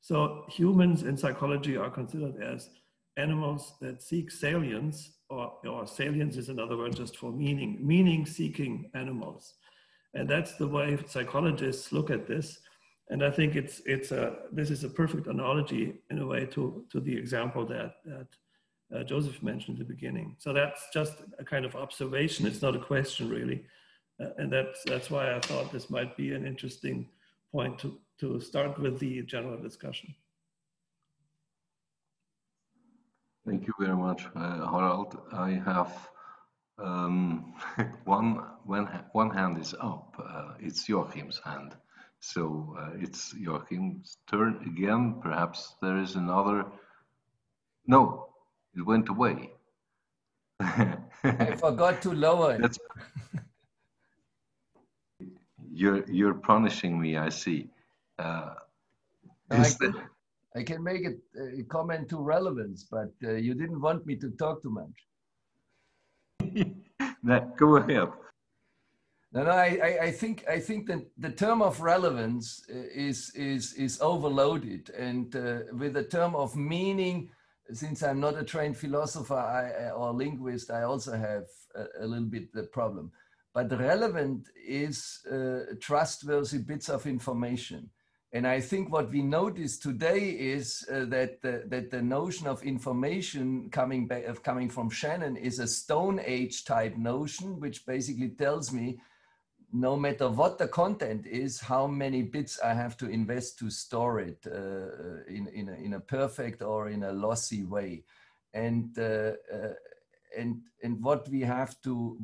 So humans in psychology are considered as animals that seek salience, or salience is another word just for meaning-seeking animals. And that's the way psychologists look at this. And I think this is a perfect analogy in a way to the example that Josef mentioned at the beginning. So that's just a kind of observation. It's not a question really. And that's why I thought this might be an interesting point to start with the general discussion. Thank you very much, Harald. I have one hand is up. It's Joachim's hand. So it's Joachim's turn again. Perhaps there is another. No, it went away. I forgot to lower it. You're punishing me, I see. I can make a comment to relevance, but you didn't want me to talk too much. Go ahead. No, I think that the term of relevance is overloaded, and with the term of meaning, since I'm not a trained philosopher or linguist, I also have a little bit the problem. But relevant is trustworthy bits of information. And I think what we notice today is that the notion of information coming from Shannon is a Stone Age type notion, which basically tells me no matter what the content is, how many bits I have to invest to store it in a perfect or in a lossy way. And what we have to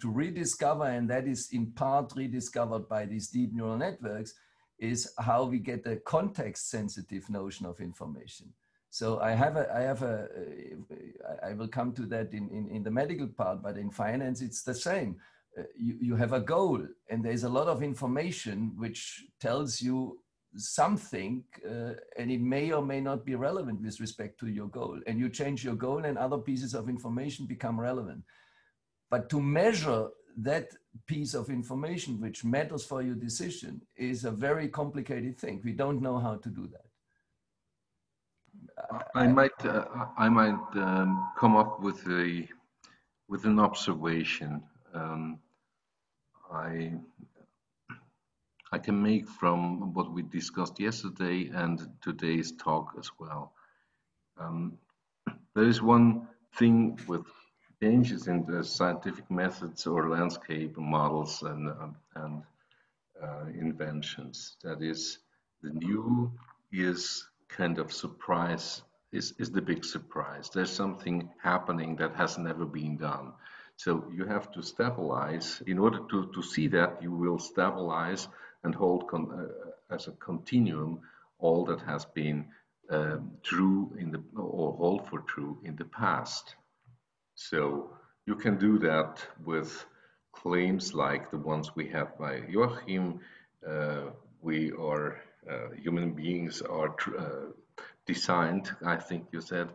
rediscover, and that is in part rediscovered by these deep neural networks, is how we get a context-sensitive notion of information. So I will come to that in the medical part, but in finance it's the same. You have a goal, and there's a lot of information which tells you something, and it may or may not be relevant with respect to your goal. And you change your goal, and other pieces of information become relevant. But to measure that piece of information which matters for your decision is a very complicated thing. We don't know how to do that. I might come up with an observation. I can make from what we discussed yesterday and today's talk as well. There is one thing with changes in the scientific methods or landscape models and inventions. That is, the new is kind of surprise, is the big surprise. There's something happening that has never been done. So you have to stabilize. In order to see that, you will stabilize and hold as a continuum all that has been true or hold for true in the past. So you can do that with claims like the ones we have by Joachim. Human beings are designed, I think you said,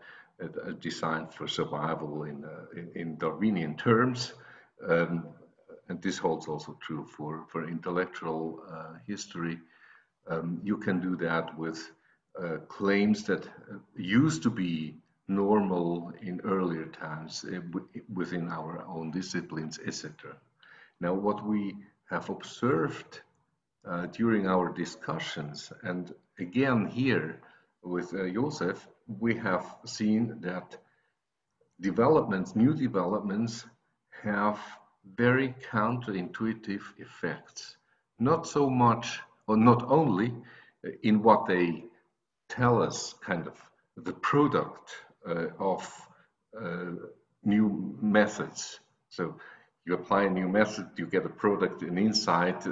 designed for survival in Darwinian terms. And this holds also true for intellectual history. You can do that with claims that used to be normal in earlier times within our own disciplines, etc. Now, what we have observed during our discussions, and again here with Josef, we have seen that new developments have very counterintuitive effects. Not so much, or not only in what they tell us, kind of the product of new methods. So you apply a new method, you get a product, an insight,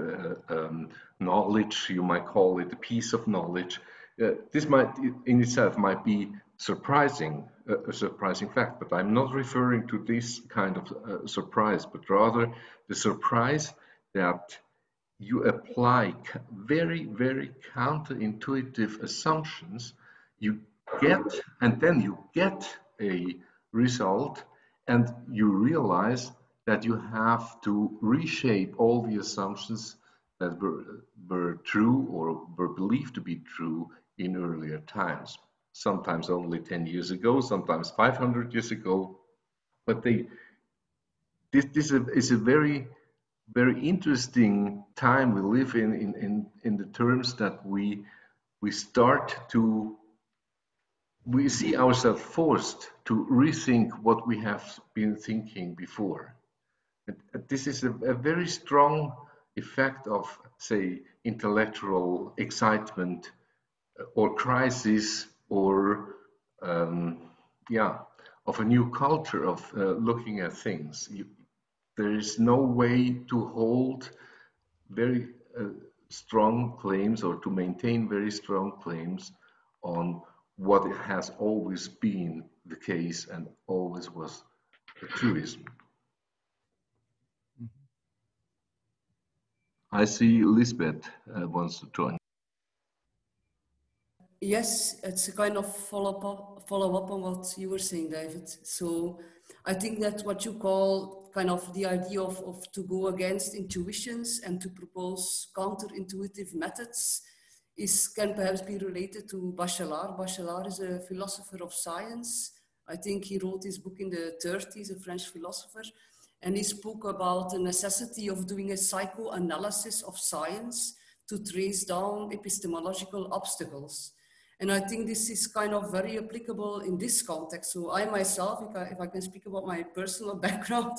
knowledge, you might call it a piece of knowledge. This might in itself might be surprising, a surprising fact, but I'm not referring to this kind of surprise, but rather the surprise that you apply very, very counterintuitive assumptions, and then you get a result, and you realize that you have to reshape all the assumptions that were true or were believed to be true in earlier times. Sometimes only 10 years ago, sometimes 500 years ago. But this is a very, very interesting time we live in the terms that we see ourselves forced to rethink what we have been thinking before. And this is a very strong effect of, say, intellectual excitement or crisis, or yeah, of a new culture of looking at things. There is no way to hold very strong claims or to maintain very strong claims on what has always been the case and always was a truism. I see Liesbeth wants to join. Yes, it's a kind of follow up on what you were saying, David. So I think that what you call kind of the idea of to go against intuitions and to propose counterintuitive methods can perhaps be related to Bachelard. Bachelard is a philosopher of science. I think he wrote his book in the 30s, a French philosopher, and he spoke about the necessity of doing a psychoanalysis of science to trace down epistemological obstacles. And I think this is kind of very applicable in this context. So I myself, if I can speak about my personal background,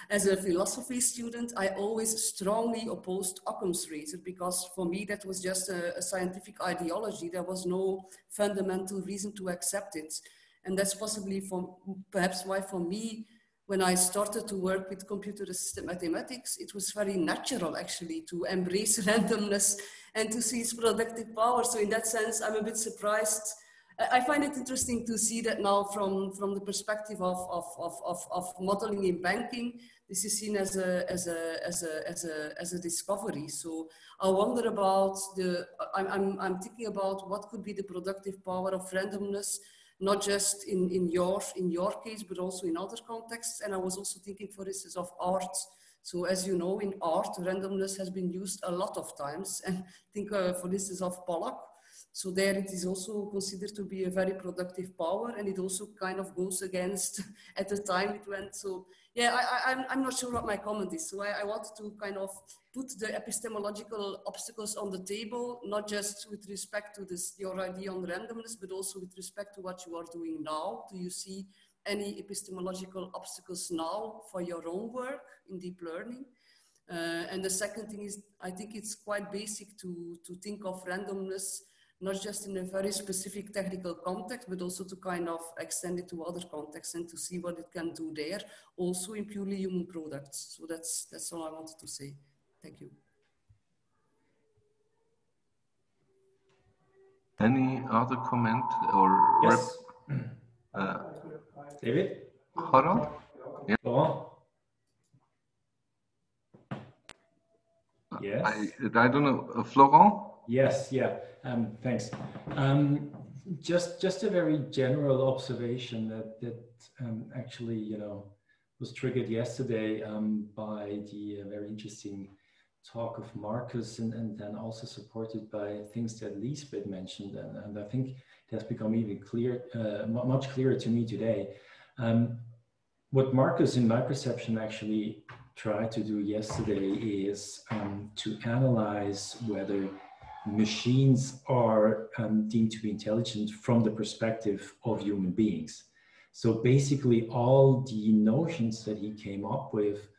as a philosophy student, I always strongly opposed Occam's razor, because for me that was just a scientific ideology. There was no fundamental reason to accept it. And that's possibly perhaps why for me, when I started to work with computer-assisted mathematics, it was very natural actually to embrace randomness and to see its productive power. So in that sense, I'm a bit surprised. I find it interesting to see that now from the perspective of modeling in banking, this is seen as a discovery. So I wonder about I'm thinking about what could be the productive power of randomness, not just in your case, but also in other contexts. And I was also thinking, for instance, of art. So as you know, in art, randomness has been used a lot of times. And think, for instance, of Pollock. So there it is also considered to be a very productive power. And it also kind of goes against, at the time it went. So yeah, I'm not sure what my comment is. So I wanted to kind of put the epistemological obstacles on the table, not just with respect to your idea on randomness, but also with respect to what you are doing now. Do you see any epistemological obstacles now for your own work in deep learning? And the second thing is, I think it's quite basic to think of randomness, not just in a very specific technical context, but also to kind of extend it to other contexts and to see what it can do there, also in purely human products. So that's all I wanted to say. Thank you. Any other comment or? Yes. David? Harald? Yeah. Florent? Yes. I don't know. Florent? Yes, yeah. Thanks. Just a very general observation that actually, was triggered yesterday by the very interesting talk of Markus, and then also supported by things that Liesbeth mentioned, and I think it has become even much clearer to me today. What Markus, in my perception, actually tried to do yesterday is to analyze whether machines are deemed to be intelligent from the perspective of human beings. So basically all the notions that he came up with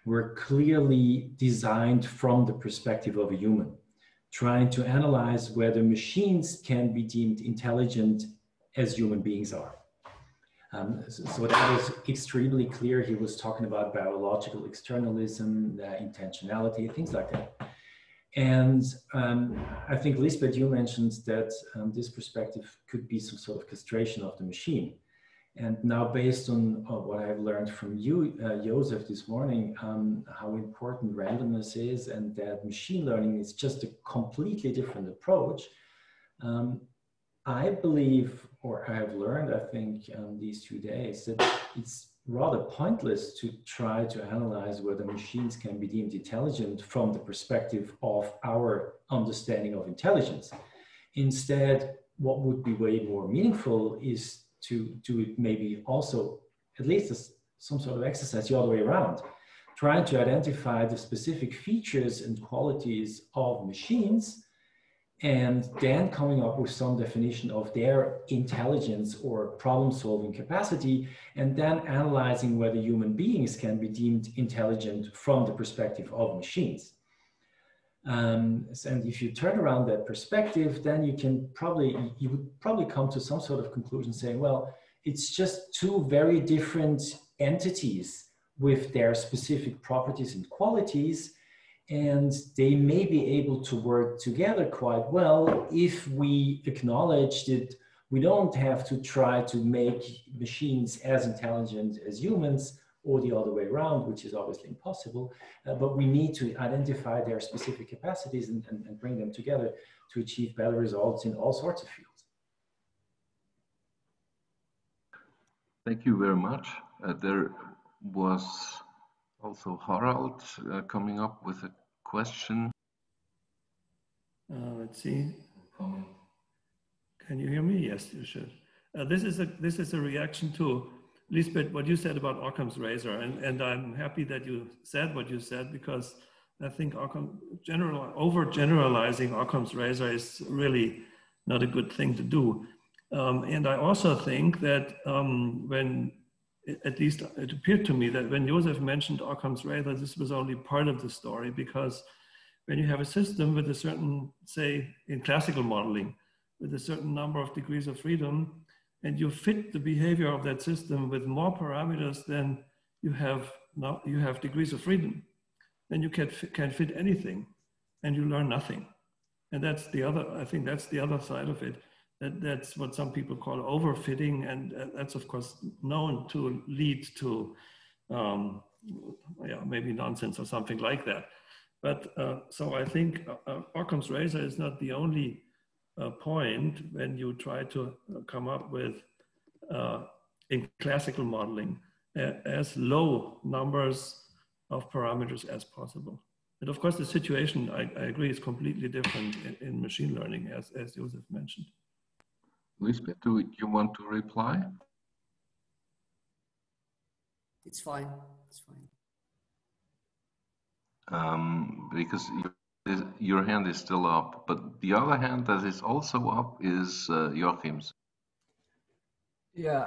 were clearly designed from the perspective of a human, trying to analyze whether machines can be deemed intelligent as human beings are. So that was extremely clear. He was talking about biological externalism, intentionality, things like that. And I think, Liesbeth, you mentioned that this perspective could be some sort of castration of the machine. And now, based on what I've learned from you, Josef, this morning, how important randomness is, and that machine learning is just a completely different approach, I believe, or I have learned, I think, these 2 days, that it's rather pointless to try to analyze whether machines can be deemed intelligent from the perspective of our understanding of intelligence. Instead, what would be way more meaningful is to do it maybe also, at least as some sort of exercise the other way around, trying to identify the specific features and qualities of machines, and then coming up with some definition of their intelligence or problem-solving capacity, and then analyzing whether human beings can be deemed intelligent from the perspective of machines. And if you turn around that perspective, then you would probably come to some sort of conclusion saying, well, it's just two very different entities with their specific properties and qualities, and they may be able to work together quite well if we acknowledge that we don't have to try to make machines as intelligent as humans or the other way around, which is obviously impossible, but we need to identify their specific capacities and bring them together to achieve better results in all sorts of fields. Thank you very much. There was also Harald coming up with a question. Let's see. Can you hear me? Yes, you should. This is a reaction to Liesbeth, what you said about Occam's razor, and I'm happy that you said what you said, because I think over-generalizing Occam's razor is really not a good thing to do. And I also think that when, at least it appeared to me that when Josef mentioned Occam's razor, this was only part of the story, because when you have a system with a certain, say, in classical modeling, with a certain number of degrees of freedom, and you fit the behavior of that system with more parameters than you have now, you have degrees of freedom, then you can fit anything, and you learn nothing. And that's the other, I think that's the other side of it. That's what some people call overfitting, and that's of course known to lead to maybe nonsense or something like that. But so I think Occam's razor is not the only point when you try to come up with in classical modeling as low numbers of parameters as possible. And of course the situation, I agree, is completely different in machine learning, as Josef mentioned. Liesbeth, do you want to reply? It's fine, it's fine. Because your hand is still up, but the other hand that is also up is Joachim's. Yeah,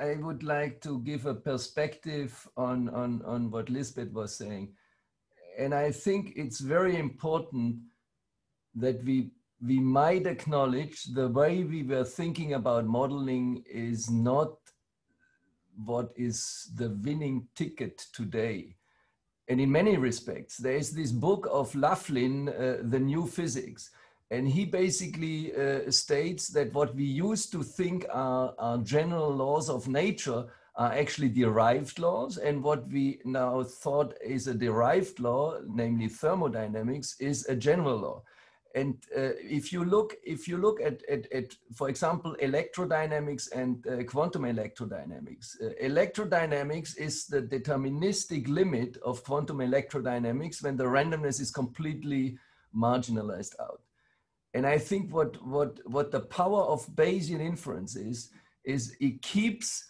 I would like to give a perspective on what Liesbeth was saying. And I think it's very important that we might acknowledge the way we were thinking about modeling is not what is the winning ticket today. And in many respects, there is this book of Laughlin, The New Physics. And he basically states that what we used to think are general laws of nature are actually derived laws. And what we now thought is a derived law, namely thermodynamics, is a general law. And if you look at, for example, electrodynamics and quantum electrodynamics, electrodynamics is the deterministic limit of quantum electrodynamics when the randomness is completely marginalized out. And I think what the power of Bayesian inference is it keeps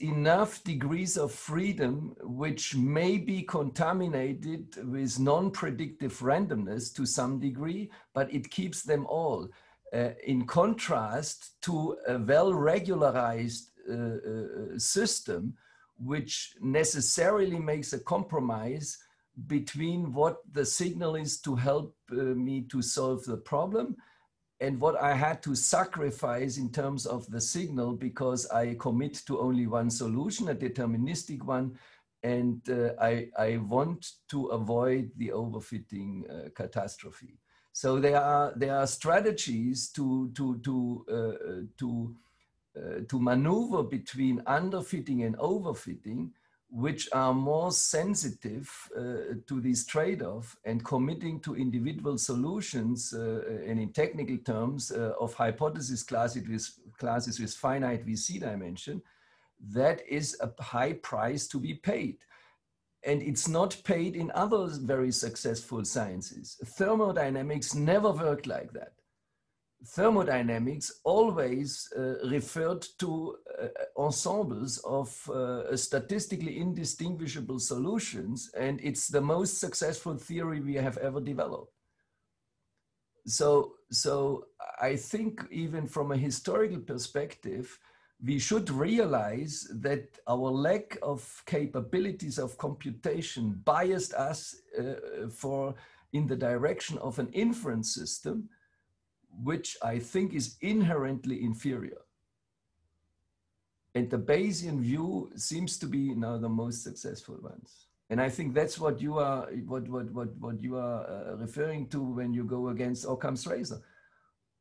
enough degrees of freedom which may be contaminated with non-predictive randomness to some degree, but it keeps them all. In contrast to a well-regularized system, which necessarily makes a compromise between what the signal is to help me to solve the problem and what I had to sacrifice in terms of the signal because I commit to only one solution, a deterministic one, and I want to avoid the overfitting catastrophe. So there are strategies to maneuver between underfitting and overfitting, which are more sensitive to this trade-off and committing to individual solutions, and in technical terms of hypothesis classes with finite VC dimension, that is a high price to be paid. And it's not paid in other very successful sciences. Thermodynamics never worked like that. Thermodynamics always referred to ensembles of statistically indistinguishable solutions, and it's the most successful theory we have ever developed. So I think even from a historical perspective, we should realize that our lack of capabilities of computation biased us for in the direction of an inference system, which I think is inherently inferior. And the Bayesian view seems to be now the most successful ones. And I think that's what you are referring to when you go against Occam's razor.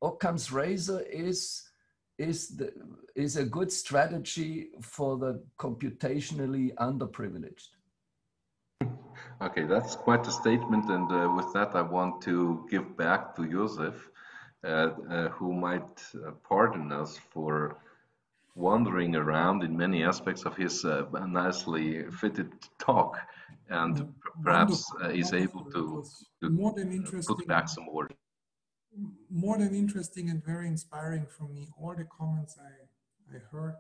Occam's razor is a good strategy for the computationally underprivileged. Okay, that's quite a statement, and with that I want to give back to Josef, who might pardon us for wandering around in many aspects of his nicely fitted talk, and perhaps is able to put back some order. More than interesting and very inspiring for me, all the comments I heard.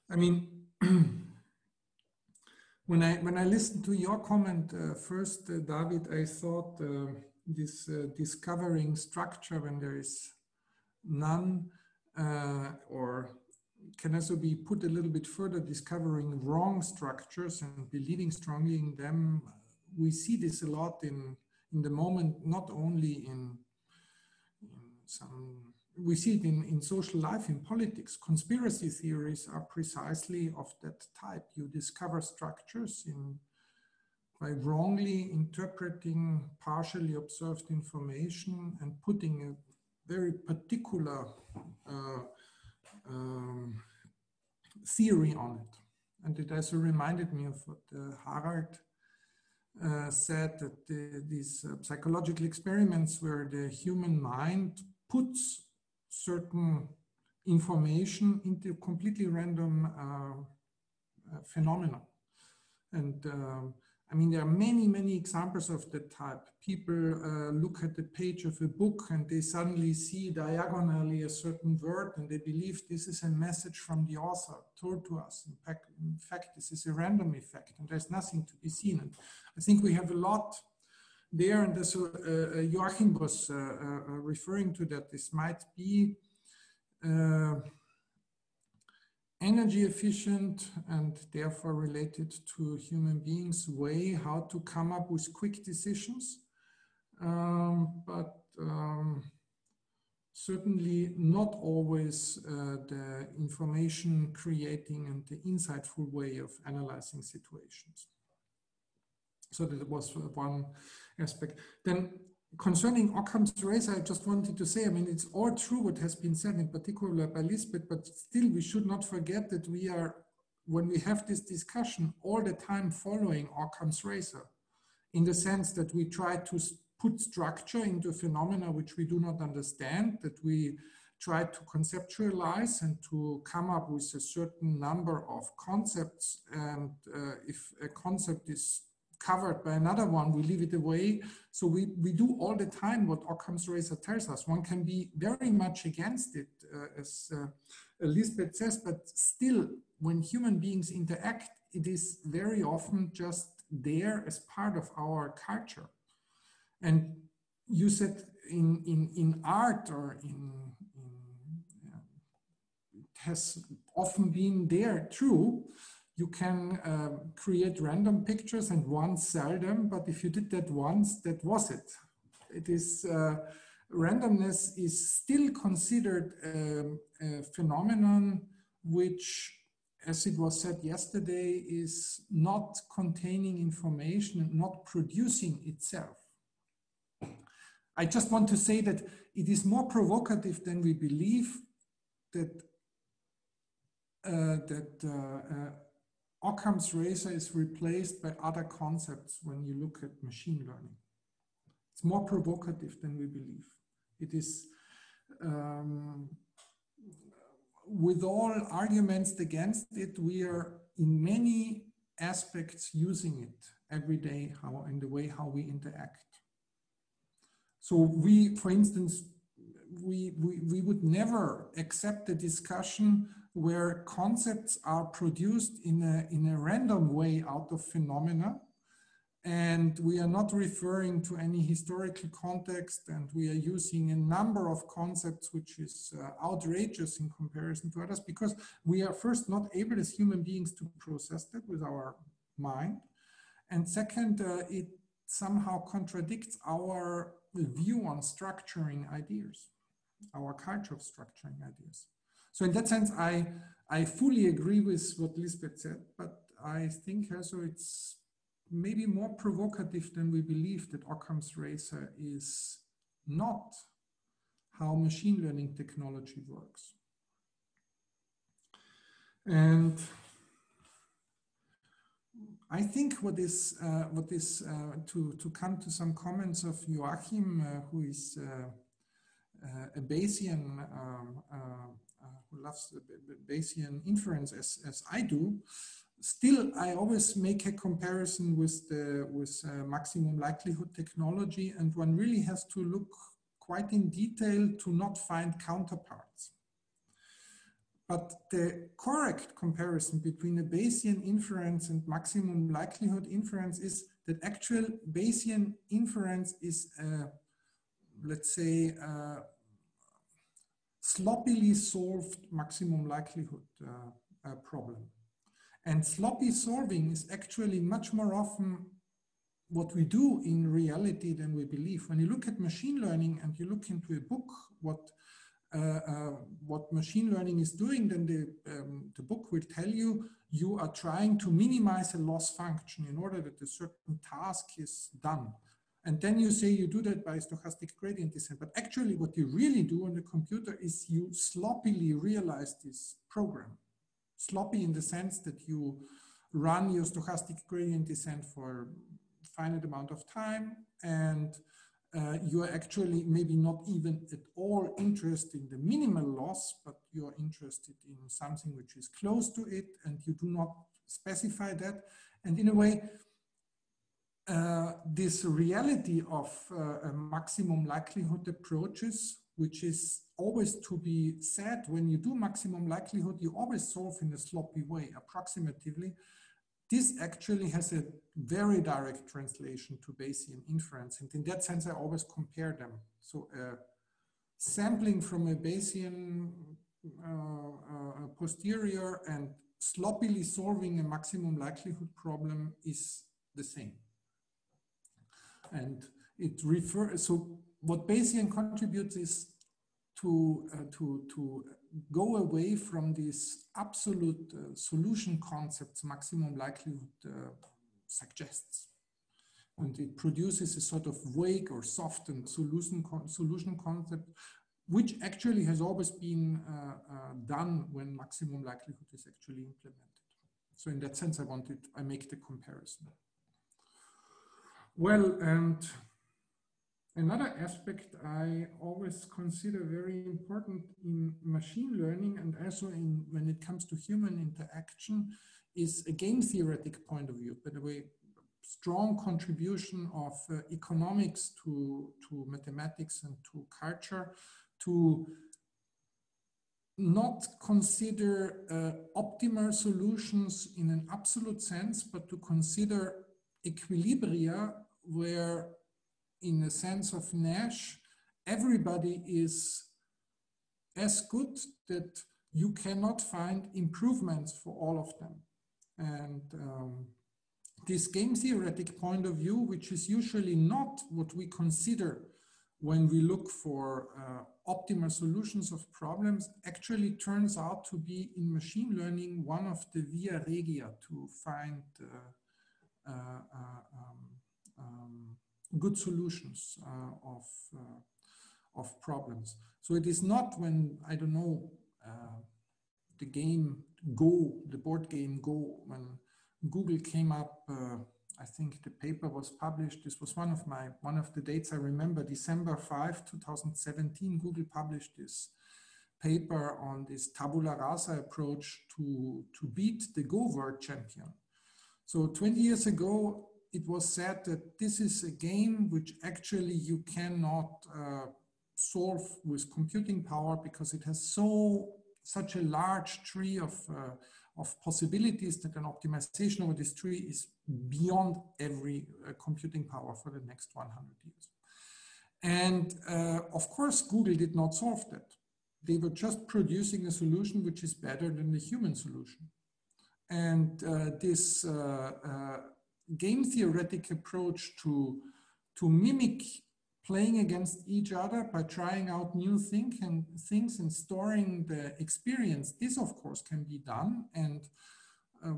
I mean, when I listened to your comment first, David, I thought this discovering structure when there is none, or can also be put a little bit further, discovering wrong structures and believing strongly in them. We see this a lot in the moment, not only in some, we see it in social life, in politics. Conspiracy theories are precisely of that type. You discover structures by wrongly interpreting partially observed information and putting a very particular theory on it. And it also reminded me of what Harald said, that these psychological experiments where the human mind puts certain information into completely random phenomena. And I mean, there are many, many examples of that type. People look at the page of a book and they suddenly see diagonally a certain word and they believe this is a message from the author told to us. In fact, this is a random effect and there's nothing to be seen. And I think we have a lot there, and so Joachim was referring to that. This might be energy efficient and therefore related to human beings' way how to come up with quick decisions, but certainly not always the information creating and the insightful way of analyzing situations. So that was one aspect. Then concerning Occam's razor, I just wanted to say, I mean, it's all true what has been said, in particular by Liesbeth, but still we should not forget that we are, when we have this discussion, all the time following Occam's razor, in the sense that we try to put structure into phenomena which we do not understand, that we try to conceptualize and to come up with a certain number of concepts, and if a concept is covered by another one, we leave it away. So we do all the time what Occam's razor tells us. One can be very much against it, as Liesbeth says, but still, when human beings interact, it is very often just there as part of our culture. And you said in art or it has often been there too. You can create random pictures and once sell them, but if you did that once, that was it. It is, randomness is still considered a phenomenon which, as it was said yesterday, is not containing information and not producing itself. I just want to say that it is more provocative than we believe that Occam's razor is replaced by other concepts when you look at machine learning. It's more provocative than we believe. It is, with all arguments against it, we are in many aspects using it every day, in the way how we interact. So we, for instance, we would never accept a discussion where concepts are produced in a random way out of phenomena, and we are not referring to any historical context, and we are using a number of concepts which is outrageous in comparison to others, because we are first not able as human beings to process that with our mind, and second, it somehow contradicts our view on structuring ideas, our culture of structuring ideas. So in that sense, I fully agree with what Liesbeth said, but I think also it's maybe more provocative than we believe that Occam's razor is not how machine learning technology works. And I think what is to come to some comments of Joachim, who is a Bayesian, who loves Bayesian inference as I do. Still, I always make a comparison with maximum likelihood technology, and one really has to look quite in detail to not find counterparts. But the correct comparison between a Bayesian inference and maximum likelihood inference is that actual Bayesian inference is, let's say, sloppily solved maximum likelihood problem. And sloppy solving is actually much more often what we do in reality than we believe. When you look at machine learning and you look into a book, what machine learning is doing, then the book will tell you, you are trying to minimize a loss function in order that a certain task is done. And then you say you do that by stochastic gradient descent. But actually what you really do on the computer is you sloppily realize this program. Sloppy in the sense that you run your stochastic gradient descent for a finite amount of time, and you are actually maybe not even at all interested in the minimal loss, but you are interested in something which is close to it, and you do not specify that. And in a way, this reality of maximum likelihood approaches, which is always to be said, when you do maximum likelihood, you always solve in a sloppy way, approximatively. This actually has a very direct translation to Bayesian inference. And in that sense, I always compare them. So sampling from a Bayesian posterior and sloppily solving a maximum likelihood problem is the same. And it refers, so what Bayesian contributes is to go away from these absolute solution concepts maximum likelihood suggests. And it produces a sort of vague or softened solution concept, which actually has always been done when maximum likelihood is actually implemented. So in that sense, I make the comparison. Well, and another aspect I always consider very important in machine learning, and also when it comes to human interaction, is a game theoretic point of view. By the way, strong contribution of economics to mathematics and to culture, to not consider optimal solutions in an absolute sense, but to consider equilibria where, in the sense of Nash, everybody is as good that you cannot find improvements for all of them. And this game theoretic point of view, which is usually not what we consider when we look for optimal solutions of problems, actually turns out to be in machine learning one of the via regia to find good solutions of problems. So it is not when, I don't know, the game Go, the board game Go, when Google came up, I think the paper was published. This was one of the dates I remember, December 5, 2017, Google published this paper on this tabula rasa approach to beat the Go world champion. So 20 years ago, it was said that this is a game which actually you cannot solve with computing power because it has such a large tree of possibilities that an optimization over this tree is beyond every computing power for the next 100 years. And of course, Google did not solve that. They were just producing a solution which is better than the human solution. And this game theoretic approach to mimic playing against each other by trying out new things and storing the experience. This, of course, can be done. And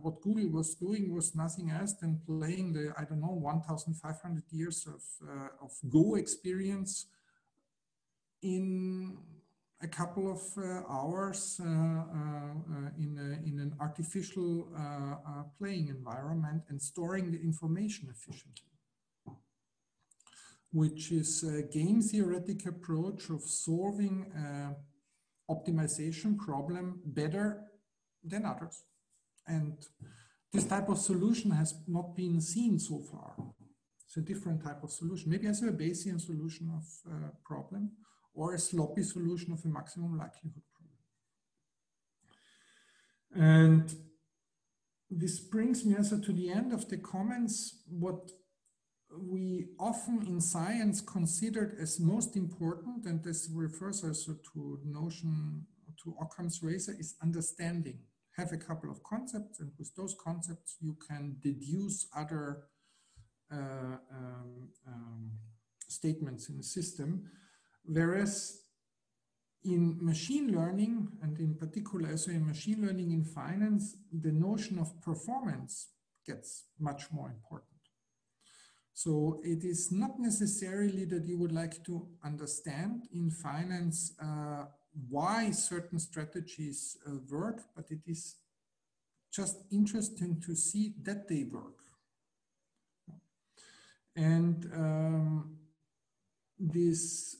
what Google was doing was nothing else than playing the, I don't know, 1,500 years of Go experience in a couple of hours in an artificial playing environment and storing the information efficiently, which is a game theoretic approach of solving an optimization problem better than others. And this type of solution has not been seen so far. It's a different type of solution, maybe as a Bayesian solution of a problem or a sloppy solution of a maximum likelihood problem. And this brings me also to the end of the comments. What we often in science considered as most important, and this refers also to notion, to Occam's razor, is understanding. Have a couple of concepts, and with those concepts you can deduce other statements in the system. Whereas in machine learning, and in particular also in machine learning in finance, the notion of performance gets much more important. So it is not necessarily that you would like to understand in finance why certain strategies work, but it is just interesting to see that they work. And this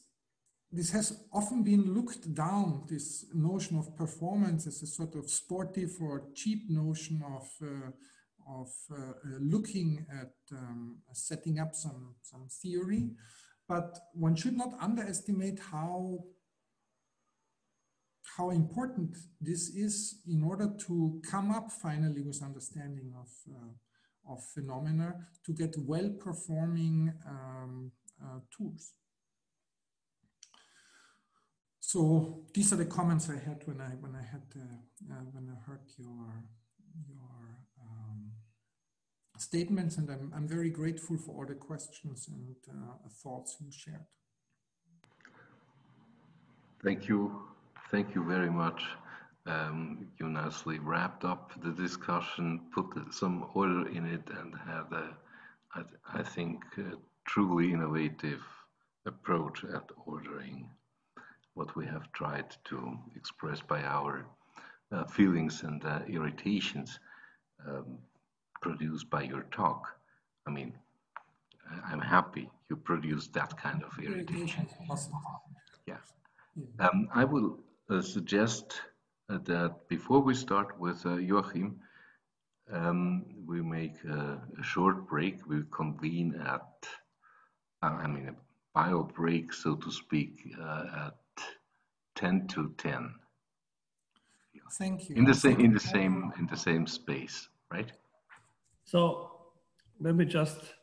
has often been looked down, this notion of performance, as a sort of sportive or cheap notion of looking at setting up some theory. But one should not underestimate how important this is in order to come up finally with understanding of phenomena, to get well-performing tools. So these are the comments I had when I heard your statements, and I'm very grateful for all the questions and thoughts you shared. Thank you. Thank you very much. You nicely wrapped up the discussion, put some order in it, and had I think, a truly innovative approach at ordering what we have tried to express by our feelings and irritations produced by your talk. I mean, I'm happy you produced that kind of irritation. Yeah. I will suggest that before we start with Joachim, we make a short break. We'll convene at, a bio break, so to speak, at 10 to 10. Thank you. In the same space, right? So let me just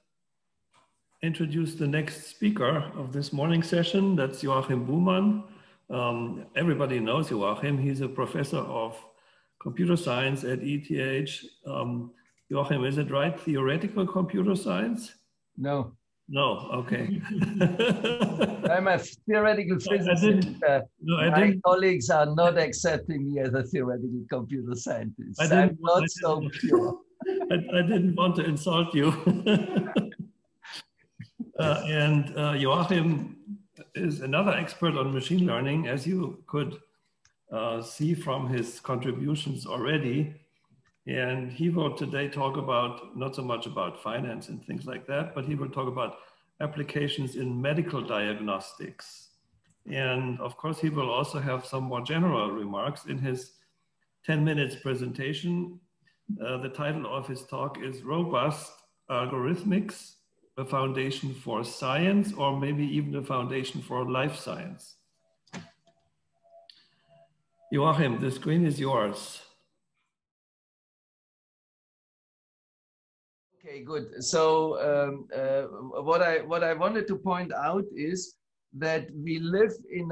introduce the next speaker of this morning session. That's Joachim Buhmann. Everybody knows Joachim. He's a professor of computer science at ETH. Joachim, is it right? Theoretical computer science? No. No, okay. I'm a theoretical physicist. My colleagues are not accepting me as a theoretical computer scientist. I'm not so pure. I didn't want to insult you. Joachim is another expert on machine learning, as you could see from his contributions already. And he will today talk about, not so much about finance and things like that, but he will talk about applications in medical diagnostics. And of course, he will also have some more general remarks in his 10 minutes presentation. The title of his talk is Robust Algorithmics, a foundation for science, or maybe even a foundation for life science. Joachim, the screen is yours. Okay, good. So what I wanted to point out is that we live in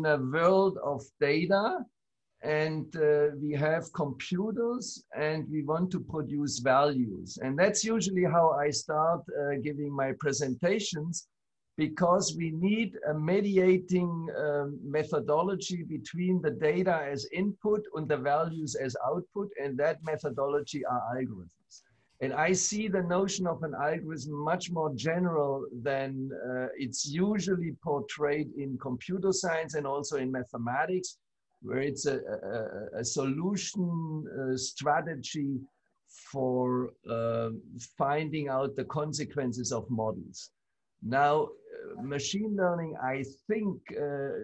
a world of data, and we have computers, and we want to produce values. And that's usually how I start giving my presentations, because we need a mediating methodology between the data as input and the values as output, and that methodology are algorithms. And I see the notion of an algorithm much more general than it's usually portrayed in computer science and also in mathematics, where it's a solution strategy for finding out the consequences of models. Now, machine learning, I think,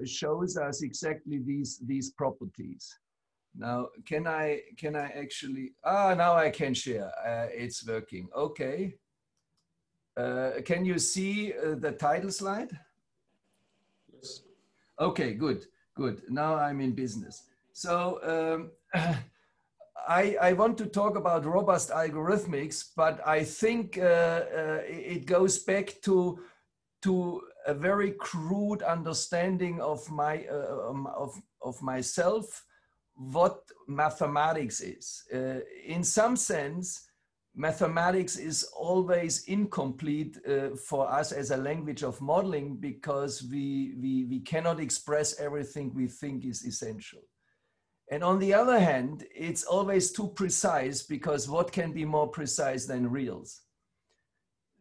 shows us exactly these properties. Now, can I actually, now I can share, it's working, okay. Can you see the title slide? Yes. Okay, good. Now I'm in business. So I want to talk about robust algorithmics, but I think it goes back to a very crude understanding of myself, what mathematics is. In some sense, mathematics is always incomplete for us as a language of modeling, because we cannot express everything we think is essential. And on the other hand, it's always too precise, because what can be more precise than reals?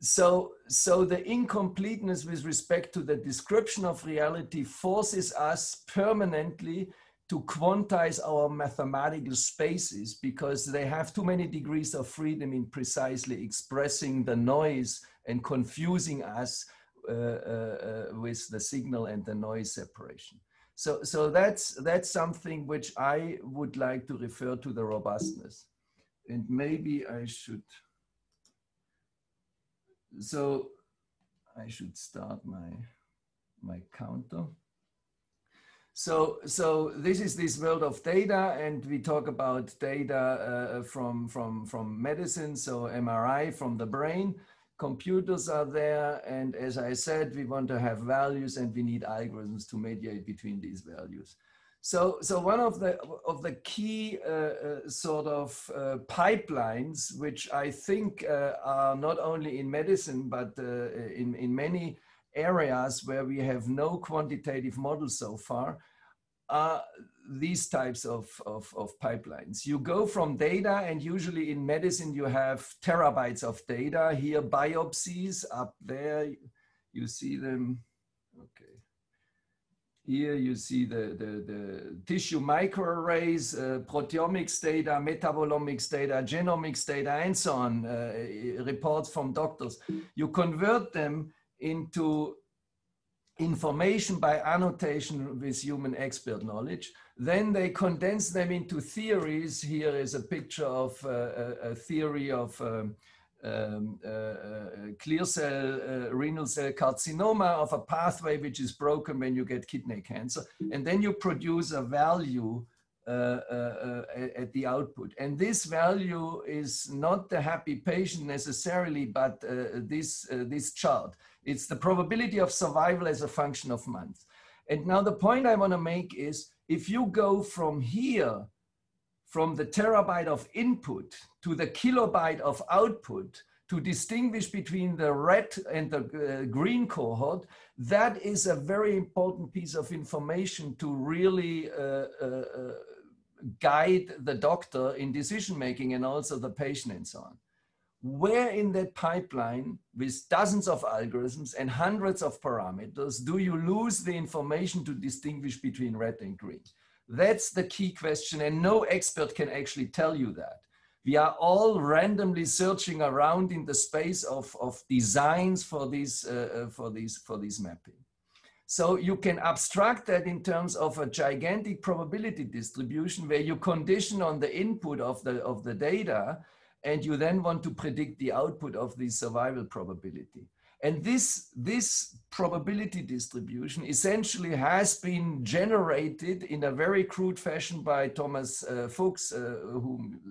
So the incompleteness with respect to the description of reality forces us permanently to quantize our mathematical spaces, because they have too many degrees of freedom in precisely expressing the noise and confusing us with the signal and the noise separation. So that's something which I would like to refer to the robustness. And maybe I should, so I should start my counter. So this is this world of data, and we talk about data from medicine, so MRI from the brain. Computers are there, and as I said, we want to have values, and we need algorithms to mediate between these values. So one of the key sort of pipelines, which I think are not only in medicine, but in many areas where we have no quantitative models so far, are these types of pipelines. You go from data, and usually in medicine you have terabytes of data. Here, biopsies up there, you see them, okay. Here you see the tissue microarrays, proteomics data, metabolomics data, genomics data, and so on, reports from doctors. You convert them into information by annotation with human expert knowledge. Then they condense them into theories. Here is a picture of a theory of clear cell renal cell carcinoma, of a pathway which is broken when you get kidney cancer. And then you produce a value at the output. And this value is not the happy patient necessarily, but this chart. It's the probability of survival as a function of months. And now the point I want to make is, if you go from here, from the terabyte of input to the kilobyte of output, to distinguish between the red and the green cohort, that is a very important piece of information to really guide the doctor in decision-making, and also the patient and so on. Where in that pipeline, with dozens of algorithms and hundreds of parameters, do you lose the information to distinguish between red and green? That's the key question, and no expert can actually tell you that. We are all randomly searching around in the space of designs for these mapping. So you can abstract that in terms of a gigantic probability distribution, where you condition on the input of the data, and you then want to predict the output of the survival probability. And this probability distribution essentially has been generated in a very crude fashion by Thomas Fuchs,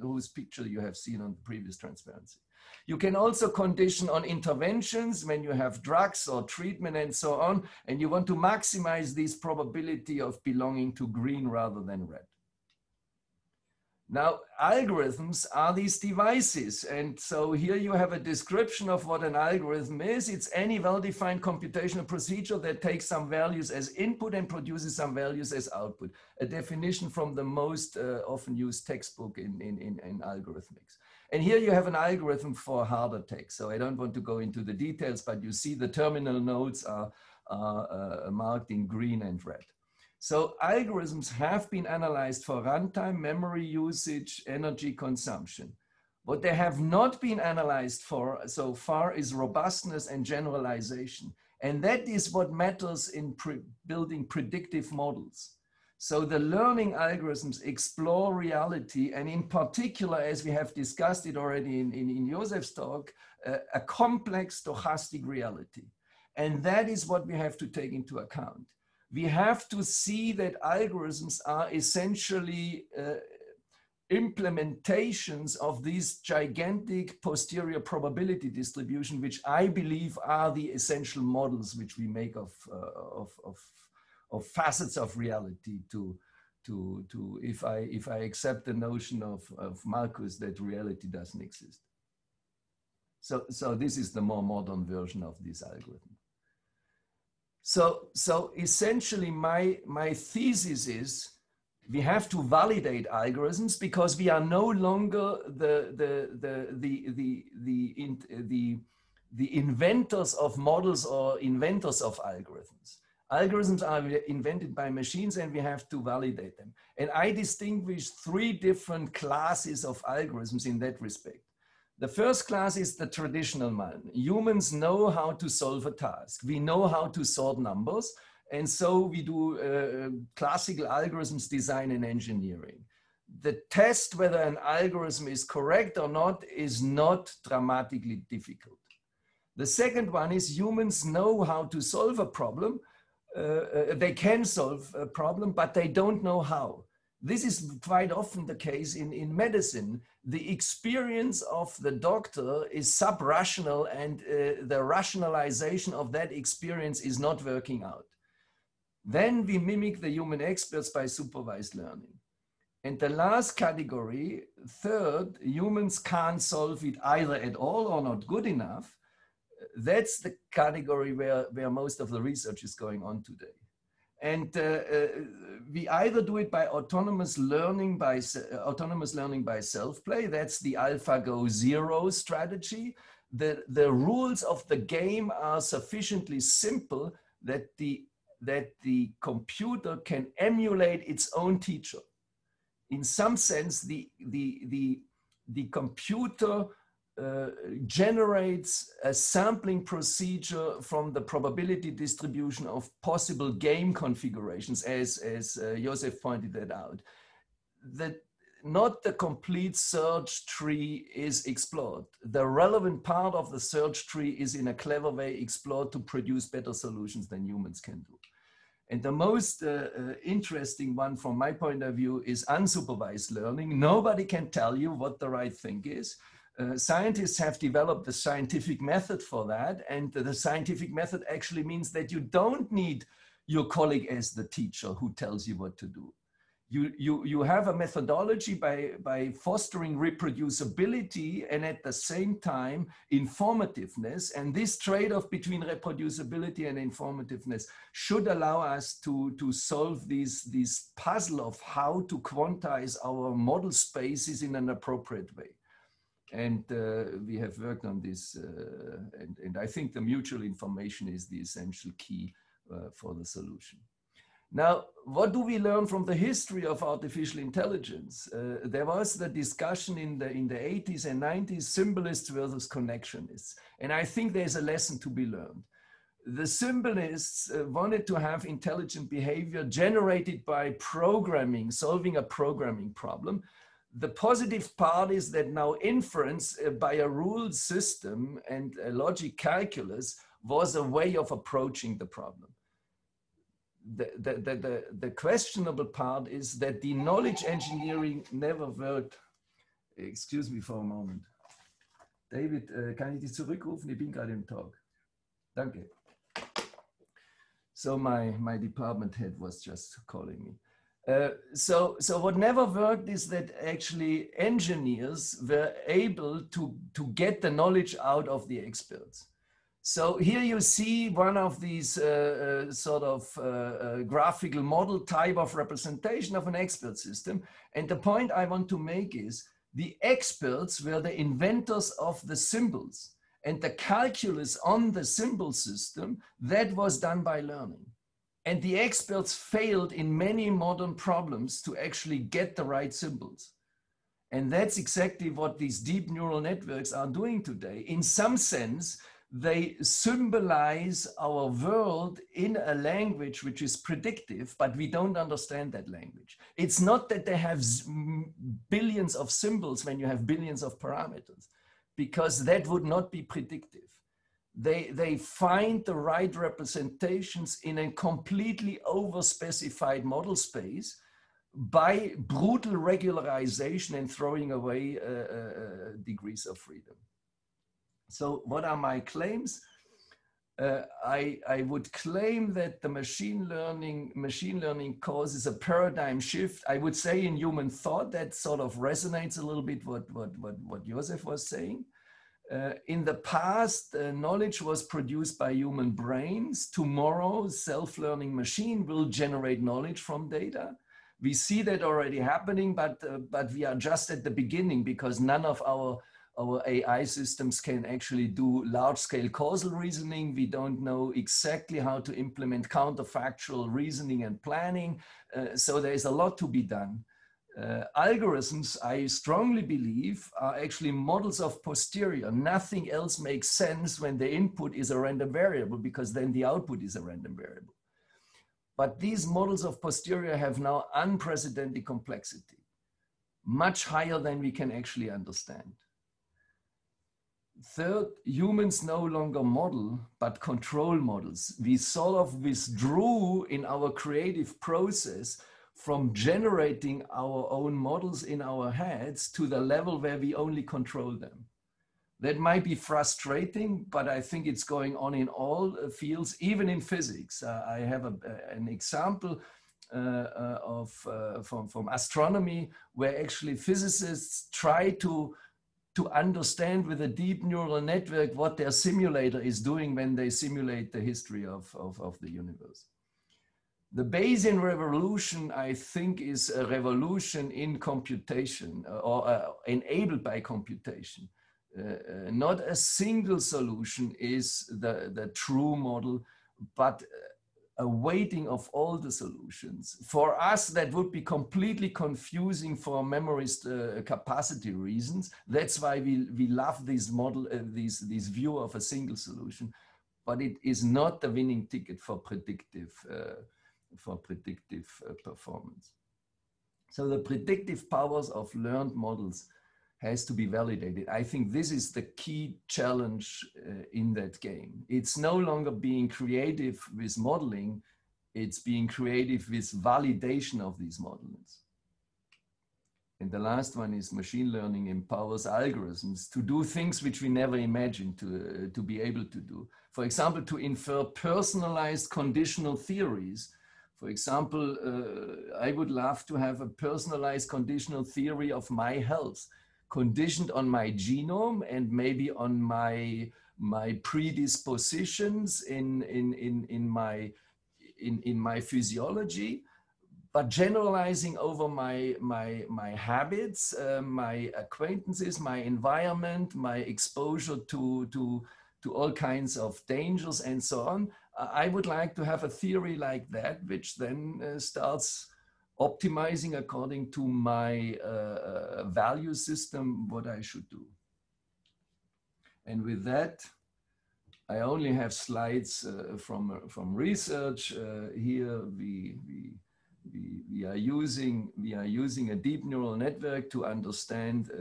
whose picture you have seen on the previous transparency. You can also condition on interventions when you have drugs or treatment and so on, and you want to maximize this probability of belonging to green rather than red. Now, algorithms are these devices. And so here you have a description of what an algorithm is. It's any well-defined computational procedure that takes some values as input and produces some values as output. A definition from the most often used textbook in algorithmics. And here you have an algorithm for harder text. So I don't want to go into the details, but you see the terminal nodes are marked in green and red. So algorithms have been analyzed for runtime, memory usage, energy consumption. What they have not been analyzed for so far is robustness and generalization. And that is what matters in building predictive models. So the learning algorithms explore reality, and in particular, as we have discussed it already in Josef's talk, a complex stochastic reality. And that is what we have to take into account. We have to see that algorithms are essentially implementations of these gigantic posterior probability distribution, which I believe are the essential models which we make of facets of reality if I accept the notion of Markus that reality doesn't exist. So this is the more modern version of this algorithm. So essentially my thesis is we have to validate algorithms because we are no longer the inventors of models or inventors of algorithms. Algorithms are invented by machines and we have to validate them. And I distinguish three different classes of algorithms in that respect. The first class is the traditional one. Humans know how to solve a task. We know how to sort numbers. And so we do classical algorithms design and engineering. The test whether an algorithm is correct or not is not dramatically difficult. The second one is humans know how to solve a problem. They can solve a problem, but they don't know how. This is quite often the case in medicine. The experience of the doctor is sub-rational and the rationalization of that experience is not working out. Then we mimic the human experts by supervised learning. And the last category, third, humans can't solve it either at all or not good enough. That's the category where most of the research is going on today. And we either do it by autonomous learning by self-play. That's the AlphaGo Zero strategy. The rules of the game are sufficiently simple that the computer can emulate its own teacher. In some sense, the computer generates a sampling procedure from the probability distribution of possible game configurations, as Josef pointed that out. Not the complete search tree is explored. The relevant part of the search tree is in a clever way explored to produce better solutions than humans can do. And the most interesting one from my point of view is unsupervised learning. Nobody can tell you what the right thing is. Scientists have developed a scientific method for that. And the scientific method actually means that you don't need your colleague as the teacher who tells you what to do. You have a methodology by fostering reproducibility and at the same time informativeness. And this trade-off between reproducibility and informativeness should allow us to solve this puzzle of how to quantize our model spaces in an appropriate way. And we have worked on this, and I think the mutual information is the essential key for the solution. Now, what do we learn from the history of artificial intelligence? There was the discussion in the 80s and 90s, symbolists versus connectionists. And I think there's a lesson to be learned. The symbolists wanted to have intelligent behavior generated by programming, solving a programming problem. The positive part is that now inference by a rule system and a logic calculus was a way of approaching the problem. The questionable part is that the knowledge engineering never worked. Excuse me for a moment. David, kann ich dich zurückrufen? Ich bin gerade im Talk. Danke. So my department head was just calling me. So what never worked is that actually engineers were able to get the knowledge out of the experts. So here you see one of these sort of graphical model type of representation of an expert system. And the point I want to make is the experts were the inventors of the symbols, and the calculus on the symbol system, that was done by learning. And the experts failed in many modern problems to actually get the right symbols. And that's exactly what these deep neural networks are doing today. In some sense, they symbolize our world in a language which is predictive, but we don't understand that language. It's not that they have billions of symbols when you have billions of parameters, because that would not be predictive. They find the right representations in a completely overspecified model space by brutal regularization and throwing away degrees of freedom. So what are my claims? I would claim that the machine learning causes a paradigm shift. I would say in human thought that sort of resonates a little bit what Josef was saying. In the past, knowledge was produced by human brains. Tomorrow, self-learning machine will generate knowledge from data. We see that already happening, but we are just at the beginning, because none of our AI systems can actually do large-scale causal reasoning. We don't know exactly how to implement counterfactual reasoning and planning. So there's a lot to be done. Algorithms, I strongly believe, are actually models of posterior. Nothing else makes sense when the input is a random variable, because then the output is a random variable. But these models of posterior have now unprecedented complexity, much higher than we can actually understand. Third, humans no longer model, but control models. We sort of withdrew in our creative process from generating our own models in our heads to the level where we only control them. That might be frustrating, but I think it's going on in all fields, even in physics. I have an example from astronomy, where actually physicists try to understand with a deep neural network what their simulator is doing when they simulate the history of the universe. The Bayesian revolution, I think, is a revolution in computation, or enabled by computation. Not a single solution is the true model, but a weighting of all the solutions. For us, that would be completely confusing for memorist capacity reasons. That's why we love this model, this view of a single solution, but it is not the winning ticket for predictive performance. So the predictive powers of learned models has to be validated. I think this is the key challenge in that game. It's no longer being creative with modeling, it's being creative with validation of these models. And the last one is machine learning empowers algorithms to do things which we never imagined to be able to do. For example, to infer personalized conditional theories. For example, I would love to have a personalized conditional theory of my health, conditioned on my genome and maybe on my predispositions in my physiology, but generalizing over my habits, my acquaintances, my environment, my exposure to all kinds of dangers and so on. I would like to have a theory like that, which then starts optimizing according to my value system, what I should do. And with that, I only have slides from research. Here we are using a deep neural network to understand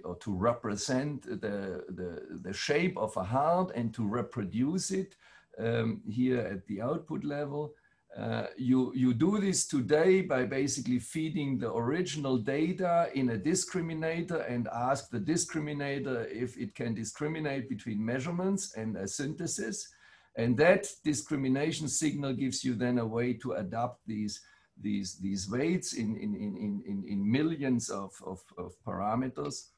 or to represent the shape of a heart and to reproduce it here at the output level. You do this today by basically feeding the original data in a discriminator and ask the discriminator if it can discriminate between measurements and a synthesis. And that discrimination signal gives you then a way to adapt these these weights in millions of parameters.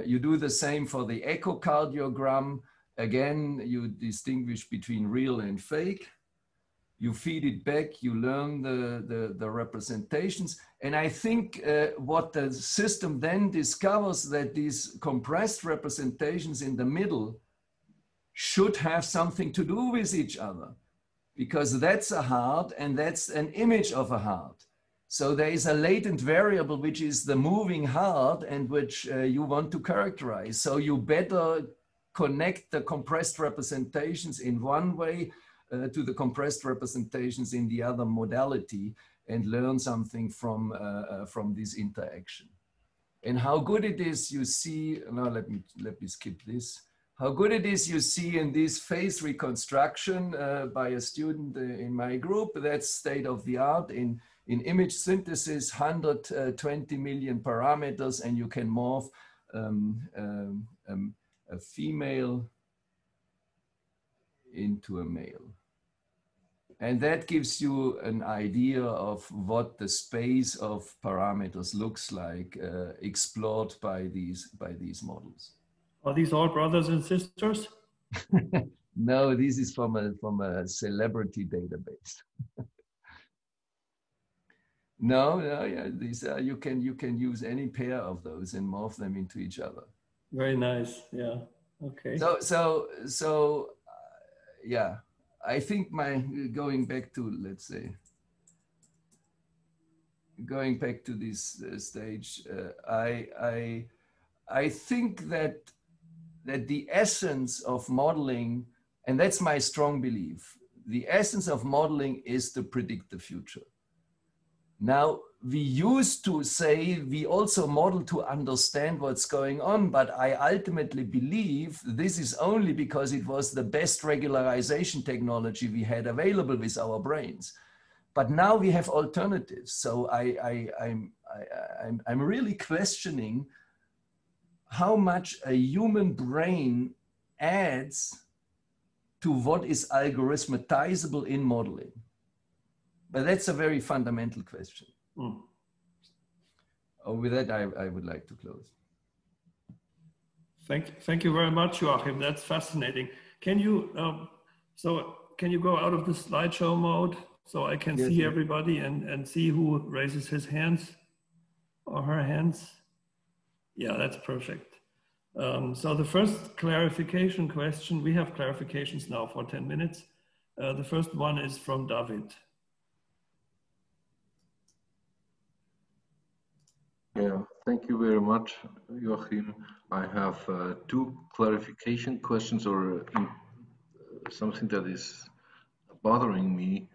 You do the same for the echocardiogram. Again, you distinguish between real and fake. You feed it back, you learn the representations. And I think what the system then discovers, that these compressed representations in the middle should have something to do with each other, because that's a heart and that's an image of a heart. So there is a latent variable, which is the moving heart, and which you want to characterize. So you better connect the compressed representations in one way to the compressed representations in the other modality, and learn something from this interaction. And how good it is, you see, now let me skip this. How good it is, you see in this phase reconstruction by a student in my group. That's state of the art in image synthesis, 120 million parameters, and you can morph a female into a male. And that gives you an idea of what the space of parameters looks like, explored by these models. Are these all brothers and sisters? No, this is from a celebrity database. No, yeah, these are, you can use any pair of those and morph them into each other. Very nice. Yeah. Okay. So yeah, I think going back to, let's say, going back to this stage, I think that the essence of modeling, and that's my strong belief, the essence of modeling is to predict the future. Now, we used to say we also model to understand what's going on, but I ultimately believe this is only because it was the best regularization technology we had available with our brains. But now we have alternatives. So I'm really questioning how much a human brain adds to what is algorithmatizable in modeling. But that's a very fundamental question. Mm. With that, I would like to close. Thank you very much, Joachim. That's fascinating. Can you can you go out of the slideshow mode so I can see everybody and see who raises his hands or her hands? Yeah, that's perfect. So the first clarification question, we have clarifications now for 10 minutes. The first one is from David. Yeah, thank you very much, Joachim. I have two clarification questions, or something that is bothering me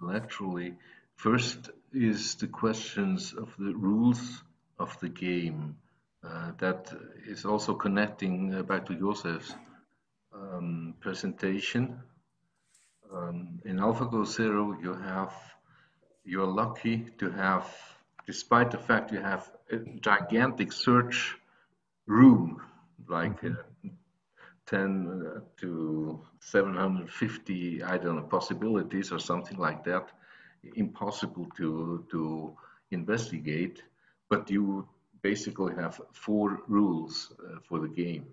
laterally. First is the questions of the rules of the game. That is also connecting back to Josef's presentation. In AlphaGo Zero, you're lucky to have, despite the fact you have a gigantic search room, like 10 to 750, I don't know, possibilities or something like that, impossible to investigate, but you basically have 4 rules for the game.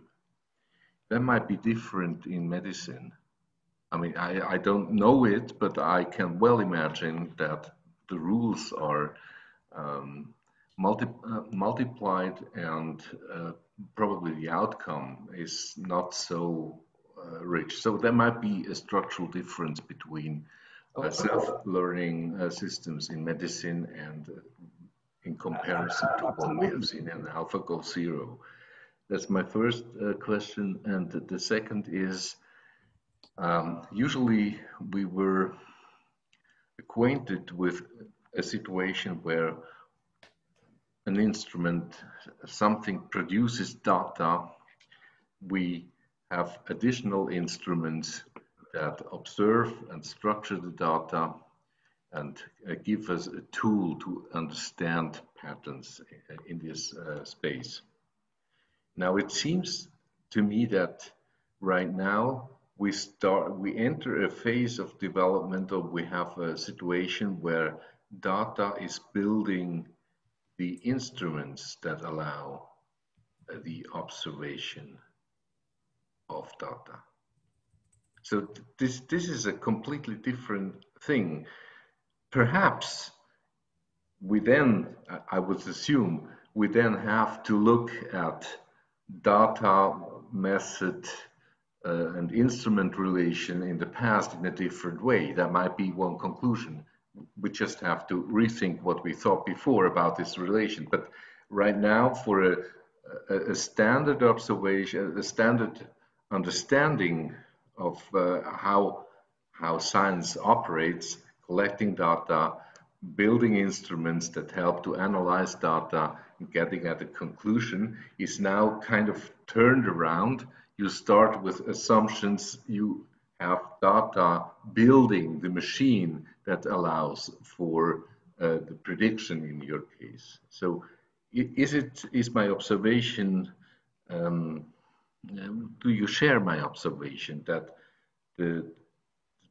That might be different in medicine. I mean, I don't know it, but I can well imagine that the rules are multiplied, and probably the outcome is not so rich. So there might be a structural difference between self-learning systems in medicine and in comparison to what we have seen in AlphaGo Zero. That's my first question. And the second is, usually we were acquainted with a situation where an instrument, something produces data, we have additional instruments that observe and structure the data and give us a tool to understand patterns in this space. Now, it seems to me that right now we enter a phase of development, or we have a situation where data is building the instruments that allow the observation of data. So this is a completely different thing. Perhaps we then, I would assume, we then have to look at data, method, and instrument relation in the past in a different way. That might be one conclusion. We just have to rethink what we thought before about this relation. But right now, for a standard observation, a standard understanding of how science operates, collecting data, building instruments that help to analyze data and getting at a conclusion is now kind of turned around. You start with assumptions, you have data building the machine that allows for the prediction in your case. So is my observation, do you share my observation that the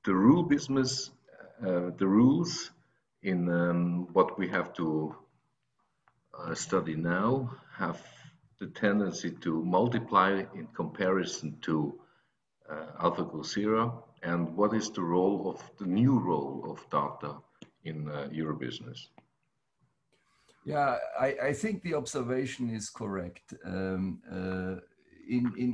rule business, the rules in what we have to study now have the tendency to multiply in comparison to AlphaGo zero, and what is the role of the new role of data in your business? Yeah, I think the observation is correct. In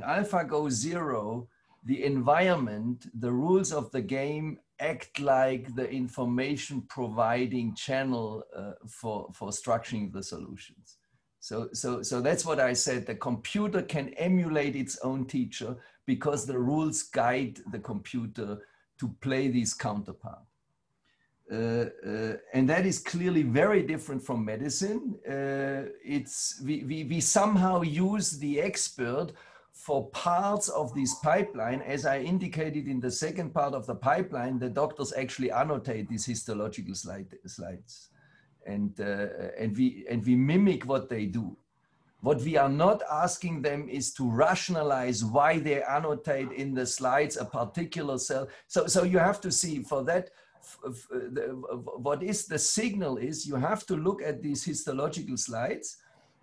AlphaGo zero, the environment, the rules of the game act like the information providing channel for structuring the solutions. So that's what I said. The computer can emulate its own teacher because the rules guide the computer to play these counterpart. And that is clearly very different from medicine. We somehow use the expert for parts of this pipeline. As I indicated in the second part of the pipeline, the doctors actually annotate these histological slides. And we mimic what they do. What we are not asking them is to rationalize why they annotate in the slides a particular cell. So you have to see for that, what is the signal is you have to look at these histological slides,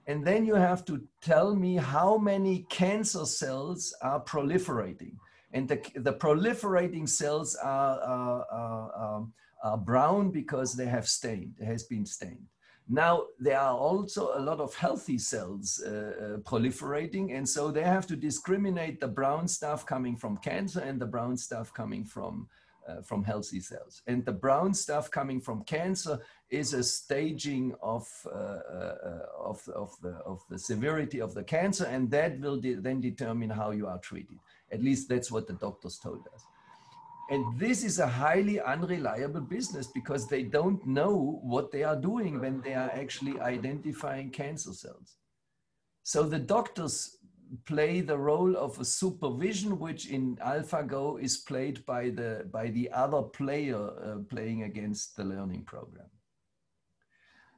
and then you have to tell me how many cancer cells are proliferating. And the proliferating cells are brown because they have stained, it has been stained. Now, there are also a lot of healthy cells proliferating, and so they have to discriminate the brown stuff coming from cancer and the brown stuff coming from healthy cells. And the brown stuff coming from cancer is a staging of the severity of the cancer, and that will then determine how you are treated. At least that's what the doctors told us. And this is a highly unreliable business because they don't know what they are doing when they are actually identifying cancer cells. So the doctors play the role of a supervision, which in AlphaGo is played by the other player playing against the learning program.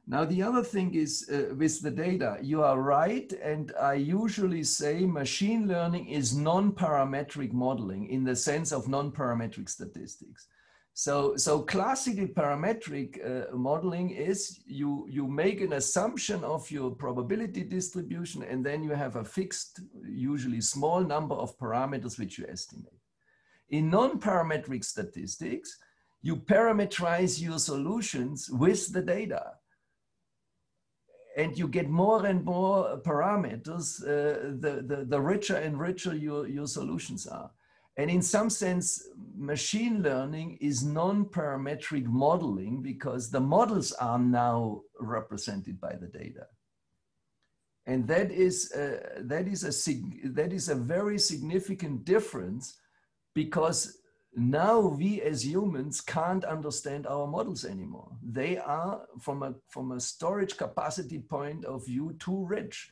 Now, the other thing is with the data, you are right. And I usually say machine learning is non-parametric modeling in the sense of non-parametric statistics. So classical parametric modeling is you make an assumption of your probability distribution, and then you have a fixed, usually small number of parameters which you estimate. In non-parametric statistics, you parameterize your solutions with the data. And you get more and more parameters, the richer and richer your solutions are. And in some sense, machine learning is non-parametric modeling because the models are now represented by the data. And that is a very significant difference, because now we as humans can't understand our models anymore. They are, from a storage capacity point of view, too rich.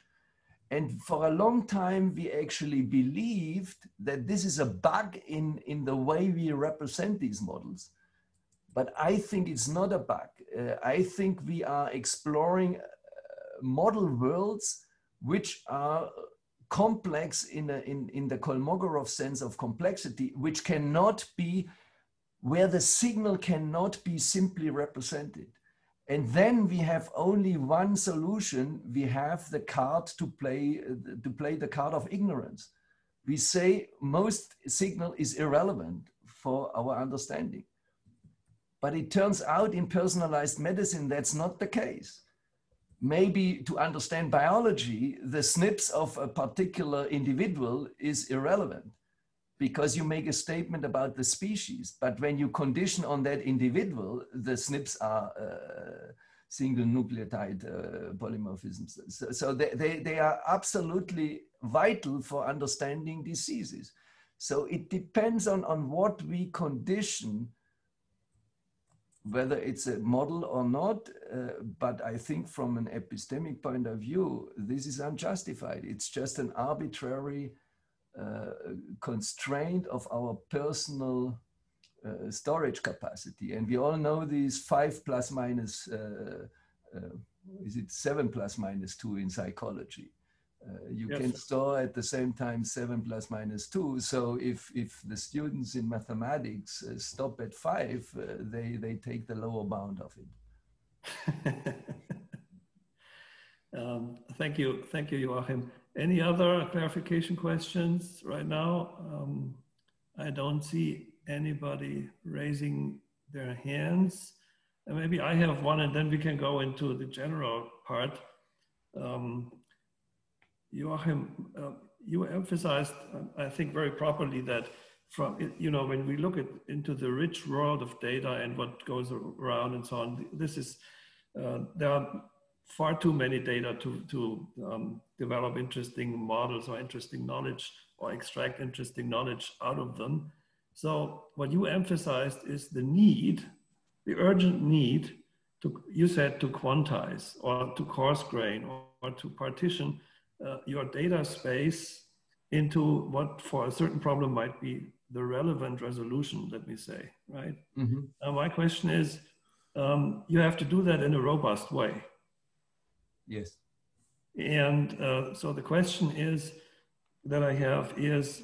And for a long time, we actually believed that this is a bug in the way we represent these models. But I think it's not a bug. I think we are exploring model worlds which are complex in the Kolmogorov sense of complexity, which cannot be, where the signal cannot be simply represented. And then we have only one solution. We have the card to play the card of ignorance. We say most signal is irrelevant for our understanding. But it turns out in personalized medicine, that's not the case. Maybe to understand biology, the SNPs of a particular individual is irrelevant because you make a statement about the species. But when you condition on that individual, the SNPs are single nucleotide polymorphisms. So they are absolutely vital for understanding diseases. So it depends on what we condition, whether it's a model or not, but I think from an epistemic point of view, this is unjustified. It's just an arbitrary constraint of our personal storage capacity. And we all know these 5 plus minus, is it 7 plus minus 2 in psychology? You yes. can store at the same time 7 plus minus 2. So if the students in mathematics stop at 5, they take the lower bound of it. Thank you, Joachim. Any other clarification questions right now? I don't see anybody raising their hands. And maybe I have one, and then we can go into the general part. Joachim, you emphasized, I think very properly, that when we look into the rich world of data and what goes around and so on, there are far too many data to develop interesting models or interesting knowledge or extract interesting knowledge out of them. So what you emphasized is the urgent need you said to quantize or to coarse grain or to partition your data space into what for a certain problem might be the relevant resolution, let me say, right? Mm-hmm. My question is, you have to do that in a robust way. Yes. And so the question is that I have is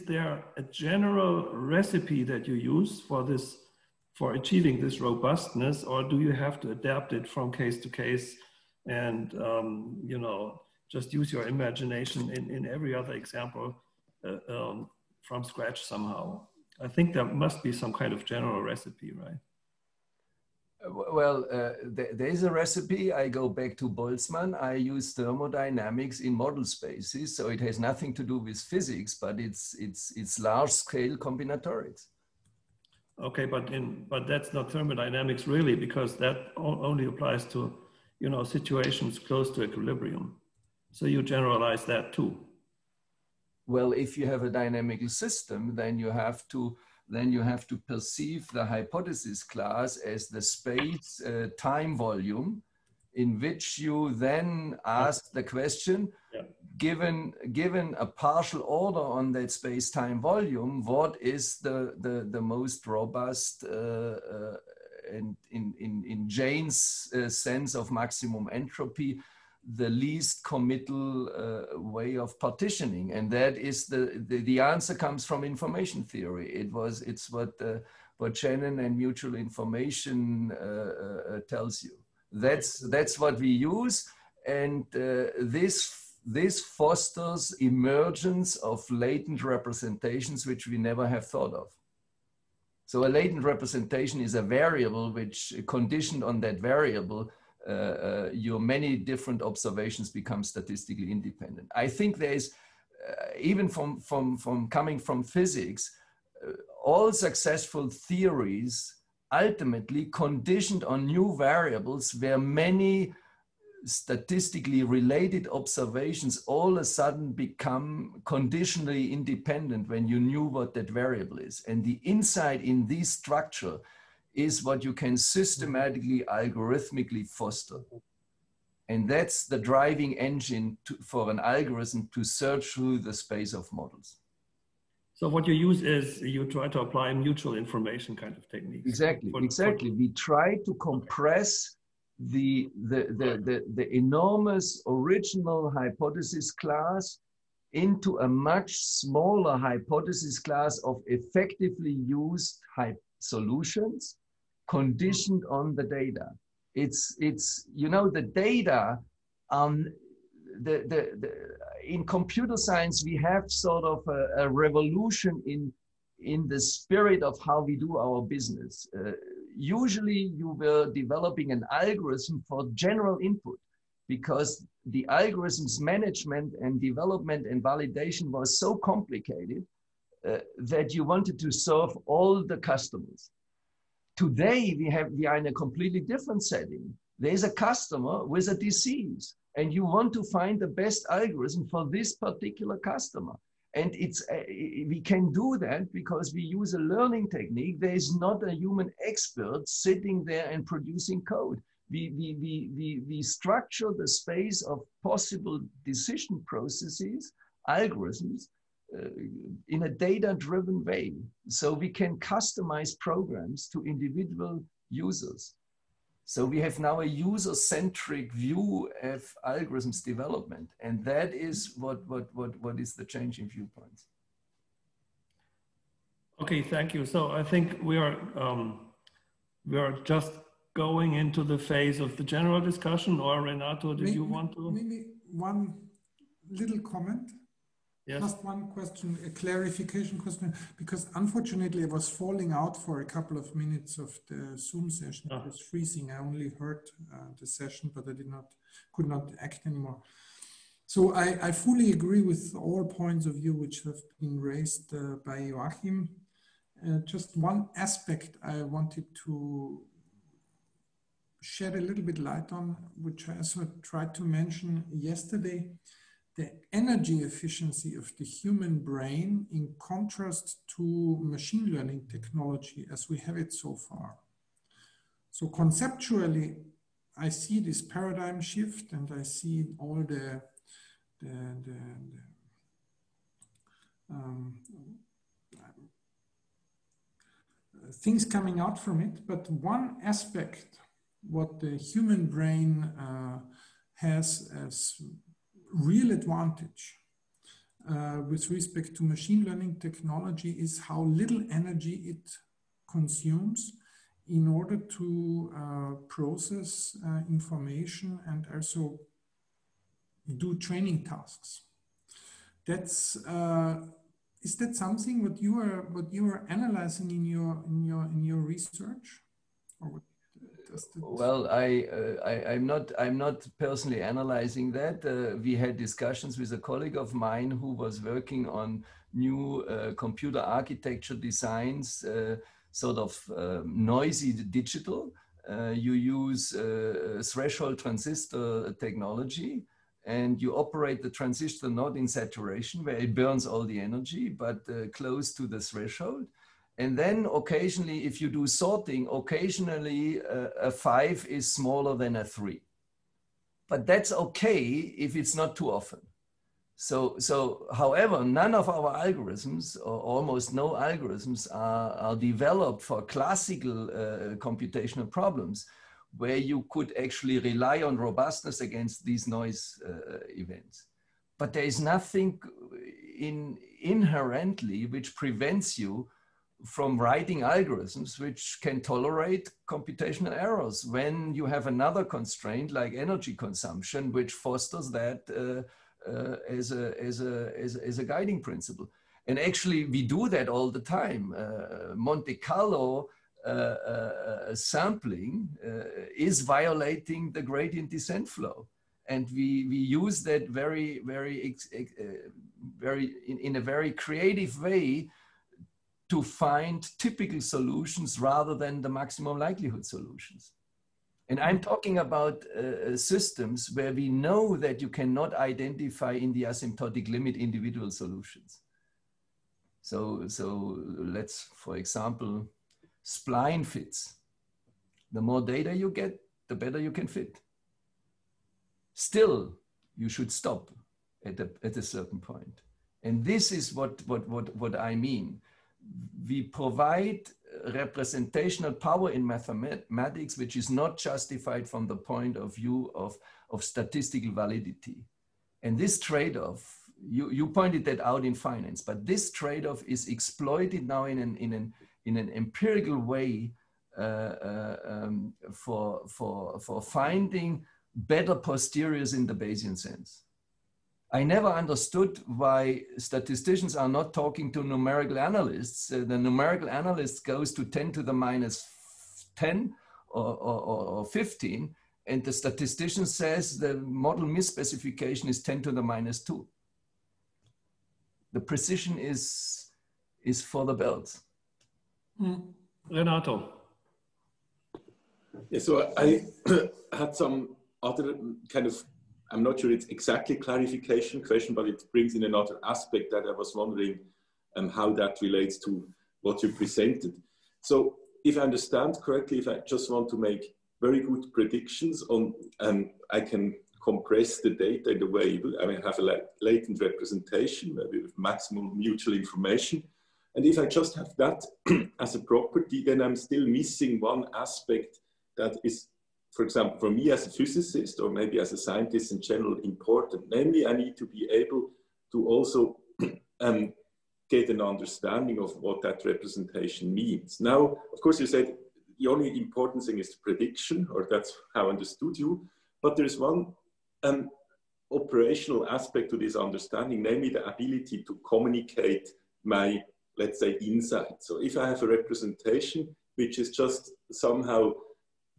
there a general recipe that you use for achieving this robustness, or do you have to adapt it from case to case and, just use your imagination in every other example from scratch somehow? I think there must be some kind of general recipe, right? Well, there is a recipe. I go back to Boltzmann. I use thermodynamics in model spaces, so it has nothing to do with physics, but it's large-scale combinatorics. Okay, but that's not thermodynamics really, because that only applies to situations close to equilibrium. So you generalize that too. Well, if you have a dynamical system, then you have to perceive the hypothesis class as the space time volume in which you then ask the question, given a partial order on that space time volume, what is the most robust and in Jane's sense of maximum entropy, the least committal way of partitioning? And that is the answer comes from information theory. It's what Shannon and mutual information tells you. That's what we use, and this fosters emergence of latent representations which we never have thought of. So a latent representation is a variable which, conditioned on that variable, your many different observations become statistically independent. I think there is, even from coming from physics, all successful theories ultimately conditioned on new variables where many statistically related observations all of a sudden become conditionally independent when you knew what that variable is. And the insight in this structure is what you can systematically, algorithmically foster. And that's the driving engine for an algorithm to search through the space of models. So what you use is you try to apply mutual information kind of techniques. Exactly, exactly. We try to compress the enormous original hypothesis class into a much smaller hypothesis class of effectively used solutions conditioned on the data. It's you know, the data, in computer science, we have sort of a revolution in the spirit of how we do our business. Usually you were developing an algorithm for general input, because the algorithm's management and development and validation was so complicated that you wanted to serve all the customers. Today, we are in a completely different setting. There's a customer with a disease, and you want to find the best algorithm for this particular customer. And we can do that because we use a learning technique. There is not a human expert sitting there and producing code. We structure the space of possible decision processes, algorithms, in a data-driven way. So we can customize programs to individual users. So we have now a user-centric view of algorithms development. And that is what is the change in viewpoints. Okay, thank you. So I think we are just going into the phase of the general discussion, or Renato, did you want to? Maybe one little comment. Yes. Just one question, a clarification question, because unfortunately I was falling out for a couple of minutes of the Zoom session. It was freezing. I only heard the session, but I could not act anymore. So I fully agree with all points of view which have been raised by Joachim. Just one aspect I wanted to shed a little bit light on, which I also tried to mention yesterday. The energy efficiency of the human brain in contrast to machine learning technology as we have it so far. So conceptually, I see this paradigm shift, and I see all the things coming out from it. But one aspect, what the human brain has as real advantage with respect to machine learning technology is how little energy it consumes in order to process information and also do training tasks. That's is that something what you are analyzing in your research, or what? Well, I'm not personally analyzing that. We had discussions with a colleague of mine who was working on new computer architecture designs, sort of noisy digital. You use threshold transistor technology, and you operate the transistor not in saturation, where it burns all the energy, but close to the threshold. And then occasionally, if you do sorting, occasionally a 5 is smaller than a 3. But that's okay if it's not too often. So however, none of our algorithms, or almost no algorithms, are developed for classical computational problems, where you could actually rely on robustness against these noise events. But there is nothing inherently which prevents you from writing algorithms which can tolerate computational errors when you have another constraint like energy consumption, which fosters that as a guiding principle. And actually we do that all the time. Monte Carlo sampling is violating the gradient descent flow. And we use that in a very creative way to find typical solutions rather than the maximum likelihood solutions. And I'm talking about systems where we know that you cannot identify in the asymptotic limit individual solutions. So let's, for example, spline fits. The more data you get, the better you can fit. Still, you should stop at a certain point. And this is what I mean. We provide representational power in mathematics, which is not justified from the point of view of statistical validity. And this trade-off you pointed that out in finance, but this trade-off is exploited now in an empirical way for finding better posteriors in the Bayesian sense. I never understood why statisticians are not talking to numerical analysts. The numerical analyst goes to 10 to the minus 10 or 15, and the statistician says the model misspecification is 10 to the minus 2. The precision is for the bells. Renato. Yeah, so I had some other kind of, I'm not sure it's exactly clarification question, but it brings in another aspect that I was wondering how that relates to what you presented. So if I understand correctly, if I just want to make very good predictions on, I can compress the data in a way, I mean, have a latent representation, maybe with maximum mutual information. And if I just have that as a property, then I'm still missing one aspect that is, for example, for me as a physicist or maybe as a scientist in general, important. Namely, I need to be able to also get an understanding of what that representation means. Now, of course, you said the only important thing is the prediction, or that's how I understood you. But there's one operational aspect to this understanding, namely the ability to communicate my, let's say, insight. So if I have a representation which is just somehow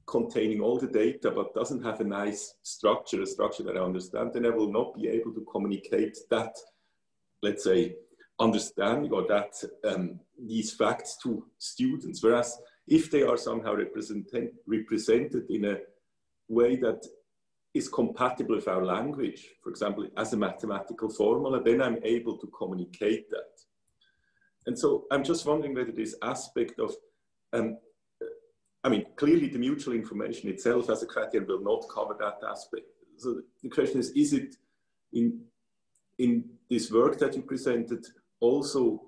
containing all the data but doesn't have a nice structure, a structure that I understand, then I will not be able to communicate that, let's say, understanding or that these facts to students. Whereas if they are somehow represented in a way that is compatible with our language, for example, as a mathematical formula, then I'm able to communicate that. And so I'm just wondering whether this aspect of, I mean, clearly the mutual information itself as a criterion will not cover that aspect. So the question is it in this work that you presented also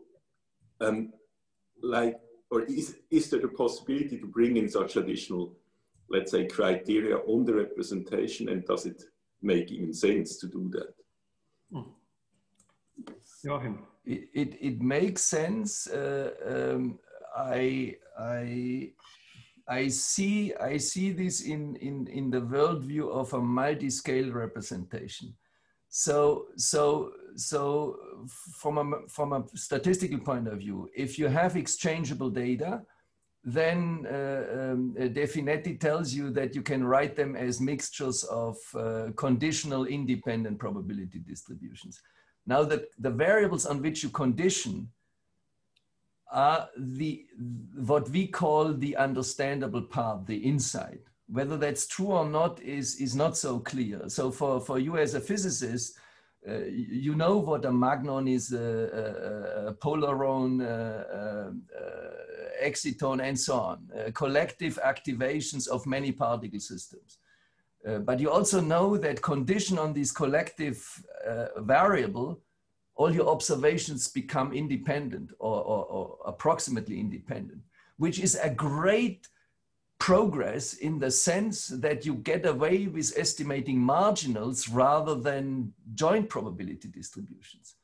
or is there the possibility to bring in such additional, let's say, criteria on the representation, and does it make even sense to do that? Joachim. It makes sense. I see this in the worldview of a multi-scale representation. So from a statistical point of view, if you have exchangeable data, then Definetti tells you that you can write them as mixtures of conditional independent probability distributions. Now the variables on which you condition are what we call the understandable part, the insight. Whether that's true or not is not so clear. So for you as a physicist, you know what a magnon is, a polaron, exciton, and so on, collective activations of many particle systems. But you also know that condition on this collective variable, all your observations become independent or approximately independent, which is a great progress in the sense that you get away with estimating marginals rather than joint probability distributions.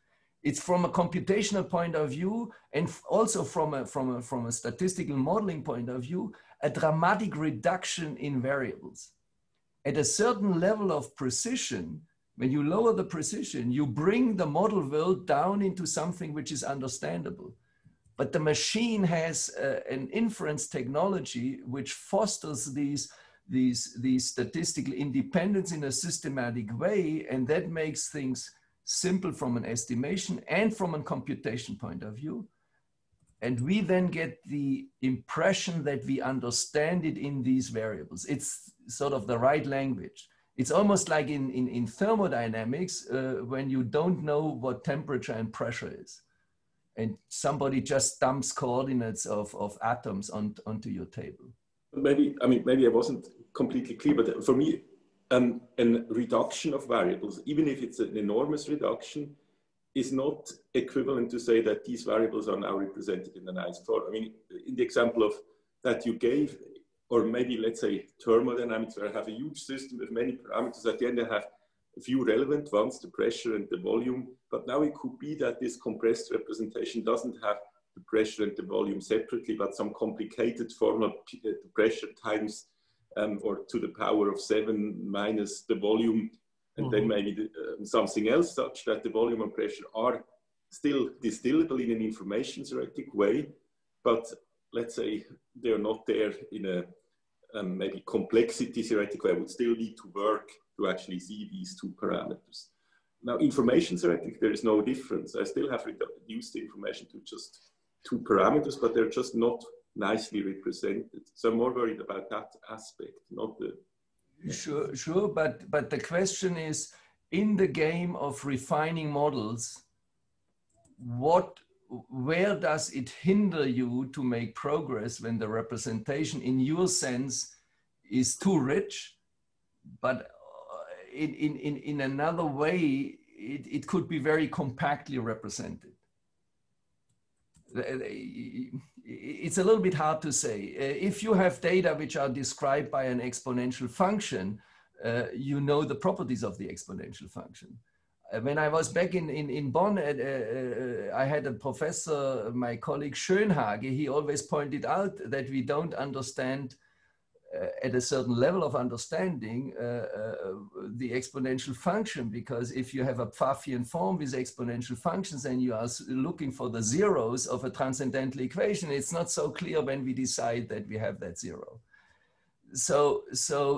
It's from a computational point of view, and also from a statistical modeling point of view, a dramatic reduction in variables. At a certain level of precision, when you lower the precision, you bring the model world down into something which is understandable. But the machine has an inference technology which fosters these statistical independence in a systematic way, and that makes things simple from an estimation and from a computation point of view. And we then get the impression that we understand it in these variables. It's sort of the right language. It's almost like in thermodynamics when you don't know what temperature and pressure is, and somebody just dumps coordinates of atoms onto your table. Maybe I wasn't completely clear, but for me, a reduction of variables, even if it's an enormous reduction, is not equivalent to say that these variables are now represented in a nice form. I mean, in the example of that you gave, or maybe let's say thermodynamics, where I have a huge system with many parameters, at the end I have a few relevant ones, the pressure and the volume, But now it could be that this compressed representation doesn't have the pressure and the volume separately, but some complicated formula, the pressure times or to the power of 7 minus the volume, and then maybe something else, such that the volume and pressure are still distillable in an information theoretic way, but let's say they're not there in a maybe complexity theoretic way. I would still need to work to actually see these two parameters. Now, information theoretic, there is no difference. I still have reduced the information to just 2 parameters, but they're just not nicely represented. So I'm more worried about that aspect, not the... Sure, but the question is, in the game of refining models, where does it hinder you to make progress when the representation in your sense is too rich, but in another way, it could be very compactly represented? It's a little bit hard to say. If you have data which are described by an exponential function, you know the properties of the exponential function. When I was back in Bonn, I had a professor, my colleague Schönhage, he always pointed out that we don't understand at a certain level of understanding the exponential function, because if you have a Pfaffian form with exponential functions and you are looking for the zeros of a transcendental equation, it's not so clear when we decide that we have that zero. So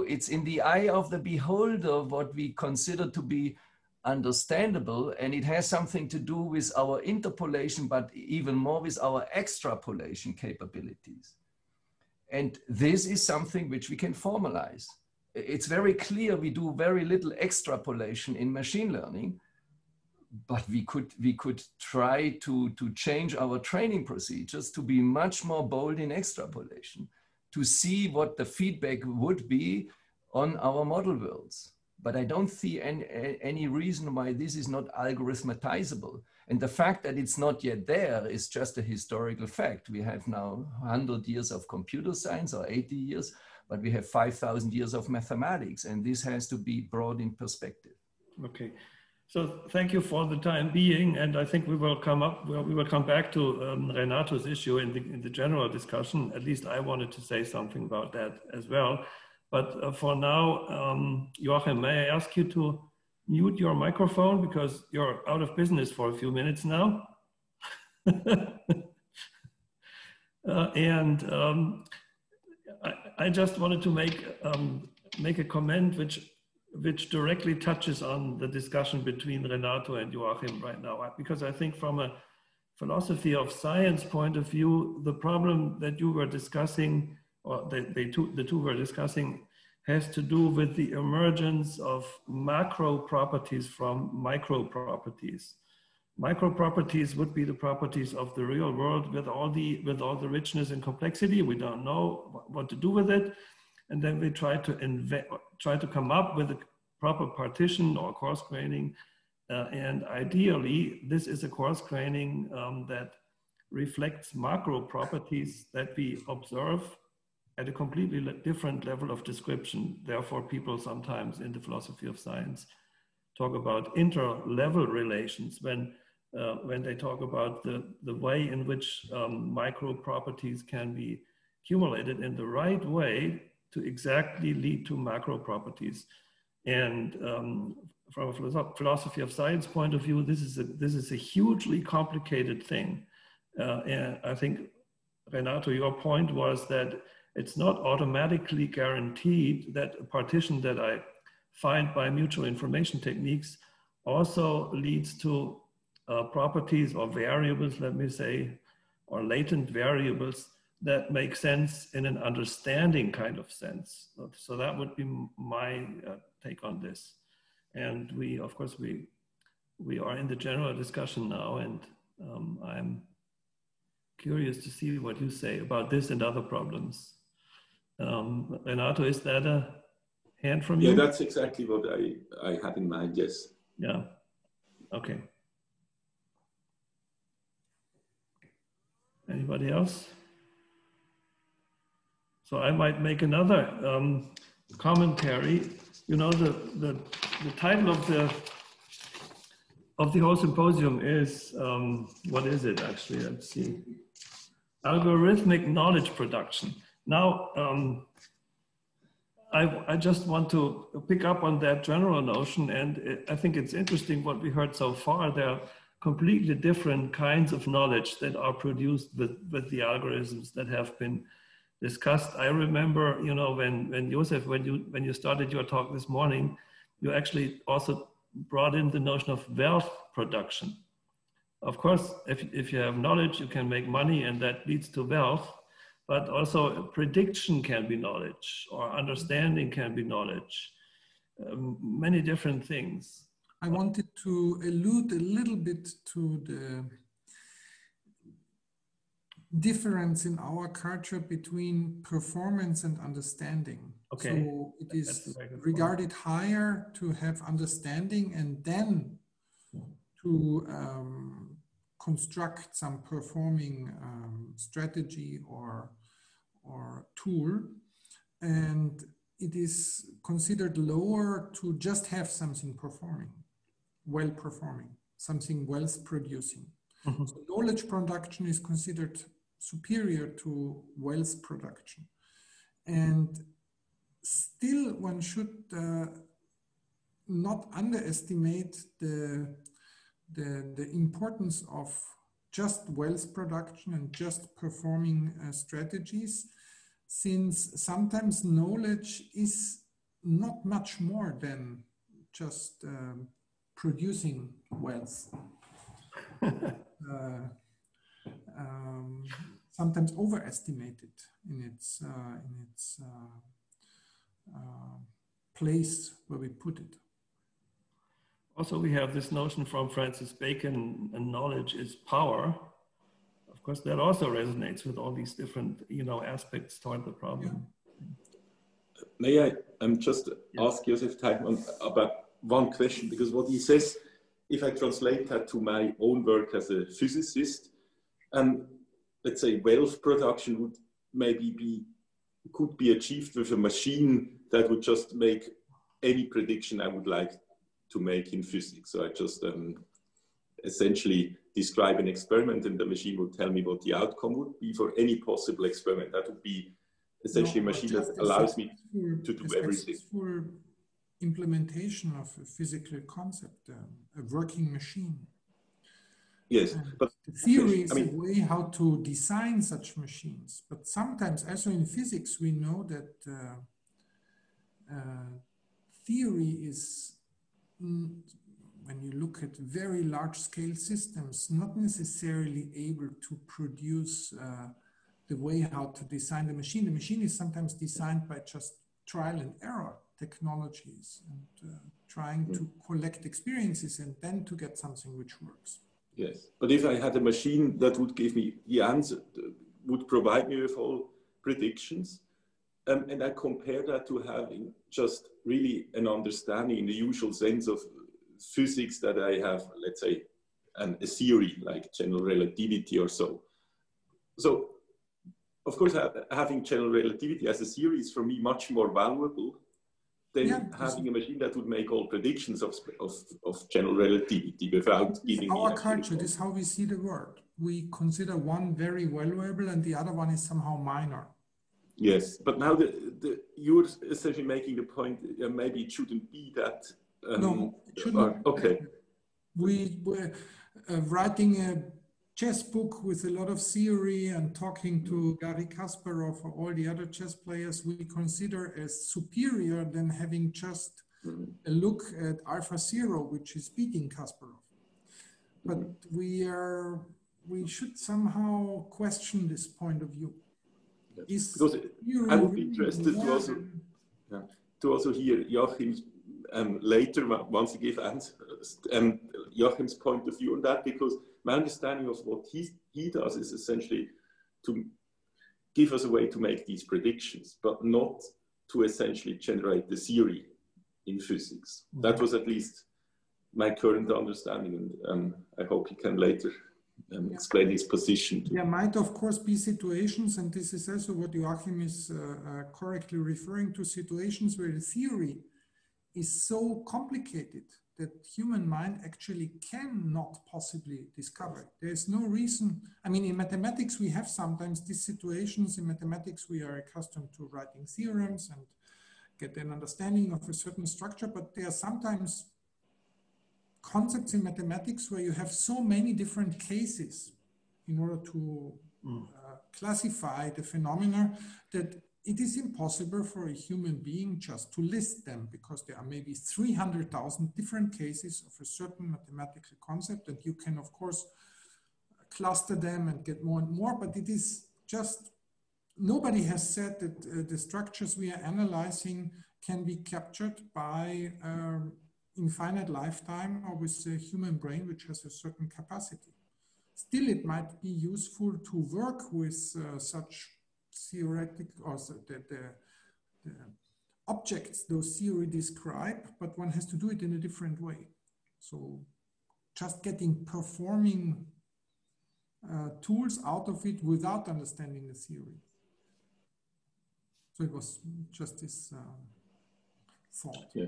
it's in the eye of the beholder what we consider to be understandable, and it has something to do with our interpolation, but even more with our extrapolation capabilities. And this is something which we can formalize. It's very clear we do very little extrapolation in machine learning, but we could try to change our training procedures to be much more bold in extrapolation, to see what the feedback would be on our model worlds. But I don't see any reason why this is not algorithmatizable. And the fact that it's not yet there is just a historical fact. We have now 100 years of computer science, or 80 years, but we have 5,000 years of mathematics, and this has to be brought in perspective. Okay, so thank you for the time being, and I think we will come back to Renato's issue in the general discussion. At least I wanted to say something about that as well. But for now, Joachim, may I ask you to mute your microphone, because you're out of business for a few minutes now. I just wanted to make a comment which directly touches on the discussion between Renato and Joachim right now, because I think from a philosophy of science point of view, the problem that you were discussing, or the two were discussing, has to do with the emergence of macro properties from micro properties. Micro properties would be the properties of the real world with all the richness and complexity. We don't know what to do with it, and then we try to come up with a proper partition or coarse graining, and ideally, this is a coarse graining that reflects macro properties that we observe at a completely different level of description. Therefore, people sometimes in the philosophy of science talk about inter-level relations when they talk about the way in which micro properties can be accumulated in the right way to exactly lead to macro properties. And from a philosophy of science point of view, this is a hugely complicated thing. And I think, Renato, your point was that it's not automatically guaranteed that a partition that I find by mutual information techniques also leads to properties or variables, let me say, or latent variables that make sense in an understanding kind of sense. So that would be my take on this. And of course, we are in the general discussion now, and I'm curious to see what you say about this and other problems. Renato, is that a hand from you? Yeah, that's exactly what I had in mind, yes. Yeah, okay. Anybody else? So I might make another commentary. You know, the title of of the whole symposium is, what is it actually? Let's see. Algorithmic knowledge production. Now, I just want to pick up on that general notion, and I think it's interesting what we heard so far. There are completely different kinds of knowledge that are produced with the algorithms that have been discussed. I remember, you know, when Josef, when you started your talk this morning, you actually also brought in the notion of wealth production. Of course, if you have knowledge, you can make money, and that leads to wealth. But also prediction can be knowledge, or understanding can be knowledge, many different things. I wanted to allude a little bit to the difference in our culture between performance and understanding. Okay. So it is regarded higher to have understanding and then to construct some performing strategy or tool, and it is considered lower to just have something performing, well performing, something wealth producing. Mm-hmm. So knowledge production is considered superior to wealth production, and still one should not underestimate the importance of just wealth production and just performing strategies, since sometimes knowledge is not much more than just producing wealth. Sometimes overestimated in its place where we put it. Also, we have this notion from Francis Bacon, and knowledge is power. Of course, that also resonates with all these different, you know, aspects toward the problem. Yeah. May I just ask Josef Teichmann about one question? Because what he says, if I translate that to my own work as a physicist, let's say wealth production would maybe could be achieved with a machine that would just make any prediction I would like to make in physics. So I just essentially describe an experiment, and the machine will tell me what the outcome would be for any possible experiment. That would be essentially a machine that allows me to do everything. For implementation of a physical concept, a working machine. Yes, but the theory is a way how to design such machines. But sometimes, also in physics, we know that theory is, when you look at very large-scale systems, not necessarily able to produce the way how to design the machine. The machine is sometimes designed by just trial and error technologies and trying to collect experiences and then to get something which works. Yes, but if I had a machine that would give me the answer, would provide me with all predictions, and I compare that to having just really an understanding in the usual sense of physics that I have, let's say, a theory like general relativity or so. So, of course, having general relativity as a theory is for me much more valuable than having a machine that would make all predictions of general relativity without giving me our culture. This is how we see the world. We consider one very valuable and the other one is somehow minor. Yes, but now you're essentially making the point, maybe it shouldn't be that. No, it shouldn't. Okay. We were writing a chess book with a lot of theory and talking to Garry Kasparov or all the other chess players we consider as superior than having just a look at AlphaZero, which is beating Kasparov. But we should somehow question this point of view. Yes. Because I would be interested to also hear Joachim's later, once you give answers, Joachim's point of view on that, because my understanding of what he does is essentially to give us a way to make these predictions, but not to essentially generate the theory in physics. That was at least my current understanding, and I hope he can later explain his position. There might, of course, be situations, and this is also what Joachim is correctly referring to, situations where the theory is so complicated that human mind actually cannot possibly discover. There is no reason. I mean, in mathematics, we have sometimes these situations. In mathematics, we are accustomed to writing theorems and get an understanding of a certain structure, but there are sometimes concepts in mathematics where you have so many different cases in order to classify the phenomena that it is impossible for a human being just to list them, because there are maybe 300,000 different cases of a certain mathematical concept, and you can of course cluster them and get more and more, but it is just, nobody has said that the structures we are analyzing can be captured by infinite lifetime or with a human brain which has a certain capacity. Still, it might be useful to work with such theoretic, or the objects those theory describe, but one has to do it in a different way. So just getting performing tools out of it without understanding the theory. So it was just this thought. Yeah.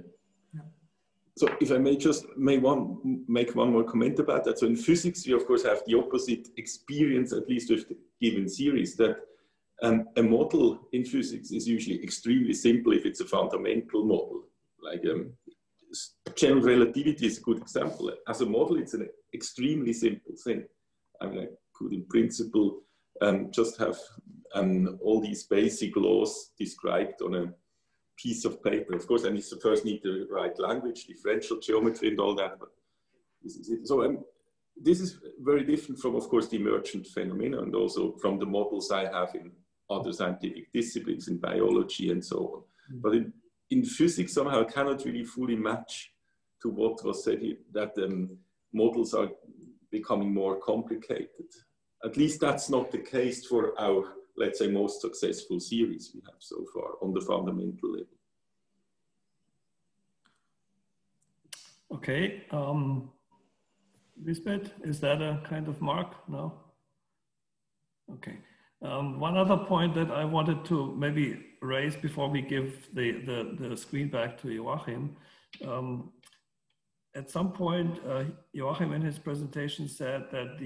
Yeah. So if I may just make one more comment about that. So in physics, we of course have the opposite experience, at least with the given series, that a model in physics is usually extremely simple if it's a fundamental model. Like general relativity is a good example. As a model, it's an extremely simple thing. I mean, I could in principle just have all these basic laws described on a piece of paper. Of course, I first need the right language, differential geometry and all that, but this is it. So this is very different from, of course, the emergent phenomena, and also from the models I have in other scientific disciplines, in biology and so on. But in physics, somehow I cannot really fully match to what was said here, that models are becoming more complicated. At least that's not the case for our, let's say, most successful series we have so far on the fundamental level. Okay, Liesbeth, is that a kind of mark? No? Okay. One other point that I wanted to maybe raise before we give the screen back to Joachim. At some point, Joachim in his presentation said that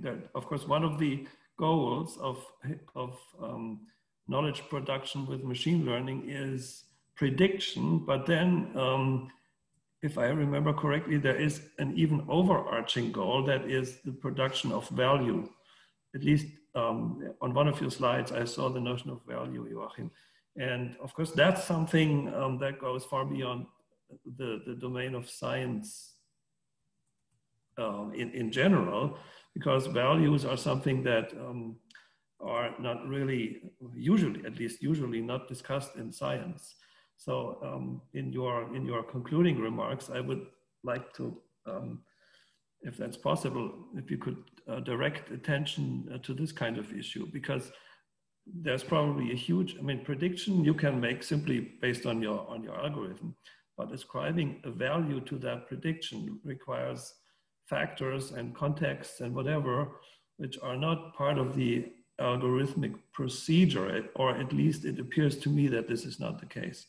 that of course one of the goals of knowledge production with machine learning is prediction, but then if I remember correctly, there is an even overarching goal that is the production of value. At least on one of your slides, I saw the notion of value, Joachim. And of course, that's something that goes far beyond the domain of science in general, because values are something that are not really, usually not discussed in science. So in your concluding remarks, I would like to, if that's possible, if you could direct attention to this kind of issue, because there's probably a huge, prediction you can make simply based on your algorithm, but ascribing a value to that prediction requires factors and contexts and whatever, which are not part of the algorithmic procedure, or at least it appears to me that this is not the case.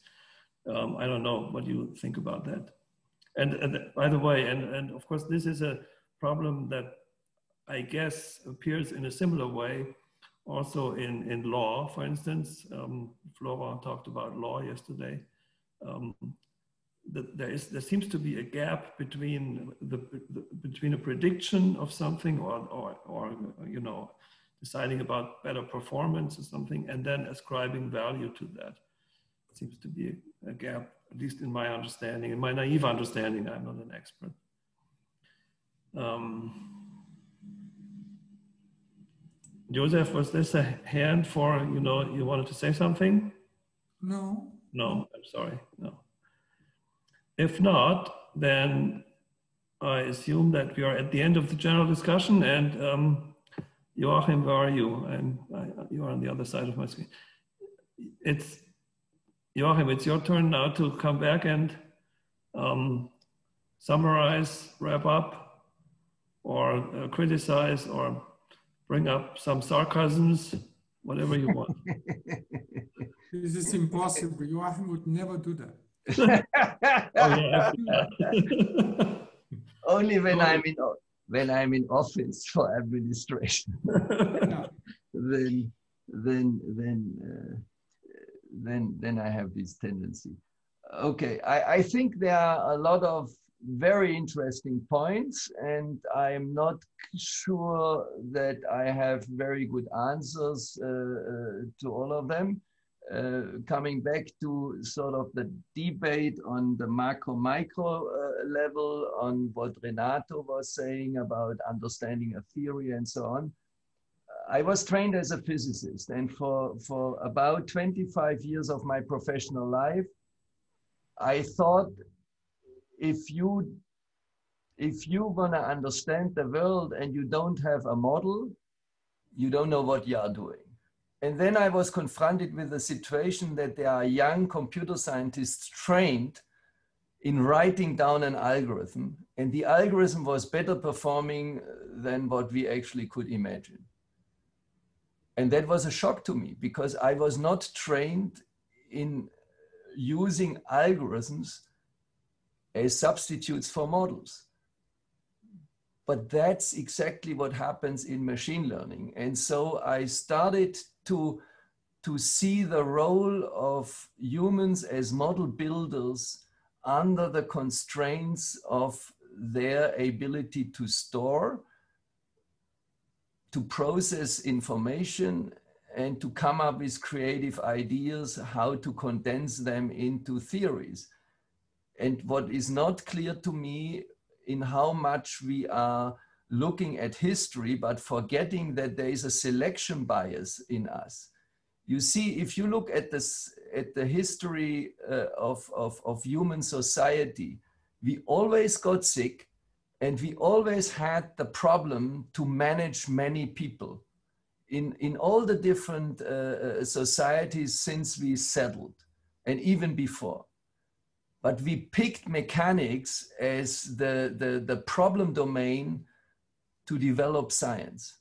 I don't know what you think about that. And by the way, and of course, this is a problem that I guess appears in a similar way also in law, for instance. Florent talked about law yesterday. There seems to be a gap between between a prediction of something or deciding about better performance or something, and then ascribing value to that. It seems to be a gap, at least in my understanding, in my naive understanding. I'm not an expert. Josef, was this a hand for, you wanted to say something? No. No, I'm sorry, no. If not, then I assume that we are at the end of the general discussion, and Joachim, where are you? You are on the other side of my screen. Joachim, it's your turn now to come back and summarize, wrap up, or criticize, or bring up some sarcasms, whatever you want. This is impossible. Joachim would never do that. Oh, yeah, Only when I'm in office for administration. then I have this tendency. Okay, I think there are a lot of very interesting points, and I'm not sure that I have very good answers to all of them. Coming back to sort of the debate on the macro-micro level, on what Renato was saying about understanding a theory and so on. I was trained as a physicist, and for about 25 years of my professional life, I thought if you want to understand the world and you don't have a model, you don't know what you are doing. And then I was confronted with the situation that there are young computer scientists trained in writing down an algorithm, and the algorithm was better performing than what we actually could imagine. And that was a shock to me, because I was not trained in using algorithms as substitutes for models. But that's exactly what happens in machine learning. And so I started to see the role of humans as model builders under the constraints of their ability to store, to process information, and to come up with creative ideas how to condense them into theories. And what is not clear to me in how much we are looking at history, but forgetting that there is a selection bias in us. You see, if you look at this, at the history of human society, we always got sick, and we always had the problem to manage many people in all the different societies since we settled, and even before. But we picked mechanics as the problem domain to develop science.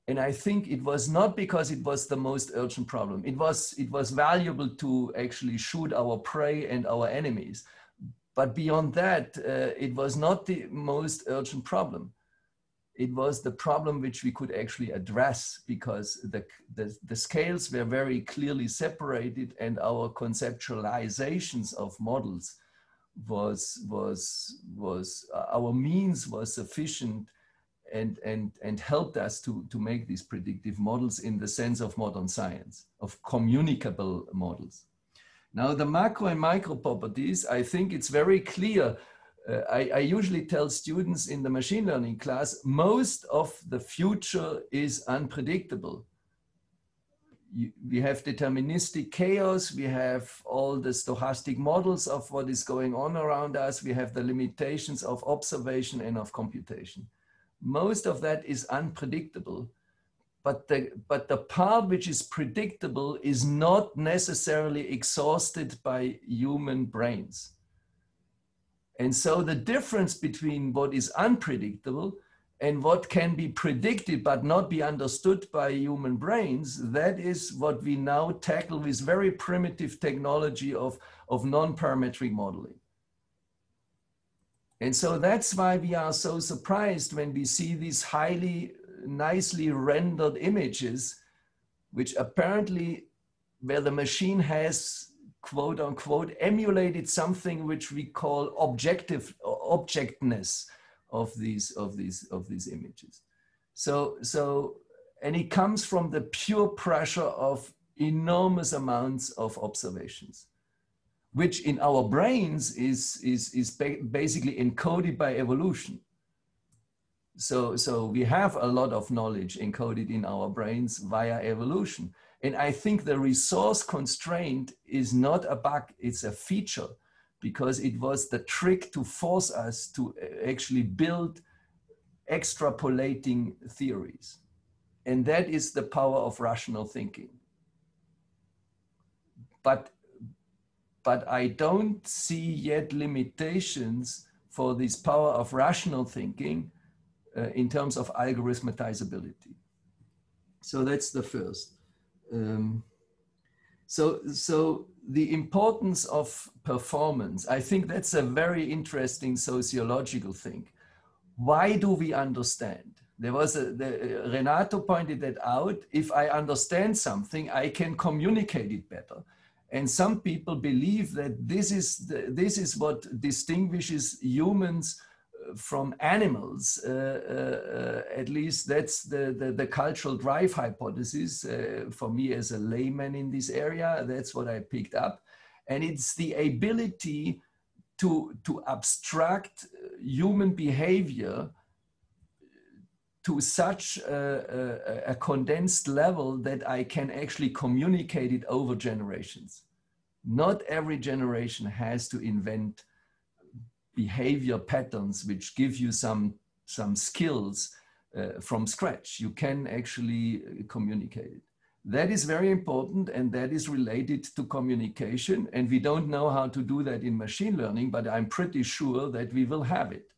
And I think it was not because it was the most urgent problem. It was valuable to actually shoot our prey and our enemies. But beyond that, it was not the most urgent problem. It was the problem which we could actually address, because the scales were very clearly separated, and our conceptualizations of models our means was sufficient and helped us to make these predictive models in the sense of modern science, of communicable models. Now, the macro and micro properties, I think it's very clear. I usually tell students in the machine learning class, most of the future is unpredictable. We have deterministic chaos. We have all the stochastic models of what is going on around us. We have the limitations of observation and of computation. Most of that is unpredictable. But the part which is predictable is not necessarily exhausted by human brains. And so the difference between what is unpredictable and what can be predicted but not be understood by human brains, that is what we now tackle with very primitive technology of non-parametric modeling. And so that's why we are so surprised when we see these highly nicely rendered images, which apparently, where the machine has, quote unquote, emulated something which we call objectness of these images. So, and it comes from the pure pressure of enormous amounts of observations, which in our brains is basically encoded by evolution. So we have a lot of knowledge encoded in our brains via evolution. And I think the resource constraint is not a bug, it's a feature, because it was the trick to force us to actually build extrapolating theories. And that is the power of rational thinking. But I don't see yet limitations for this power of rational thinking in terms of algorithmatizability. So that's the first. So the importance of performance, I think that's a very interesting sociological thing. Why do we understand? There was Renato pointed that out. If I understand something, I can communicate it better. And some people believe that this is what distinguishes humans from animals. At least that's the cultural drive hypothesis. For me as a layman in this area, that's what I picked up. And it's the ability to abstract human behavior to such a condensed level that I can actually communicate it over generations. Not every generation has to invent behavior patterns which give you some skills from scratch. You can actually communicate it. That is very important, and that is related to communication. And we don't know how to do that in machine learning, but I'm pretty sure that we will have it.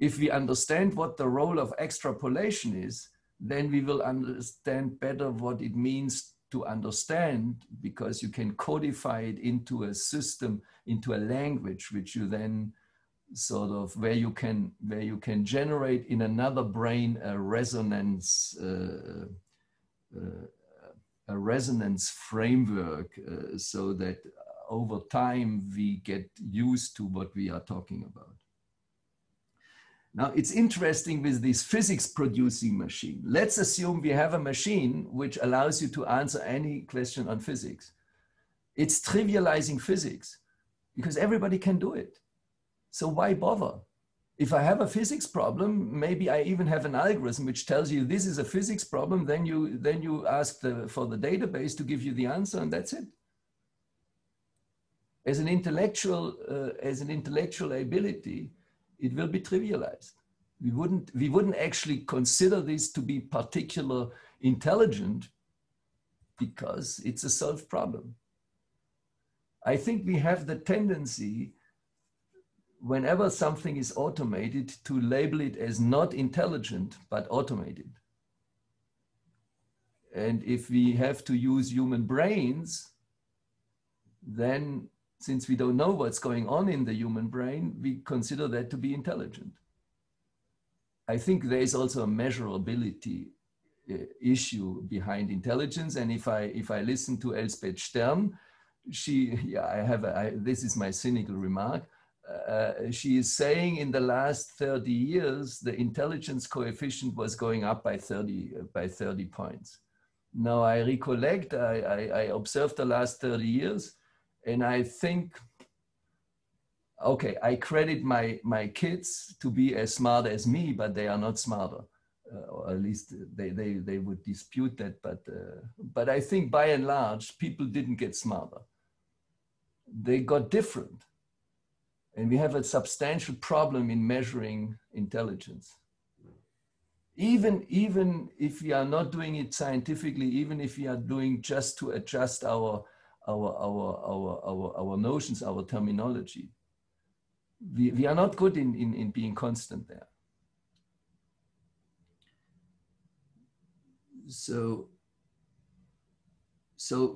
If we understand what the role of extrapolation is, then we will understand better what it means to understand, because you can codify it into a system, into a language, which you then sort of, where you can generate in another brain a resonance framework, so that over time we get used to what we are talking about. Now, it's interesting with this physics producing machine. Let's assume we have a machine which allows you to answer any question on physics. It's trivializing physics because everybody can do it. So why bother? If I have a physics problem, maybe I even have an algorithm which tells you this is a physics problem, then you ask for the database to give you the answer, and that's it. As an intellectual ability, it will be trivialized. We wouldn't actually consider this to be particular intelligent because it's a solved problem. I think we have the tendency, whenever something is automated, to label it as not intelligent, but automated. And if we have to use human brains, then since we don't know what's going on in the human brain, we consider that to be intelligent. I think there is also a measurability issue behind intelligence. And if I listen to Liesbeth Stern, this is my cynical remark. She is saying in the last 30 years, the intelligence coefficient was going up by 30 points. Now I recollect, I observed the last 30 years, and I think, okay, I credit my kids to be as smart as me, but they are not smarter. Or at least they would dispute that. But I think by and large, people didn't get smarter. They got different. And we have a substantial problem in measuring intelligence. Even if we are not doing it scientifically, even if we are doing just to adjust our notions, our terminology, we are not good in being constant there. So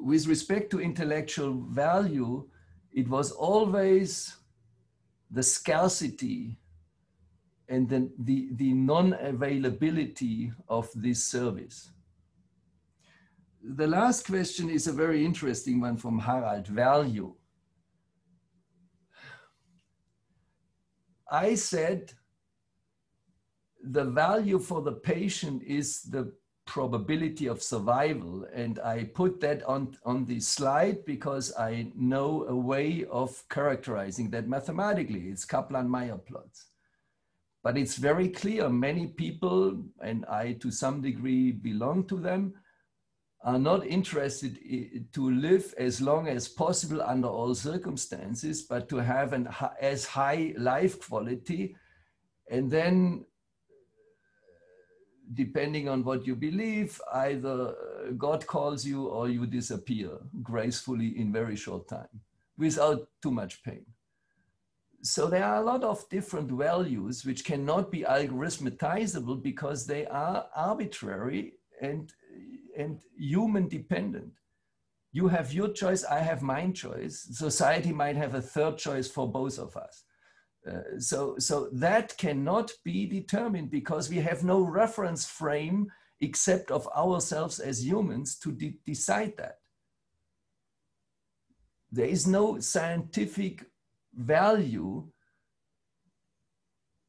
with respect to intellectual value, it was always the scarcity and the non-availability of this service. The last question is a very interesting one from Harald, value. I said the value for the patient is the probability of survival, and I put that on the slide because I know a way of characterizing that mathematically. It's Kaplan-Meier plots. But it's very clear, many people, and I to some degree belong to them, are not interested to live as long as possible under all circumstances, but to have as high life quality. And then, depending on what you believe, either God calls you or you disappear gracefully in very short time without too much pain. So there are a lot of different values which cannot be algorithmatizable because they are arbitrary and human dependent. You have your choice, I have mine choice. Society might have a third choice for both of us. So that cannot be determined because we have no reference frame except of ourselves as humans to decide that. There is no scientific value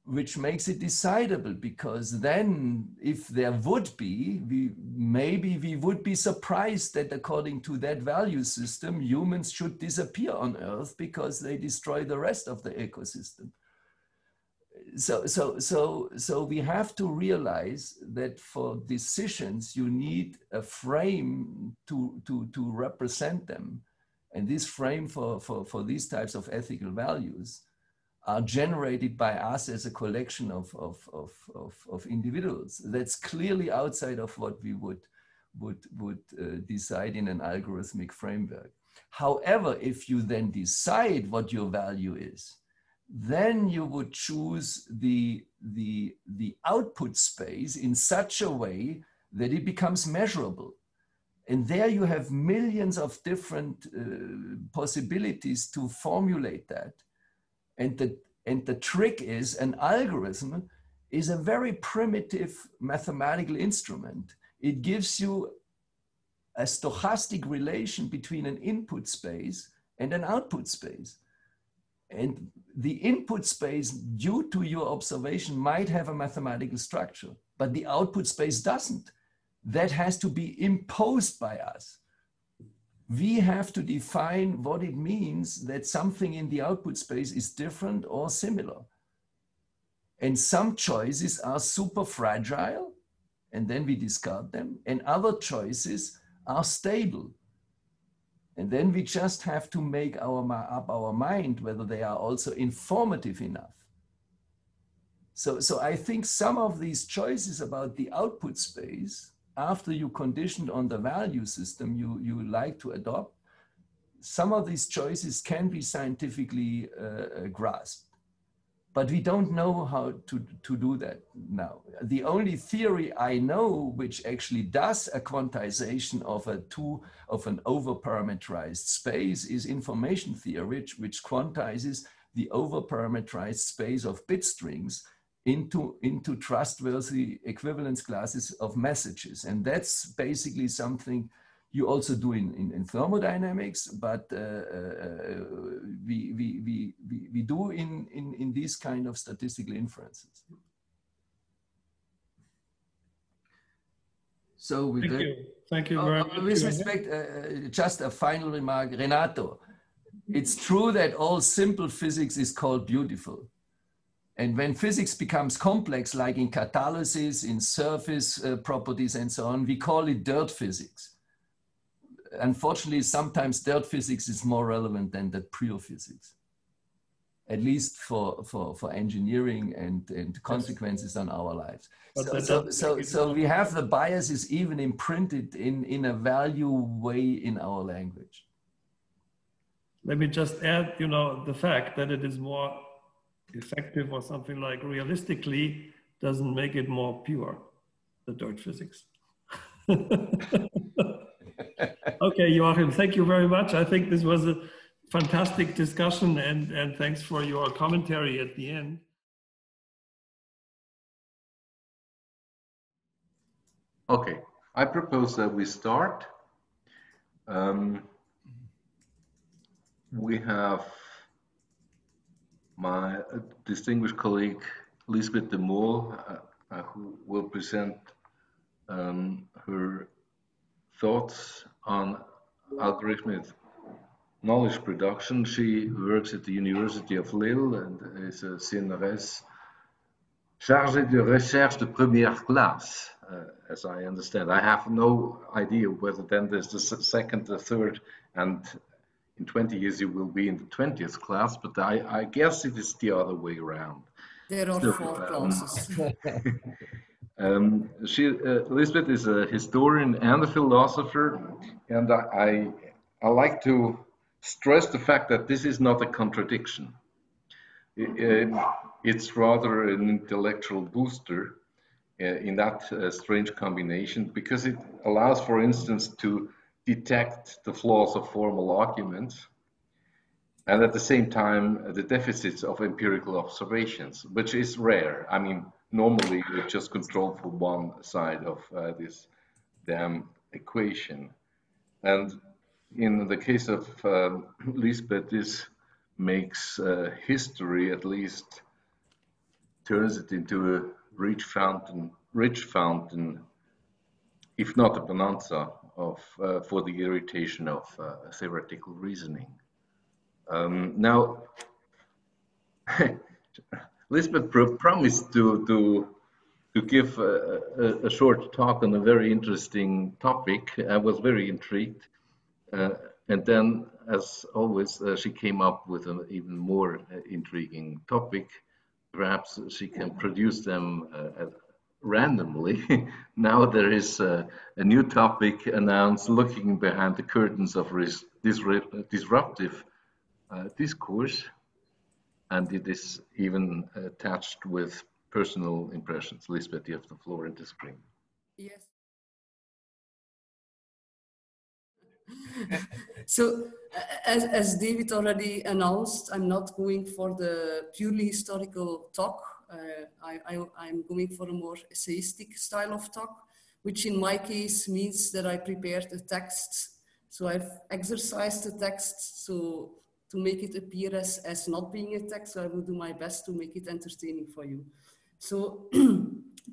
which makes it decidable, because then if there would be, maybe we would be surprised that according to that value system, humans should disappear on Earth because they destroy the rest of the ecosystem. So we have to realize that for decisions, you need a frame to represent them. And this frame for these types of ethical values are generated by us as a collection of individuals. That's clearly outside of what we would decide in an algorithmic framework. However, if you then decide what your value is, then you would choose the output space in such a way that it becomes measurable. And there you have millions of different possibilities to formulate that. And the trick is, an algorithm is a very primitive mathematical instrument. It gives you a stochastic relation between an input space and an output space. And the input space, due to your observation, might have a mathematical structure, but the output space doesn't. That has to be imposed by us. We have to define what it means that something in the output space is different or similar. And some choices are super fragile, and then we discard them, and other choices are stable. And then we just have to make up our mind whether they are also informative enough. So I think some of these choices about the output space, after you conditioned on the value system you like to adopt, some of these choices can be scientifically grasped. But we don't know how to do that now. The only theory I know which actually does a quantization of an overparameterized space is information theory, which quantizes the overparameterized space of bit strings into trustworthy equivalence classes of messages. And that's basically something you also do in thermodynamics, but we do in these kind of statistical inferences. So with Thank you very much. With respect, just a final remark, Renato, it's true that all simple physics is called beautiful. And when physics becomes complex, like in catalysis, in surface properties and so on, we call it dirt physics. Unfortunately, sometimes dirt physics is more relevant than the pure physics, at least for engineering and consequences on our lives. So we have the biases even imprinted in a value way in our language. Let me just add, the fact that it is more effective or something like realistically doesn't make it more pure, the dirt physics. Okay, Joachim, thank you very much. I think this was a fantastic discussion, and thanks for your commentary at the end. Okay, I propose that we start. We have my distinguished colleague, Liesbeth de Mol, who will present her thoughts on algorithmic knowledge production. She works at the University of Lille and is a CNRS chargée de recherche de première classe, as I understand. I have no idea whether then there's the second, the third, and in 20 years you will be in the 20th class, but I guess it is the other way around. There are 4 classes. Liesbeth is a historian and a philosopher, and I like to stress the fact that this is not a contradiction. It's rather an intellectual booster in that strange combination, because it allows, for instance, to detect the flaws of formal arguments, and at the same time the deficits of empirical observations, which is rare. I mean, normally you just control for one side of this damn equation. And in the case of Liesbeth, this makes history, at least turns it into a rich fountain, if not a bonanza, of for the irritation of theoretical reasoning. Now, Liesbeth promised to give a short talk on a very interesting topic. I was very intrigued. And then, as always, she came up with an even more intriguing topic. Perhaps she can produce them randomly. Now there is a new topic announced, looking behind the curtains of disruptive discourse, and it is even attached with personal impressions. Liesbeth, you have the floor in the screen. Yes. So, as David already announced, I'm not going for the purely historical talk. I'm going for a more essayistic style of talk, which in my case means that I prepared a text. So I've exercised the text so to make it appear as not being a text. So I will do my best to make it entertaining for you. So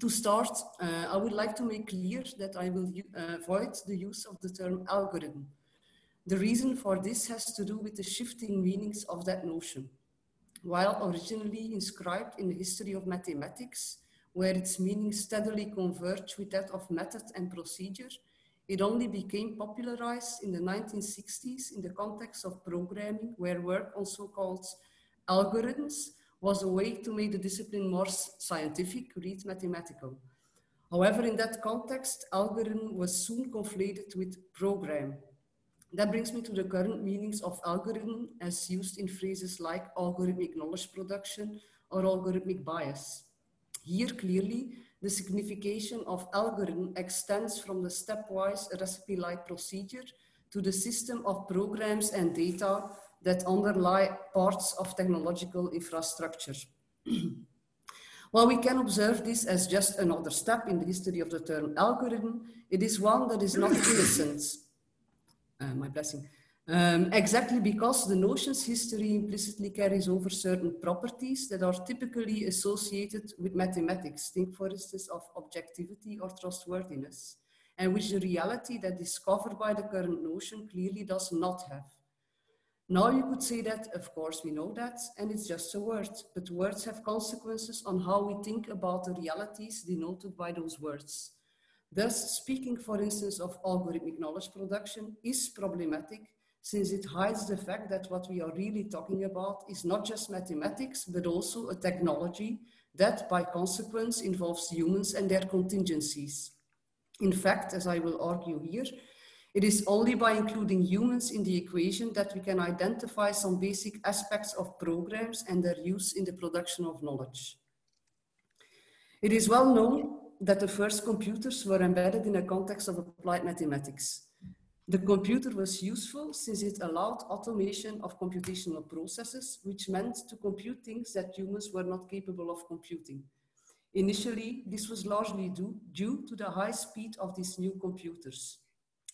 to start, I would like to make clear that I will avoid the use of the term algorithm. The reason for this has to do with the shifting meanings of that notion. While originally inscribed in the history of mathematics, where its meaning steadily converged with that of method and procedure, it only became popularized in the 1960s in the context of programming, where work on so-called algorithms was a way to make the discipline more scientific, read mathematical. However, in that context, algorithm was soon conflated with program. That brings me to the current meanings of algorithm as used in phrases like algorithmic knowledge production or algorithmic bias. Here, clearly, the signification of algorithm extends from the stepwise recipe-like procedure to the system of programs and data that underlie parts of technological infrastructure. While we can observe this as just another step in the history of the term algorithm, it is one that is not innocent. My blessing. Exactly because the notion's history implicitly carries over certain properties that are typically associated with mathematics. Think, for instance, of objectivity or trustworthiness, and which the reality that is covered by the current notion clearly does not have. Now you could say that, of course, we know that, and it's just a word, but words have consequences on how we think about the realities denoted by those words. Thus, speaking, for instance, of algorithmic knowledge production is problematic, since it hides the fact that what we are really talking about is not just mathematics, but also a technology that, by consequence, involves humans and their contingencies. In fact, as I will argue here, it is only by including humans in the equation that we can identify some basic aspects of programs and their use in the production of knowledge. It is well known that the first computers were embedded in a context of applied mathematics. The computer was useful since it allowed automation of computational processes, which meant to compute things that humans were not capable of computing. Initially, this was largely due to the high speed of these new computers.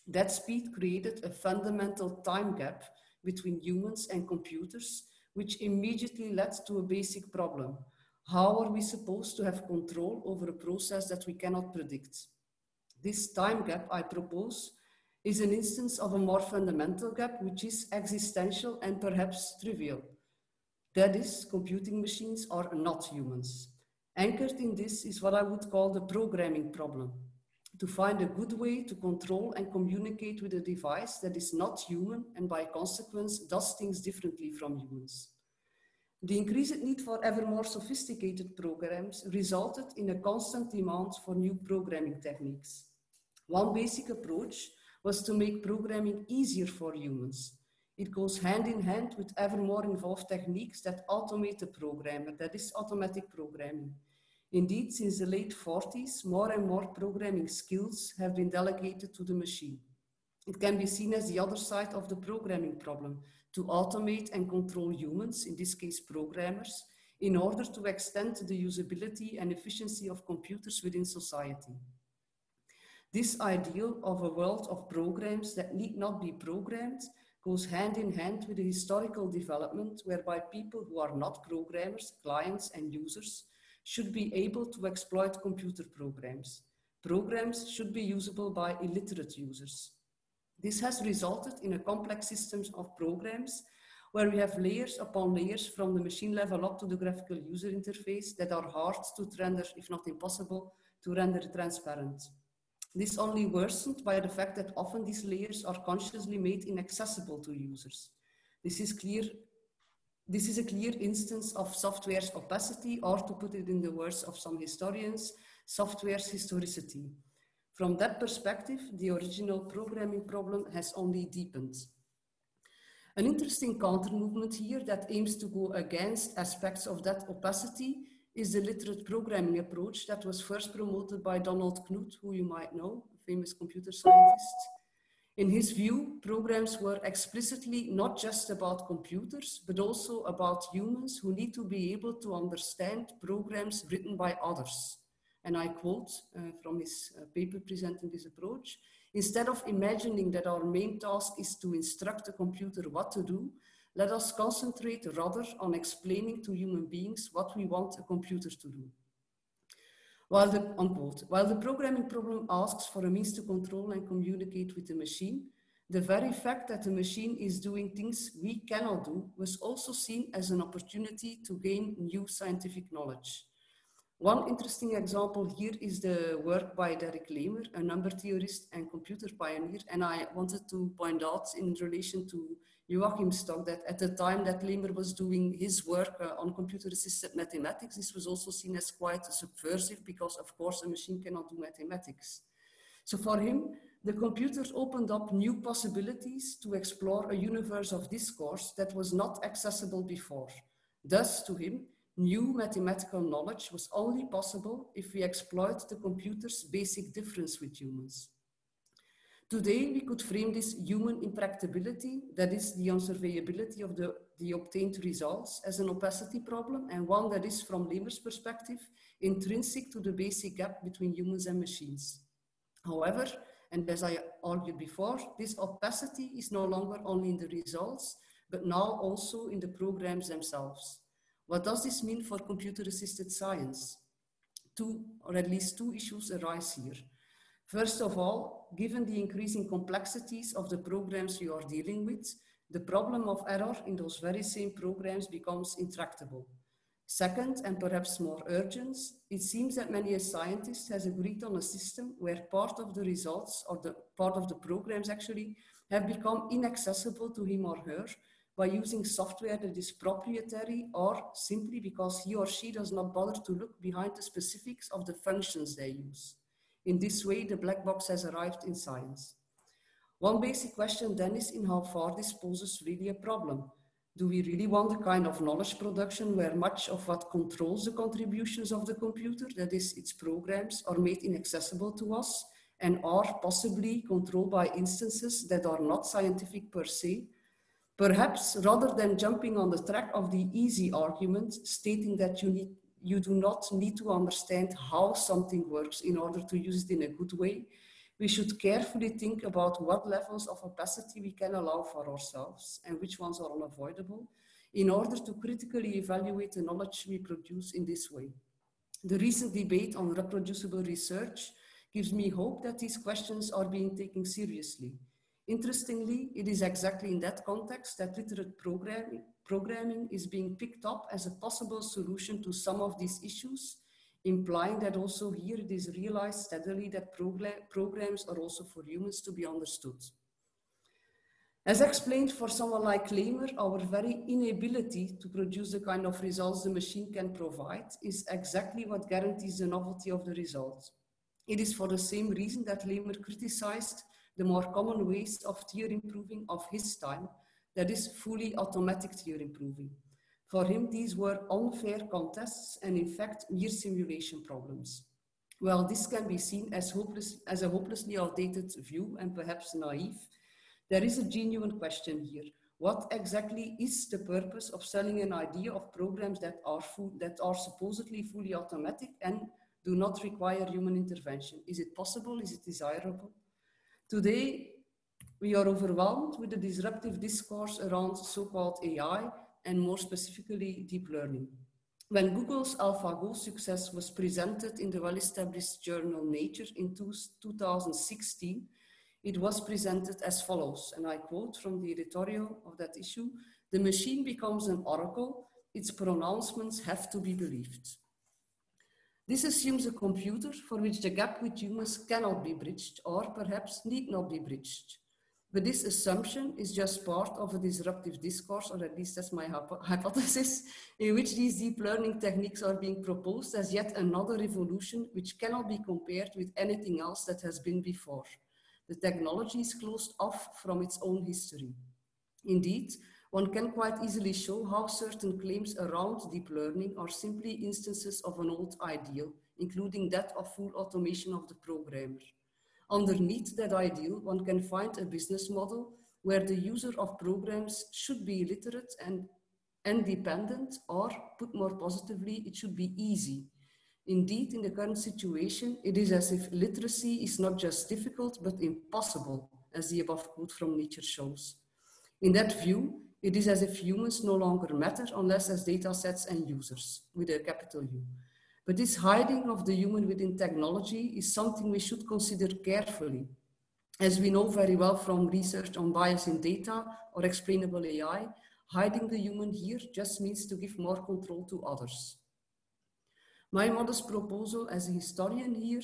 That speed created a fundamental time gap between humans and computers, which immediately led to a basic problem. How are we supposed to have control over a process that we cannot predict? This time gap, I propose, is an instance of a more fundamental gap, which is existential and perhaps trivial. That is, computing machines are not humans. Anchored in this is what I would call the programming problem. To find a good way to control and communicate with a device that is not human and by consequence does things differently from humans. The increased need for ever more sophisticated programs resulted in a constant demand for new programming techniques. One basic approach was to make programming easier for humans. It goes hand in hand with ever more involved techniques that automate the programmer, that is automatic programming. Indeed, since the late 40s, more and more programming skills have been delegated to the machine. It can be seen as the other side of the programming problem, to automate and control humans, in this case programmers, in order to extend the usability and efficiency of computers within society. This ideal of a world of programs that need not be programmed goes hand in hand with the historical development whereby people who are not programmers, clients and users, should be able to exploit computer programs. Programs should be usable by illiterate users. This has resulted in a complex system of programs where we have layers upon layers from the machine level up to the graphical user interface that are hard to render, if not impossible, to render transparent. This only worsened by the fact that often these layers are consciously made inaccessible to users. This is a clear instance of software's opacity, or to put it in the words of some historians, software's historicity. From that perspective, the original programming problem has only deepened. An interesting counter-movement here that aims to go against aspects of that opacity is the literate programming approach that was first promoted by Donald Knuth, who you might know, a famous computer scientist. In his view, programs were explicitly not just about computers, but also about humans who need to be able to understand programs written by others. And I quote from his paper presenting this approach: "Instead of imagining that our main task is to instruct a computer what to do, let us concentrate rather on explaining to human beings what we want a computer to do." While the programming problem asks for a means to control and communicate with the machine, the very fact that the machine is doing things we cannot do was also seen as an opportunity to gain new scientific knowledge. One interesting example here is the work by Derek Lehmer, a number theorist and computer pioneer, and I wanted to point out in relation to Joachim's talk that at the time that Lehmer was doing his work on computer-assisted mathematics, this was also seen as quite subversive because, of course, a machine cannot do mathematics. So for him, the computer opened up new possibilities to explore a universe of discourse that was not accessible before. Thus, to him, new mathematical knowledge was only possible if we exploit the computer's basic difference with humans. Today, we could frame this human impracticability, that is the unsurveyability of the obtained results, as an opacity problem, and one that is, from Lehmer's perspective, intrinsic to the basic gap between humans and machines. However, and as I argued before, this opacity is no longer only in the results, but now also in the programs themselves. What does this mean for computer-assisted science? Two, or at least two issues arise here. First of all, given the increasing complexities of the programs we are dealing with, the problem of error in those very same programs becomes intractable. Second, and perhaps more urgent, it seems that many a scientist has agreed on a system where part of the results, or the part of the programs actually, have become inaccessible to him or her by using software that is proprietary, or simply because he or she does not bother to look behind the specifics of the functions they use. In this way, the black box has arrived in science. One basic question then is in how far this poses really a problem. Do we really want a kind of knowledge production where much of what controls the contributions of the computer, that is its programs, are made inaccessible to us and are possibly controlled by instances that are not scientific per se? Perhaps rather than jumping on the track of the easy argument, stating that you do not need to understand how something works in order to use it in a good way, we should carefully think about what levels of opacity we can allow for ourselves and which ones are unavoidable in order to critically evaluate the knowledge we produce in this way. The recent debate on reproducible research gives me hope that these questions are being taken seriously. Interestingly, it is exactly in that context that literate programming is being picked up as a possible solution to some of these issues, implying that also here it is realized steadily that programs are also for humans to be understood. As explained, for someone like Lehmer, our very inability to produce the kind of results the machine can provide is exactly what guarantees the novelty of the result. It is for the same reason that Lehmer criticized the more common ways of theorem proving of his time, that is fully automatic theorem proving. For him, these were unfair contests and in fact mere simulation problems. Well, this can be seen as a hopelessly outdated view and perhaps naive, There is a genuine question here. What exactly is the purpose of selling an idea of programs that are supposedly fully automatic and do not require human intervention? Is it possible? Is it desirable? Today, we are overwhelmed with the disruptive discourse around so-called AI and more specifically deep learning. When Google's AlphaGo success was presented in the well-established journal Nature in 2016, it was presented as follows, and I quote from the editorial of that issue: "The machine becomes an oracle, its pronouncements have to be believed." This assumes a computer for which the gap with humans cannot be bridged or perhaps need not be bridged. But this assumption is just part of a disruptive discourse, or at least that's my hypothesis, in which these deep learning techniques are being proposed as yet another revolution which cannot be compared with anything else that has been before. The technology is closed off from its own history. Indeed, one can quite easily show how certain claims around deep learning are simply instances of an old ideal, including that of full automation of the programmer. Underneath that ideal, one can find a business model where the user of programs should be literate and independent, or put more positively, it should be easy. Indeed, in the current situation, it is as if literacy is not just difficult, but impossible, as the above quote from Nietzsche shows. In that view, it is as if humans no longer matter unless as data sets and users, with a capital U. But this hiding of the human within technology is something we should consider carefully. As we know very well from research on bias in data or explainable AI, hiding the human here just means to give more control to others. My modest proposal as a historian here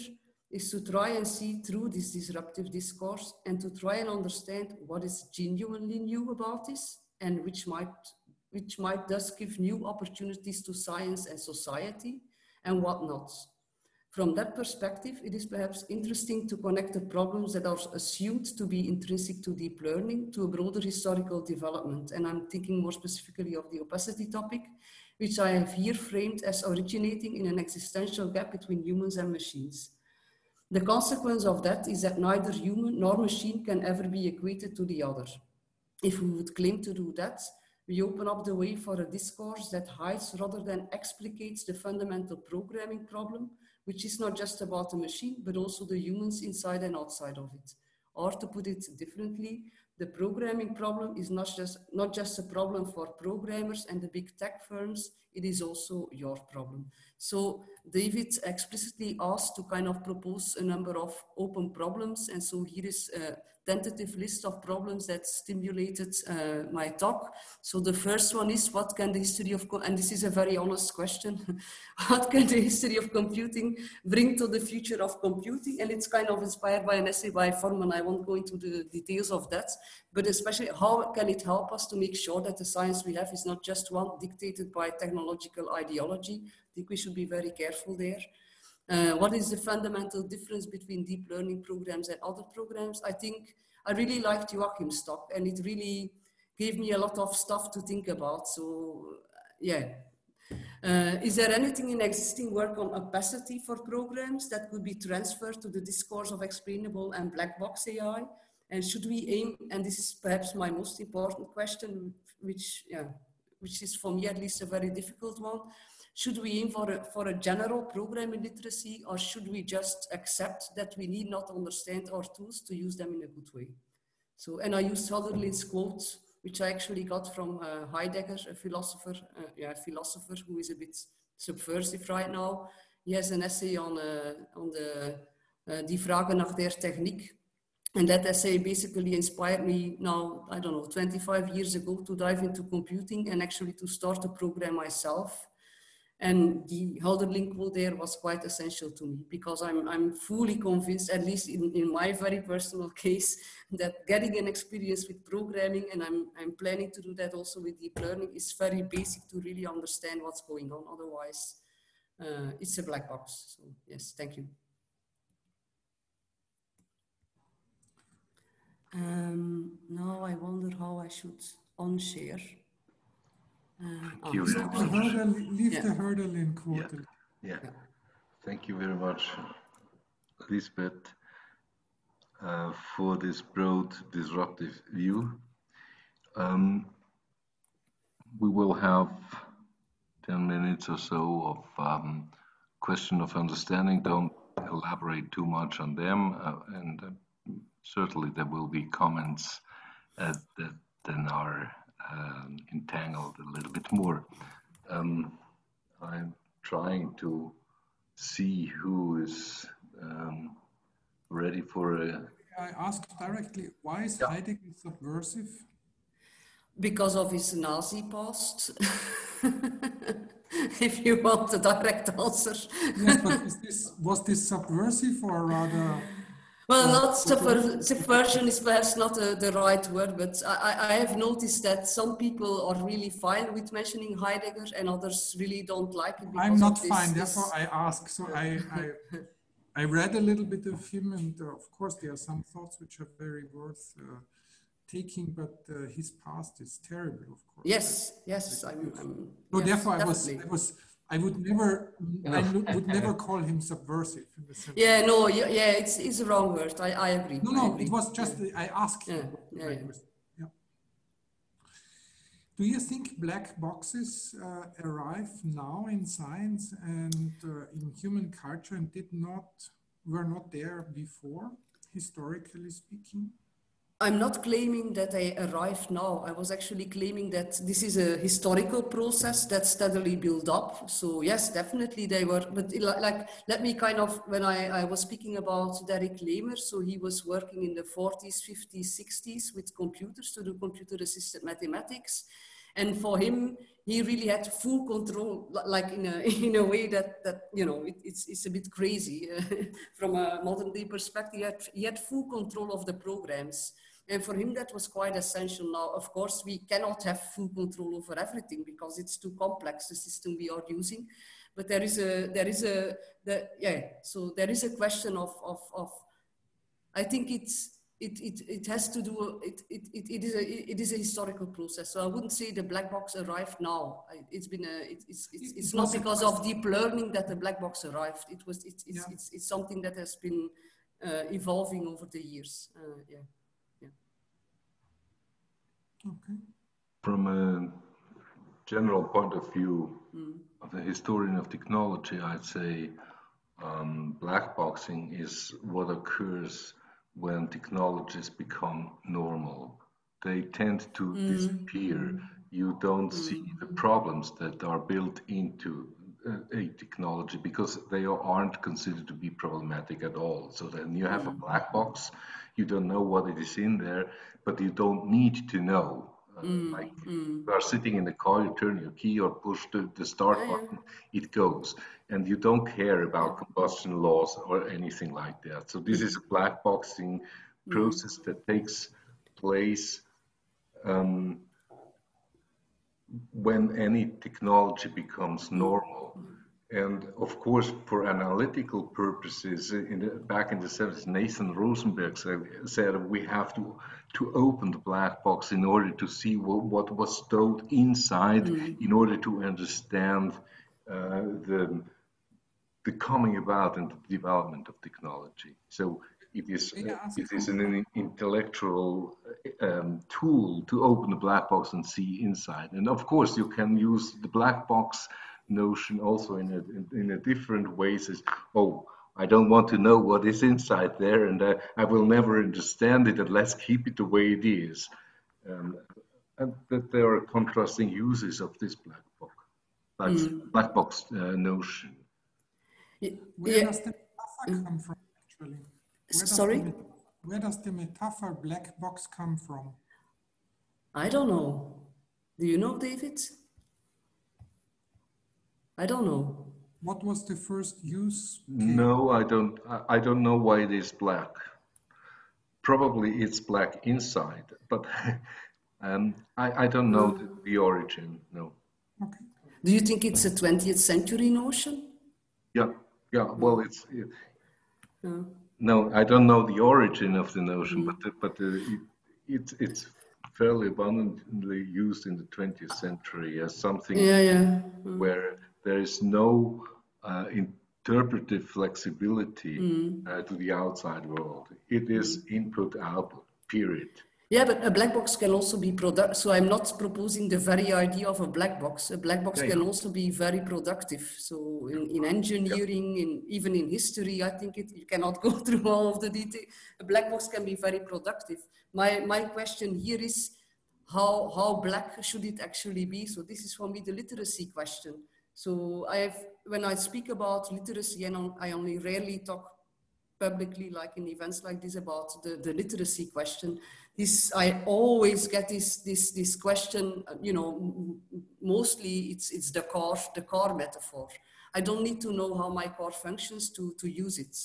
is to try and see through this disruptive discourse and to try and understand what is genuinely new about this and which might thus give new opportunities to science and society, and what not. From that perspective, it is perhaps interesting to connect the problems that are assumed to be intrinsic to deep learning to a broader historical development. And I'm thinking more specifically of the opacity topic, which I have here framed as originating in an existential gap between humans and machines. The consequence of that is that neither human nor machine can ever be equated to the other. If we would claim to do that, we open up the way for a discourse that hides rather than explicates the fundamental programming problem, which is not just about the machine, but also the humans inside and outside of it. Or to put it differently, the programming problem is not just a problem for programmers and the big tech firms, it is also your problem. So David explicitly asked to kind of propose a number of open problems. And so here is a tentative list of problems that stimulated my talk. So the first one is, what can the history of, and this is a very honest question, what can the history of computing bring to the future of computing? And it's kind of inspired by an essay by Forman. I won't go into the details of that, but especially how can it help us to make sure that the science we have is not just one dictated by technological ideology. I think we should be very careful there. What is the fundamental difference between deep learning programs and other programs? I think I really liked Joachim's talk, and it really gave me a lot of stuff to think about. So yeah. Is there anything in existing work on opacity for programs that could be transferred to the discourse of explainable and black box AI? And should we aim, and this is perhaps my most important question, which is for me at least a very difficult one, should we aim for a general programming literacy, or should we just accept that we need not understand our tools to use them in a good way? So, and I used Hölderlin's quote, which I actually got from Heidegger, a philosopher who is a bit subversive right now. He has an essay on Die Frage nach der Technik. And that essay basically inspired me now, I don't know, 25 years ago to dive into computing and actually to start to program myself. And the Hölderlin quote there was quite essential to me, because I'm fully convinced, at least in my very personal case, that getting an experience with programming, and I'm planning to do that also with deep learning, is very basic to really understand what's going on. Otherwise, it's a black box. So yes, thank you. Now I wonder how I should unshare. Thank you very much. Leave the Hölderlin quote. Yeah. Thank you very much, Liesbeth. for this broad disruptive view. We will have 10 minutes or so of question of understanding. Don't elaborate too much on them, and certainly there will be comments that then are entangled a little bit more. I'm trying to see who is ready for a... I ask directly, why is Heidegger subversive? Because of his Nazi past. If you want a direct answer. Yes, but was this subversive or rather... Well, not subversion is perhaps not the right word, but I have noticed that some people are really fine with mentioning Heidegger and others really don't like it. I'm not fine, therefore I ask. So I read a little bit of him, and of course there are some thoughts which are very worth taking, but his past is terrible, of course. Yes, so yes, therefore I would never call him subversive in the sense. Yeah, no, yeah, it's a wrong word. I agree. No, it was just I asked you. Yeah. Do you think black boxes arrive now in science and in human culture and were not there before, historically speaking? I'm not claiming that they arrived now. I was actually claiming that this is a historical process that steadily built up. So yes, definitely they were, but like, let me kind of, when I was speaking about Derek Lehmer, so he was working in the 40s, 50s, 60s with computers to do computer-assisted mathematics. And for him, he really had full control, like in a way that you know, it's a bit crazy from a modern day perspective. He had full control of the programs. And for him, that was quite essential. Now, of course, we cannot have full control over everything because it's too complex, the system we are using. But there is a question of I think it has to do, it is a historical process. So I wouldn't say the black box arrived now. It's not because of deep learning that the black box arrived. It's something that has been evolving over the years. Okay. From a general point of view of a historian of technology, I'd say black boxing is what occurs when technologies become normal. They tend to disappear. You don't see the problems that are built into a technology because they aren't considered to be problematic at all. So then you have a black box, you don't know what it is in there, but you don't need to know. Like you are sitting in the car, you turn your key or push the start button, it goes. And you don't care about combustion laws or anything like that. So this is a black boxing process that takes place when any technology becomes normal. And of course, for analytical purposes, back in the 70s, Nathan Rosenberg said we have to open the black box in order to see what was stowed inside, in order to understand the coming about and the development of technology. So it is an intellectual tool to open the black box and see inside. And of course, you can use the black box notion also in a different ways. As, oh, I don't want to know what is inside there, and I will never understand it, and let's keep it the way it is. And that there are contrasting uses of this black box notion. Where does the metaphor come from, actually? Where does the metaphor black box come from? I don't know. Do you know, David? I don't know. What was the first use? No, I don't. I don't know why it is black. Probably it's black inside, but I don't know the origin. No. Okay. Do you think it's a 20th century notion? Yeah. Well, no, I don't know the origin of the notion, but it's fairly abundantly used in the 20th century as something where there is no interpretive flexibility to the outside world. It is input-output, period. Yeah, but a black box can also be productive. So I'm not proposing the very idea of a black box. A black box can also be very productive. So in engineering, even in history, I think you cannot go through all of the detail. A black box can be very productive. My question here is, how black should it actually be? So this is for me the literacy question. So when I speak about literacy, and I only rarely talk publicly, like in events like this, about the literacy question. I always get this question, you know, mostly it's the car metaphor. I don't need to know how my car functions to use it.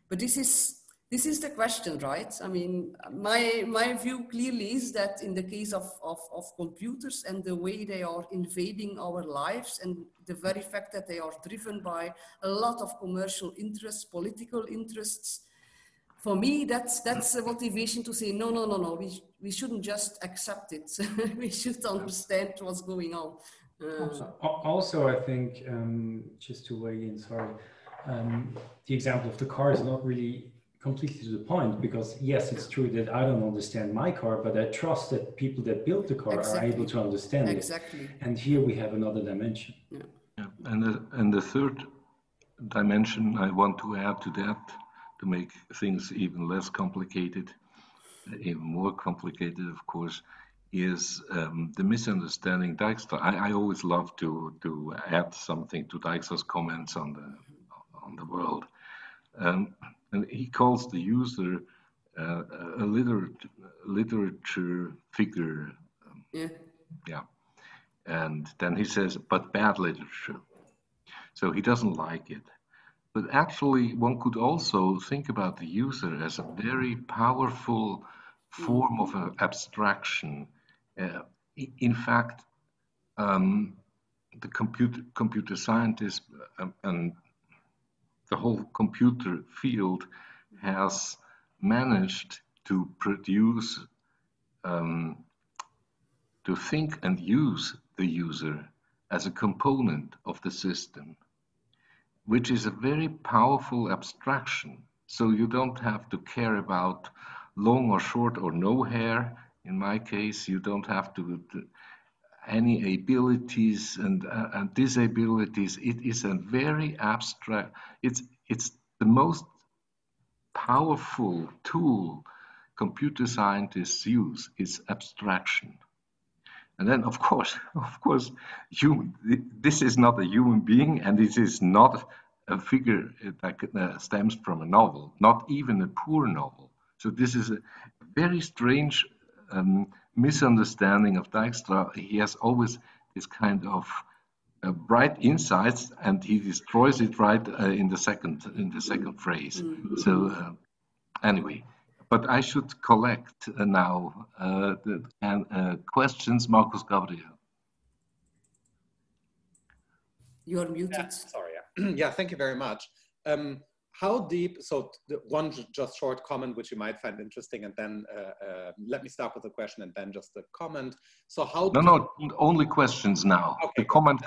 But this is the question, right? I mean, my view clearly is that in the case of computers and the way they are invading our lives, and the very fact that they are driven by a lot of commercial interests, political interests, for me, that's a motivation to say, no, we shouldn't just accept it. We should understand what's going on. Also, I think, just to weigh in, sorry, the example of the car is not really completely to the point, because yes, it's true that I don't understand my car, but I trust that people that built the car are able to understand it. And here we have another dimension. Yeah. And the third dimension I want to add to that, to make things even less complicated, even more complicated, of course, is the misunderstanding Dijkstra. I always love to add something to Dijkstra's comments on the world. And he calls the user a literature figure. Yeah. And then he says, but bad literature. So he doesn't like it. But actually, one could also think about the user as a very powerful form of abstraction. In fact, the computer scientists and the whole computer field has managed to produce, to think and use the user as a component of the system, which is a very powerful abstraction. So you don't have to care about long or short or no hair. In my case, you don't have to any abilities and disabilities. It is a very abstract, it's the most powerful tool computer scientists use is abstraction. And then, of course, this is not a human being, and this is not a figure that stems from a novel, not even a poor novel. So this is a very strange misunderstanding of Dijkstra. He has always this kind of bright insights, and he destroys it right in the second phrase. So anyway. But I should collect now the questions. Markus, Gabriel. You're muted. Yeah, sorry. Yeah, thank you very much. How deep, so one just short comment, which you might find interesting, and then let me start with the question and then just a comment. So how— No, only questions now. Okay, the comment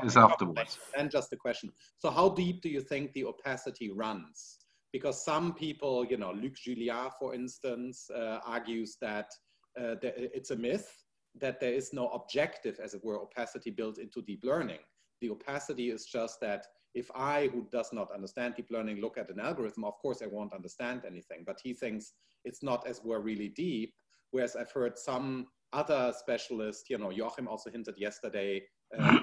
is afterwards. And just a question. So how deep do you think the opacity runs? Because some people, you know, Luc Juliard, for instance, argues that it's a myth, that there is no objective, as it were, opacity built into deep learning. The opacity is just that if I, who does not understand deep learning, look at an algorithm, of course I won't understand anything, but he thinks it's not, as it were, really deep. Whereas I've heard some other specialists, you know, Joachim also hinted yesterday, I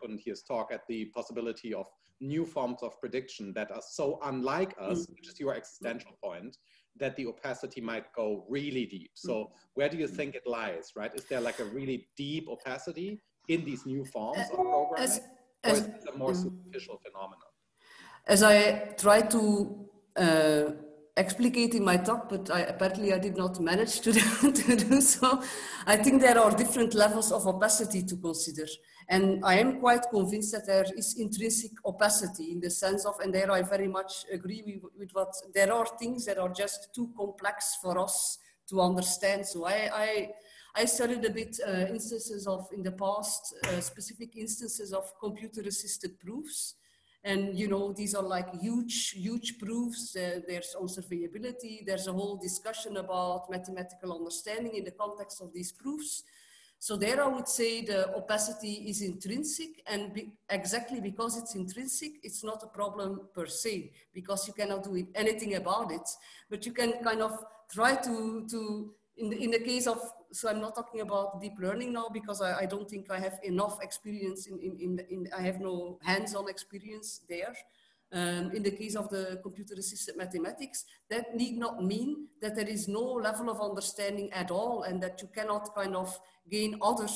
couldn't hear his talk, at the possibility of new forms of prediction that are so unlike us, which is your existential point, that the opacity might go really deep. So where do you think it lies, right? Is there like a really deep opacity in these new forms of programming? Or is it a more superficial phenomenon? As I try to explicate in my talk, but apparently I did not manage to do so. I think there are different levels of opacity to consider. And I am quite convinced that there is intrinsic opacity in the sense of, and there I very much agree with what, there are things that are just too complex for us to understand. So I studied a bit instances of, in the past, specific instances of computer-assisted proofs. And, you know, these are like huge proofs. There's on surveyability. There's a whole discussion about mathematical understanding in the context of these proofs. So there I would say the opacity is intrinsic, and exactly because it's intrinsic, it's not a problem per se, because you cannot do anything about it, but you can kind of try to in the case of, so I'm not talking about deep learning now, because I don't think I have enough experience I have no hands-on experience there. In the case of the computer-assisted mathematics, that need not mean that there is no level of understanding at all, and that you cannot kind of gain other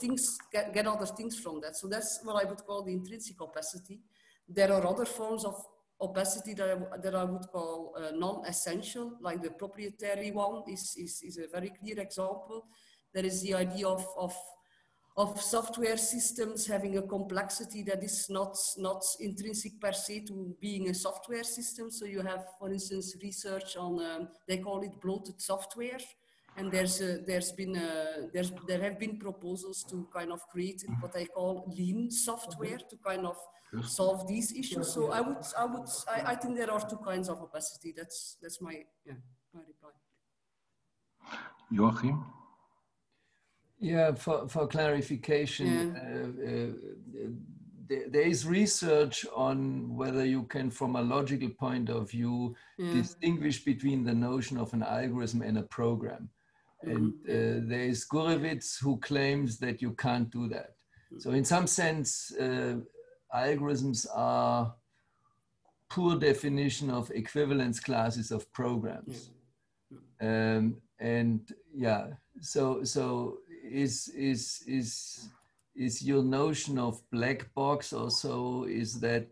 things, get other things from that. So that's what I would call the intrinsic opacity. There are other forms of opacity that I would call non-essential, like the proprietary one is a very clear example. There is the idea of software systems having a complexity that is not intrinsic per se to being a software system. So you have, for instance, research on, they call it bloated software. And there have been proposals to kind of create what I call lean software to kind of solve these issues. So I think there are two kinds of opacity. That's my reply. Joachim? Yeah, for clarification, there is research on whether you can, from a logical point of view, distinguish between the notion of an algorithm and a program. And there is Gurewitz who claims that you can't do that. So in some sense, algorithms are poor definition of equivalence classes of programs. And yeah, so is your notion of black box also, is that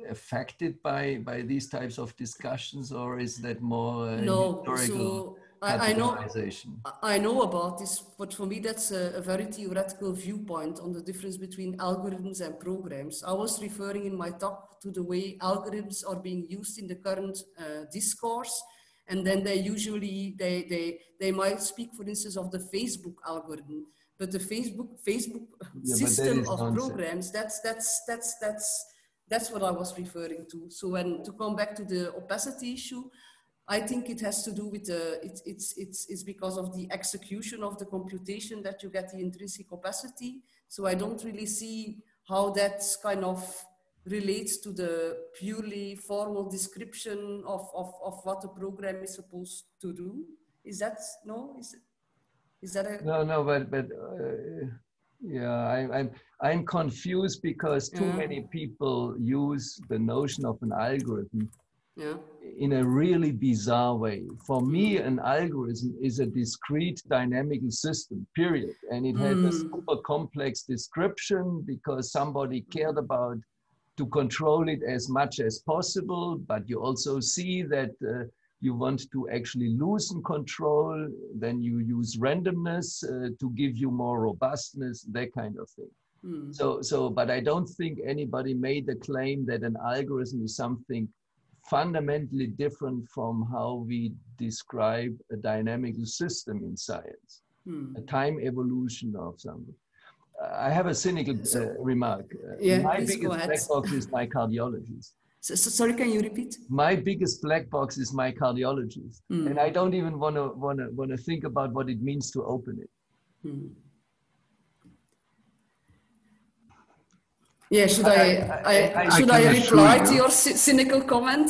affected by these types of discussions, or is that more historical? I know about this, but for me that's a very theoretical viewpoint on the difference between algorithms and programs. I was referring in my talk to the way algorithms are being used in the current discourse, and then they usually they might speak, for instance, of the Facebook algorithm, but the Facebook system of programs, that's what I was referring to. So when to come back to the opacity issue, I think it has to do with it's because of the execution of the computation that you get the intrinsic opacity. So I don't really see how that kind of relates to the purely formal description of what the program is supposed to do. Is that no? Is that a no? But yeah, I'm confused because too many people use the notion of an algorithm in a really bizarre way. For me, an algorithm is a discrete dynamical system, period. And it has a super complex description because somebody cared about to control it as much as possible, but you also see that you want to actually loosen control, then you use randomness to give you more robustness, that kind of thing. But I don't think anybody made the claim that an algorithm is something fundamentally different from how we describe a dynamical system in science, a time evolution of something. I have a cynical remark. My biggest black box is my cardiologist. Sorry, can you repeat? My biggest black box is my cardiologist, and I don't even want to think about what it means to open it. Yeah, should I reply to your cynical comment?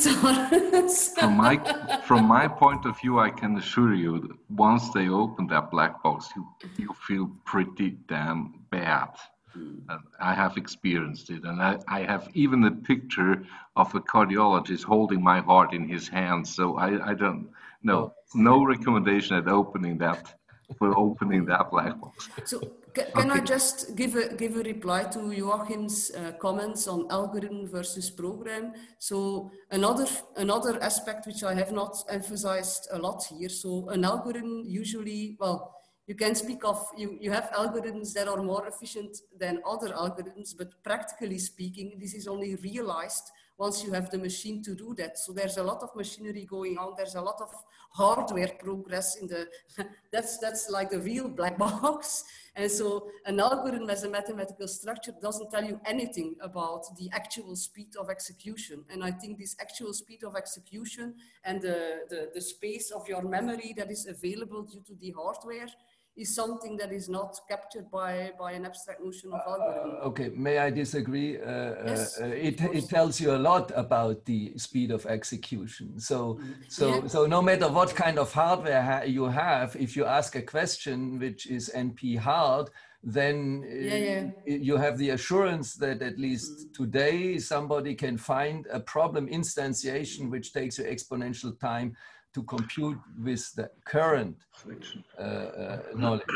From my point of view, I can assure you that once they open that black box, you feel pretty damn bad. I have experienced it, and I have even a picture of a cardiologist holding my heart in his hands. So I don't know, no recommendation at opening that black box. So can I just give a reply to Joachim's comments on algorithm versus program? So another aspect which I have not emphasized a lot here. So an algorithm usually, well, you can speak of, you have algorithms that are more efficient than other algorithms, but practically speaking, this is only realized once you have the machine to do that. So there's a lot of machinery going on. There's a lot of hardware progress in the, that's like the real black box. And so an algorithm as a mathematical structure doesn't tell you anything about the actual speed of execution. And I think this actual speed of execution and the space of your memory that is available due to the hardware is something that is not captured by an abstract notion of algorithm. Okay, may I disagree? Yes, it tells you a lot about the speed of execution. So no matter what kind of hardware you have, if you ask a question which is NP hard, then you have the assurance that at least today somebody can find a problem instantiation which takes you exponential time to compute with the current knowledge.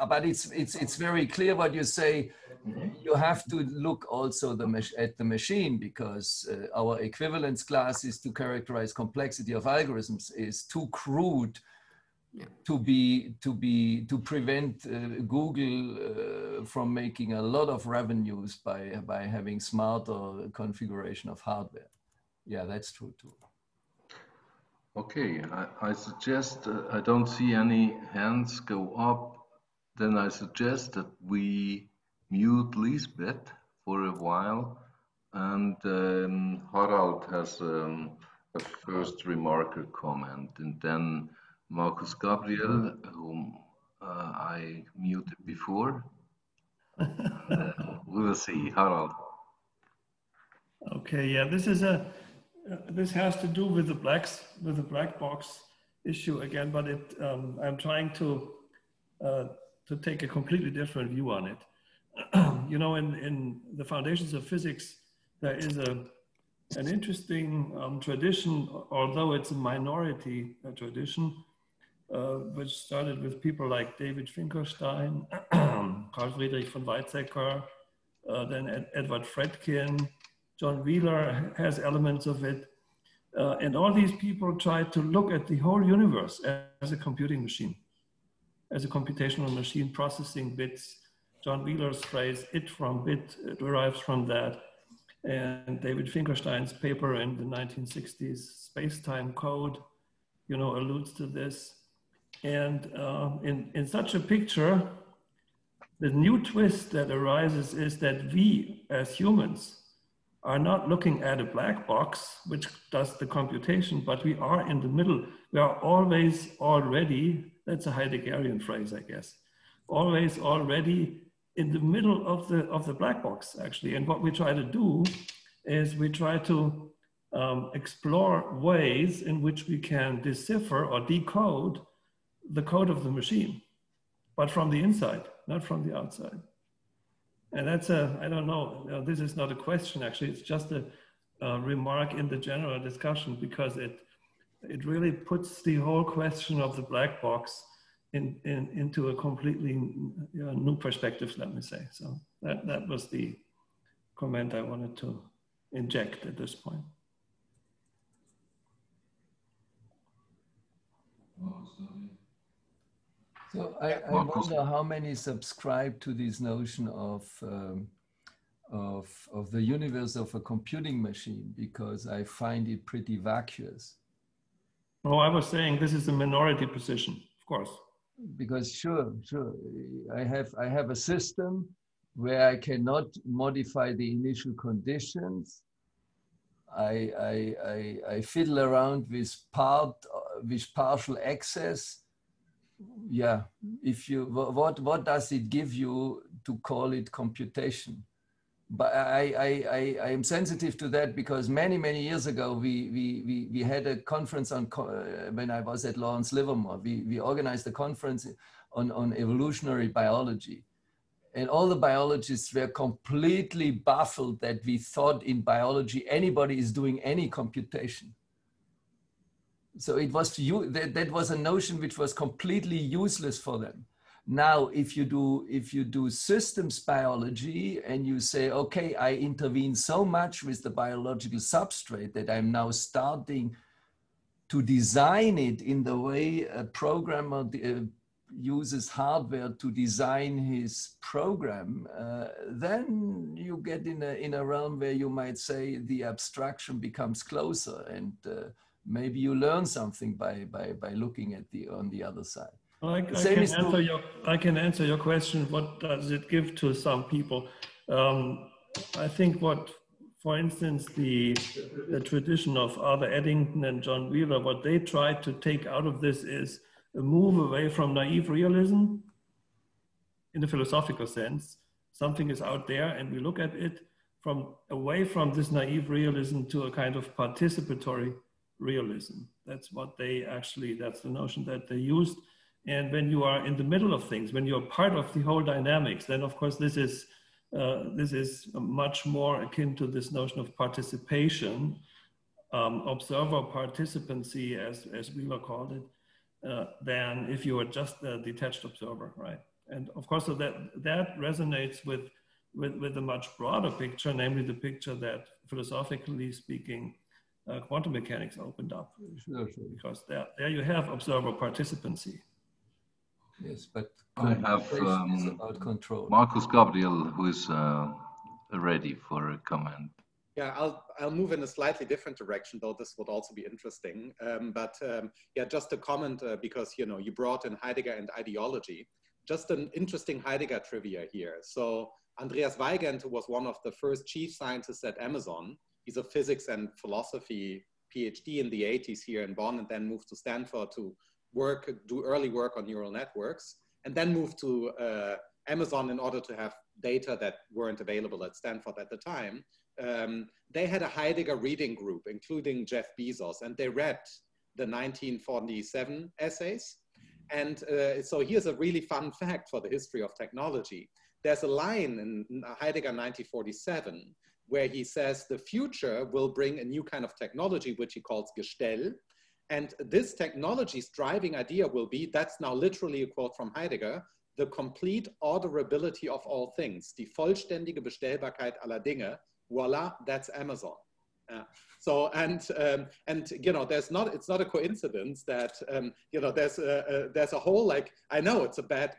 But it's very clear what you say. You have to look also at the machine, because our equivalence classes to characterize complexity of algorithms is too crude to prevent Google from making a lot of revenues by having smarter configuration of hardware. Yeah, that's true too. Okay, I suggest, I don't see any hands go up, then I suggest that we mute Liesbeth for a while, and Harald has a first remark or comment, and then Markus Gabriel, whom I muted before. We will see. Harald. Okay, yeah, this has to do with the black box issue again, but I'm trying to take a completely different view on it. You know, in the foundations of physics, there is an interesting tradition, although it's a minority tradition, which started with people like David Finkelstein, Carl Friedrich von Weizsäcker, then Edward Fredkin. John Wheeler has elements of it. And all these people try to look at the whole universe as a computing machine, as a computational machine processing bits. John Wheeler's phrase, it from bit, derives from that. And David Finkelstein's paper in the 1960s, Space-Time Code, you know, alludes to this. And in such a picture, the new twist that arises is that we, as humans, are not looking at a black box, which does the computation, but we are in the middle. We are always already, that's a Heideggerian phrase, I guess, always already in the middle of the black box, actually. And what we try to do is we try to explore ways in which we can decipher or decode the code of the machine, but from the inside, not from the outside. And that's I don't know, this is not a question actually, it's just a remark in the general discussion, because it really puts the whole question of the black box into a completely new perspective, let me say. So that was the comment I wanted to inject at this point. So I wonder how many subscribe to this notion of the universe of a computing machine, because I find it pretty vacuous. Oh, I was saying this is a minority position, of course. Because sure, I have a system where I cannot modify the initial conditions. I fiddle around with partial access. Yeah, if you what does it give you to call it computation? But I am sensitive to that, because many years ago we had a conference on when I was at Lawrence Livermore. We organized a conference on evolutionary biology, and all the biologists were completely baffled that we thought in biology anybody is doing any computation. So it was that was a notion which was completely useless for them. Now, if you do systems biology and you say, okay, I intervene so much with the biological substrate that I'm now starting to design it in the way a programmer uses hardware to design his program, then you get in a realm where you might say the abstraction becomes closer, and maybe you learn something by looking at on the other side. I can answer your question. What does it give to some people? I think for instance, the tradition of Arthur Eddington and John Wheeler, what they tried to take out of this is a move away from naive realism in a philosophical sense. Something is out there and we look at it away from this naive realism to a kind of participatory realism. That's the notion that they used. And when you are in the middle of things, when you're part of the whole dynamics, then of course this is much more akin to this notion of participation, observer participancy, as Wheeler called it, than if you are just a detached observer, right? And of course, so that resonates with a much broader picture, namely the picture that, philosophically speaking, quantum mechanics opened up. Sure. Because there you have observer participancy. Yes, but I have is about control. Markus Gabriel, who is ready for a comment. Yeah, I'll move in a slightly different direction, though this would also be interesting. Yeah, just a comment because you brought in Heidegger and ideology. Just an interesting Heidegger trivia here. So Andreas Weigand, who was one of the first chief scientists at Amazon, he's a physics and philosophy PhD in the 80s here in Bonn, and then moved to Stanford to do early work on neural networks, and then moved to Amazon in order to have data that weren't available at Stanford at the time. They had a Heidegger reading group, including Jeff Bezos, and they read the 1947 essays. And so here's a really fun fact for the history of technology. There's a line in Heidegger 1947 where he says the future will bring a new kind of technology, which he calls Gestell. And this technology's driving idea will be, that's now literally a quote from Heidegger, the complete orderability of all things, die vollständige Bestellbarkeit aller Dinge. Voila, that's Amazon. So, and it's not a coincidence that, there's a whole, like, I know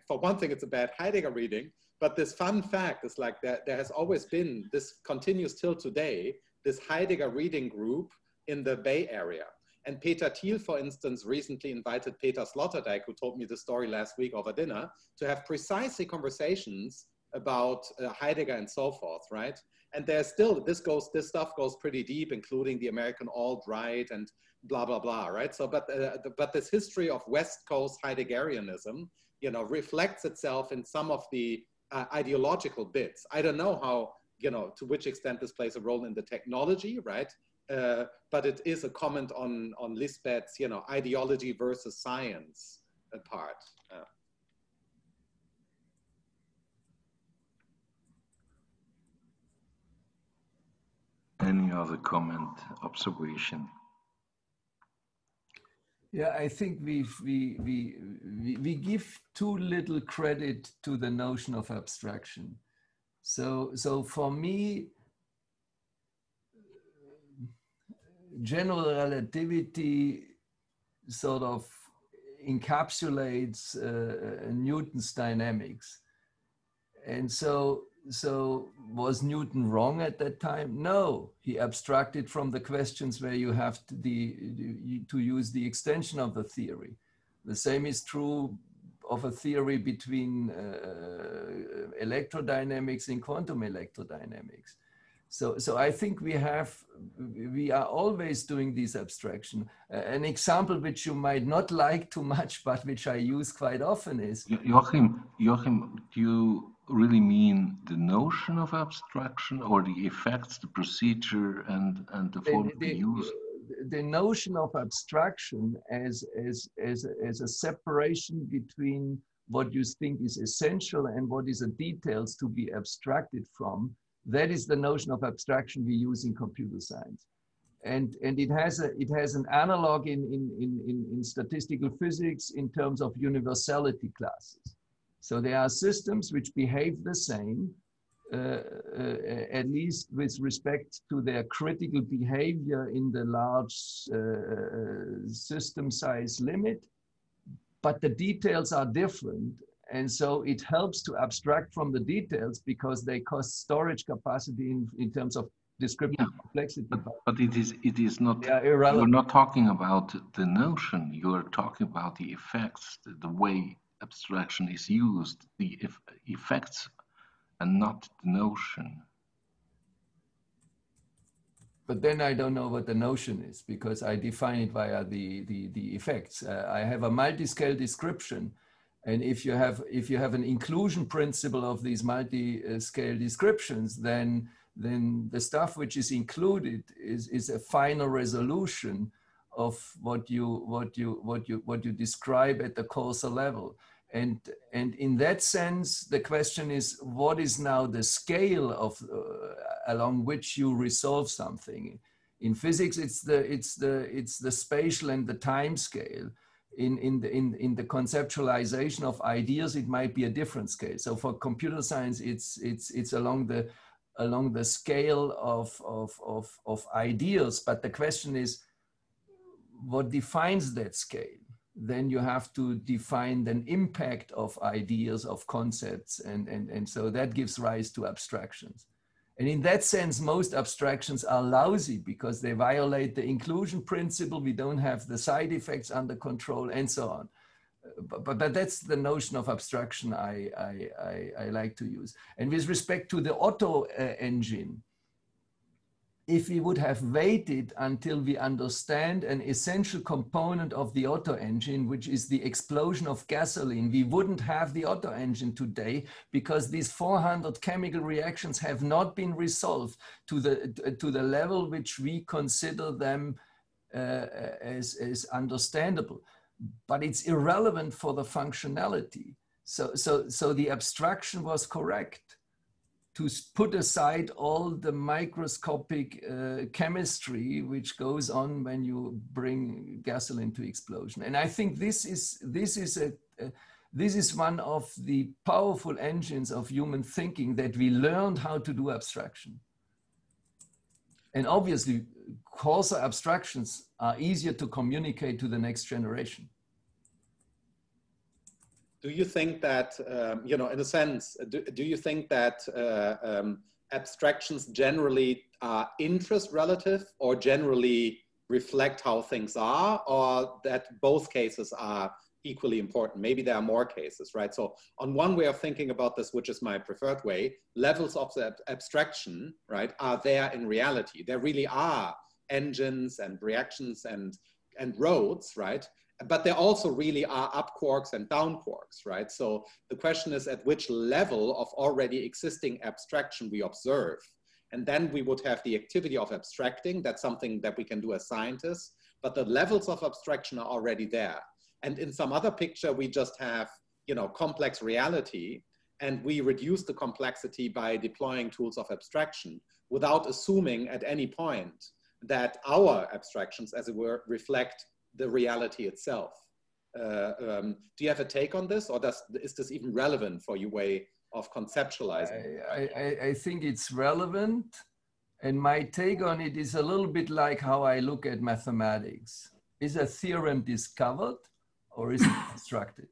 for one thing, it's a bad Heidegger reading, but this fun fact is like that there has always been, this continues till today, this Heidegger reading group in the Bay Area. And Peter Thiel, for instance, recently invited Peter Sloterdijk, who told me the story last week over dinner, to have precisely conversations about Heidegger and so forth, right? And there's still, this stuff goes pretty deep, including the American alt-right and blah, blah, blah, right? So, but this history of West Coast Heideggerianism, reflects itself in some of the ideological bits. I don't know how, to which extent this plays a role in the technology, right? But it is a comment on Liesbeth's, ideology versus science part. Any other comment, observation? Yeah, I think we give too little credit to the notion of abstraction. So for me, general relativity sort of encapsulates Newton's dynamics. And so was Newton wrong at that time? No, he abstracted from the questions where you have to use the extension of the theory. The same is true of a theory between electrodynamics and quantum electrodynamics. So I think we are always doing this abstraction. An example which you might not like too much, but which I use quite often is... Joachim, do you really mean the notion of abstraction or the effects, the procedure, and the form we use? The notion of abstraction as a separation between what you think is essential and what is a details to be abstracted from, that is the notion of abstraction we use in computer science. And it has an analog in statistical physics in terms of universality classes. So there are systems which behave the same, at least with respect to their critical behavior in the large system size limit, but the details are different. And so it helps to abstract from the details because they cost storage capacity in terms of descriptive complexity. But it is not, irrelevant. You're not talking about the notion, you're talking about the effects, the way abstraction is used, the effects and not the notion. But then I don't know what the notion is because I define it via the effects. I have a multi-scale description, and if you have an inclusion principle of these multi-scale descriptions, then the stuff which is included is a final resolution of what you describe at the coarser level. And in that sense, the question is, what is now the scale of along which you resolve something? In physics, it's the spatial and the time scale. In the conceptualization of ideas, it might be a different scale. So for computer science, it's along the scale of ideas. But the question is, what defines that scale? Then you have to define an impact of ideas, of concepts, and so that gives rise to abstractions. And in that sense, most abstractions are lousy because they violate the inclusion principle. We don't have the side effects under control and so on. But that's the notion of abstraction I like to use. And with respect to the Otto engine, if we would have waited until we understand an essential component of the Otto engine, which is the explosion of gasoline, we wouldn't have the Otto engine today because these 400 chemical reactions have not been resolved to the level which we consider them as understandable. But it's irrelevant for the functionality. So the abstraction was correct, to put aside all the microscopic chemistry which goes on when you bring gasoline to explosion. And I think this is one of the powerful engines of human thinking, that we learned how to do abstraction. And obviously, coarser abstractions are easier to communicate to the next generation. Do you think that, in a sense, do you think that abstractions generally are interest relative or generally reflect how things are, or that both cases are equally important? Maybe there are more cases, right? So on one way of thinking about this, which is my preferred way, levels of the abstraction, right, are there in reality. There really are engines and reactions and roads, right? But there also really are up quarks and down quarks, right? So the question is at which level of already existing abstraction we observe. And then we would have the activity of abstracting. That's something that we can do as scientists, but the levels of abstraction are already there. And in some other picture, we just have, complex reality, and we reduce the complexity by deploying tools of abstraction without assuming at any point that our abstractions, as it were, reflect the reality itself. Do you have a take on this, or is this even relevant for your way of conceptualizing? I think it's relevant, and my take on it is a little bit like how I look at mathematics. Is a theorem discovered or is it constructed?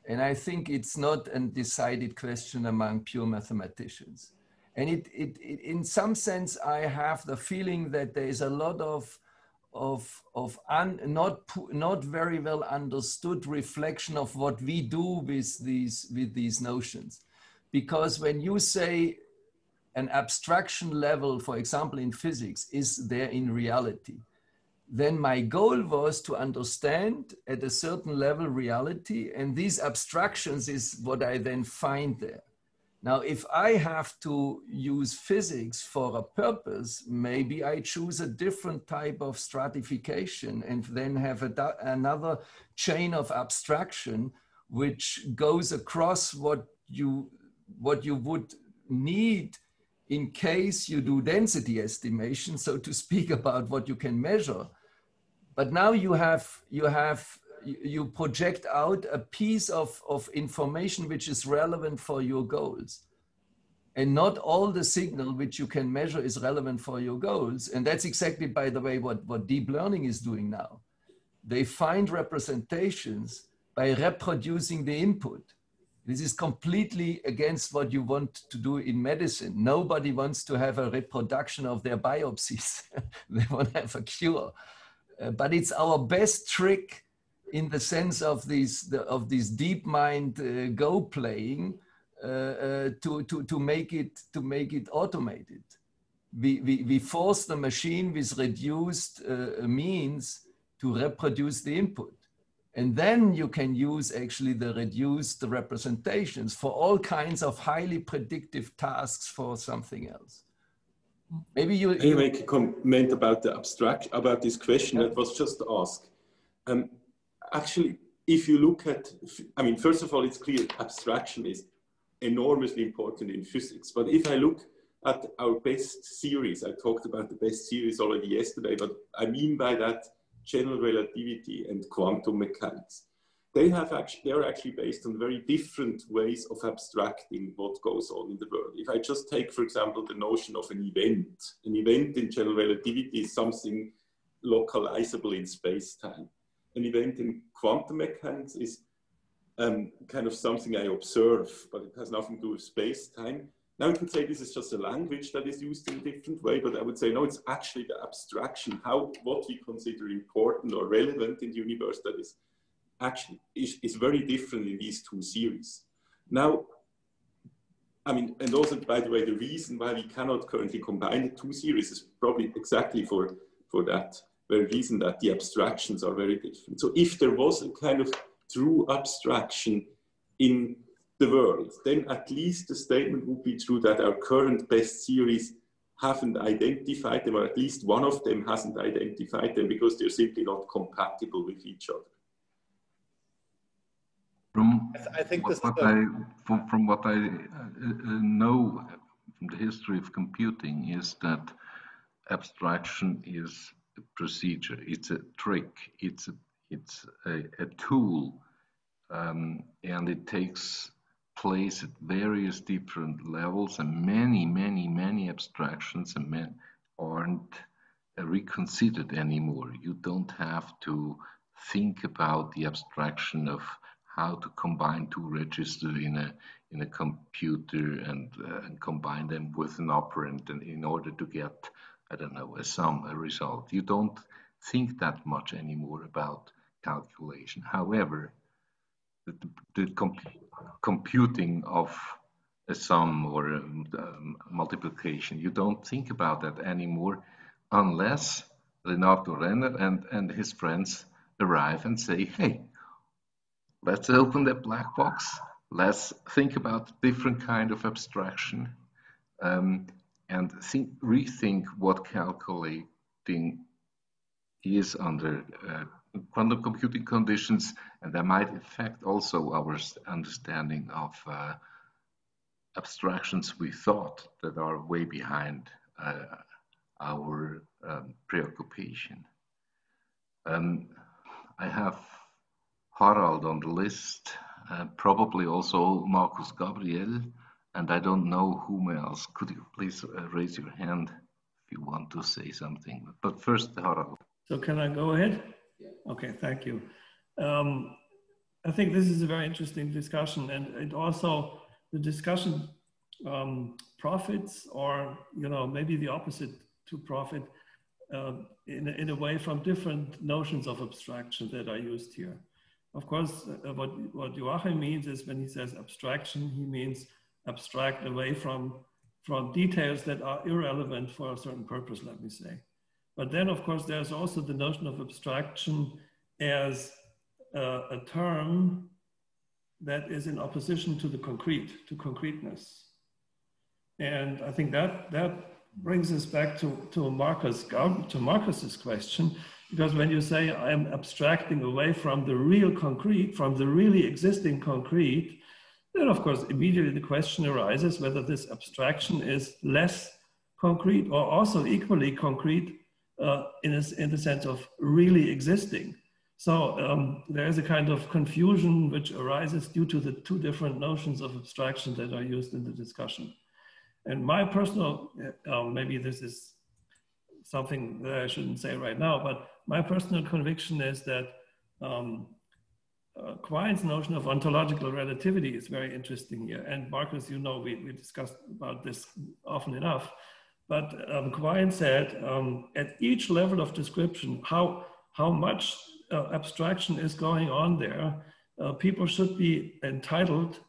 And I think it's not a decided question among pure mathematicians. And in some sense, I have the feeling that there is a lot of not very well understood reflection of what we do with these notions. Because when you say an abstraction level, for example, in physics, is there in reality, then my goal was to understand at a certain level reality, and these abstractions is what I then find there. Now, if I have to use physics for a purpose, maybe I choose a different type of stratification and then have another chain of abstraction which goes across what you would need in case you do density estimation, so to speak, about what you can measure. But now you project out a piece of information which is relevant for your goals. And not all the signal which you can measure is relevant for your goals. And that's exactly, by the way, what deep learning is doing now. They find representations by reproducing the input. This is completely against what you want to do in medicine. Nobody wants to have a reproduction of their biopsies. They want to have a cure. But it's our best trick in the sense of this deep mind Go playing to make it automated. We force the machine with reduced means to reproduce the input. And then you can use actually the reduced representations for all kinds of highly predictive tasks for something else. Maybe you make a comment about the abstract, about this question that was just asked. Actually, if you look at, I mean, first of all, it's clear abstraction is enormously important in physics. But if I look at our best series, I talked about the best series already yesterday, but I mean by that general relativity and quantum mechanics. They are actually based on very different ways of abstracting what goes on in the world. If I just take, for example, the notion of an event in general relativity is something localizable in space-time. An event in quantum mechanics is kind of something I observe, but it has nothing to do with space-time. Now you can say this is just a language that is used in a different way, but I would say no, it's actually the abstraction, what we consider important or relevant in the universe that is actually is very different in these two series. Now, I mean, and also, by the way, the reason why we cannot currently combine the two series is probably exactly for that very reason, that the abstractions are very different. So if there was a kind of true abstraction in the world, then at least the statement would be true that our current best series haven't identified them, or at least one of them hasn't identified them because they're simply not compatible with each other. From I think from what I know from the history of computing is that abstraction is a procedure, it's a trick, it's a tool, and it takes place at various different levels, and many abstractions aren't reconsidered anymore. You don't have to think about the abstraction of how to combine two registers in a computer and combine them with an operand in order to get, I don't know, a result. You don't think that much anymore about calculation. However, the computing of a sum or a multiplication, you don't think about that anymore unless Renato Renner and his friends arrive and say, hey, let's open the black box, let's think about different kind of abstraction, and rethink what calculating is under quantum computing conditions, and that might affect also our understanding of abstractions we thought that are way behind our preoccupation. I have Harald on the list, probably also Markus, Gabriel, and I don't know whom else. Could you please raise your hand if you want to say something? But first, Harald. So can I go ahead? Okay, thank you. I think this is a very interesting discussion, and it also, the discussion profits, or maybe the opposite to profit, in a way from different notions of abstraction that are used here. Of course, what Joachim means is when he says abstraction, he means abstract away from details that are irrelevant for a certain purpose, let me say. But then, of course, there's also the notion of abstraction as a term that is in opposition to the concrete, to concreteness. And I think that brings us back to Markus's question, because when you say I'm abstracting away from the real concrete, from the really existing concrete, then of course immediately the question arises whether this abstraction is less concrete or also equally concrete in the sense of really existing. So there is a kind of confusion which arises due to the two different notions of abstraction that are used in the discussion. And my personal, maybe this is something that I shouldn't say right now, but my personal conviction is that Quine's notion of ontological relativity is very interesting here. And Markus, you know, we discussed about this often enough. But Quine said at each level of description, how much abstraction is going on there, people should be entitled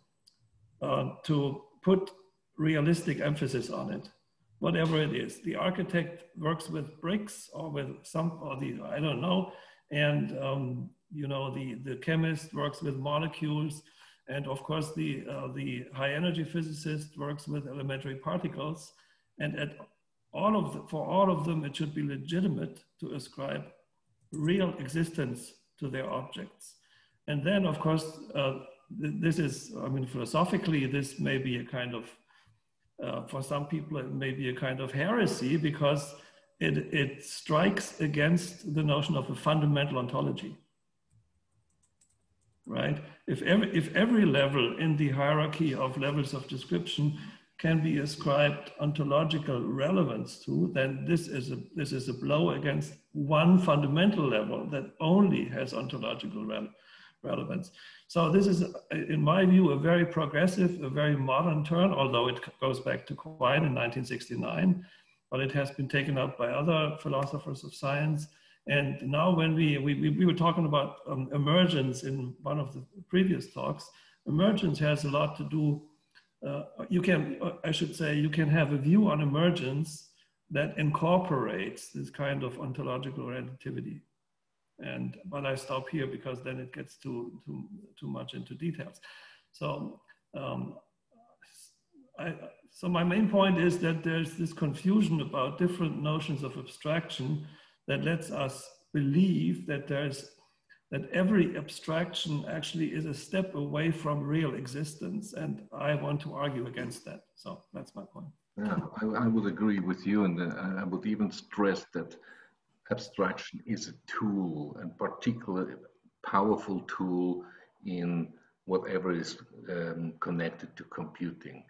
to put realistic emphasis on it, whatever it is. The architect works with bricks or with I don't know, and you know, the chemist works with molecules, and of course the high energy physicist works with elementary particles, and for all of them it should be legitimate to ascribe real existence to their objects. And then of course this is, I mean, philosophically this may be a kind of for some people it may be a kind of heresy, because it strikes against the notion of a fundamental ontology. Right? If every level in the hierarchy of levels of description can be ascribed ontological relevance to, then this is a blow against one fundamental level that only has ontological relevance. So this is, in my view, a very progressive, a very modern turn, although it goes back to Quine in 1969, but it has been taken up by other philosophers of science. And now when we were talking about emergence in one of the previous talks, emergence has a lot to do, you can have a view on emergence that incorporates this kind of ontological relativity. But I stop here because then it gets too much into details. So, so my main point is that there's this confusion about different notions of abstraction that lets us believe that that every abstraction actually is a step away from real existence, and I want to argue against that. So that's my point. Yeah, I would agree with you, and I would even stress that abstraction is a tool, and particularly powerful tool in whatever is connected to computing.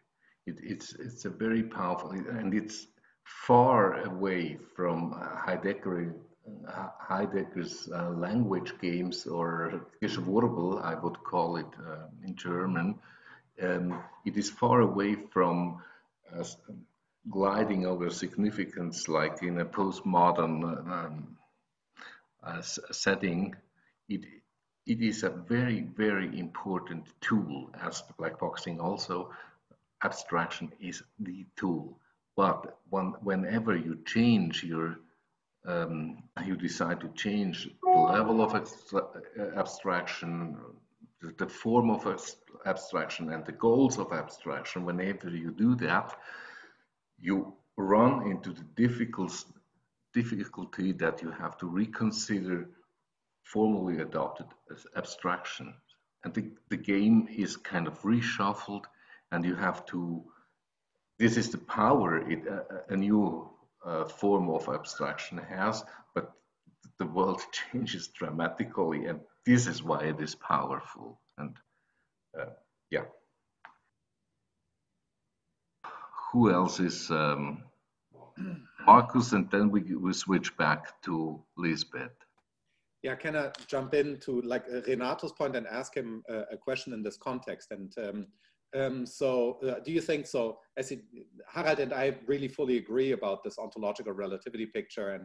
It's a very powerful, and it's far away from Heidegger's language games, or Geschwurbel, I would call it in German. It is far away from gliding over significance like in a postmodern setting. It is a very, very important tool, as the black boxing also. Abstraction is the tool. But whenever you change your, you decide to change the level of abstraction, the form of abstraction, and the goals of abstraction, whenever you do that, you run into the difficulty that you have to reconsider formally adopted as abstraction. And the game is kind of reshuffled, and you have to, this is the power a new form of abstraction has, but the world changes dramatically, and this is why it is powerful. And yeah. Who else is Markus, and then we switch back to Liesbeth. Yeah, can I jump in to like Renato's point and ask him a question in this context? And do you think so? Harald and I really fully agree about this ontological relativity picture,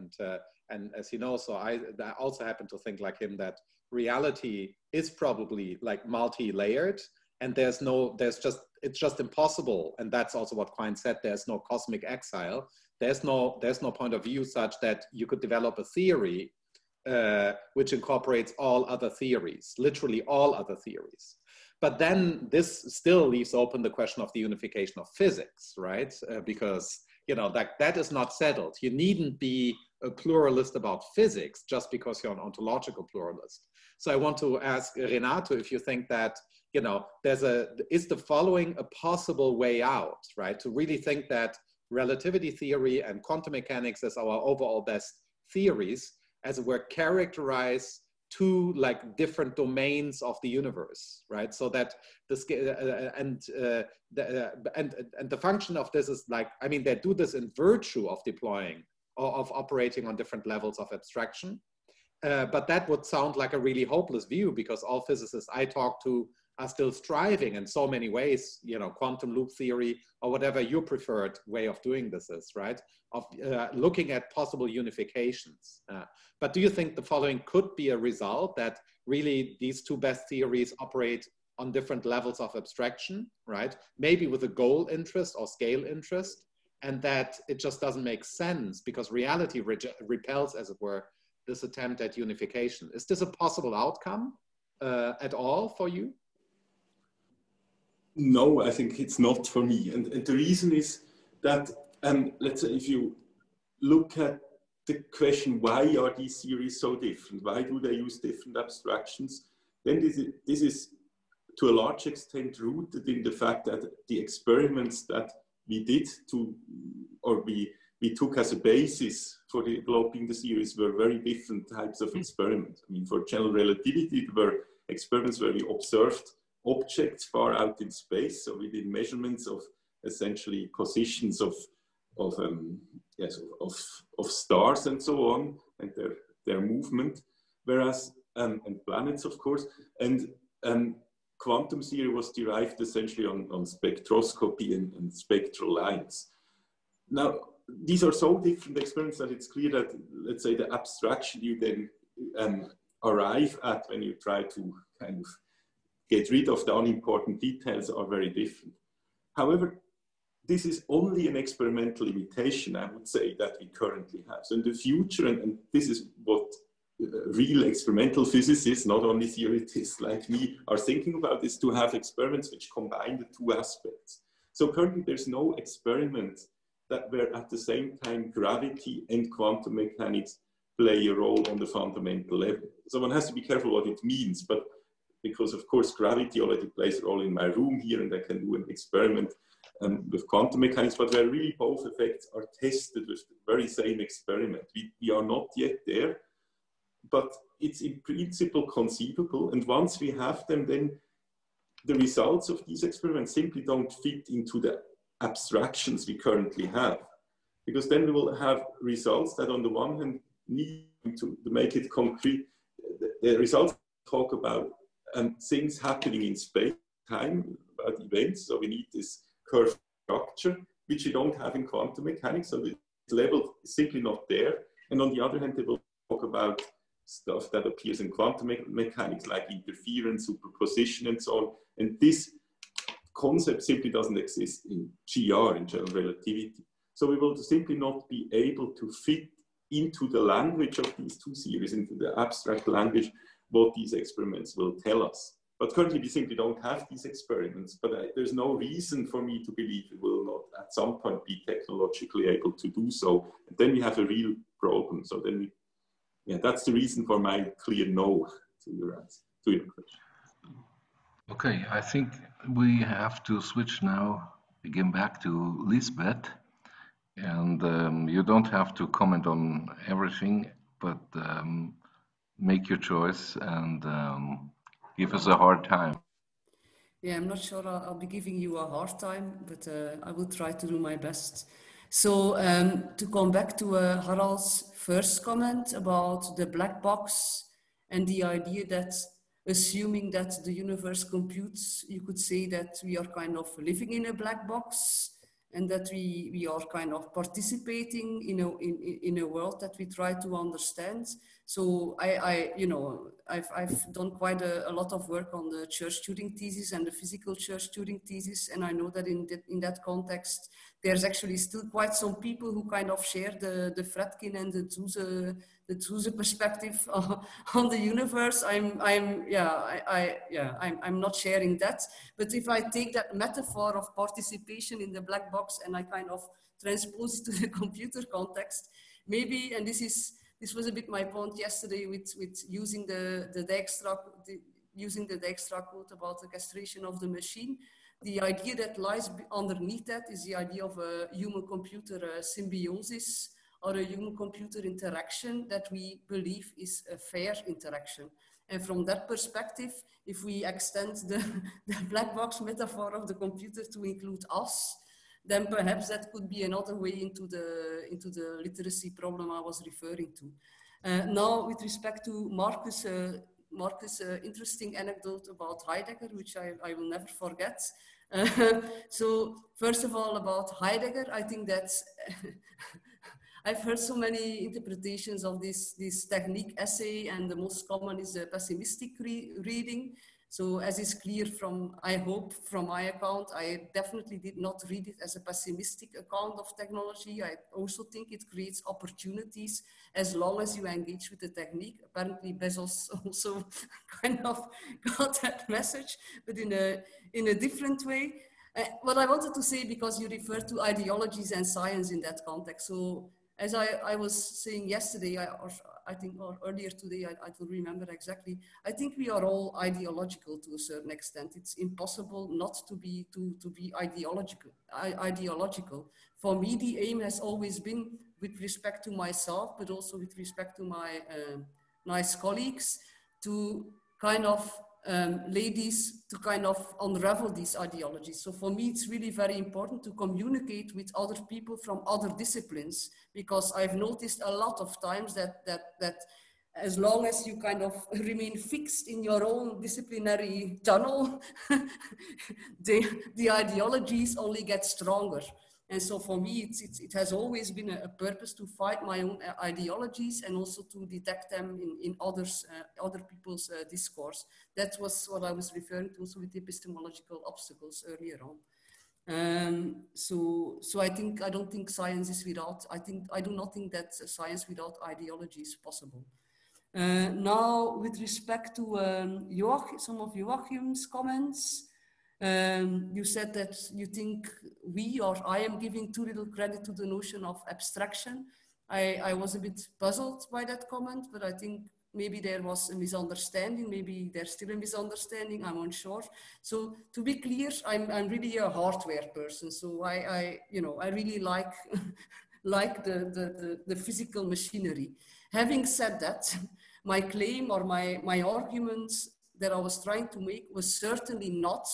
and as you know, so I also happen to think like him that reality is probably like multi-layered, and it's just impossible. And that's also what Quine said. There's no cosmic exile. There's no point of view such that you could develop a theory which incorporates all other theories, literally all other theories. But then this still leaves open the question of the unification of physics, right? Because, you know, that is not settled. You needn't be a pluralist about physics just because you're an ontological pluralist. So I want to ask Renato if you think that, you know, is the following a possible way out, right? To really think that relativity theory and quantum mechanics as our overall best theories, as it were, characterize two like different domains of the universe, right? So that the function of this is like, I mean, they do this in virtue of deploying or of operating on different levels of abstraction. But that would sound like a really hopeless view, because all physicists I talk to are still striving in so many ways, you know, quantum loop theory or whatever your preferred way of doing this is, right? Of looking at possible unifications. But do you think the following could be a result, that really these two best theories operate on different levels of abstraction, right? Maybe with a goal interest or scale interest, and that it just doesn't make sense because reality repels, as it were, this attempt at unification. Is this a possible outcome at all for you? No, I think it's not for me. And the reason is that, let's say, if you look at the question, why are these theories so different? Why do they use different abstractions? Then this is to a large extent rooted in the fact that the experiments that we did or we took as a basis for developing the theories were very different types of experiments. I mean, for general relativity, there were experiments where we observed objects far out in space, so we did measurements of essentially positions of stars and so on, and their movement, whereas and planets, of course, and quantum theory was derived essentially on spectroscopy and spectral lines. Now, these are so different experiments that it's clear that, let's say, the abstraction you then arrive at when you try to kind of get rid of the unimportant details are very different. However, this is only an experimental limitation, I would say, that we currently have. So in the future, and this is what real experimental physicists, not only theorists like me, are thinking about, is to have experiments which combine the two aspects. So currently there's no experiment that where at the same time gravity and quantum mechanics play a role on the fundamental level. So one has to be careful what it means, but because of course gravity already plays a role in my room here, and I can do an experiment with quantum mechanics, but where really both effects are tested with the very same experiment. We are not yet there, but it's in principle conceivable. And once we have them, then the results of these experiments simply don't fit into the abstractions we currently have, because then we will have results that on the one hand need to make it concrete. The results talk about things happening in space, time, about events. So we need this curved structure, which you don't have in quantum mechanics. So the level is simply not there. And on the other hand, they will talk about stuff that appears in quantum mechanics, like interference, superposition, and so on. And this concept simply doesn't exist in GR, in general relativity. So we will simply not be able to fit into the language of these two theories, into the abstract language, what these experiments will tell us. But currently we simply don't have these experiments, but there's no reason for me to believe we will not at some point be technologically able to do so. And then we have a real problem. So then that's the reason for my clear no to your question. Okay, I think we have to switch now again back to Liesbeth. And you don't have to comment on everything, but make your choice and give us a hard time. Yeah, I'm not sure I'll be giving you a hard time, but I will try to do my best. So to come back to Harald's first comment about the black box and the idea that assuming that the universe computes, you could say that we are kind of living in a black box and that we are kind of participating in a world that we try to understand. So I've done quite a lot of work on the Church-Turing thesis and the physical Church-Turing thesis, and I know that in that context, there's actually still quite some people who kind of share the Fredkin and the Zuse perspective on the universe. I'm not sharing that. But if I take that metaphor of participation in the black box and I kind of transpose it to the computer context, maybe, and this was a bit my point yesterday with using the Dijkstra quote about the castration of the machine. The idea that lies underneath that is the idea of a human-computer symbiosis or a human-computer interaction that we believe is a fair interaction. And from that perspective, if we extend the black box metaphor of the computer to include us, then perhaps that could be another way into the literacy problem I was referring to. Now, with respect to Markus, interesting anecdote about Heidegger, which I will never forget. So first of all, about Heidegger, I think that's, I've heard so many interpretations of this technique essay, and the most common is a pessimistic reading. So as is clear from, I hope, from my account, I definitely did not read it as a pessimistic account of technology. I also think it creates opportunities as long as you engage with the technique. Apparently Bezos also kind of got that message, but in a different way. What I wanted to say, because you referred to ideologies and science in that context. So as I was saying yesterday, or earlier today, I don't remember exactly. I think we are all ideological to a certain extent. It's impossible not to be ideological. For me, the aim has always been, with respect to myself, but also with respect to my nice colleagues, to kind of to kind of unravel these ideologies. So for me, it's really very important to communicate with other people from other disciplines, because I've noticed a lot of times that as long as you kind of remain fixed in your own disciplinary tunnel, the ideologies only get stronger. And so for me, it has always been a purpose to fight my own ideologies and also to detect them in other people's discourse. That was what I was referring to also with epistemological obstacles earlier on. So I don't think science is without, I do not think that science without ideology is possible. Now, with respect to some of Joachim's comments, you said that you think we, or I, am giving too little credit to the notion of abstraction. I was a bit puzzled by that comment, but I think maybe there was a misunderstanding. Maybe there's still a misunderstanding, I'm unsure. So to be clear, I'm really a hardware person. So I really like, like the physical machinery. Having said that, my claim or my arguments that I was trying to make was certainly not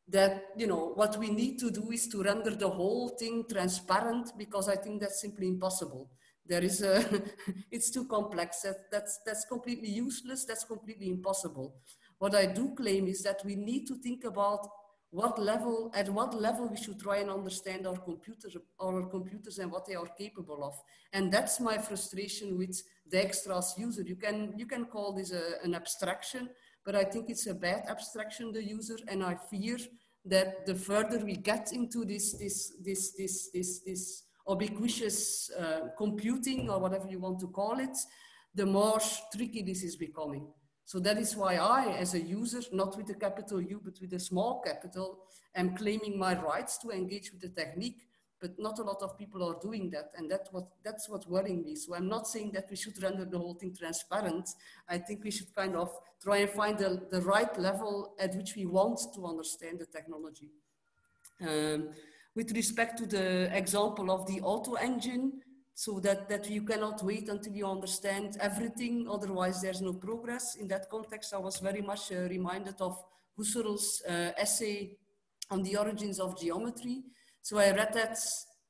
that, what we need to do is to render the whole thing transparent, because I think that's simply impossible. There is it's too complex. That's completely useless. That's completely impossible. What I do claim is that we need to think about at what level we should try and understand our computers and what they are capable of. And that's my frustration with the extras user. You can call this an abstraction, but I think it's a bad abstraction, the user, and I fear that the further we get into this ubiquitous computing, or whatever you want to call it, the more tricky this is becoming. So that is why I, as a user, not with a capital U, but with a small capital, am claiming my rights to engage with the technique, but not a lot of people are doing that. And that's what's worrying me. So I'm not saying that we should render the whole thing transparent. I think we should kind of try and find the right level at which we want to understand the technology. With respect to the example of the auto engine, so that you cannot wait until you understand everything, otherwise there's no progress. In that context, I was very much reminded of Husserl's essay on the origins of geometry. So I read that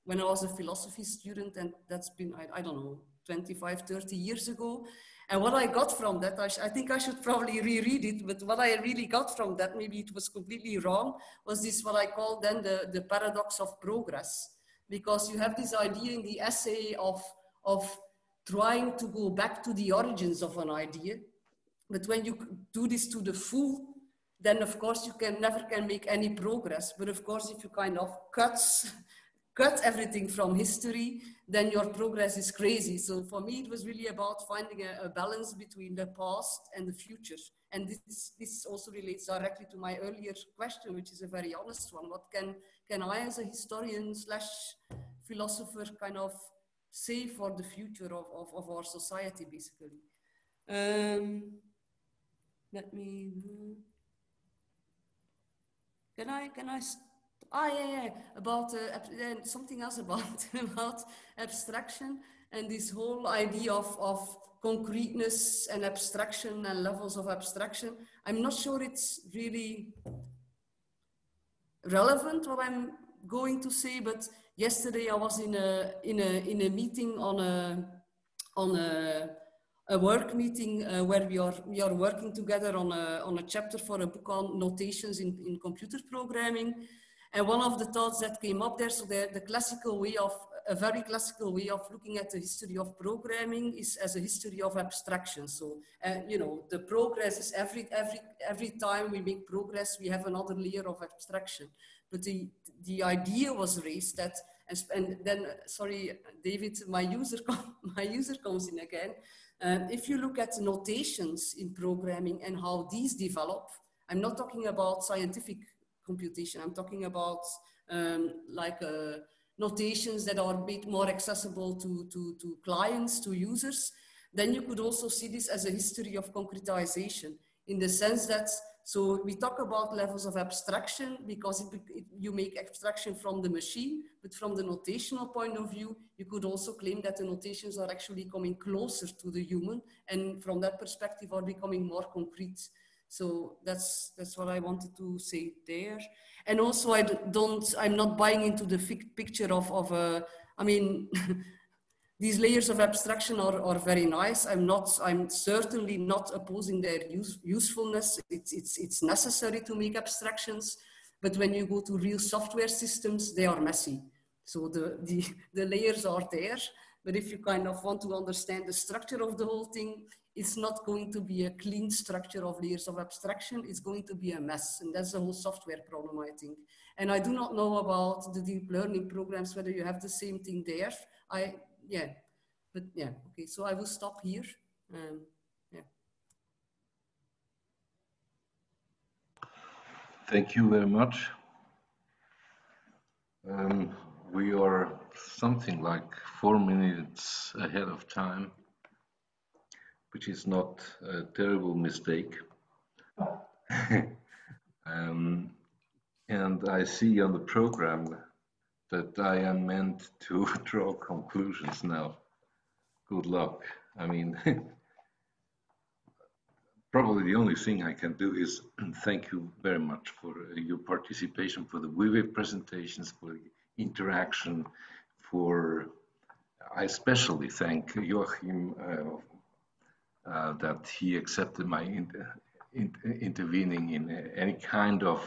when I was a philosophy student, and that's been, I don't know, 25, 30 years ago. And what I got from that, I think I should probably reread it, but what I really got from that, maybe it was completely wrong, was this what I call then the paradox of progress. Because you have this idea in the essay of trying to go back to the origins of an idea. But when you do this to the full, then of course you never can make any progress. But of course, if you kind of cut everything from history, then your progress is crazy. So for me, it was really about finding a balance between the past and the future. And this also relates directly to my earlier question, which is a very honest one. What can I, as a historian / philosopher, kind of say for the future of our society, basically? Let me, can I about something else about abstraction and this whole idea of concreteness and abstraction and levels of abstraction. I'm not sure it's really relevant what I'm going to say, but yesterday I was in a meeting on a work meeting where we are working together on a chapter for a book on notations in computer programming. And one of the thoughts that came up there, so the classical way of, a very classical way of looking at the history of programming is as a history of abstraction. So, you know, the progress is every time we make progress, we have another layer of abstraction. But the idea was raised that, and then, sorry, David, my user comes in again. If you look at notations in programming and how these develop, I'm not talking about scientific computation, I'm talking about notations that are made more accessible to clients, to users, then you could also see this as a history of concretization, in the sense that, so we talk about levels of abstraction because you make abstraction from the machine, but from the notational point of view, you could also claim that the notations are actually coming closer to the human, and from that perspective are becoming more concrete. So that's what I wanted to say there. And also I'm not buying into the picture of I mean, these layers of abstraction are very nice. I'm certainly not opposing their usefulness. It's necessary to make abstractions, but when you go to real software systems, they are messy. So the layers are there, but if you kind of want to understand the structure of the whole thing, it's not going to be a clean structure of layers of abstraction. It's going to be a mess. And that's the whole software problem, I think. And I do not know about the deep learning programs, whether you have the same thing there. Yeah, but yeah, okay. So I will stop here. Yeah. Thank you very much. We are something like 4 minutes ahead of time, which is not a terrible mistake. And I see on the program that I am meant to draw conclusions now. Good luck. I mean, probably the only thing I can do is thank you very much for your participation, for the vivid presentations, for the interaction, I especially thank Joachim that he accepted my intervening in any kind of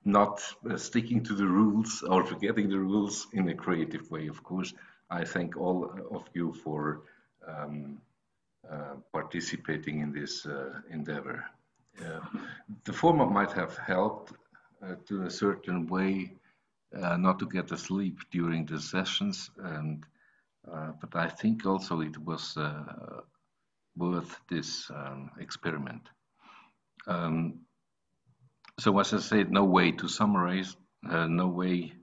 not sticking to the rules or forgetting the rules in a creative way. Of course, I thank all of you for participating in this endeavor. The format might have helped to a certain way not to get asleep during the sessions, but I think also it was worth this experiment. So as I said, no way to summarize, no way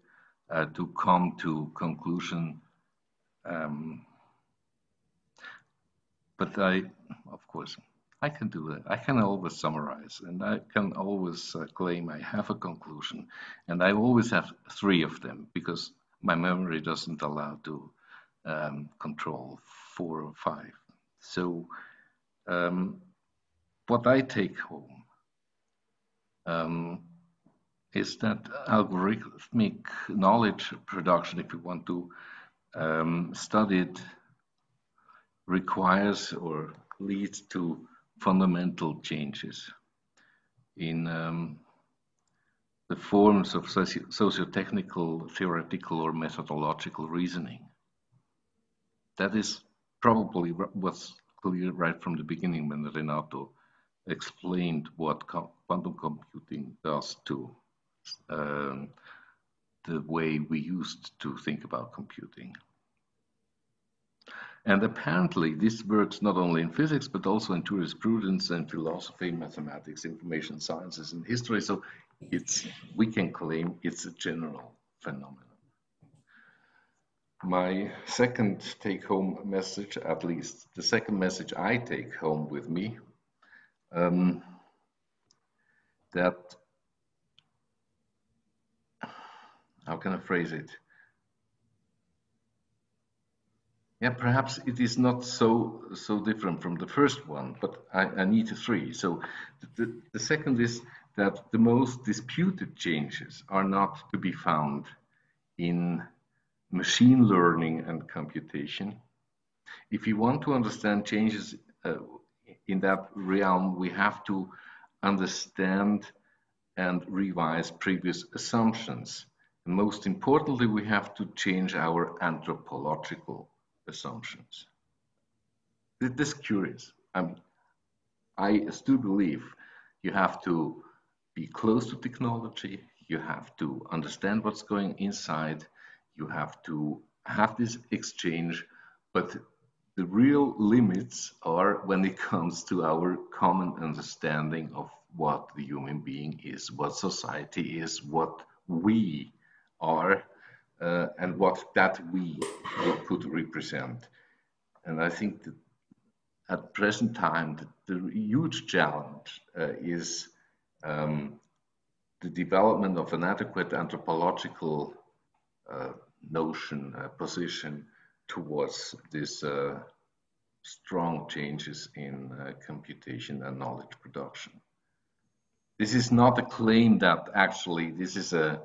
to come to conclusion. But of course, I can do that. I can always summarize, and I can always claim I have a conclusion. And I always have 3 of them, because my memory doesn't allow to control 4 or 5. So what I take home is that algorithmic knowledge production, if you want to study it, requires or leads to fundamental changes in the forms of socio-technical, theoretical, or methodological reasoning. That is probably what's clear right from the beginning when Renato explained what quantum computing does to the way we used to think about computing. And apparently this works not only in physics, but also in jurisprudence and philosophy, mathematics, information sciences, and history. So we can claim it's a general phenomenon. My second take-home message, at least the second message I take home with me, that, how can I phrase it? Yeah, perhaps it is not so different from the first one, but I need 3. So the second is that the most disputed changes are not to be found in machine learning and computation, If you want to understand changes in that realm, we have to understand and revise previous assumptions. And most importantly, we have to change our anthropological assumptions. This is curious. I still believe you have to be close to technology, you have to understand what's going inside, you have to have this exchange, but the real limits are when it comes to our common understanding of what the human being is, what society is, what we are, and what that we could represent. And I think that at present time, the huge challenge is the development of an adequate anthropological notion, position towards this strong changes in computation and knowledge production. This is not a claim that actually this is a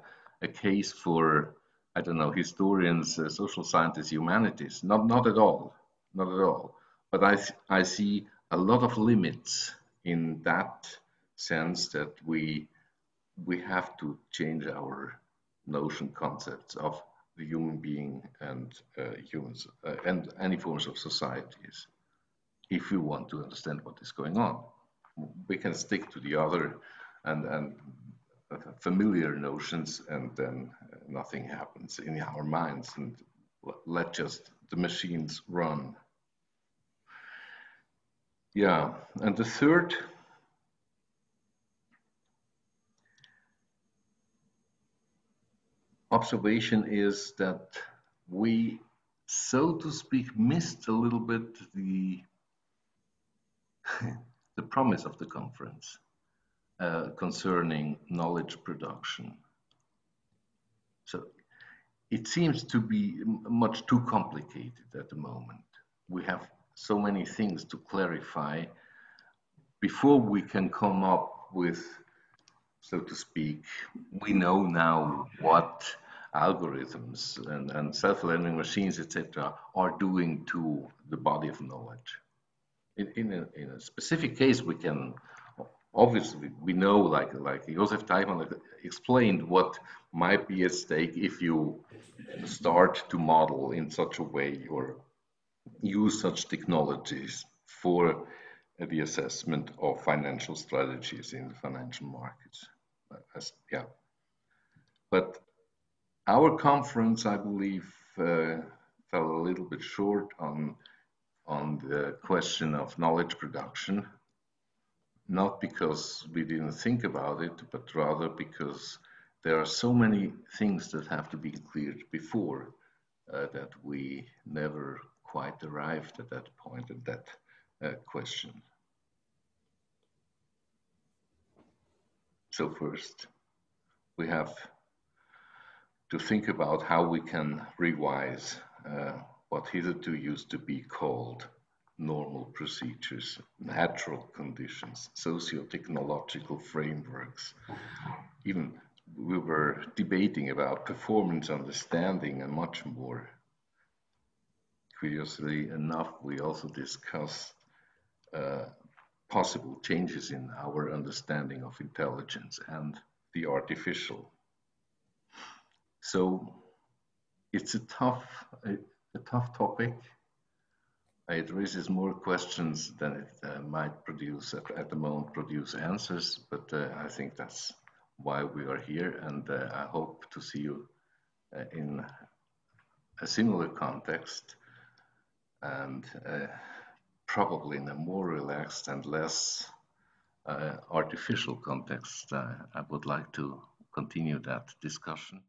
case for, I don't know, historians, social scientists, humanities. Not at all, not at all. But I see a lot of limits in that sense that we have to change our notion concepts of the human being and humans and any forms of societies if we want to understand what is going on. We can stick to the other and familiar notions, and then nothing happens in our minds, and let just the machines run. Yeah, and the third observation is that we, so to speak, missed a little bit the promise of the conference concerning knowledge production. So it seems to be much too complicated at the moment. We have so many things to clarify before we can come up with, so to speak, we know now what algorithms and self-learning machines, etc., are doing to the body of knowledge. In a specific case, we can, obviously, we know, like Josef Teichmann explained, what might be at stake if you start to model in such a way or use such technologies for the assessment of financial strategies in the financial markets. Yeah, but our conference, I believe, fell a little bit short on the question of knowledge production, not because we didn't think about it, but rather because there are so many things that have to be cleared before that we never quite arrived at that point, at that question. So first, we have to think about how we can revise what hitherto used to be called normal procedures, natural conditions, socio-technological frameworks. Even we were debating about performance understanding and much more. Curiously enough, we also discussed possible changes in our understanding of intelligence and the artificial. So it's a tough topic. It raises more questions than it might produce at the moment produce answers, but I think that's why we are here, and I hope to see you in a similar context, and probably in a more relaxed and less artificial context. I would like to continue that discussion.